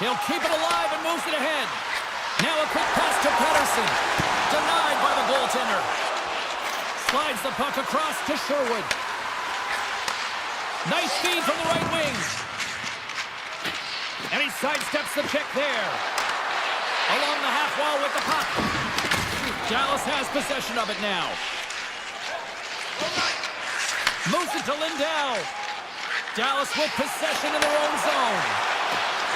He'll keep it alive and moves it ahead. Now a quick pass to Pettersson. Denied by the goaltender. Slides the puck across to Sherwood. Nice feed from the right wing. And he sidesteps the check there. Along the half wall with the puck. Dallas has possession of it now. Moves it to Lindell. Dallas with possession in their own zone.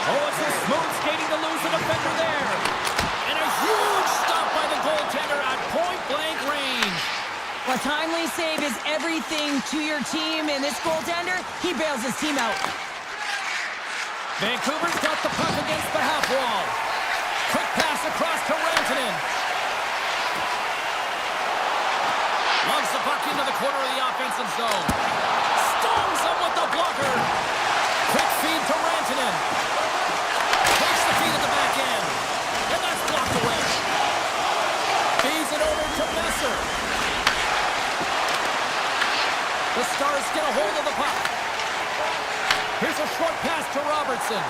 Oh, it's a smooth skating to lose the defender there. And a huge stop by the goaltender at point-blank range. A timely save is everything to your team, and this goaltender, he bails his team out. Vancouver's got the puck against the half wall. Quick pass across to Rantanen. Logs the puck into the corner of the offensive zone. Stones him with the blocker. Quick feed to Rantanen. Takes the feed at the back end. And that's blocked away. Feeds it over to Messer. get a hold of the puck. Here's a short pass to Robertson.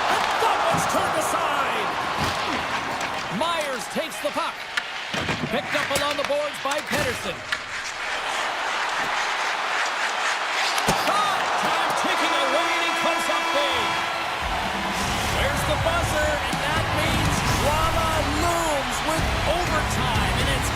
And that one's turned aside. Myers takes the puck. Picked up along the boards by Pedersen. Shot! Time ticking away, and he comes up big. There's the buzzer, and that means drama looms with overtime, and it's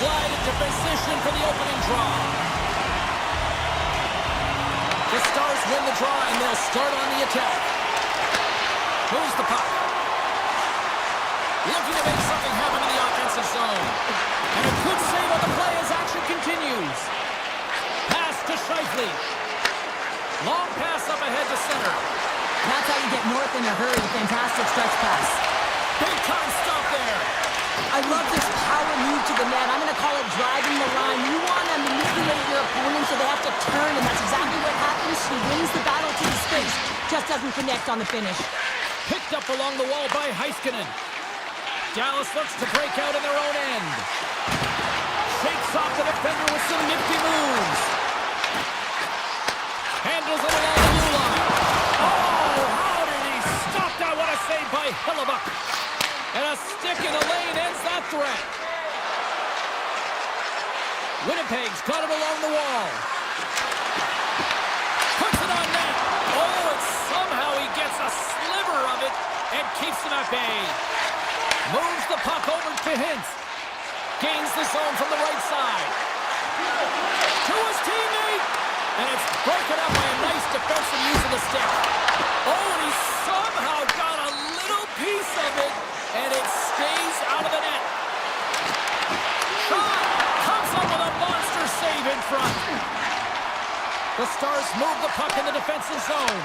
slide into position for the opening draw. The Stars win the draw, and they'll start on the attack. Moves the puck. Looking to make something happen in the offensive zone. And a good save on the play as action continues. Pass to Scheifele. Long pass up ahead to center. That's how you get north in a hurry. Fantastic stretch pass. Big time stop there. I love this power move to the net. I'm going to call it driving the line. You want to manipulate your opponent so they have to turn, and that's exactly what happens. He wins the battle to the space. Just doesn't connect on the finish. Picked up along the wall by Heiskanen. Dallas looks to break out in their own end. Shakes off the defender with some nifty moves. Handles it along the blue line. Oh, how did he stop that? What a save by Hillebuck. And a stick in the lane ends that threat. Winnipeg's got it along the wall. Puts it on net. Oh, and somehow he gets a sliver of it and keeps them at bay. Moves the puck over to Hintz. Gains the zone from the right side. To his teammate. And it's broken up by a nice defensive use of the stick. Oh, and he somehow got a little piece of it. And it stays out of the net. Shot comes up with a monster save in front. The Stars move the puck in the defensive zone.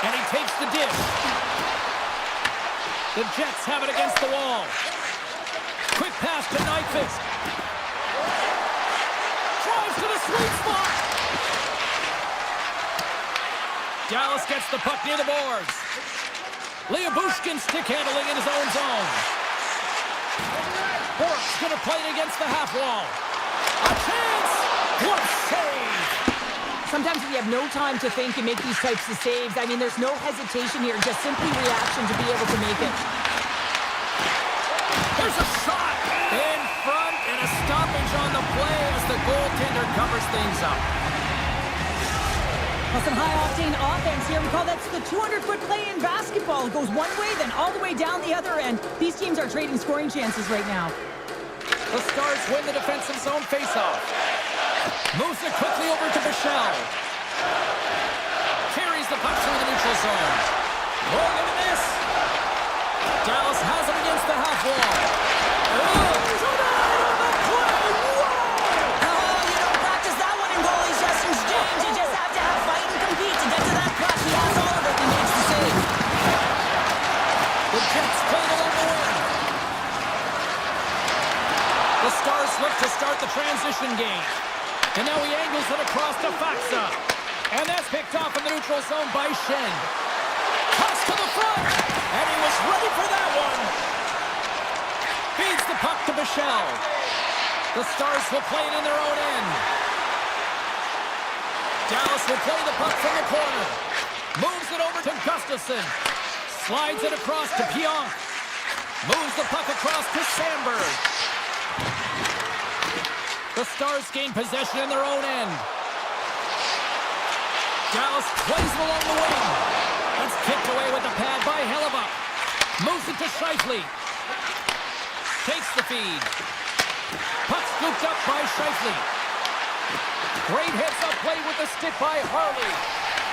And he takes the dish. The Jets have it against the wall. Quick pass to Nyquist. Drives to the sweet spot. Dallas gets the puck near the boards. Bushkin stick handling in his own zone. Bork's going to play it against the half wall. A chance! What a save! Sometimes we have no time to think and make these types of saves. I mean, there's no hesitation here, just simply reaction to be able to make it. There's a shot in front and a stoppage on the play as the goaltender covers things up. Well, some high-octane offense here. We call that the 200-foot play in basketball. It goes one way, then all the way down the other end. These teams are trading scoring chances right now. The Stars win the defensive zone faceoff. Moves it quickly over to Bichelle. Carries the puck through the neutral zone. Rolling into this. Dallas has it against the half wall. Oh, you don't practice that one in goalies just in exchange. You just have to have fight and compete to get to that puck. He has all of it and makes the save. The Jets play along the wing. The Stars look to start the transition game. And now he angles it across to Faksa. And that's picked off in the neutral zone by Shen. Toss to the front. And he was ready for that one. Feeds the puck to Bichelle. The Stars will play it in their own end. Dallas will play the puck from the corner. Moves it over to Gustafsson. Slides it across to Pionk. Moves the puck across to Sandberg. The Stars gain possession in their own end. Dallas plays it along the wing. That's kicked away with the pad by Hillebuck. Moves it to Scheifele. Takes the feed. Puck scooped up by Scheifele. Great heads-up play with the stick by Harley.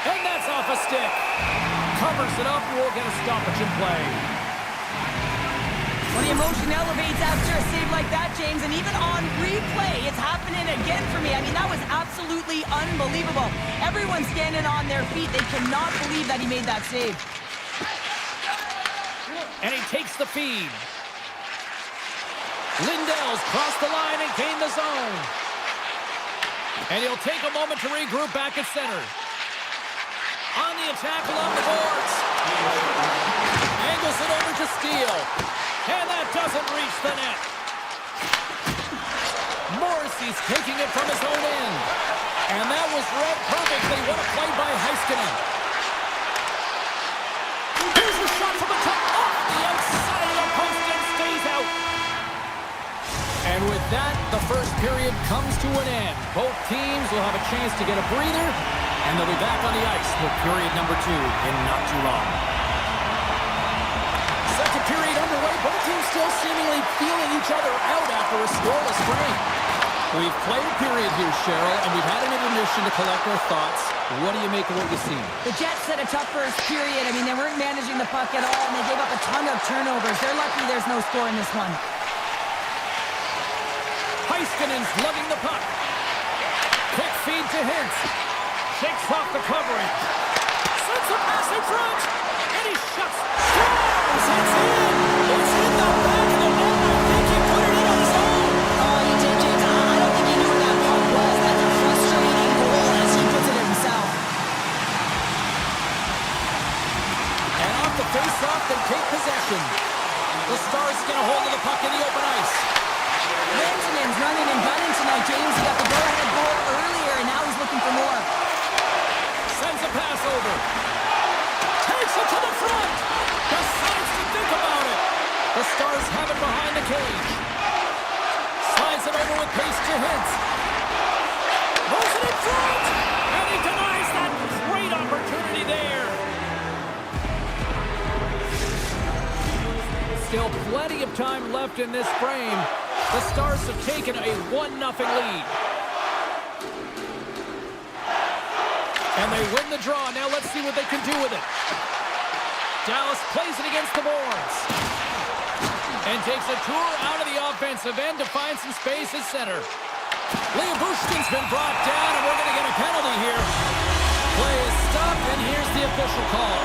And that's off a stick. Covers it up and we'll get a stoppage in play. When the emotion elevates after a save like that, James, and even on replay, it's happening again for me. I mean, that was absolutely unbelievable. Everyone's standing on their feet. They cannot believe that he made that save. And he takes the feed. Lindell's crossed the line and gained the zone. And he'll take a moment to regroup back at center. On the attack along the boards. Angles it over to Steele. And that doesn't reach the net. Morrissey's taking it from his own end. And that was read perfectly. What a play by Heiskanen. Here's a shot from the top off the outside of the post and stays out. And with that, the first period comes to an end. Both teams will have a chance to get a breather, and they'll be back on the ice with period number 2 in not too long. Second period underway. Both teams still still seemingly feeling each other out after a scoreless frame. We've played a period here, Cheryl, and we've had an intermission to collect our thoughts. What do you make of what you've seen? The Jets had a tough first period. I mean, they weren't managing the puck at all, and they gave up a ton of turnovers. They're lucky there's no score in this one. Heiskanen's lugging the puck. Quick feed to Hintz. Shakes off the coverage. Sends a pass in front. And he shuts. Scores! It's in! It's in the back of the net. I think he put it in on his own. Oh, he did, James. I don't think he knew where that puck was. That's a frustrating goal as he puts it himself. And off the face-off, they take possession. The Stars get a hold of the puck in the open ice. Rantanen's running and gunning tonight, James. He got the go-ahead goal earlier, and now he's looking for more. Sends a pass over. Takes it to the front. Decides to think about it. The Stars have it behind the cage. Slides it over with pace to Hintz. Moves it in front. And he denies that great opportunity there. Still plenty of time left in this frame. The Stars have taken a 1-0 lead. And they win the draw. Now let's see what they can do with it. Dallas plays it against the boards. And takes a tour out of the offensive end to find some space at center. Leah Bushkin's been brought down, and we're going to get a penalty here. Play is stopped, and here's the official call.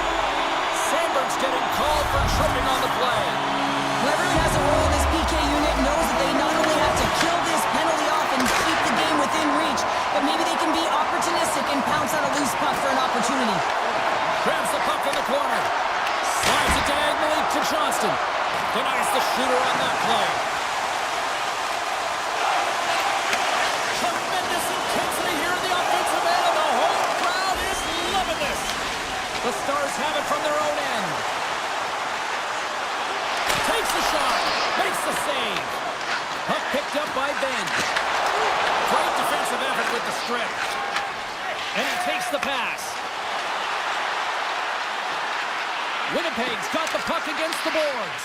Sandberg's getting called for tripping on the play. Whoever has a role in this PK unit knows that they not only have to kill this penalty off and keep the game within reach, but maybe they can be opportunistic and pounce on a loose puck for an opportunity. Grabs the puck in the corner. Slides it diagonally to Johnston. Denies the shooter on that play. Tremendous intensity here in the offensive end, and the whole crowd is loving this. The Stars have it from their own end. Takes the shot. Makes the save. Puck picked up by Ben. Great defensive effort with the strip. And he takes the pass. Winnipeg's got the puck against the boards.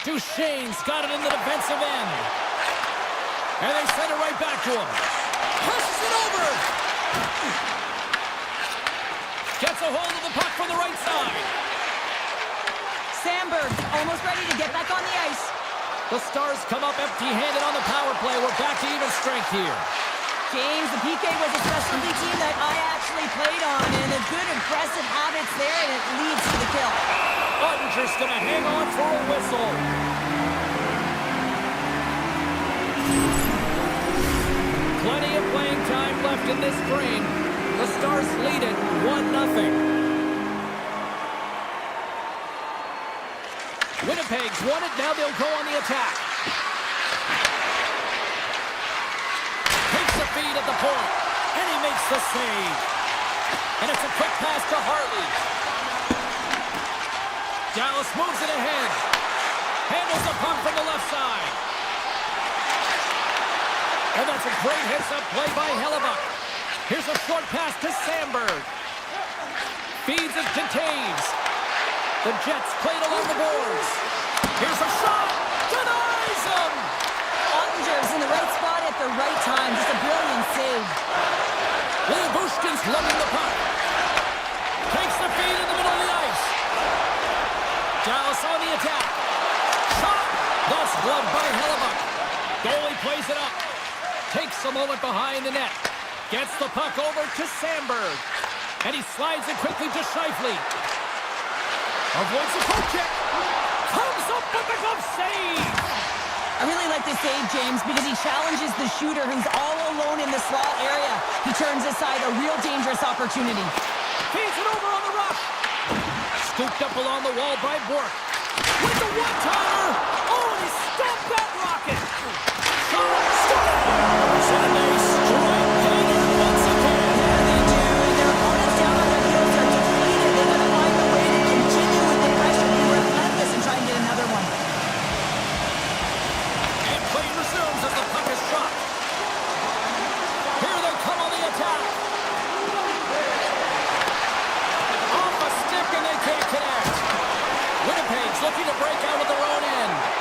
Duchesne's got it in the defensive end. And they send it right back to him. Pushes it over. Gets a hold of the puck from the right side. Sandberg almost ready to get back on the ice. The Stars come up empty-handed on the power play. We're back to even strength here. James, the PK was a specialty team that I actually played on, and a good aggressive habits there, and it leads to the kill. Ottinger's going to hang on for a whistle. Plenty of playing time left in this frame. The Stars lead it 1-0. Winnipeg's won it. Now they'll go on the attack. Takes the feed at the point, and he makes the save. And it's a quick pass to Hartley. Dallas moves it ahead. Handles the puck from the left side. And that's a great heads-up play by Hellebuck. Here's a short pass to Sandberg. Feeds it to Taves. The Jets played along the boards. Here's a shot. Denies him. Ottinger's in the right spot at the right time. Just a brilliant save. Leah Bushkin's lugging the puck. Takes the feed in the middle of the ice. Dallas on the attack. Shot. Lost glove by Hellebuck. Goalie plays it up. Takes a moment behind the net. Gets the puck over to Sandberg. And he slides it quickly to Scheifele. Avoids the poke check. Comes up with the glove save. I really like this save, James, because he challenges the shooter who's all alone in the slot area. He turns aside a real dangerous opportunity. Feeds it over on the rush. Scooped up along the wall by Bork. With the one-timer. Oh, and he stopped that rocket. Scores! And they strike Hager once again. Yeah, they do. And their opponents down on their heels are depleted. They gotta find a way to continue with the pressure, be relentless, and try and get another one. And play resumes as the puck is shot. Here they come on the attack. Off a stick and they can't connect. Winnipeg's looking to break out with their own end.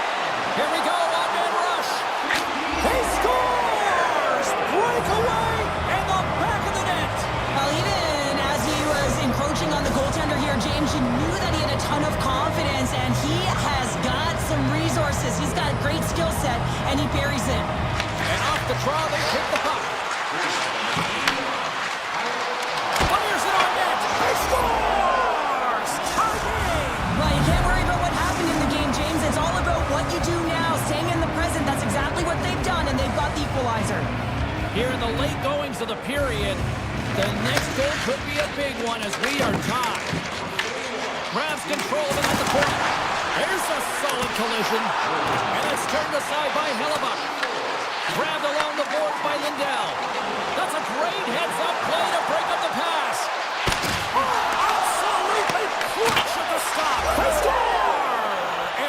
and you knew that he had a ton of confidence, and he has got some resources. He's got a great skill set, and he buries it. And off the draw, they pick the puck. Fires it on net. He scores! Tie game! Well, you can't worry about what happened in the game, James. It's all about what you do now, staying in the present. That's exactly what they've done, and they've got the equalizer. Here in the late goings of the period, the next goal could be a big one as we are tied. Grabs control of it at the point. There's a solid collision. And it's turned aside by Hellebuck. Grabbed along the boards by Lindell. That's a great heads-up play to break up the pass. Oh, absolutely clutch at the stop. They score!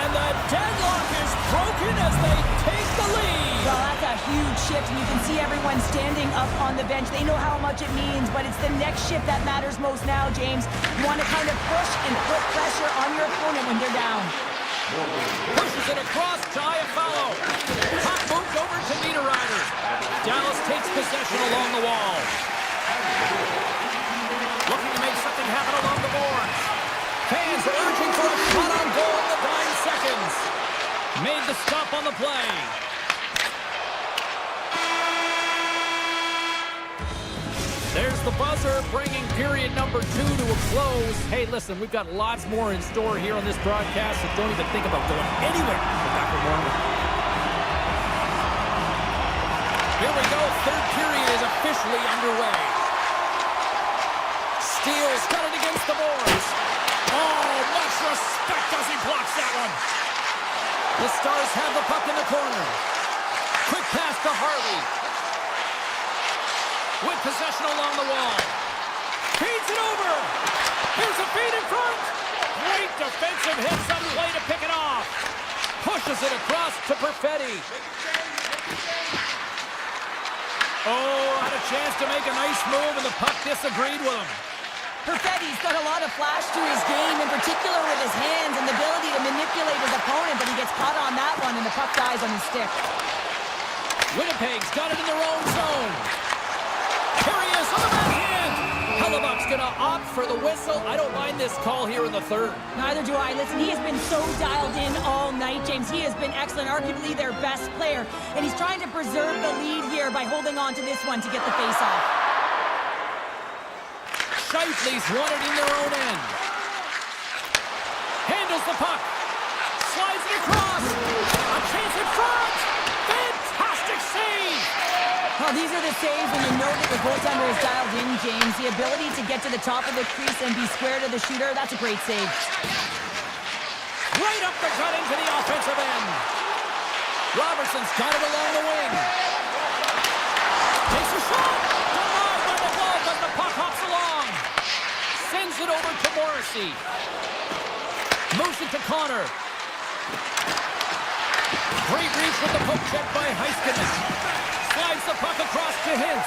And the deadlock is broken as they take the lead. Well, that's a huge shift, and you can see everyone standing up on the bench. They know how much it means, but it's the next shift that matters most now, James. You want to kind of push and put pressure on your opponent when they're down. Pushes it across to Iafallo. Puck moved over to Niederreiter. Dallas takes possession along the wall. Looking to make something happen along the boards. Fans are urging for a shot on goal in the dying seconds. Made the stop on the play. There's the buzzer, bringing period number 2 to a close. Hey, listen, we've got lots more in store here on this broadcast, so don't even think about going anywhere. We're back for more. Here we go. Third period is officially underway. Steele's got it against the boards. Oh, much respect as he blocks that one. The Stars have the puck in the corner. Quick pass to Harley. With possession along the wall. Feeds it over. Here's a feed in front. Great defensive hits on play to pick it off. Pushes it across to Perfetti. Oh, had a chance to make a nice move, and the puck disagreed with him. Perfetti's got a lot of flash to his game, in particular with his hands and the ability to manipulate his opponent, but he gets caught on that one, and the puck dies on his stick. Winnipeg's got it in their own zone. Here he is on the backhand. Hellebuck's going to opt for the whistle. I don't mind this call here in the third. Neither do I. Listen, he has been so dialed in all night, James. He has been excellent, arguably their best player. And he's trying to preserve the lead here by holding on to this one to get the face-off. Shifley's won it in their own end. Handles the puck. Slides it across. A chance in front. Fantastic save. Well, these are the saves when you know that the goaltender is dialed in, James. The ability to get to the top of the crease and be square to the shooter, that's a great save. Right up the gut into the offensive end. Robertson's got it along the wing. Takes a shot. Denied by the glove, but the puck hops along. Sends it over to Morrissey. Moves it to Connor. Great reach with the poke check by Heiskanen. Slides the puck across to Hintz.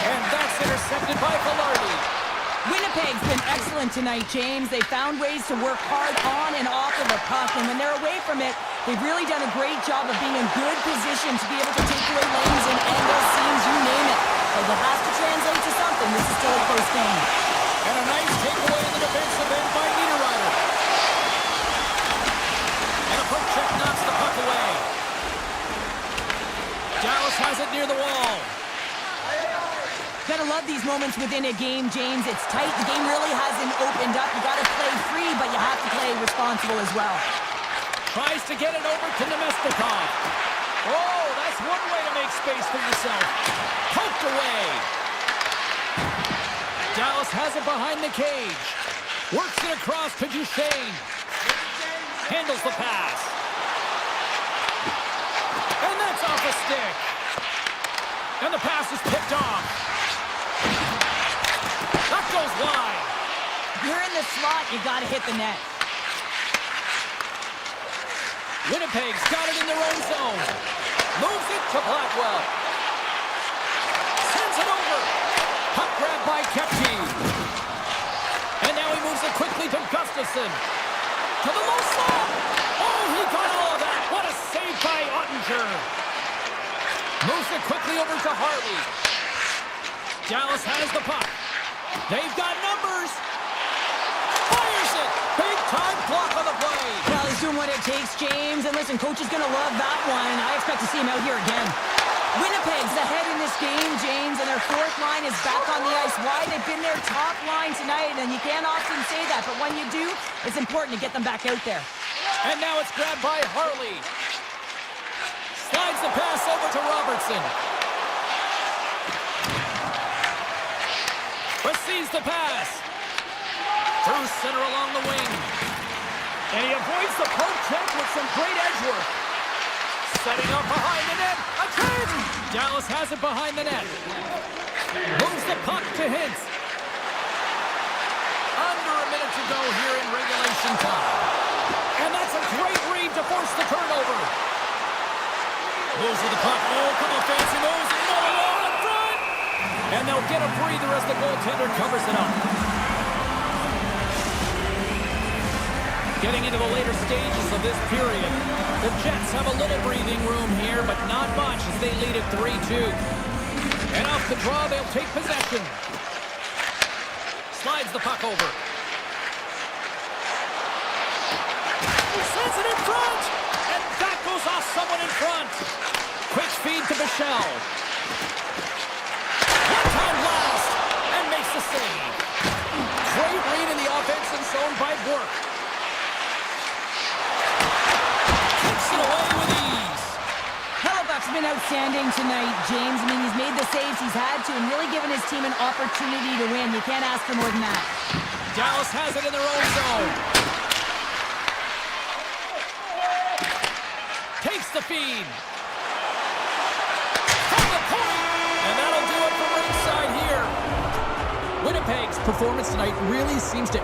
And that's intercepted by Velarde. Winnipeg's been excellent tonight, James. They found ways to work hard on and off of the puck, and when they're away from it, they've really done a great job of being in good position to be able to take away lanes and angles, seams, you name it. But it has to translate to something. This is still a close game. And a nice takeaway in the defensive end by Niederreiter. And a poke check knocks the puck away. Dallas has it near the wall. Gotta love these moments within a game, James. It's tight. The game really hasn't opened up. You gotta play free, but you have to play responsible as well. Tries to get it over to Nemestikov. Oh, that's one way to make space for yourself. Poked away. Dallas has it behind the cage. Works it across to Duchesne. Handles the pass. And that's off a stick. And the pass is picked off. That goes wide. You're in the slot, you gotta hit the net. Winnipeg's got it in their own zone. Moves it to Blackwell. Sends it over. Puck grab by Kepke. And now he moves it quickly to Gustafsson. To the low slot. Oh, he got all of that. What a save by Ottinger. Moves it quickly over to Harley. Dallas has the puck. They've got numbers. Fires it. Big time block on the play. Well, he's doing what it takes, James. And listen, coach is going to love that one. I expect to see him out here again. Winnipeg's ahead in this game, James, and their fourth line is back on the ice. Why? They've been their top line tonight, and you can't often say that, but when you do, it's important to get them back out there. And now it's grabbed by Harley. Slides the pass over to Robertson. Receives the pass. Through center along the wing. And he avoids the poke check with some great edge work. Setting up behind the net. A chance! Dallas has it behind the net. Moves the puck to Hintz. Under a minute to go here in regulation time. And that's a great read to force the turnover. Moves with the puck. Oh, come on, fancy moves. Oh, in front! And they'll get a breather as the goaltender covers it up. Getting into the later stages of this period, the Jets have a little breathing room here, but not much as they lead it 3-2. And off the draw, they'll take possession. Slides the puck over. Sends it in front! And that goes off someone in front. Quick feed to Bichelle. One-time blast! And makes the save. Great read in the offensive zone by Burke. Away with ease. Hellebuck's been outstanding tonight, James. I mean, he's made the saves he's had to and really given his team an opportunity to win. You can't ask for more than that. Dallas has it in their own zone. Takes the feed. From the point. And that'll do it from ringside here. Winnipeg's performance tonight really seems to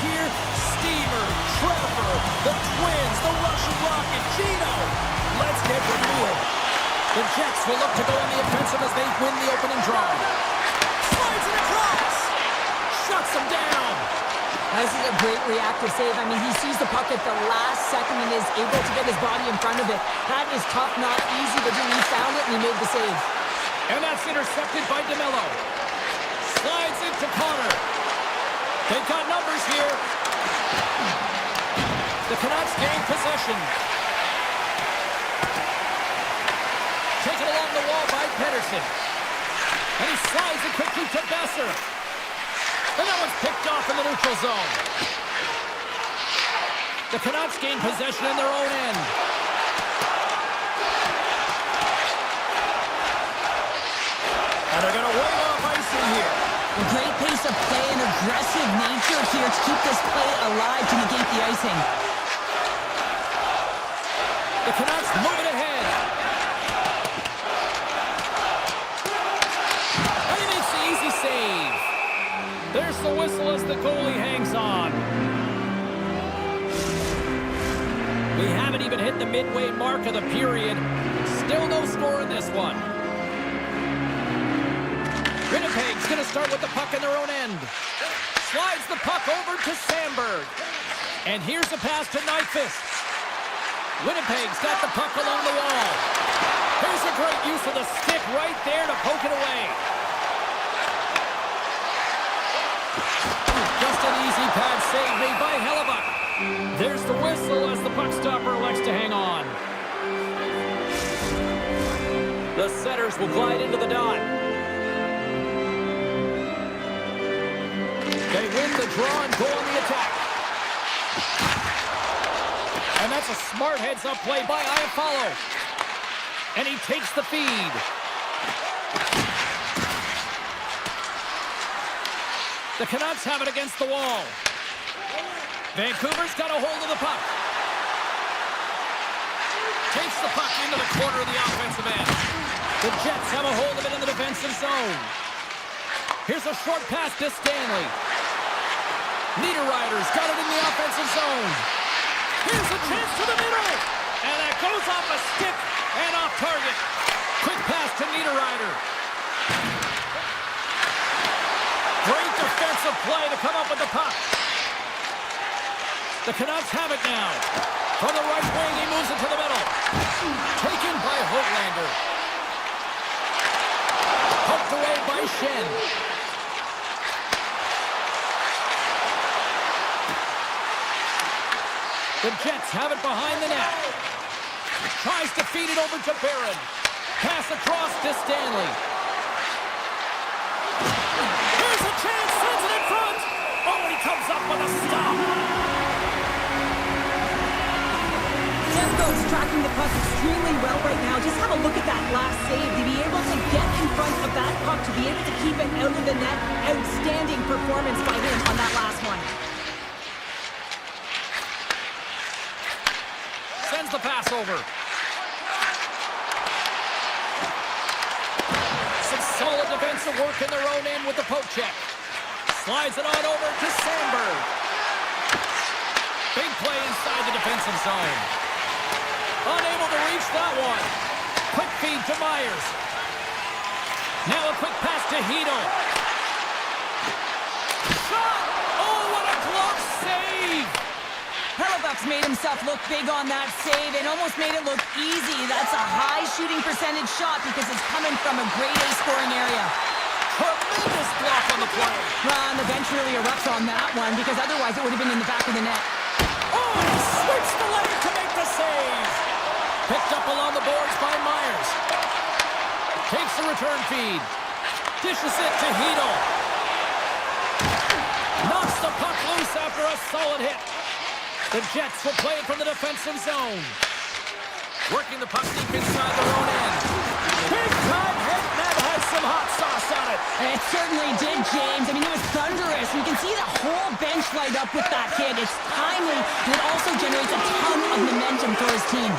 here. Steamer, Trevor, the Twins, the Russian Rocket, Gino. Let's get renewal. The Jets will look to go on the offensive as they win the opening draw. Slides it across. Shuts them down. This is a great reactive save. I mean, he sees the puck at the last second and is able to get his body in front of it. That is tough, not easy to do. He found it and he made the save. And that's intercepted by DeMello. Slides it to Connor. They've got numbers here. The Canucks gain possession. Taken along the wall by Pedersen. And he slides it quickly to Besser. And that one's picked off in the neutral zone. The Canucks gain possession in their own end. And they're going to wave off icing here. A great pace of play and aggressive nature here to keep this play alive to negate the icing. The Canucks moving ahead. And he makes the easy save. There's the whistle as the goalie hangs on. We haven't even hit the midway mark of the period. Still no score in this one. Winnipeg's going to start with the puck in their own end. Slides the puck over to Sandberg. And here's the pass to Nyquist. Winnipeg's got the puck along the wall. Here's a great use of the stick right there to poke it away. Just an easy pad save made by Hellebuck. There's the whistle as the puck stopper elects to hang on. The setters will glide into the dot. They win the draw and go on the attack. And that's a smart heads-up play by Iafallo. And he takes the feed. The Canucks have it against the wall. Vancouver's got a hold of the puck. Takes the puck into the corner of the offensive end. The Jets have a hold of it in the defensive zone. Here's a short pass to Stanley. Niederreiter's got it in the offensive zone. Here's a chance to the middle. And that goes off a stick and off target. Quick pass to Niederreiter. Great defensive play to come up with the puck. The Canucks have it now. From the right wing, he moves it to the middle. Taken by Hoglander. Poked away by Shen. The Jets have it behind the net. Tries to feed it over to Barron. Pass across to Stanley. Here's a chance, sends it in front. Oh, and he comes up with a stop. Demko's tracking the puck extremely well right now. Just have a look at that last save. To be able to get in front of that puck, to be able to keep it out of the net. Outstanding performance by him on that last one. Sends the pass over. Some solid defensive work in their own end with the poke check. Slides it on over to Sandberg. Big play inside the defensive zone. Unable to reach that one. Quick feed to Myers. Now a quick pass to Hito. Shot! Oh, what a glove save! Hellebuck's made himself look big on that save and almost made it look easy. That's a high shooting percentage shot because it's coming from a grade A scoring area. Tremendous block on the play. And the bench really erupts on that one because otherwise it would have been in the back of the net. Oh, he switched the leg to make the save. Picked up along the boards by Myers. Takes the return feed. Dishes it to Hito. Knocks the puck loose after a solid hit. The Jets will play it from the defensive zone. Working the puck deep inside their own end. Big time hit, and that has some hot sauce on it. It certainly did, James. I mean, it was thunderous. You can see the whole bench light up with that hit. It's timely, and it also generates a ton of momentum for his team.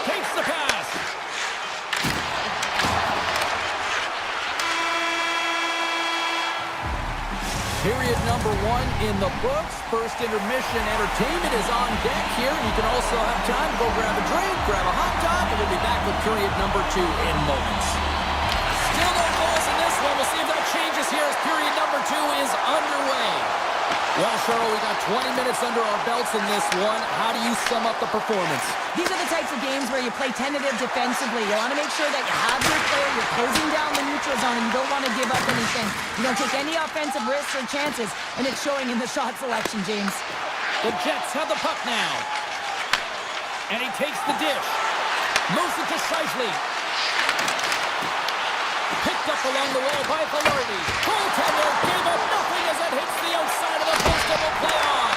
Takes the pass. Period number 1 in the books. First intermission entertainment is on deck here. You can also have time to go grab a drink, grab a hot dog, and we'll be back with period number 2 in moments. Still no goals in this one. We'll see if that changes here as period number 2 is underway. Well, Cheryl, we got 20 minutes under our belts in this one. How do you sum up the performance? These are the types of games where you play tentative defensively. You want to make sure that you have your player, you're closing down the neutral zone, and you don't want to give up anything. You don't take any offensive risks or chances, and it's showing in the shot selection, James. The Jets have the puck now. And he takes the dish. Moves it to Shifley. Picked up along the wall by Velarde. Goaltender gave up nothing as it hits the outside of the post and will play on.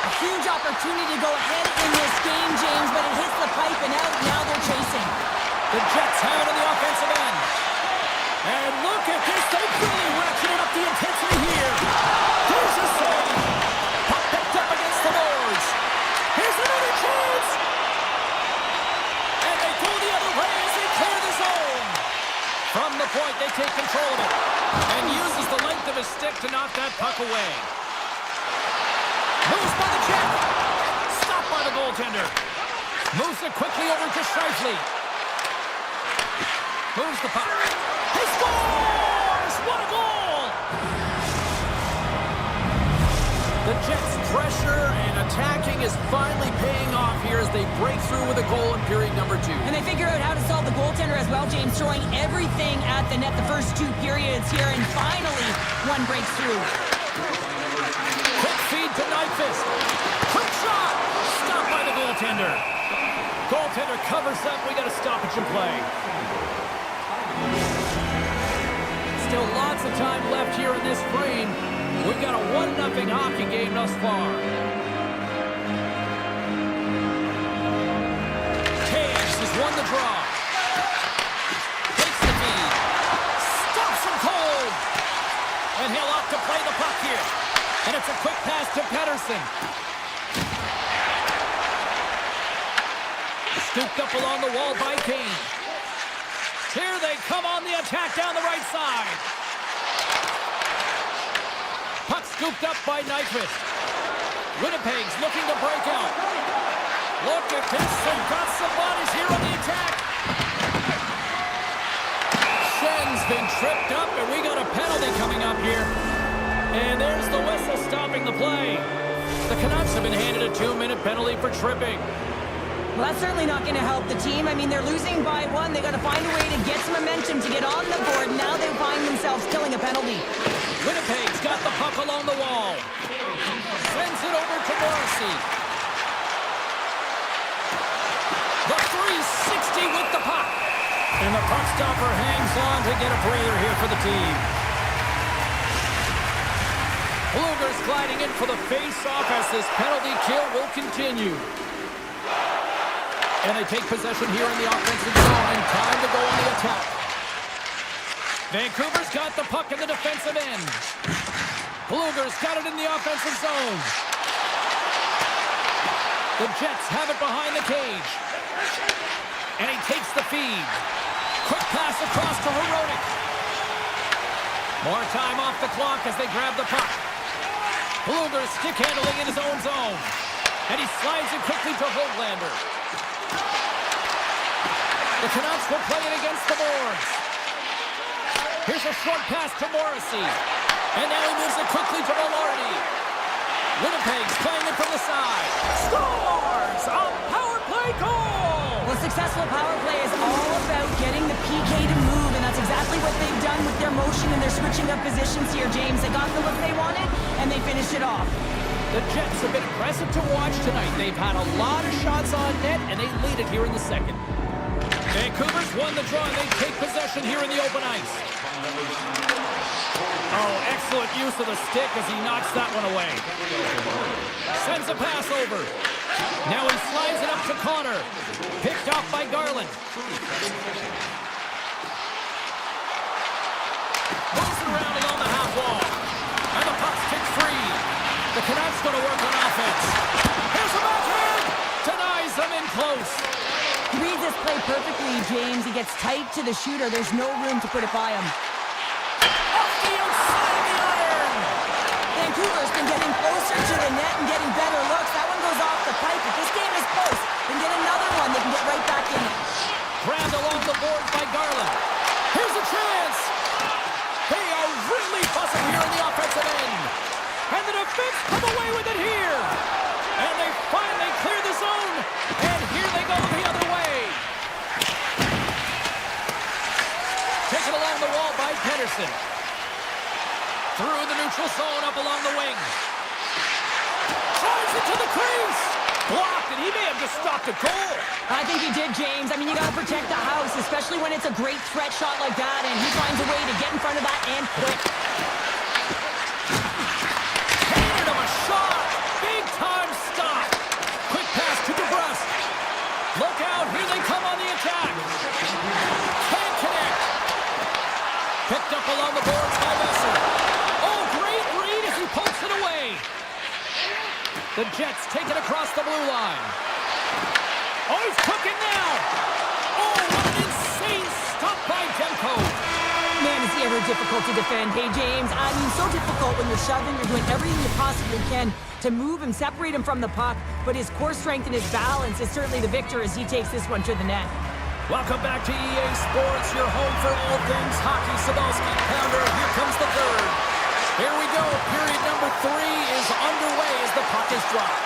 A huge opportunity to go ahead in this game, James, but it hits the pipe and out. Now they're chasing. The Jets have it on the offensive end. And look at this. They've really ratcheted up the intensity here. There's a save. Puck picked up against the boards. Here's another chance. And they go the other way as they clear the zone. From the point, they take control of it. And uses the length of his stick to knock that puck away. Moves by the check. Stopped by the goaltender. Moves it quickly over to Shifley. Moves the puck. He scores! What a goal! The Jets' pressure and attacking is finally paying off here as they break through with a goal in period number 2. And they figure out how to solve the goaltender as well, James, throwing everything at the net the first 2 periods here, and finally one breaks through. Quick feed to Nyquist. Quick shot! Stopped by the goaltender. Goaltender covers up. We got a stoppage in play. Still lots of time left here in this frame. We've got a 1-0 hockey game thus far. Taves has won the draw. Takes the feed. Stops him cold. And he'll opt to play the puck here. And it's a quick pass to Pettersson. Scooped up along the wall by Kane. Here they come on the attack down the right side. Puck scooped up by Nyquist. Winnipeg's looking to break out. Look at this. They've got some bodies here on the attack. Schen's been tripped up, and we got a penalty coming up here. And there's the whistle stopping the play. The Canucks have been handed a 2-minute penalty for tripping. Well, that's certainly not going to help the team. I mean, they're losing by 1. They got to find a way to get some momentum to get on the board. Now they find themselves killing a penalty. Winnipeg's got the puck along the wall. Sends it over to Morrissey. The 360 with the puck. And the puck stopper hangs on to get a breather here for the team. Blueger's gliding in for the face-off as this penalty kill will continue. And they take possession here in the offensive zone, and time to go on the attack. Vancouver's got the puck in the defensive end. Blueger's got it in the offensive zone. The Jets have it behind the cage. And he takes the feed. Quick pass across to Herodic. More time off the clock as they grab the puck. Blueger's stick handling in his own zone. And he slides it quickly to Hoglander. The Canucks will play it against the boards. Here's a short pass to Morrissey. And now he moves it quickly to Velarde. Winnipeg's playing it from the side. Scores! A power play goal! Well, successful power play is all about getting the PK to move, and that's exactly what they've done with their motion and their switching of positions here, James. They got the look they wanted, and they finished it off. The Jets have been impressive to watch tonight. They've had a lot of shots on net, and they lead it here in the second. Vancouver's won the draw, and they take possession here in the open ice. Oh, excellent use of the stick as he knocks that one away. Sends a pass over. Now he slides it up to Connor. Picked off by Garland. Moves it around along the half wall. And the puck's kicked free. The Canucks going to work on offense. Here's a backhand. Denies them in close. He reads this play perfectly, James. He gets tight to the shooter. There's no room to put it by him. Off the outside of the iron. Vancouver's been getting closer to the net and getting better looks. That one goes off the pipe. If this game is close, then get another one. They can get right back in it. Grabbed along the boards by Garland. Here's a chance. They are really buzzing here in the offensive end. And the defense come away with it here. And they finally clear the zone. And here they go the other way. Taken along the wall by Pedersen. Through the neutral zone, up along the wing. Drives it to the crease. Blocked, and he may have just stopped a goal. I think he did, James. I mean, you got to protect the house, especially when it's a great threat shot like that, and he finds a way to get in front of that and quick. Handed him a shot. Big time stop. Quick pass to DeBrusque. Look out, here they come on the attack. Can't connect. Picked up along the boards by Messer. Oh, great read as he pokes it away. The Jets take it across the blue line. Oh, he's cooking now. Oh, what an insane stop by Demko. Man, is he ever difficult to defend. Hey, James, I mean, so difficult when you're shoving, you're doing everything you possibly can to move him, separate him from the puck, but his core strength and his balance is certainly the victor as he takes this one to the net. Welcome back to EA Sports, your home for all things hockey. Sabalski, pounder, here comes the third. Here we go, period number 3 is underway as the puck is dropped.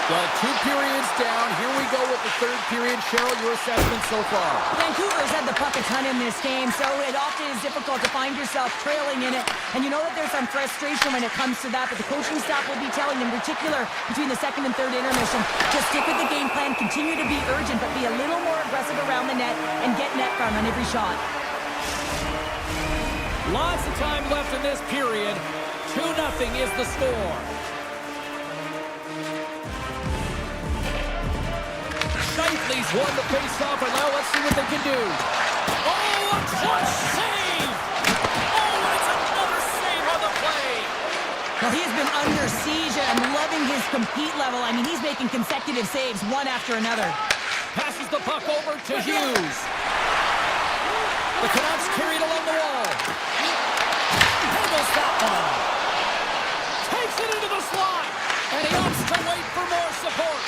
Well, 2 periods down, here we go with the third period. Cheryl, your assessment so far? Vancouver's had the puck a ton in this game, so it often is difficult to find yourself trailing in it, and you know that there's some frustration when it comes to that, but the coaching staff will be telling them, in particular between the second and third intermission, to stick with the game plan, continue to be urgent, but be a little more aggressive around the net and get net front on every shot. Lots of time left in this period. 2-0 is the score. Shifley's won the face-off, and now let's see what they can do. Oh, a clutch save! Oh, and it's another save on the play! Well, he has been under siege and loving his compete level. I mean, he's making consecutive saves, one after another. Passes the puck over to Hughes. The Canucks carried along the wall. Handles that one. Takes it into the slot. And he opts to wait for more support.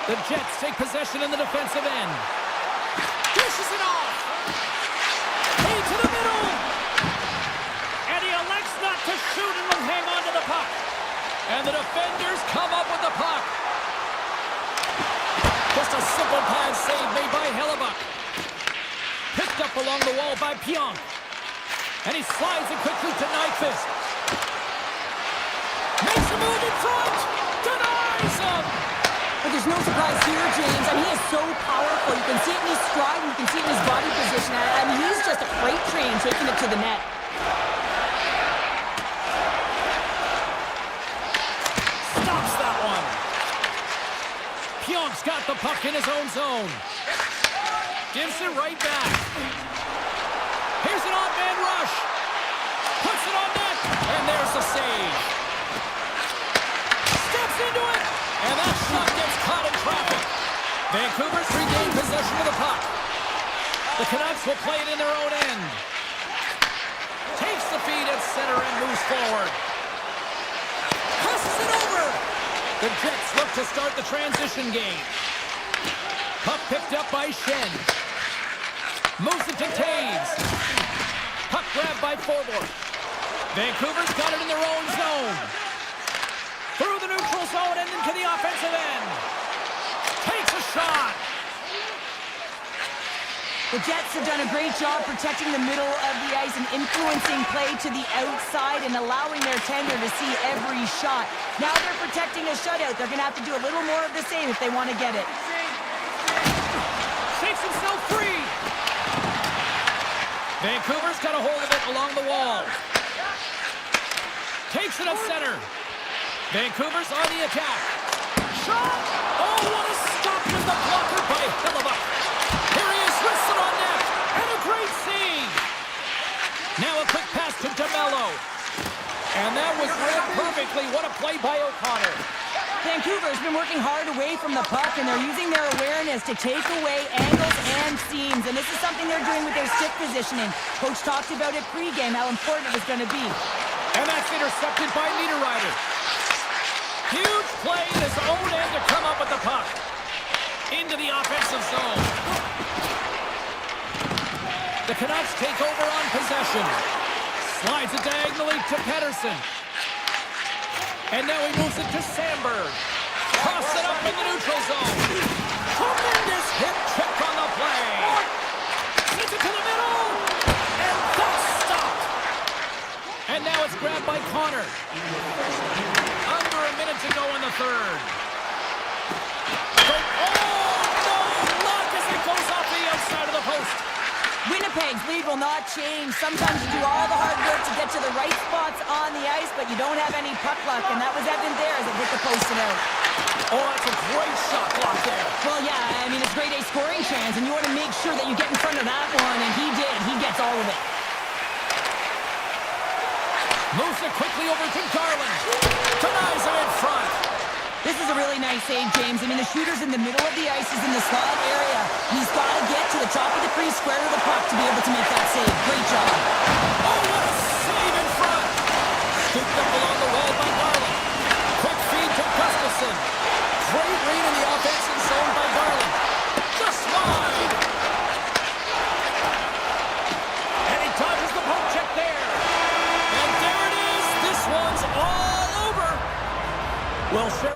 The Jets take possession in the defensive end. Dishes it off. Hey, to the middle. And he elects not to shoot and will hang on to the puck. And the defenders come up with the puck. Just a simple pad save made by Hellebuck. Picked up along the wall by Pionk. And he slides it quickly to Nyquist. Makes a move in front. Denies him. But there's no surprise here, James. I mean, he is so powerful. You can see it in his stride, and you can see it in his body position. I mean, he's just a freight train taking it to the net. Stops that one. Pionk's got the puck in his own zone. Gives it right back. Here's an odd-man rush. Puts it on net. And there's the save. Steps into it. And that shot gets caught in traffic. Vancouver's regained possession of the puck. The Canucks will play it in their own end. Takes the feed at center and moves forward. Passes it over. The Jets look to start the transition game. Puck picked up by Shen. Moves it to Taves. Puck grabbed by Forward. Vancouver's got it in their own zone. Through the neutral zone and into the offensive end. Takes a shot. The Jets have done a great job protecting the middle of the ice and influencing play to the outside and allowing their tender to see every shot. Now they're protecting a shutout. They're going to have to do a little more of the same if they want to get it. Shakes himself free. Vancouver's got a hold of it along the wall. Takes it up center. Vancouver's on the attack. Shot! Oh, what a stop with the blocker by Hellebuck. Here he is, wrists it on net. And a great save. Now a quick pass to DeMello. And that was read perfectly. What a play by O'Connor. Vancouver's been working hard away from the puck, and they're using their awareness to take away angles and seams. And this is something they're doing with their stick positioning. Coach talked about it pregame, how important it was going to be. And that's intercepted by Niederreiter. Huge play in his own end to come up with the puck. Into the offensive zone. The Canucks take over on possession. Slides it diagonally to Pettersson. And now he moves it to Sandberg. Cross it up in the neutral zone. Tremendous hip check on the play. Sends it to the middle. And that's stopped. And now it's grabbed by Connor. Under a minute to go in the third. Block as it goes off the outside of the post. Winnipeg's lead will not change. Sometimes you do all the hard work to get to the right spots on the ice, but you don't have any puck luck, and that was evident there as it hit the post and out. Oh, that's a great shot block there. Well, yeah, I mean, it's grade A scoring chance, and you want to make sure that you get in front of that one, and he did. He gets all of it. Moves it quickly over to Garland. Denies him in front. This is a really nice save, James. I mean, the shooter's in the middle of the ice. He's in the slot area. He's got to get to the top of the crease, square to the puck to be able to make that save. Great job. Oh, what a save in front. Scooped up along the wall by Garland. Quick feed to Gustafsson. Great read in the offensive zone by Garland. Just wide. And he dodges the poke check there. And there it is. This one's all over. Well, sure.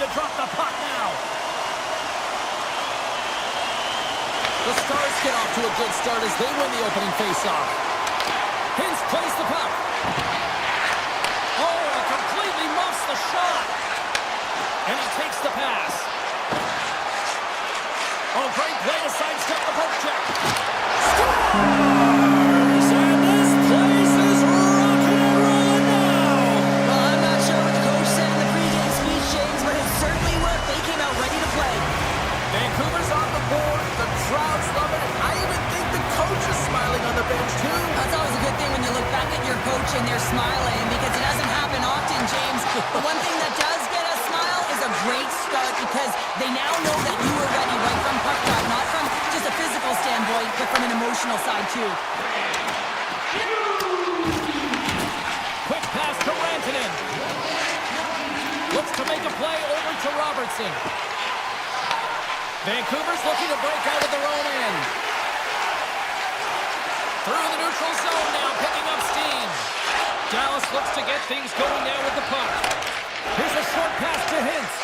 to drop the puck now. The Stars get off to a good start as they win the opening faceoff. Hintz plays the puck. Oh, it completely muffs the shot. And he takes the pass. Oh, great play to sidestep the poke check. Scores! And this place is rocking and rolling now. Well, I'm not sure what the coach said in the pregame speech, James, but it certainly worked. They came out ready to play. Vancouver's on the board. The crowd's love it. I even think the coach is smiling on the bench, too. That's always a good thing when you look back at your coach and they're smiling, because it doesn't happen often, James. The one thing that does get a smile is a great start, because they now know that you were ready right from puck drop, not from just a physical standpoint, but from an emotional side, too. Quick pass to Rantanen. Looks to make a play over to Robertson. Vancouver's looking to break out of their own end. Through the neutral zone now, picking up steam. Dallas looks to get things going now with the puck. Here's a short pass to Hintz.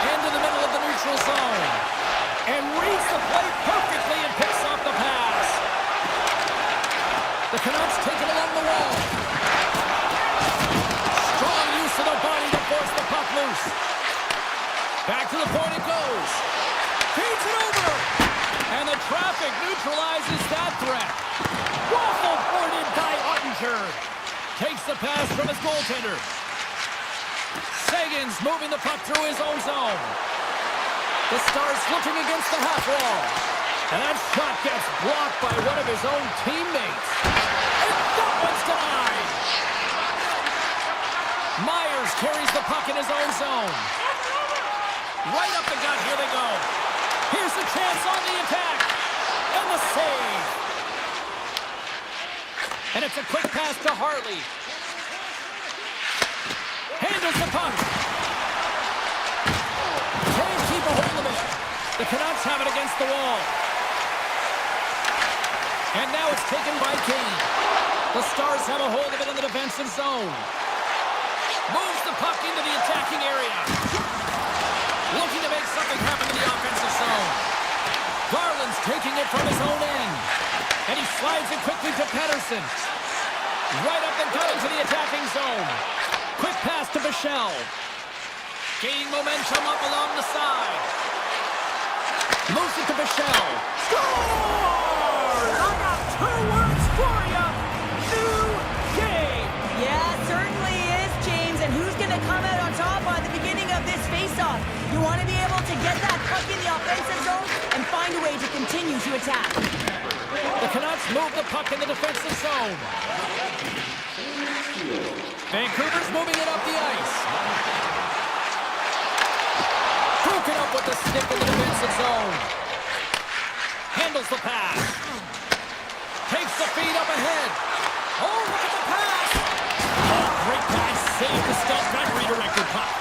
Into the middle of the neutral zone. And reads the play perfectly and picks off the pass. The Canucks take it along the wall. Strong use of the body to force the puck loose. Back to the point it goes. Feeds it over. And the traffic neutralizes that threat. Waffle boarded by Ottinger. Takes the pass from his goaltender. Sagan's moving the puck through his own zone. The Stars looking against the half wall. And that shot gets blocked by one of his own teammates. And that one's denied. Myers carries the puck in his own zone. Right up the gut, here they go. Here's the chance on the attack. And the save. And it's a quick pass to Hartley. Handles the puck. Can't keep a hold of it. The Canucks have it against the wall. And now it's taken by Kane. The Stars have a hold of it in the defensive zone. Moves the puck into the attacking area. Looking to make something happen in the offensive zone. Garland's taking it from his own end. And he slides it quickly to Pettersson. Right up the gut into the attacking zone. Quick pass to Bichelle. Gaining momentum up along the side. Moves it to Bichelle. Scores! I got 2 words for you. New game. Yeah, certainly is, James. And who's going to come out on top at the beginning of this face-off? You want to be able to get that puck in the offensive zone and find a way to continue to attack. The Canucks move the puck in the defensive zone. Vancouver's moving it up the ice. Broken up with the stick in the defensive zone. Handles the pass. Takes the feed up ahead. Oh, look at the pass. Oh, great pass. Save to stop that redirected puck.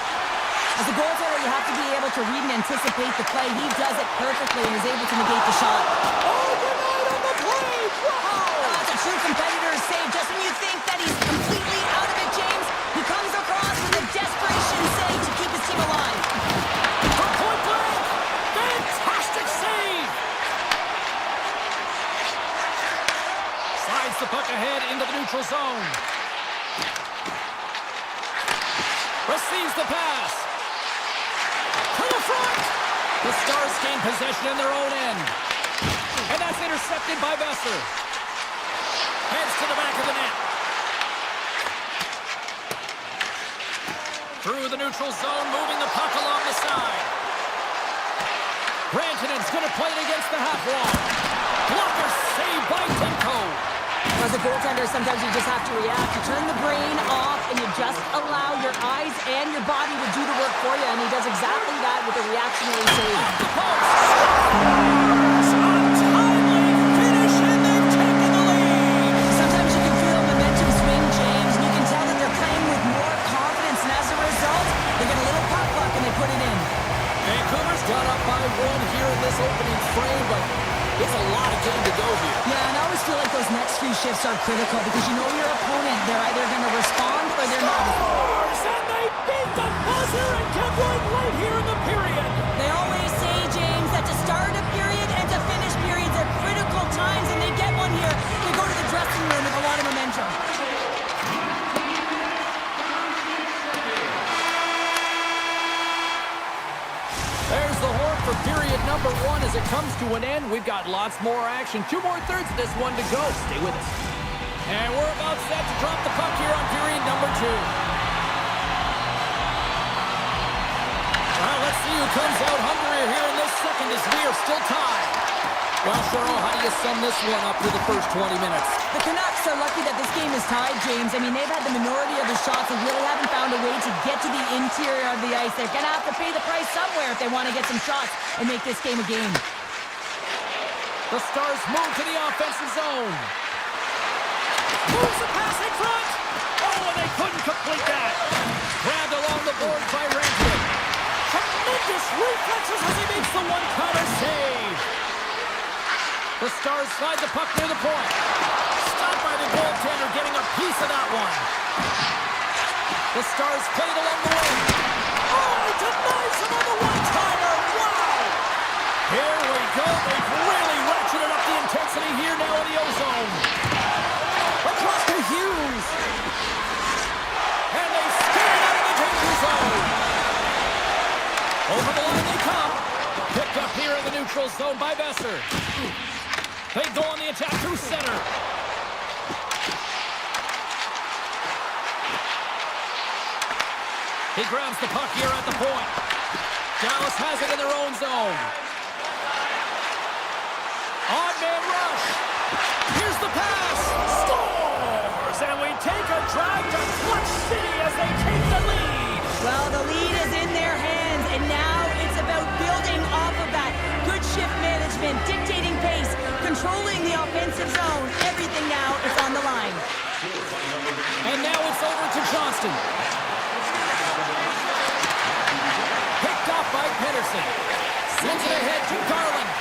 As a goaltender, you have to be able to read and anticipate the play. He does it perfectly and is able to negate the shot. Oh, denied on the play. Wow. That's a true competitor's save. Just when you think that he's completely out of it, James, he comes across with a desperation save to keep his team alive. From point blank. Fantastic save. Slides the puck ahead into the neutral zone. Receives the pass. To the front. The Stars gain possession in their own end. And that's intercepted by Besser. Heads to the back of the net. Through the neutral zone, moving the puck along the side. Rantanen's going to play it against the half wall. Blocker saved by Demko. As a goaltender, sometimes you just have to react. You turn the brain off and you just allow your eyes and your body to do the work for you. And he does exactly that with a reactionary save. Off the post. Scores! Untimely finish, and they've taken the lead. Sometimes you can feel momentum swing, James, and you can tell that they're playing with more confidence. And as a result, they get a little puck luck and they put it in. Vancouver's got up by 1 here in this opening frame, but it's a lot of game to go here. Yeah, and I always feel like those next few shifts are critical because you know your opponent, they're either going to respond or they're not. Scores! And they beat the buzzer and kept one right here in period number one as it comes to an end. We've got lots more action. 2 more thirds of this one to go. Stay with us. And we're about set to drop the puck here on period number 2. Well, let's see who comes out hungrier here in this second as we are still tied. Well, Cheryl, how do you sum this one up through the first 20 minutes? The Canucks are lucky that this game is tied, James. I mean, they've had the minority of the shots and really haven't found a way to get to the interior of the ice. They're going to have to pay the price somewhere if they want to get some shots and make this game a game. The Stars move to the offensive zone. Moves the pass in front. Oh, and they couldn't complete that. Grabbed along the boards by Rankin. Tremendous reflexes as he makes the one-counter save. The Stars slide the puck near the point. Stopped by the goaltender, getting a piece of that one. The Stars played along the wing. Oh, he denies him on the one-timer. Wow! Here we go. They've really ratcheted up the intensity here now in the O-zone. Across to Hughes. And they skate out of the danger zone. Over the line they come. Picked up here in the neutral zone by Besser. They go on the attack through center. He grabs the puck here at the point. Dallas has it in their own zone. On-man rush. Here's the pass. Scores! And we take a drive to Clutch City as they take the lead. Well, the lead is in their hands, and now it's about building off of that. Good shift management, dictating pace, controlling the offensive zone. Everything now is on the line. And now it's over to Johnston. Picked off by Pedersen. Sends it ahead to Garland.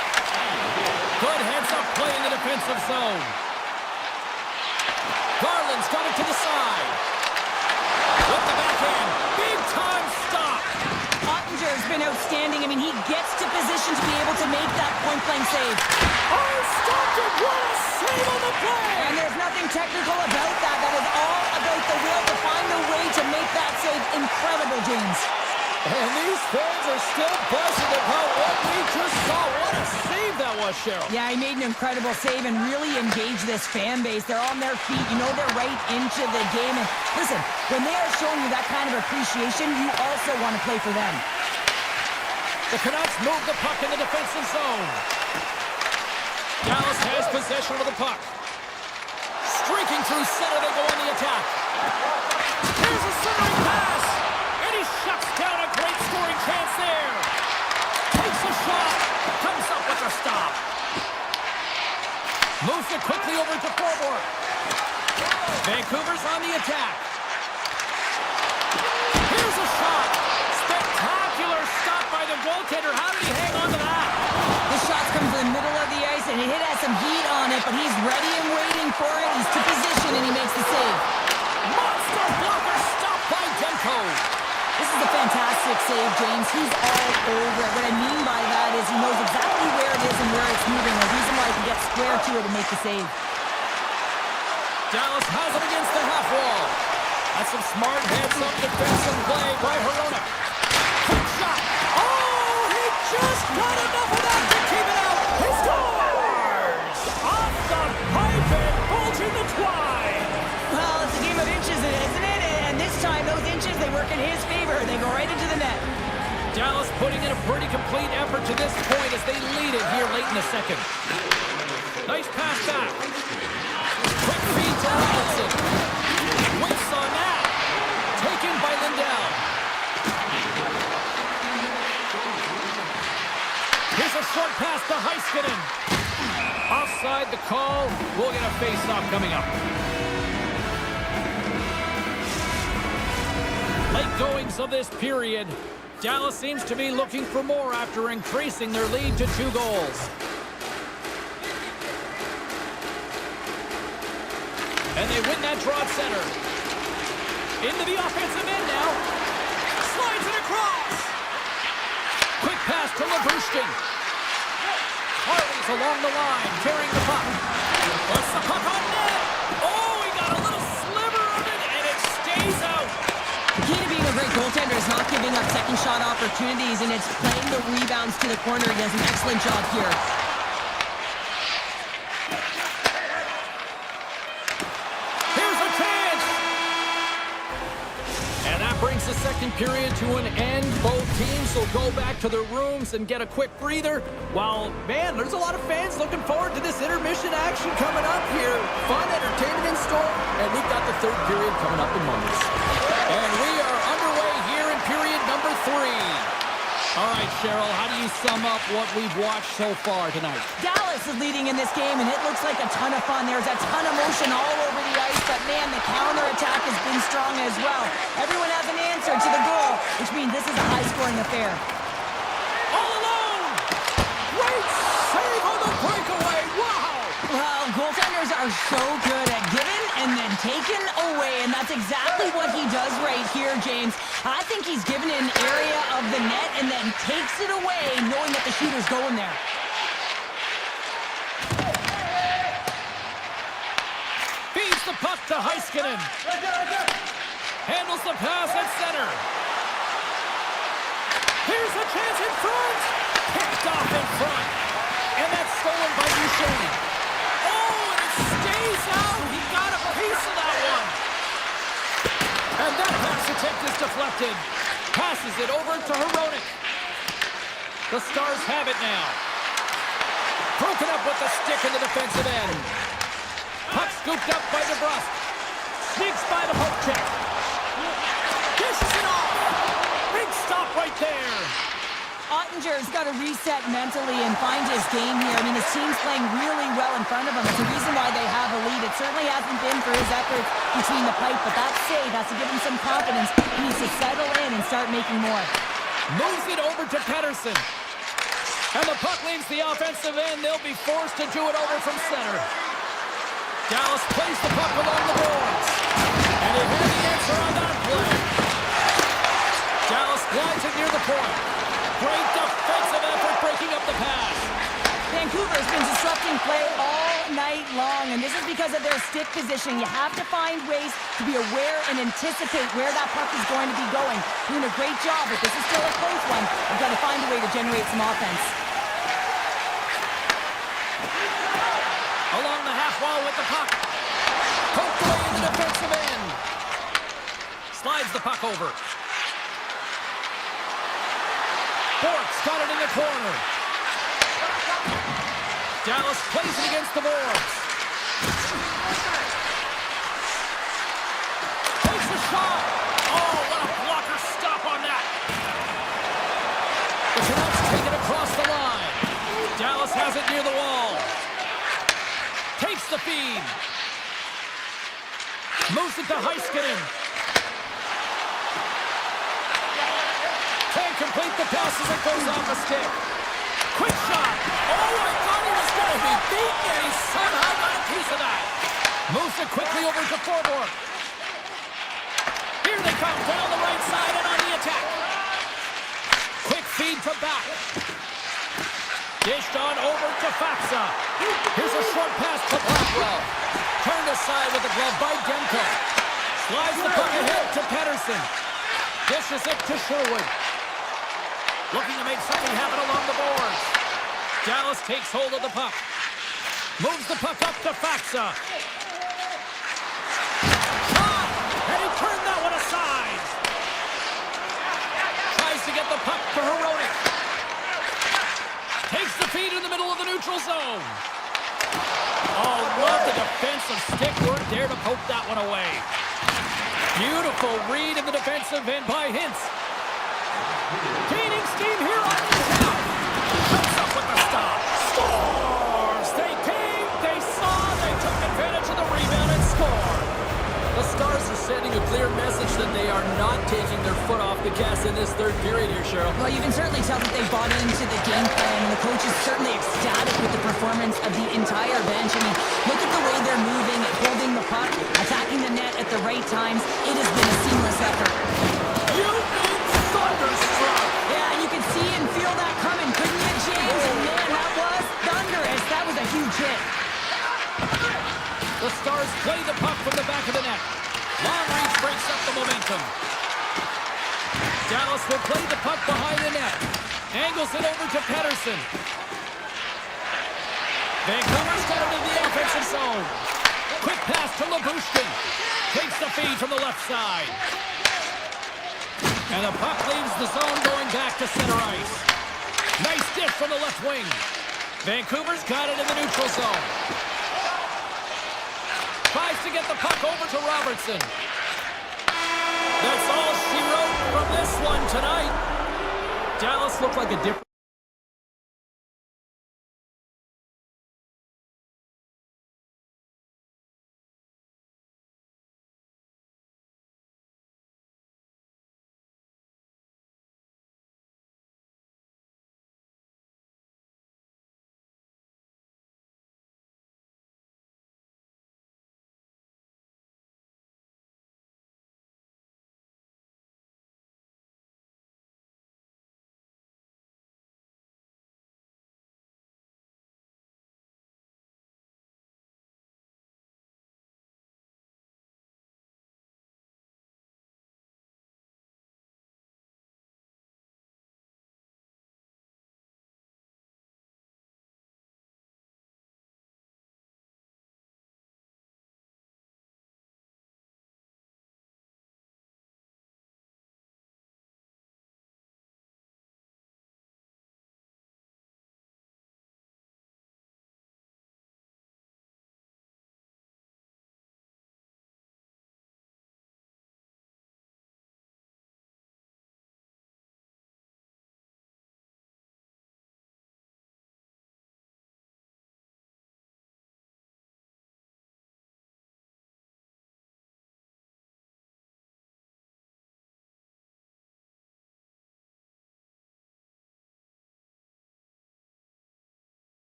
Good heads-up play in the defensive zone. Garland's got it to the side. With the backhand. Big-time stop. Ottinger's been outstanding. I mean, he gets to position to be able to make that point-blank save. Oh, stopped it. What a save on the play. And there's nothing technical about that. That is all about the will to find a way to make that save. Incredible, James. And these fans are still buzzing about what we just saw. What a save that was, Cheryl. Yeah, he made an incredible save and really engaged this fan base. They're on their feet. You know they're right into the game. And listen, when they are showing you that kind of appreciation, you also want to play for them. The Canucks move the puck in the defensive zone. Dallas has possession of the puck. Streaking through center, they go on the attack. Here's a centering pass. And he shuts down a great scoring chance there. Takes a shot. Comes up with a stop. Moves it quickly over to forward. Vancouver's on the attack. Here's a shot. Spectacular stop by the goaltender. How did he hang on to that? The shot's come to the middle of the ice, and it has some heat on it, but he's ready and waiting for it. He's to position, and he makes the save. Monster blocker stopped by Demko. This is a fantastic save, James. He's all over it. What I mean by that is he knows exactly where it is and where it's moving. The reason why he can get square to it and make the save. Dallas has it against the half wall. That's some smart heads-up defensive play by Hronek. Quick shot. Oh, he just got enough of that to keep it out. He scores! Off the pipe and bulging the twine. Well, it's a game of inches, isn't it? And this time, those inches, they work in his favor. They go right into the net. Dallas putting in a pretty complete effort to this point as they lead it here late in the second. Nice pass back. Quick feed to Robinson. Whips on that. Taken by Lindell. Here's a short pass to Heiskanen. Offside the call. We'll get a face-off coming up. Late goings of this period. Dallas seems to be looking for more after increasing their lead to 2 goals. And they win that draw at center. Into the offensive end now. Slides it across. Quick pass to Labushkin. Harley's along the line, carrying the puck. Puts the puck on net. Oh, he got a little sliver of it, and it stays out. The key to being a great Goaltender is not giving up second shot opportunities, and it's playing the rebounds to the corner. He does an excellent job here. Here's a chance! And that brings the second period to an end. Both teams will go back to their rooms and get a quick breather. While, man, there's a lot of fans looking forward to this intermission action coming up here. Fun entertainment in store, and we've got the third period coming up in moments. And we are underway here in period number 3. All right, Cheryl, how do you sum up what we've watched so far tonight? Dallas is leading in this game, and it looks like a ton of fun. There's a ton of motion all over the ice, but man, the counterattack has been strong as well. Everyone has an answer to the goal, which means this is a high-scoring affair. All alone! Great save on the breakaway! Wow! Well, goaltenders are so good at giving and then taking away, and that's exactly what he does right here, James. I think he's given an area of the net and then takes it away, knowing that the shooter's going there. Feeds the puck to Heiskanen. Handles the pass at center. Here's a chance in front. Picked off in front. And that's stolen by Duchesne. Oh, and it stays out. He got a piece of that one. And that pass attempt is deflected. Passes it over to Hronek. The Stars have it now. Broken up with the stick in the defensive end. Puck scooped up by DeBrusque. Sneaks by the poke check. Dishes it off. Big stop right there. Ottinger's got to reset mentally and find his game here. I mean, his team's playing really well in front of him. It's the reason why they have a lead. It certainly hasn't been for his efforts between the pipe, but that save has to give him some confidence. He needs to settle in and start making more. Moves it over to Pettersson. And the puck leaves the offensive end. They'll be forced to do it over from center. Dallas plays the puck along the boards. And he had the answer on that play. Dallas glides it near the point. Great defensive effort breaking up the pass. Vancouver's been disrupting play all night long, and this is because of their stick position. You have to find ways to be aware and anticipate where that puck is going to be going. Doing a great job, but this is still a close one. You've got to find a way to generate some offense. Along the half wall with the puck. Poked away in the defensive end. Slides the puck over. Bork's got it in the corner. Dallas plays it against the boards. Takes a shot. Oh, what a blocker stop on that. The Canucks take it across the line. Dallas has it near the wall. Takes the feed. Moves it to Heiskanen. Can't complete the pass as it goes off the stick. Quick shot. Oh, I thought he was going to be beaten, and he somehow got a piece of that. Moves it quickly over to Forborg. Here they come down the right side and on the attack. Quick feed to back. Dished on over to Faksa. Here's a short pass to Blackwell. Turned aside with the glove by Demko. Slides the puck ahead to Pettersson. Dishes it to Sherwood. Looking to make something happen along the boards. Dallas takes hold of the puck. Moves the puck up to Faksa. Shot! And he turned that one aside. Tries to get the puck to Hronek. Takes the feed in the middle of the neutral zone. Oh, love the defensive stick work there to poke that one away. Beautiful read in the defensive end by Hintz. Gaining steam here on the top. Comes up with the stop. Scores! They came, they saw, they took advantage of the rebound and scored. The Stars are sending a clear message that they are not taking their foot off the gas in this third period here, Cheryl. Well, you can certainly tell that they bought into the game plan, and the coach is certainly ecstatic with the performance of the entire bench. I mean, look at the way they're moving, holding the puck, attacking the net at the right times. It has been a seamless effort. You've been thunderstruck! Yeah, you can see and feel that coming, couldn't you, James? And man, that was thunderous. That was a huge hit. The Stars play the puck from the back of the net. Long reach breaks up the momentum. Wheels it over to Pedersen. Vancouver's got it in the offensive zone. Quick pass to Labushkin. Takes the feed from the left side. And the puck leaves the zone going back to center ice. Nice dish from the left wing. Vancouver's got it in the neutral zone. Tries to get the puck over to Robertson. That's all she wrote from this one tonight. Dallas looked like a different...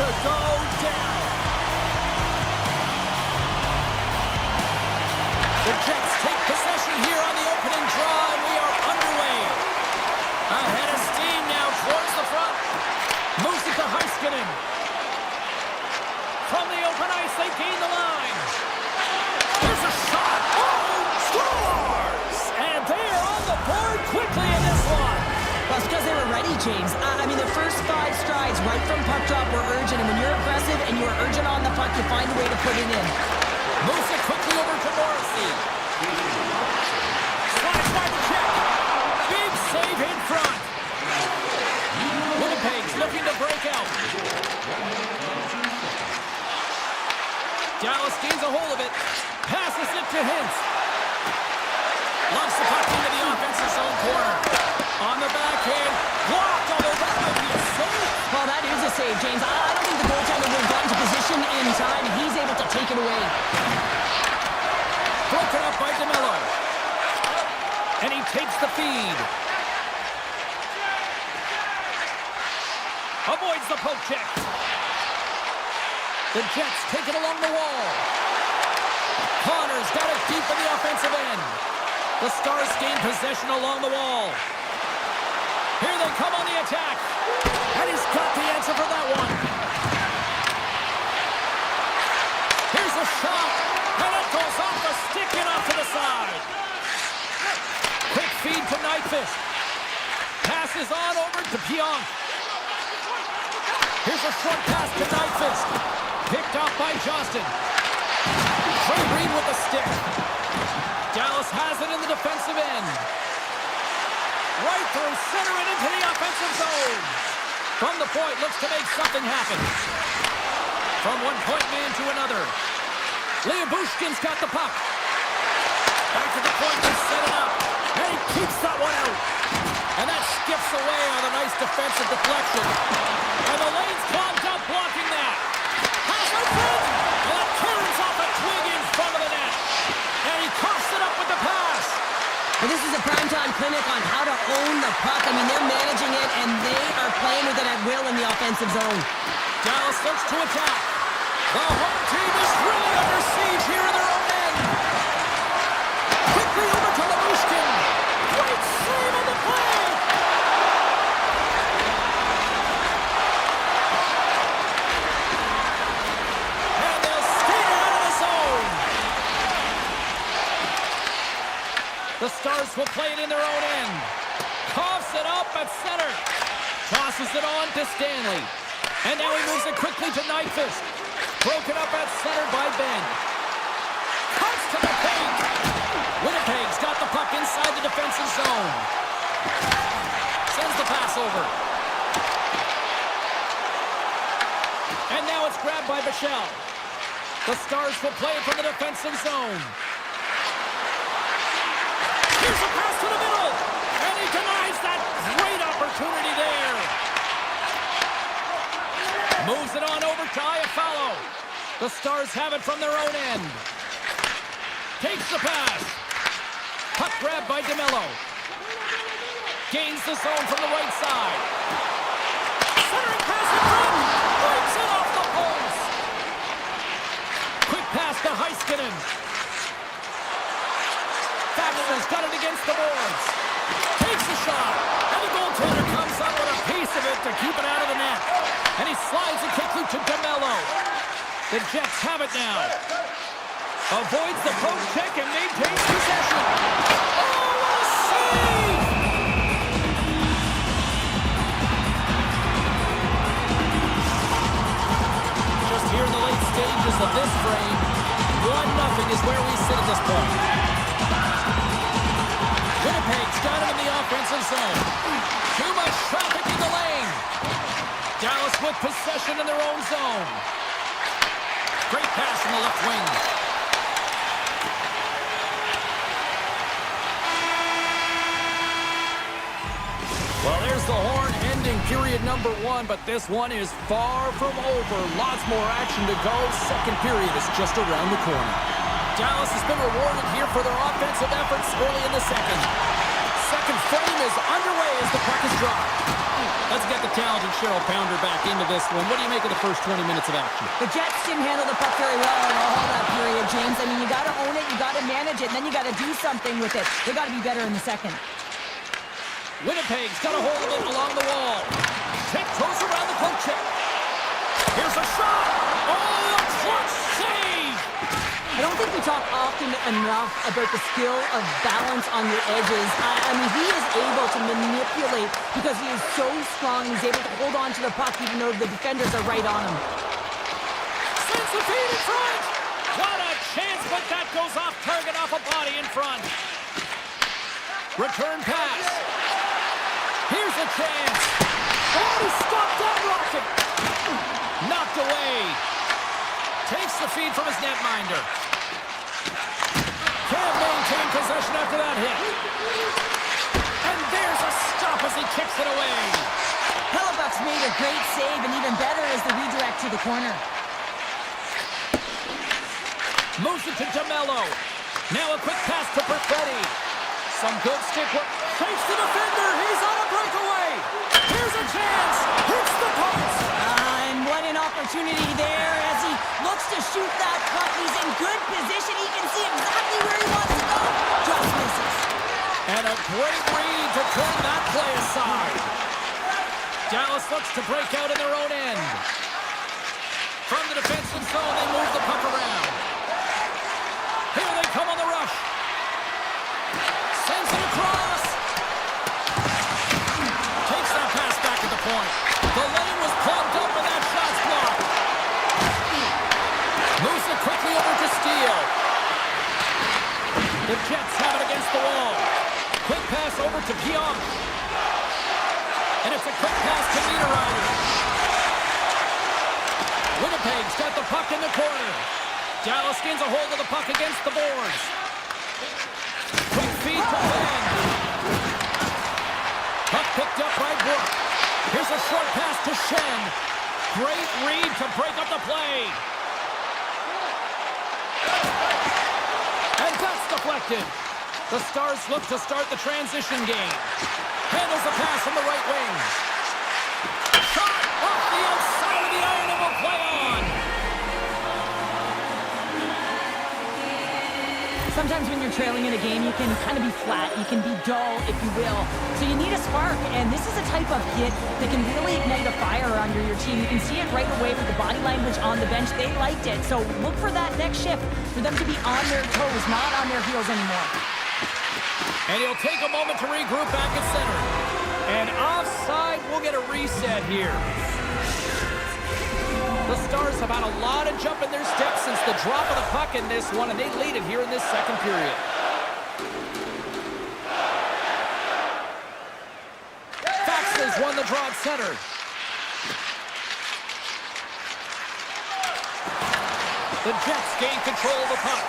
to go down. The Jets take possession here on the opening draw, and we are underway. Ahead of steam now towards the front. Moves it to Heiskanen. From the open ice, they gain the line. There's a shot. Oh, scores! And they are on the board quickly in this one. Well, it's because they were ready, James. I mean, the first 5 strides right from puck drop were urgent, and when you're aggressive and you're urgent on the puck, you find a way to put it in. Moves it quickly over to Morrissey. Slides by the check. Big save in front. Winnipeg's looking to break out. Dallas gains a hold of it. Passes it to Hintz. Loves the puck into the offensive zone corner. On the backhand. Blocked, although that might be a save. Well, that is a save, James. I don't think the goaltender would have gotten to position in time. He's able to take it away. Broken up by DeMello. And he takes the feed. Avoids the poke check. The Jets take it along the wall. Connor's got it deep in the offensive end. The Stars gain possession along the wall. Here they come on the attack. And he's got the answer for that one. Here's a shot. And it goes off the stick and off to the side. Quick feed to Nyquist. Passes on over to Pionk. Here's a short pass to Nyquist. Picked off by Johnston. Trey Reed with the stick. Dallas has it in the defensive end. Right through center and into the offensive zone. From the point, looks to make something happen. From one point man to another. Lyubushkin's got the puck. Back to the point to set it up. And he keeps that one out. And that skips away on a nice defensive deflection. And the lane's clogged up blocking that. Has open! And that turns off a twig in front of the net. And he coughs it up with the pass. Well, this is a primetime clinic on how to own the puck. I mean, they're managing it, and they are playing with it at will in the offensive zone. Dallas looks to attack. The home team is really under siege here in their own end. Quickly over to Lyubushkin. Great save on the play. And they'll skate it out of the zone. The Stars will play it in their own end. Coughs it up at center. Tosses it on to Stanley. And now he moves it quickly to Nyquist. Broken up at center by Ben. Cuts to the paint. Winnipeg's got the puck inside the defensive zone. Sends the pass over. And now it's grabbed by Bichelle. The Stars will play it from the defensive zone. Here's a pass to the middle. And he denies that great opportunity there. Moves it on over to Iafallo. The Stars have it from their own end. Takes the pass. Puck grab by DeMello. Gains the zone from the right side. Centering pass in front. Breaks it off the post. Quick pass to Heiskanen. Thatcher's got it against the boards. Takes the shot. And the goaltender comes up with a piece of it to keep it out of the net. And he slides it quickly to DeMello. The Jets have it now. Avoids the post check and maintains possession. Oh, what a save! Just here in the late stages of this frame, 1-0 is where we sit at this point. Winnipeg's got it in the offensive zone. Too much traffic in the lane. Dallas with possession in their own zone. Great pass from the left wing. Well, there's the horn ending period number 1, but this one is far from over. Lots more action to go. Second period is just around the corner. Dallas has been rewarded here for their offensive efforts early in the second. Second frame is underway as the puck is dropped. Let's get the talented Cheryl Pounder back into this one. What do you make of the first 20 minutes of action? The Jets didn't handle the puck very well in all that period, James. I mean, you got to own it, you got to manage it, and then you got to do something with it. They got to be better in the second. Winnipeg's got a hold of it along the wall. Tiptoes around the poke check. Here's a shot. Oh, a clutch save. I don't think we talk often enough about the skill of balance on your edges. I mean, he is able to manipulate because he is so strong. He's able to hold on to the puck even though the defenders are right on him. Sends the feed in front. What a chance, but that goes off target, off a body in front. Return pass. Here's a chance. Oh, he stopped that rocket. Knocked away. Takes the feed from his netminder. Can't maintain possession after that hit. And there's a stop as he kicks it away. Hellebuck's made a great save, and even better is the redirect to the corner. Moves it to DeMello. Now a quick pass to Perfetti. Some good stick work. Fakes the defender. He's on a breakaway. Here's a chance. Hits the post. And what an opportunity there as he looks to shoot that puck. He's in good position. He can see exactly where he wants to go. Just misses. And a great read to turn that play aside. Dallas looks to break out in their own end. From the defensive zone, they move the puck around. Here they come on the rush. Sends it across. Takes that pass back at the point. The lane was plugged up and that shot's blocked. Moves it quickly over to Steele. The Jets have it against the wall. Quick pass over to Pionk. And it's a quick pass to Niederreiter. Winnipeg's got the puck in the corner. Dallas gains a hold of the puck against the boards. Quick feed to Ben. Puck picked up by Brooke. Here's a short pass to Shen. Great read to break up the play. And that's deflected. The Stars look to start the transition game. Handles the pass from the right wing. Shot off the outside of the iron and will play on. Sometimes when you're trailing in a game, you can kind of be flat. You can be dull, if you will. So you need a spark, and this is a type of hit that can really ignite a fire under your team. You can see it right away with the body language on the bench. They liked it. So look for that next shift, for them to be on their toes, not on their heels anymore. And he'll take a moment to regroup back at center. And offside, we'll get a reset here. The Stars have had a lot of jump in their steps since the drop of the puck in this one, and they lead it here in this second period. Faxley's won the draw at center. The Jets gain control of the puck.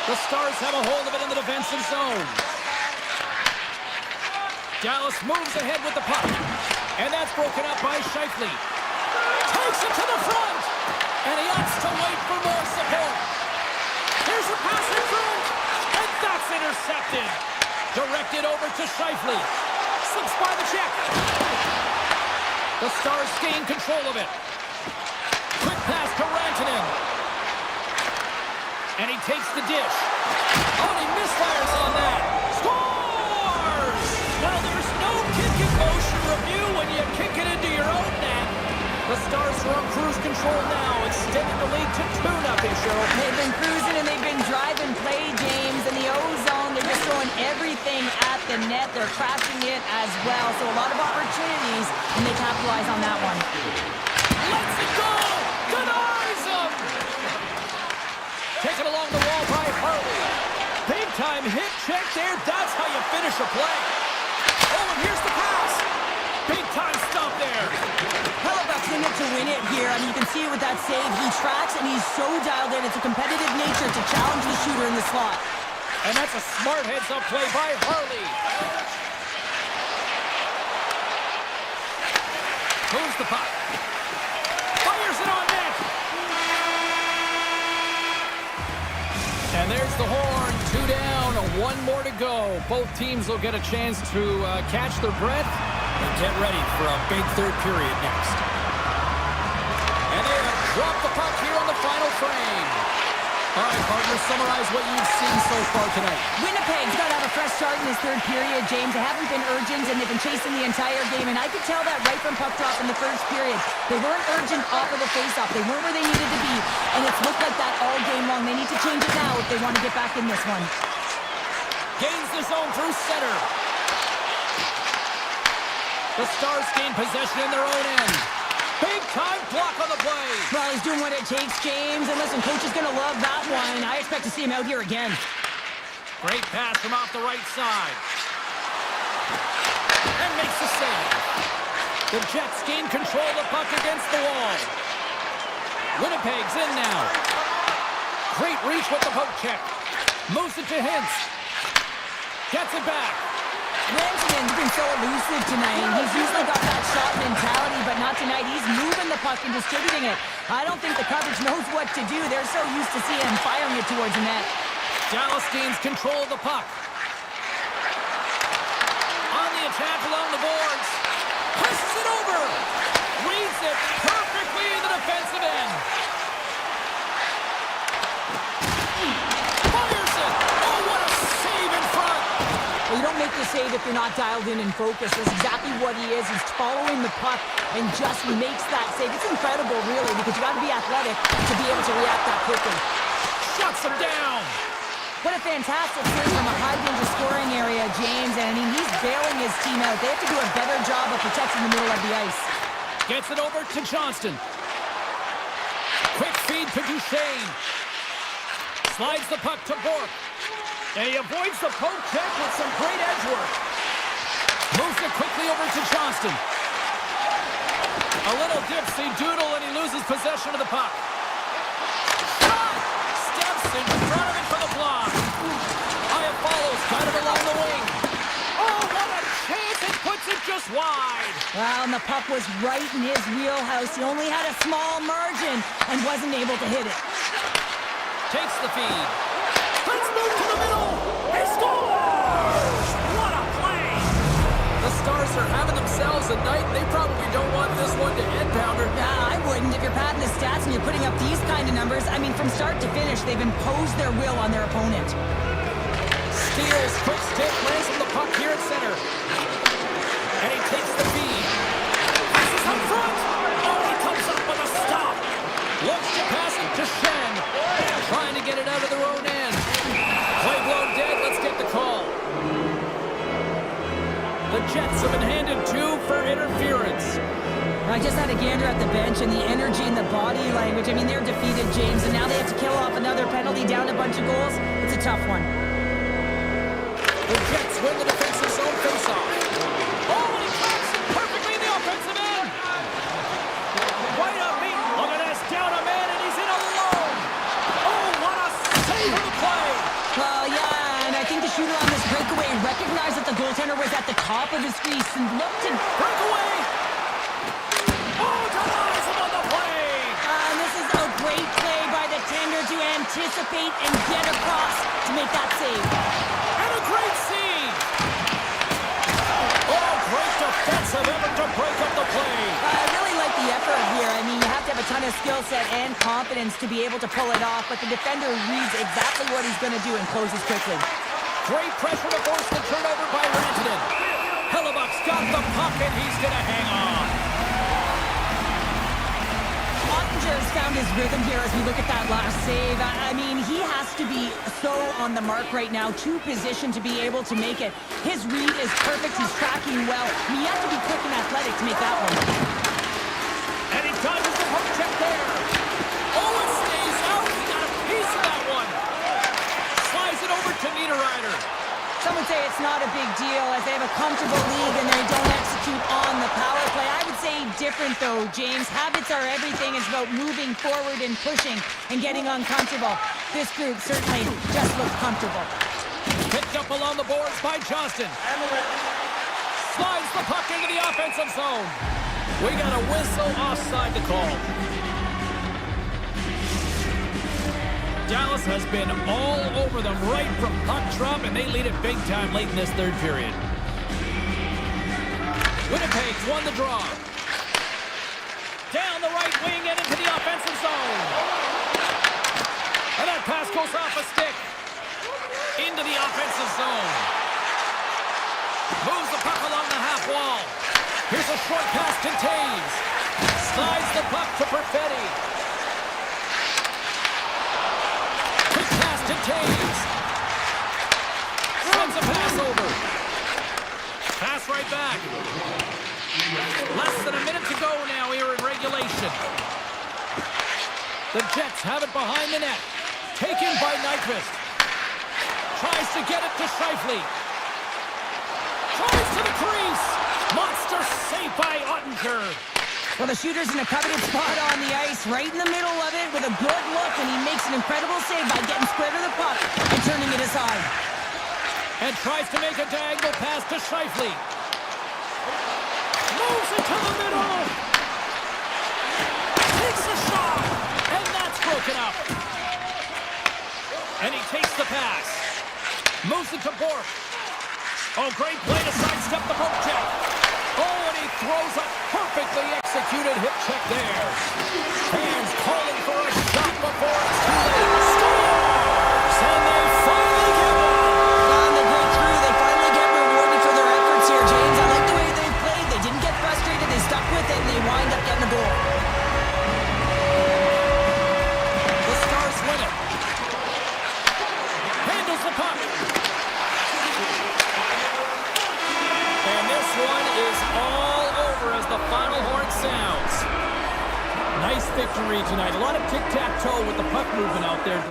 The Stars have a hold of it in the defensive zone. Dallas moves ahead with the puck. And that's broken up by Scheifele. Takes it to the front. And he opts to wait for more support. Here's a pass in front. And that's intercepted. Directed over to Scheifele. Slips by the check. The Stars gain control of it. Quick pass to Rantanen. And he takes the dish. Oh, and he misfires on that. Scores! Now there's no kick in motion review when you kick it into your own net. The Stars are on cruise control now, extending the lead to 2-0, Cheryl. They've been cruising and they've been driving play, James. In the O-zone, they're just throwing everything at the net. They're crashing it as well. So a lot of opportunities, and they capitalize on that one. Let's it go! Denies him! Taken along the wall by Harley. Big time hit check there. That's how you finish a play. Oh, and here's the pass. Big time stop there. Hellebuck's in it to win it here. I mean, you can see it with that save. He tracks and he's so dialed in. It's a competitive nature to challenge the shooter in the slot. And that's a smart heads-up play by Harley. Moves the puck. Fires it on net. And there's the horn. 2 down, one more to go. Both teams will get a chance to catch their breath and get ready for a big third period next. And they have dropped the puck here on the final frame. All right, partners, summarize what you've seen so far tonight. Winnipeg's got to have a fresh start in this third period, James. They haven't been urgent, and they've been chasing the entire game. And I could tell that right from puck drop in the first period. They weren't urgent off of the faceoff. They weren't where they needed to be. And it's looked like that all game long. They need to change it now if they want to get back in this one. Gains the zone through center. The Stars gain possession in their own end. Big-time block on the play. Well, he's doing what it takes, James. And listen, coach is going to love that one. I expect to see him out here again. Great pass from off the right side. And makes the save. The Jets gain control of the puck against the wall. Winnipeg's in now. Great reach with the poke check. Moves it to Hintz. Gets it back. Rantanen's been so elusive tonight. He's usually got that shot mentality, but not tonight. He's moving the puck and distributing it. I don't think the coverage knows what to do. They're so used to seeing him firing it towards the net. Dallas gains control of the puck. On the attack along the boards. Presses it over. Reads it perfectly in the defensive end. Fires it. Oh, what a save in front. Well, you don't make the save if you're not dialed in and focused. That's exactly what he is. He's following the puck and just makes that save. It's incredible, really, because you got to be athletic to be able to react that quickly. Shuts him down. What a fantastic save from a high-danger scoring area, James. And, I mean, he's bailing his team out. They have to do a better job of protecting the middle of the ice. Gets it over to Johnston. Quick feed to Duchesne. Slides the puck to Bourque. And he avoids the poke check with some great edge work. Moves it quickly over to Johnston. A little dipsy doodle and he loses possession of the puck. Shot! Steps in front of it for the block. Aya follows, got it along the wing. Oh, what a chance! It puts it just wide. Well, and the puck was right in his wheelhouse. He only had a small margin and wasn't able to hit it. Takes the feed. Let's move to the middle. He scores! What a play! The Stars are having themselves a night. They probably don't want this one to end, Pounder. I wouldn't. If you're padding the stats and you're putting up these kind of numbers, I mean, from start to finish, they've imposed their will on their opponent. Steals, quick stick, lands on the puck here at center. And he takes the feed. Passes up front. Oh, he comes up with a stop. Looks to pass it to Shen. Trying to get it out of their own end. Play blown dead. Let's get the call. The Jets have been handed 2 for interference. I just had a gander at the bench and the energy and the body language. I mean, they're defeated, James, and now they have to kill off another penalty, down a bunch of goals. It's a tough one. The Jets win the defensive zone faceoff. Oh, and he claps it perfectly in the offensive end. Right up me. Look at this. Down a man, and he's in alone. Oh, what a save of the play. Well, yeah, and I think the shooter on this breakaway recognized that the goaltender was at the top of his crease and looked to breakaway. Oh, denies him on the play. And this is a great play by the tender to anticipate and get across to make that save. And a great save. Oh, great defensive effort to break up the play. I really like the effort here. I mean, you have to have a ton of skill set and confidence to be able to pull it off, but the defender reads exactly what he's going to do and closes quickly. Great pressure to force the turnover by Rantanen. Hellebuck's got the puck and he's going to hang on. Ottinger's found his rhythm here as we look at that last save. I mean, he has to be so on the mark right now, to position to be able to make it. His read is perfect. He's tracking well. I mean, you have to be quick and athletic to make that one. And he dodges the poke check there. Oh, it stays out. He got a piece of that one. Slides it over to Niederreiter. Some would say it's not a big deal as they have a comfortable lead and they don't execute on the power play. I would say different though, James. Habits are everything. It's about moving forward and pushing and getting uncomfortable. This group certainly just looks comfortable. Picked up along the boards by Johnston. Slides the puck into the offensive zone. We got a whistle offside to call. Dallas has been all over them right from puck drop, and they lead it big time late in this third period. Winnipeg's won the draw. Down the right wing and into the offensive zone. And that pass goes off a stick. Into the offensive zone. Moves the puck along the half wall. Here's a short pass to Taves. Slides the puck to Perfetti. Quick pass to Taves. Sends a pass over. Pass right back. Less than a minute to go now here in regulation. The Jets have it behind the net. Taken by Nyquist. Tries to get it to Scheifele. Tries to the crease. Monster save by Ottinger. Well, the shooter's in a coveted spot on the ice, right in the middle of it with a good look, and he makes an incredible save by getting square to the puck and turning it aside. And tries to make a diagonal pass to Scheifele. Moves it to the middle. Takes a shot. And that's broken up. And he takes the pass. Moves it to Bork. Oh, great play to sidestep the poke check. Oh, and he throws a perfectly executed hip check there. Fans calling for a shot before it's too late. Scores! And they finally get one. On the great crew, they finally get rewarded for their efforts here, James. I like the way they played. They didn't get frustrated. They stuck with it, and they wind up getting a goal. The Stars win it. Handles the puck. And this one is all over as the final horn sounds. Nice victory tonight. A lot of tic-tac-toe with the puck movement out there.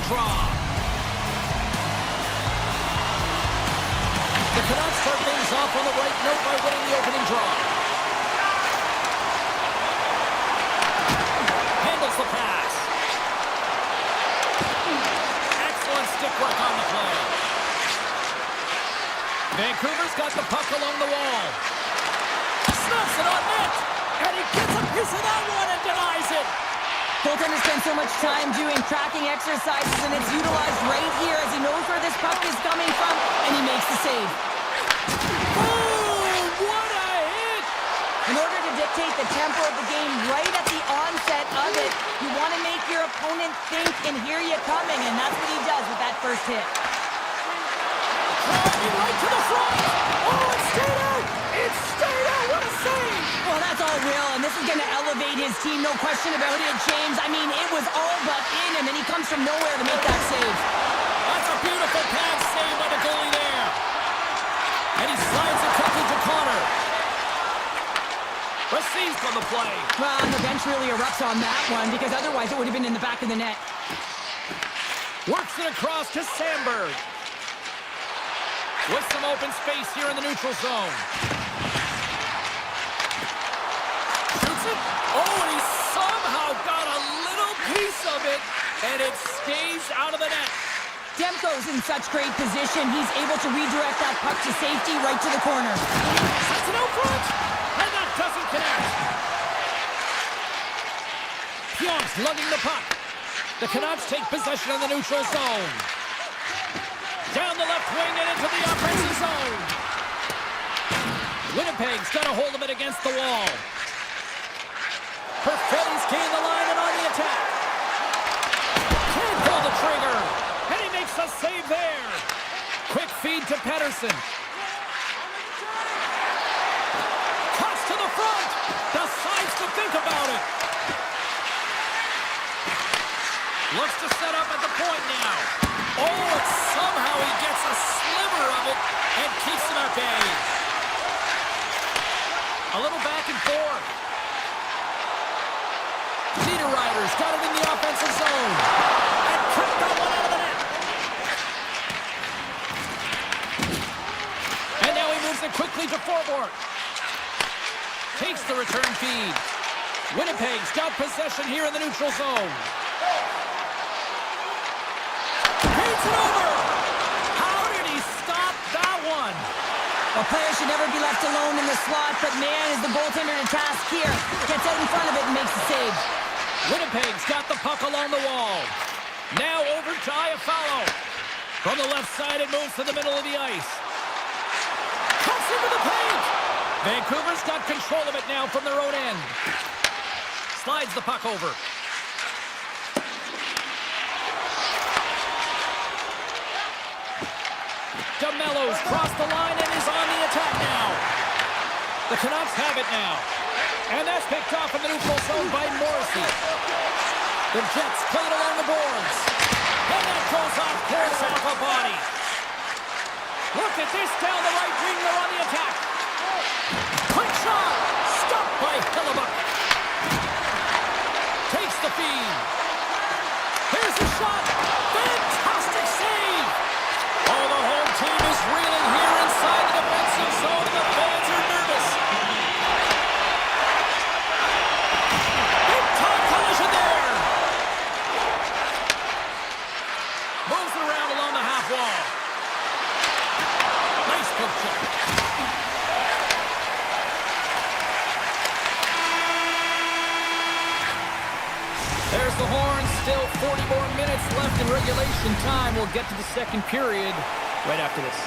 draw. The Canucks start things off on the right note by winning the opening draw. Handles the pass. Excellent stick work on the play. Vancouver's got the puck along the wall. Snaps it on net. And he gets a piece of that one and denies it. Goaltender spends so much time doing tracking exercises, and it's utilized right here as he knows where this puck is coming from, and he makes the save. Boom! What a hit! In order to dictate the tempo of the game right at the onset of it, you want to make your opponent think and hear you coming, and that's what he does with that first hit. Driving right to the front! Oh, it's straight out! It's straight out! What a save! Well, that's all real, and this is going to elevate his team, no question about it, James. I mean, it was all but in him, and he comes from nowhere to make that save. That's a beautiful pass save by the goalie there. And he slides it quickly to Connor. Receives on the play. Well, and the bench really erupts on that one, because otherwise it would have been in the back of the net. Works it across to Sandberg. With some open space here in the neutral zone. Shoots it. Oh, and he somehow got a little piece of it, and it stays out of the net. Demko's in such great position. He's able to redirect that puck to safety right to the corner. Sets it out front, and that doesn't connect. Pionk's lugging the puck. The Canucks take possession of the neutral zone. Down the left wing and into the offensive zone. Winnipeg's got a hold of it against the wall. Perfetti's gained the line and on the attack. Can't pull the trigger. And he makes a save there. Quick feed to Pettersson. Cuts to the front. Decides to think about it. Looks to set up at the point now. Oh, and somehow he gets a sliver of it and keeps him at bay. A little back and forth. Leader Riders got it in the offensive zone. And kicked that one out of the net. And now he moves it quickly to forward. Takes the return feed. Winnipeg's got possession here in the neutral zone. Beats it over. How did he stop that one? A player should never be left alone in the slot, but man, is the goaltender to task here. Gets out in front of it and makes the save. Winnipeg's got the puck along the wall. Now over to Iafallo. From the left side, it moves to the middle of the ice. Cuts into the paint. Vancouver's got control of it now from their own end. Slides the puck over. DeMello's crossed the line and is on the attack now. The Canucks have it now. And that's picked off in the neutral zone by Morrissey. The Jets play it along the boards. And that goes off course off a body. Look at this down the right wing. They're on the attack. Quick shot. Stopped by Hellebuck. Takes the feed. Here's the shot. Fantastic save. Oh, the whole team is reeling here inside the defensive zone, and the fans are nervous. Big-time collision there. Moves it around along the half wall. Nice poke check. There's the horn. Still 40 more minutes left in regulation time. We'll get to the second period right after this.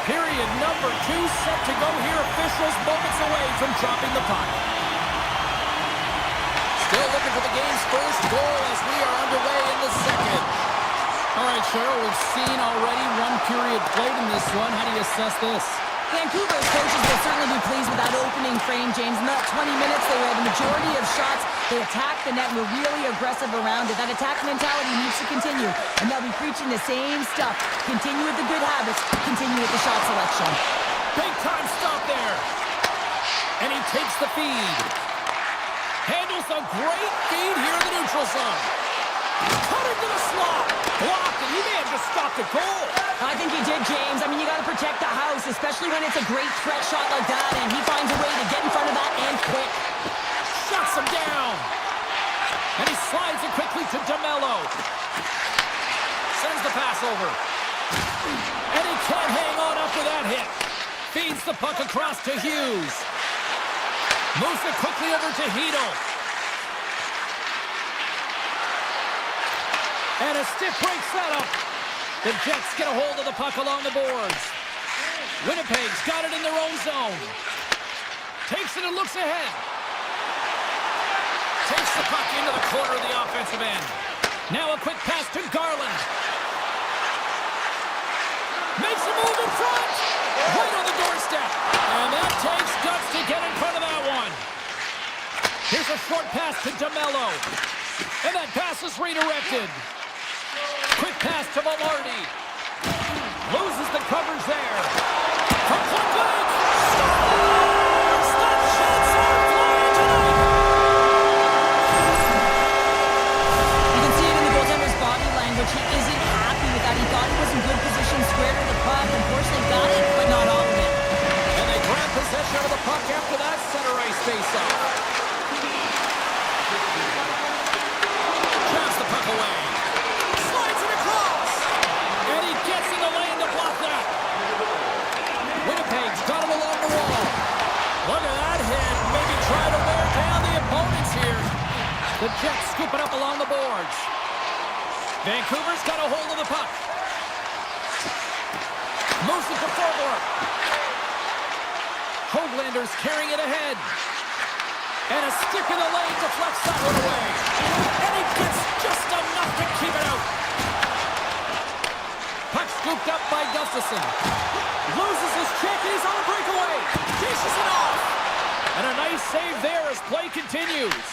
Period number 2 set to go here. Officials moments away from dropping the puck. Still looking for the game's first goal as we are underway in the second. All right, Cheryl, we've seen already one period played in this one. How do you assess this? Vancouver's coaches will certainly be pleased with that opening frame, James. In that 20 minutes, they had the majority of shots. They attacked the net and were really aggressive around it. That attack mentality needs to continue, and they'll be preaching the same stuff. Continue with the good habits. Continue with the shot selection. Big time stop there. And he takes the feed. Handles a great feed here in the neutral zone. Cut into the slot. Blocked, and he may have just stopped a goal. I think he did, James. I mean, you got to protect the house, especially when it's a great threat shot like that, and he finds a way to get in front of that and quick. Shuts him down. And he slides it quickly to DeMello. Sends the pass over. And he can't hang on after that hit. Feeds the puck across to Hughes. Moves it quickly over to Hedel. And a stiff break setup. The Jets get a hold of the puck along the boards. Winnipeg's got it in their own zone. Takes it and looks ahead. Takes the puck into the corner of the offensive end. Now a quick pass to Garland. Makes a move in front. Right on the doorstep. And that takes guts to get in front of that one. Here's a short pass to DeMello. And that pass is redirected. Quick pass to Velarde. Loses the coverage there. From point blank. Scores! The Jets are flying tonight. You can see it in the goaltender's body language. He isn't happy with that. He thought he was in good position, squared to the puck. Unfortunately, got it, but not all of it. And they grab possession of the puck after that center ice face-off. Grabs the puck away. Slides it across. And he gets in the lane to block that. Winnipeg's got him along the wall. Look at that hit. Maybe try to wear down the opponents here. The Jets scoop it up along the boards. Vancouver's got a hold of the puck. Moves it to forward. Hoaglander's carrying it ahead. And a stick in the lane deflects that one away. And he gets just enough to keep it out. Puck scooped up by Gustafson. Loses his check and he's on a breakaway. Dishes it off. And a nice save there as play continues.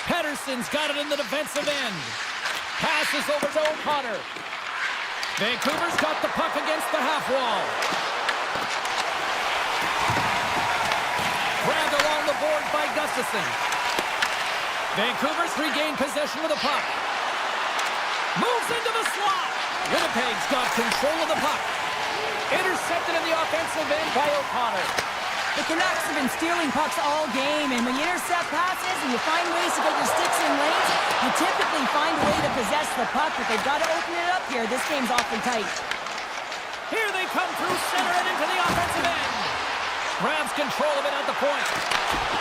Pettersson's got it in the defensive end. Passes over to O'Connor. Vancouver's got the puck against the half wall. Grabbed along the board by Gustafson. Vancouver's regained possession of the puck. Moves into the slot. Winnipeg's got control of the puck. Intercepted in the offensive end by O'Connor. The Canucks have been stealing pucks all game, and when you intercept passes and you find ways to get your sticks in lanes, you typically find a way to possess the puck, but they've got to open it up here. This game's awfully tight. Here they come through center and into the offensive end. Grabs control of it at the point.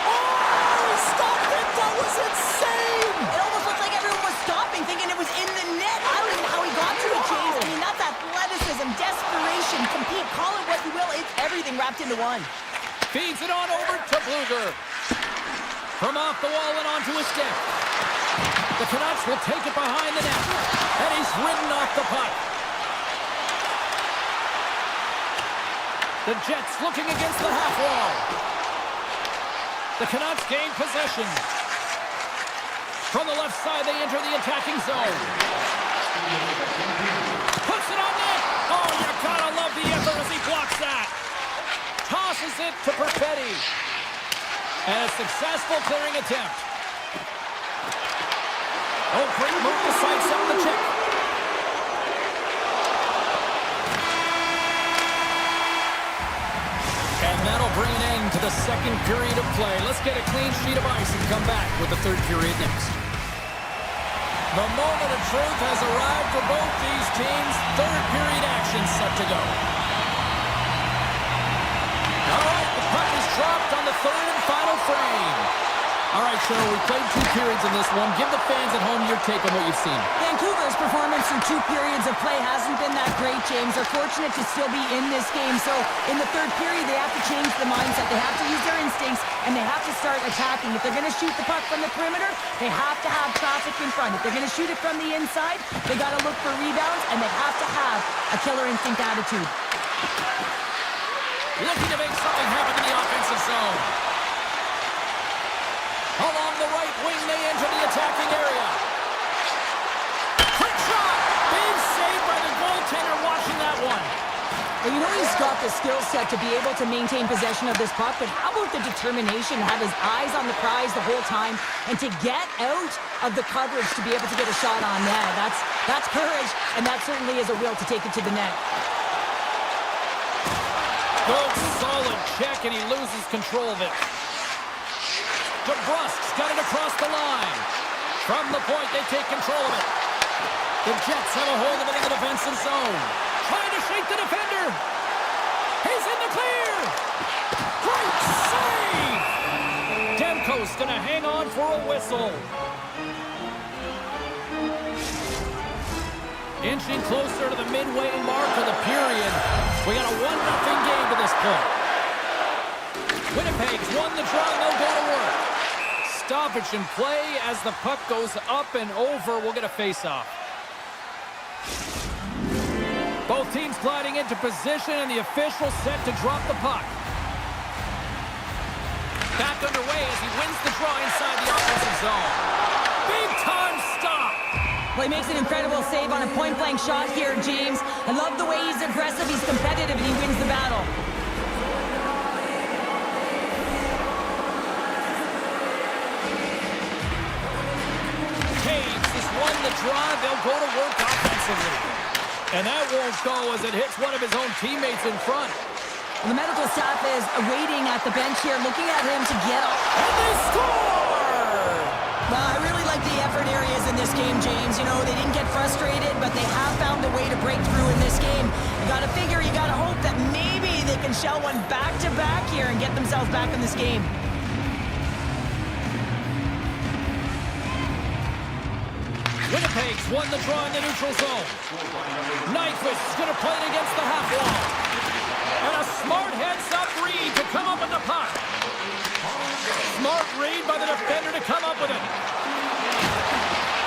Oh, stop it! That was insane! It almost looked like everyone was stopping, thinking it was in the net. I don't even know how he got to it, James. I mean, that's athleticism, desperation, compete, call it what you will. It's everything wrapped into one. Feeds it on over to Bluger. From off the wall and onto his stick. The Canucks will take it behind the net. And he's ridden off the puck. The Jets looking against the half wall. The Canucks gain possession. From the left side, they enter the attacking zone. Puts it on net. Oh, you gotta love the effort as he blocks that. Tosses it to Perfetti. And a successful clearing attempt. Oh, great move to sidestep the check. And that'll bring an end to the second period of play. Let's get a clean sheet of ice and come back with the third period next. The moment of truth has arrived for both these teams. Third period action set to go. All right, the puck is dropped on the third and final frame. All right, Cheryl, we played 2 periods in this one. Give the fans at home your take on what you've seen. Vancouver's performance through 2 periods of play hasn't been that great, James. They're fortunate to still be in this game. So in the third period, they have to change the mindset. They have to use their instincts, and they have to start attacking. If they're going to shoot the puck from the perimeter, they have to have traffic in front. If they're going to shoot it from the inside, they got to look for rebounds, and they have to have a killer instinct attitude. Looking to make something happen in the offensive zone. Along the right wing, they enter the attacking area. Quick shot! Big save by the goaltender watching that one. Well, you know he's got the skill set to be able to maintain possession of this puck, but how about the determination to have his eyes on the prize the whole time and to get out of the coverage to be able to get a shot on net? That's courage, and that certainly is a will to take it to the net. Good, solid check, and he loses control of it. DeBrusk's got it across the line. From the point, they take control of it. The Jets have a hold of it in the defensive zone. Trying to shake the defender. He's in the clear. Great save. Demko's going to hang on for a whistle. Inching closer to the midway mark of the period. We got a 1-0 game to this point. Winnipeg's won the draw, and they'll go to work. Stoppage in play as the puck goes up and over. We'll get a face-off. Both teams gliding into position, and the official set to drop the puck. Back underway as he wins the draw inside the offensive zone. Big-time stop! Well, he makes an incredible save on a point-blank shot here, James. I love the way he's aggressive, he's competitive, and he wins the battle. Caves has won the drive. They'll go to work offensively. And that won't go as it hits one of his own teammates in front. Well, the medical staff is waiting at the bench here, looking at him to get off. And they score! Well, I really like the effort areas in this game, James. You know, they didn't get frustrated, but they have found a way to break through in this game. You gotta figure, you gotta hope that maybe they can shell one back-to-back here and get themselves back in this game. Winnipeg's won the draw in the neutral zone. Nyquist is going to play it against the half wall. And a smart heads-up read to come up with the puck. Smart read by the defender to come up with it.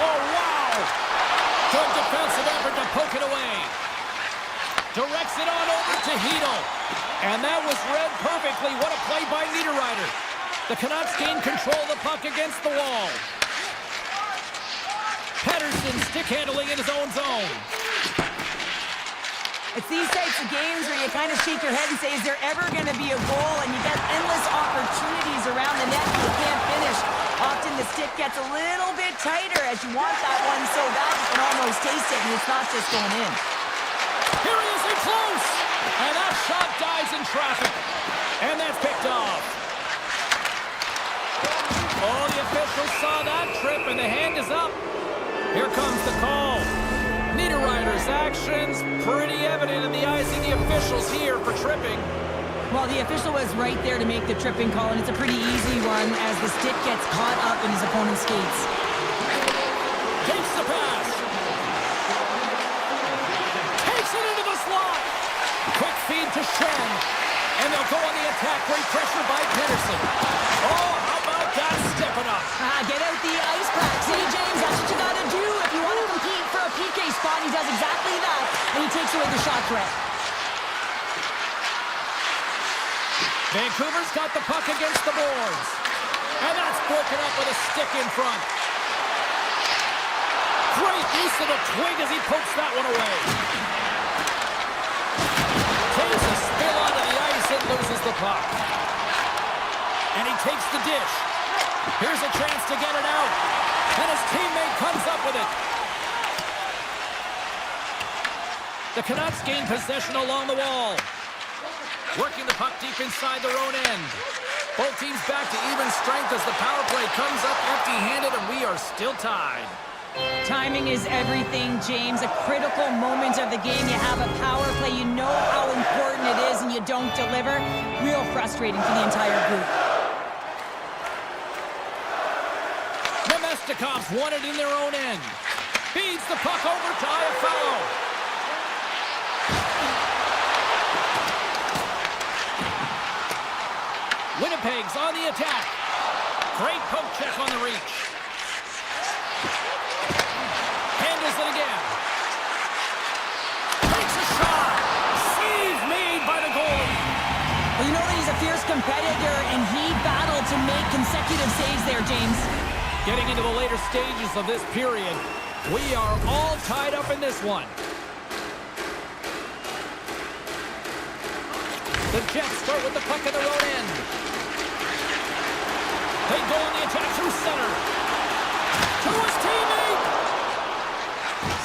Oh, wow! Good defensive effort to poke it away. Directs it on over to Hito. And that was read perfectly. What a play by Niederreiter. The Canucks gain control of the puck against the wall. Pettersson stick handling in his own zone. It's these types of games where you kind of shake your head and say, is there ever going to be a goal? And you get endless opportunities around the net and you can't finish. Often the stick gets a little bit tighter as you want that one so bad you can almost taste it, and it's not just going in. Here he is in close. And that shot dies in traffic. And that's picked off. Oh, the official saw that trip, and the hand is up. Here comes the call. Niederreiter's actions pretty evident in the eyes of the officials here for tripping. Well, the official was right there to make the tripping call, and it's a pretty easy one as the stick gets caught up in his opponent's skates. Takes the pass. Takes it into the slot. Quick feed to Shen. And they'll go on the attack. Great pressure by Pettersson. Oh, how about that stepping up? Get out the ice pack. See, James, that's what you got to do if you want to compete for a PK spot. He does exactly that, and he takes away the shot threat. Vancouver's got the puck against the boards. And that's broken up with a stick in front. Great use of the twig as he pokes that one away. Takes a spill onto the ice and loses the puck. And he takes the dish. Here's a chance to get it out. And his teammate comes up with it. The Canucks gain possession along the wall. Working the puck deep inside their own end. Both teams back to even strength as the power play comes up empty-handed, and we are still tied. Timing is everything, James. A critical moment of the game. You have a power play. You know how important it is, and you don't deliver. Real frustrating for the entire group. Nemestikov's won it in their own end. Feeds the puck over to Iafallo. Winnipeg's on the attack. Great poke check on the reach. Handles it again. Takes a shot. Save made by the goalie. Well, you know that he's a fierce competitor, and he battled to make consecutive saves there, James. Getting into the later stages of this period, we are all tied up in this one. The Jets start with the puck at their own end. They go on the attack through center. To his teammate.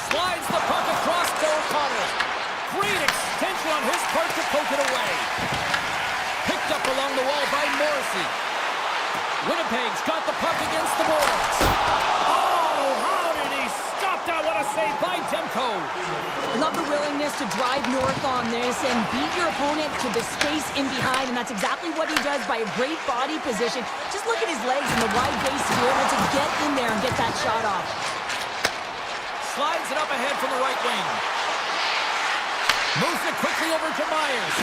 Slides the puck across to O'Connell. Great extension on his part to poke it away. Picked up along the wall by Morrissey. Winnipeg's got the puck against the boards. Oh, how did he stop that? What a save by Demko. I love the willingness to drive north on this and beat your opponent to the space in behind, and that's exactly what he does by a great body position. Just look at his legs and the wide base to be able to get in there and get that shot off. Slides it up ahead from the right wing. Moves it quickly over to Myers.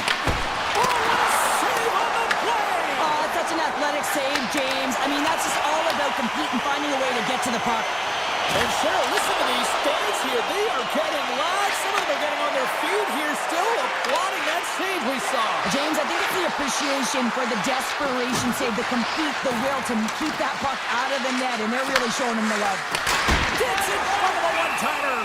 Oh, what a save on the play! Oh, that's such an athletic save, James. I mean, that's just all about competing, finding a way to get to the puck. And Cheryl, listen to these fans here. They are getting loud. Some of them are getting on their feet here, still applauding that save we saw. James, I think it's the appreciation for the desperation save, the complete, the will to keep that puck out of the net, and they're really showing him the love. Gets in front of a one-timer.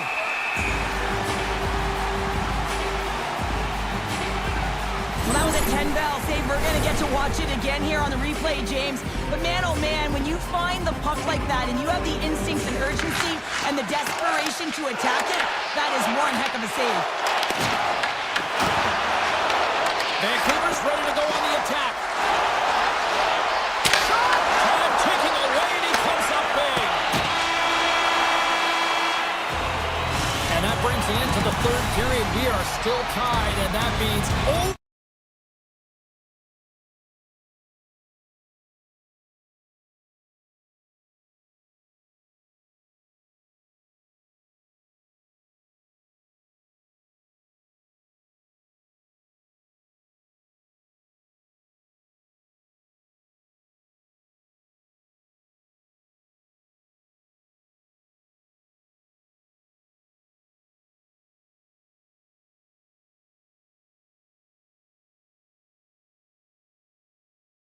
Well, that was a 10-bell save. We're going to get to watch it again here on the replay, James. But man, oh man, when you find the puck like that and you have the instincts and urgency and the desperation to attack it, that is one heck of a save. Vancouver's ready to go on the attack. Shot! And taking away, and he comes up big. And that brings an end to the third period. We are still tied, and that means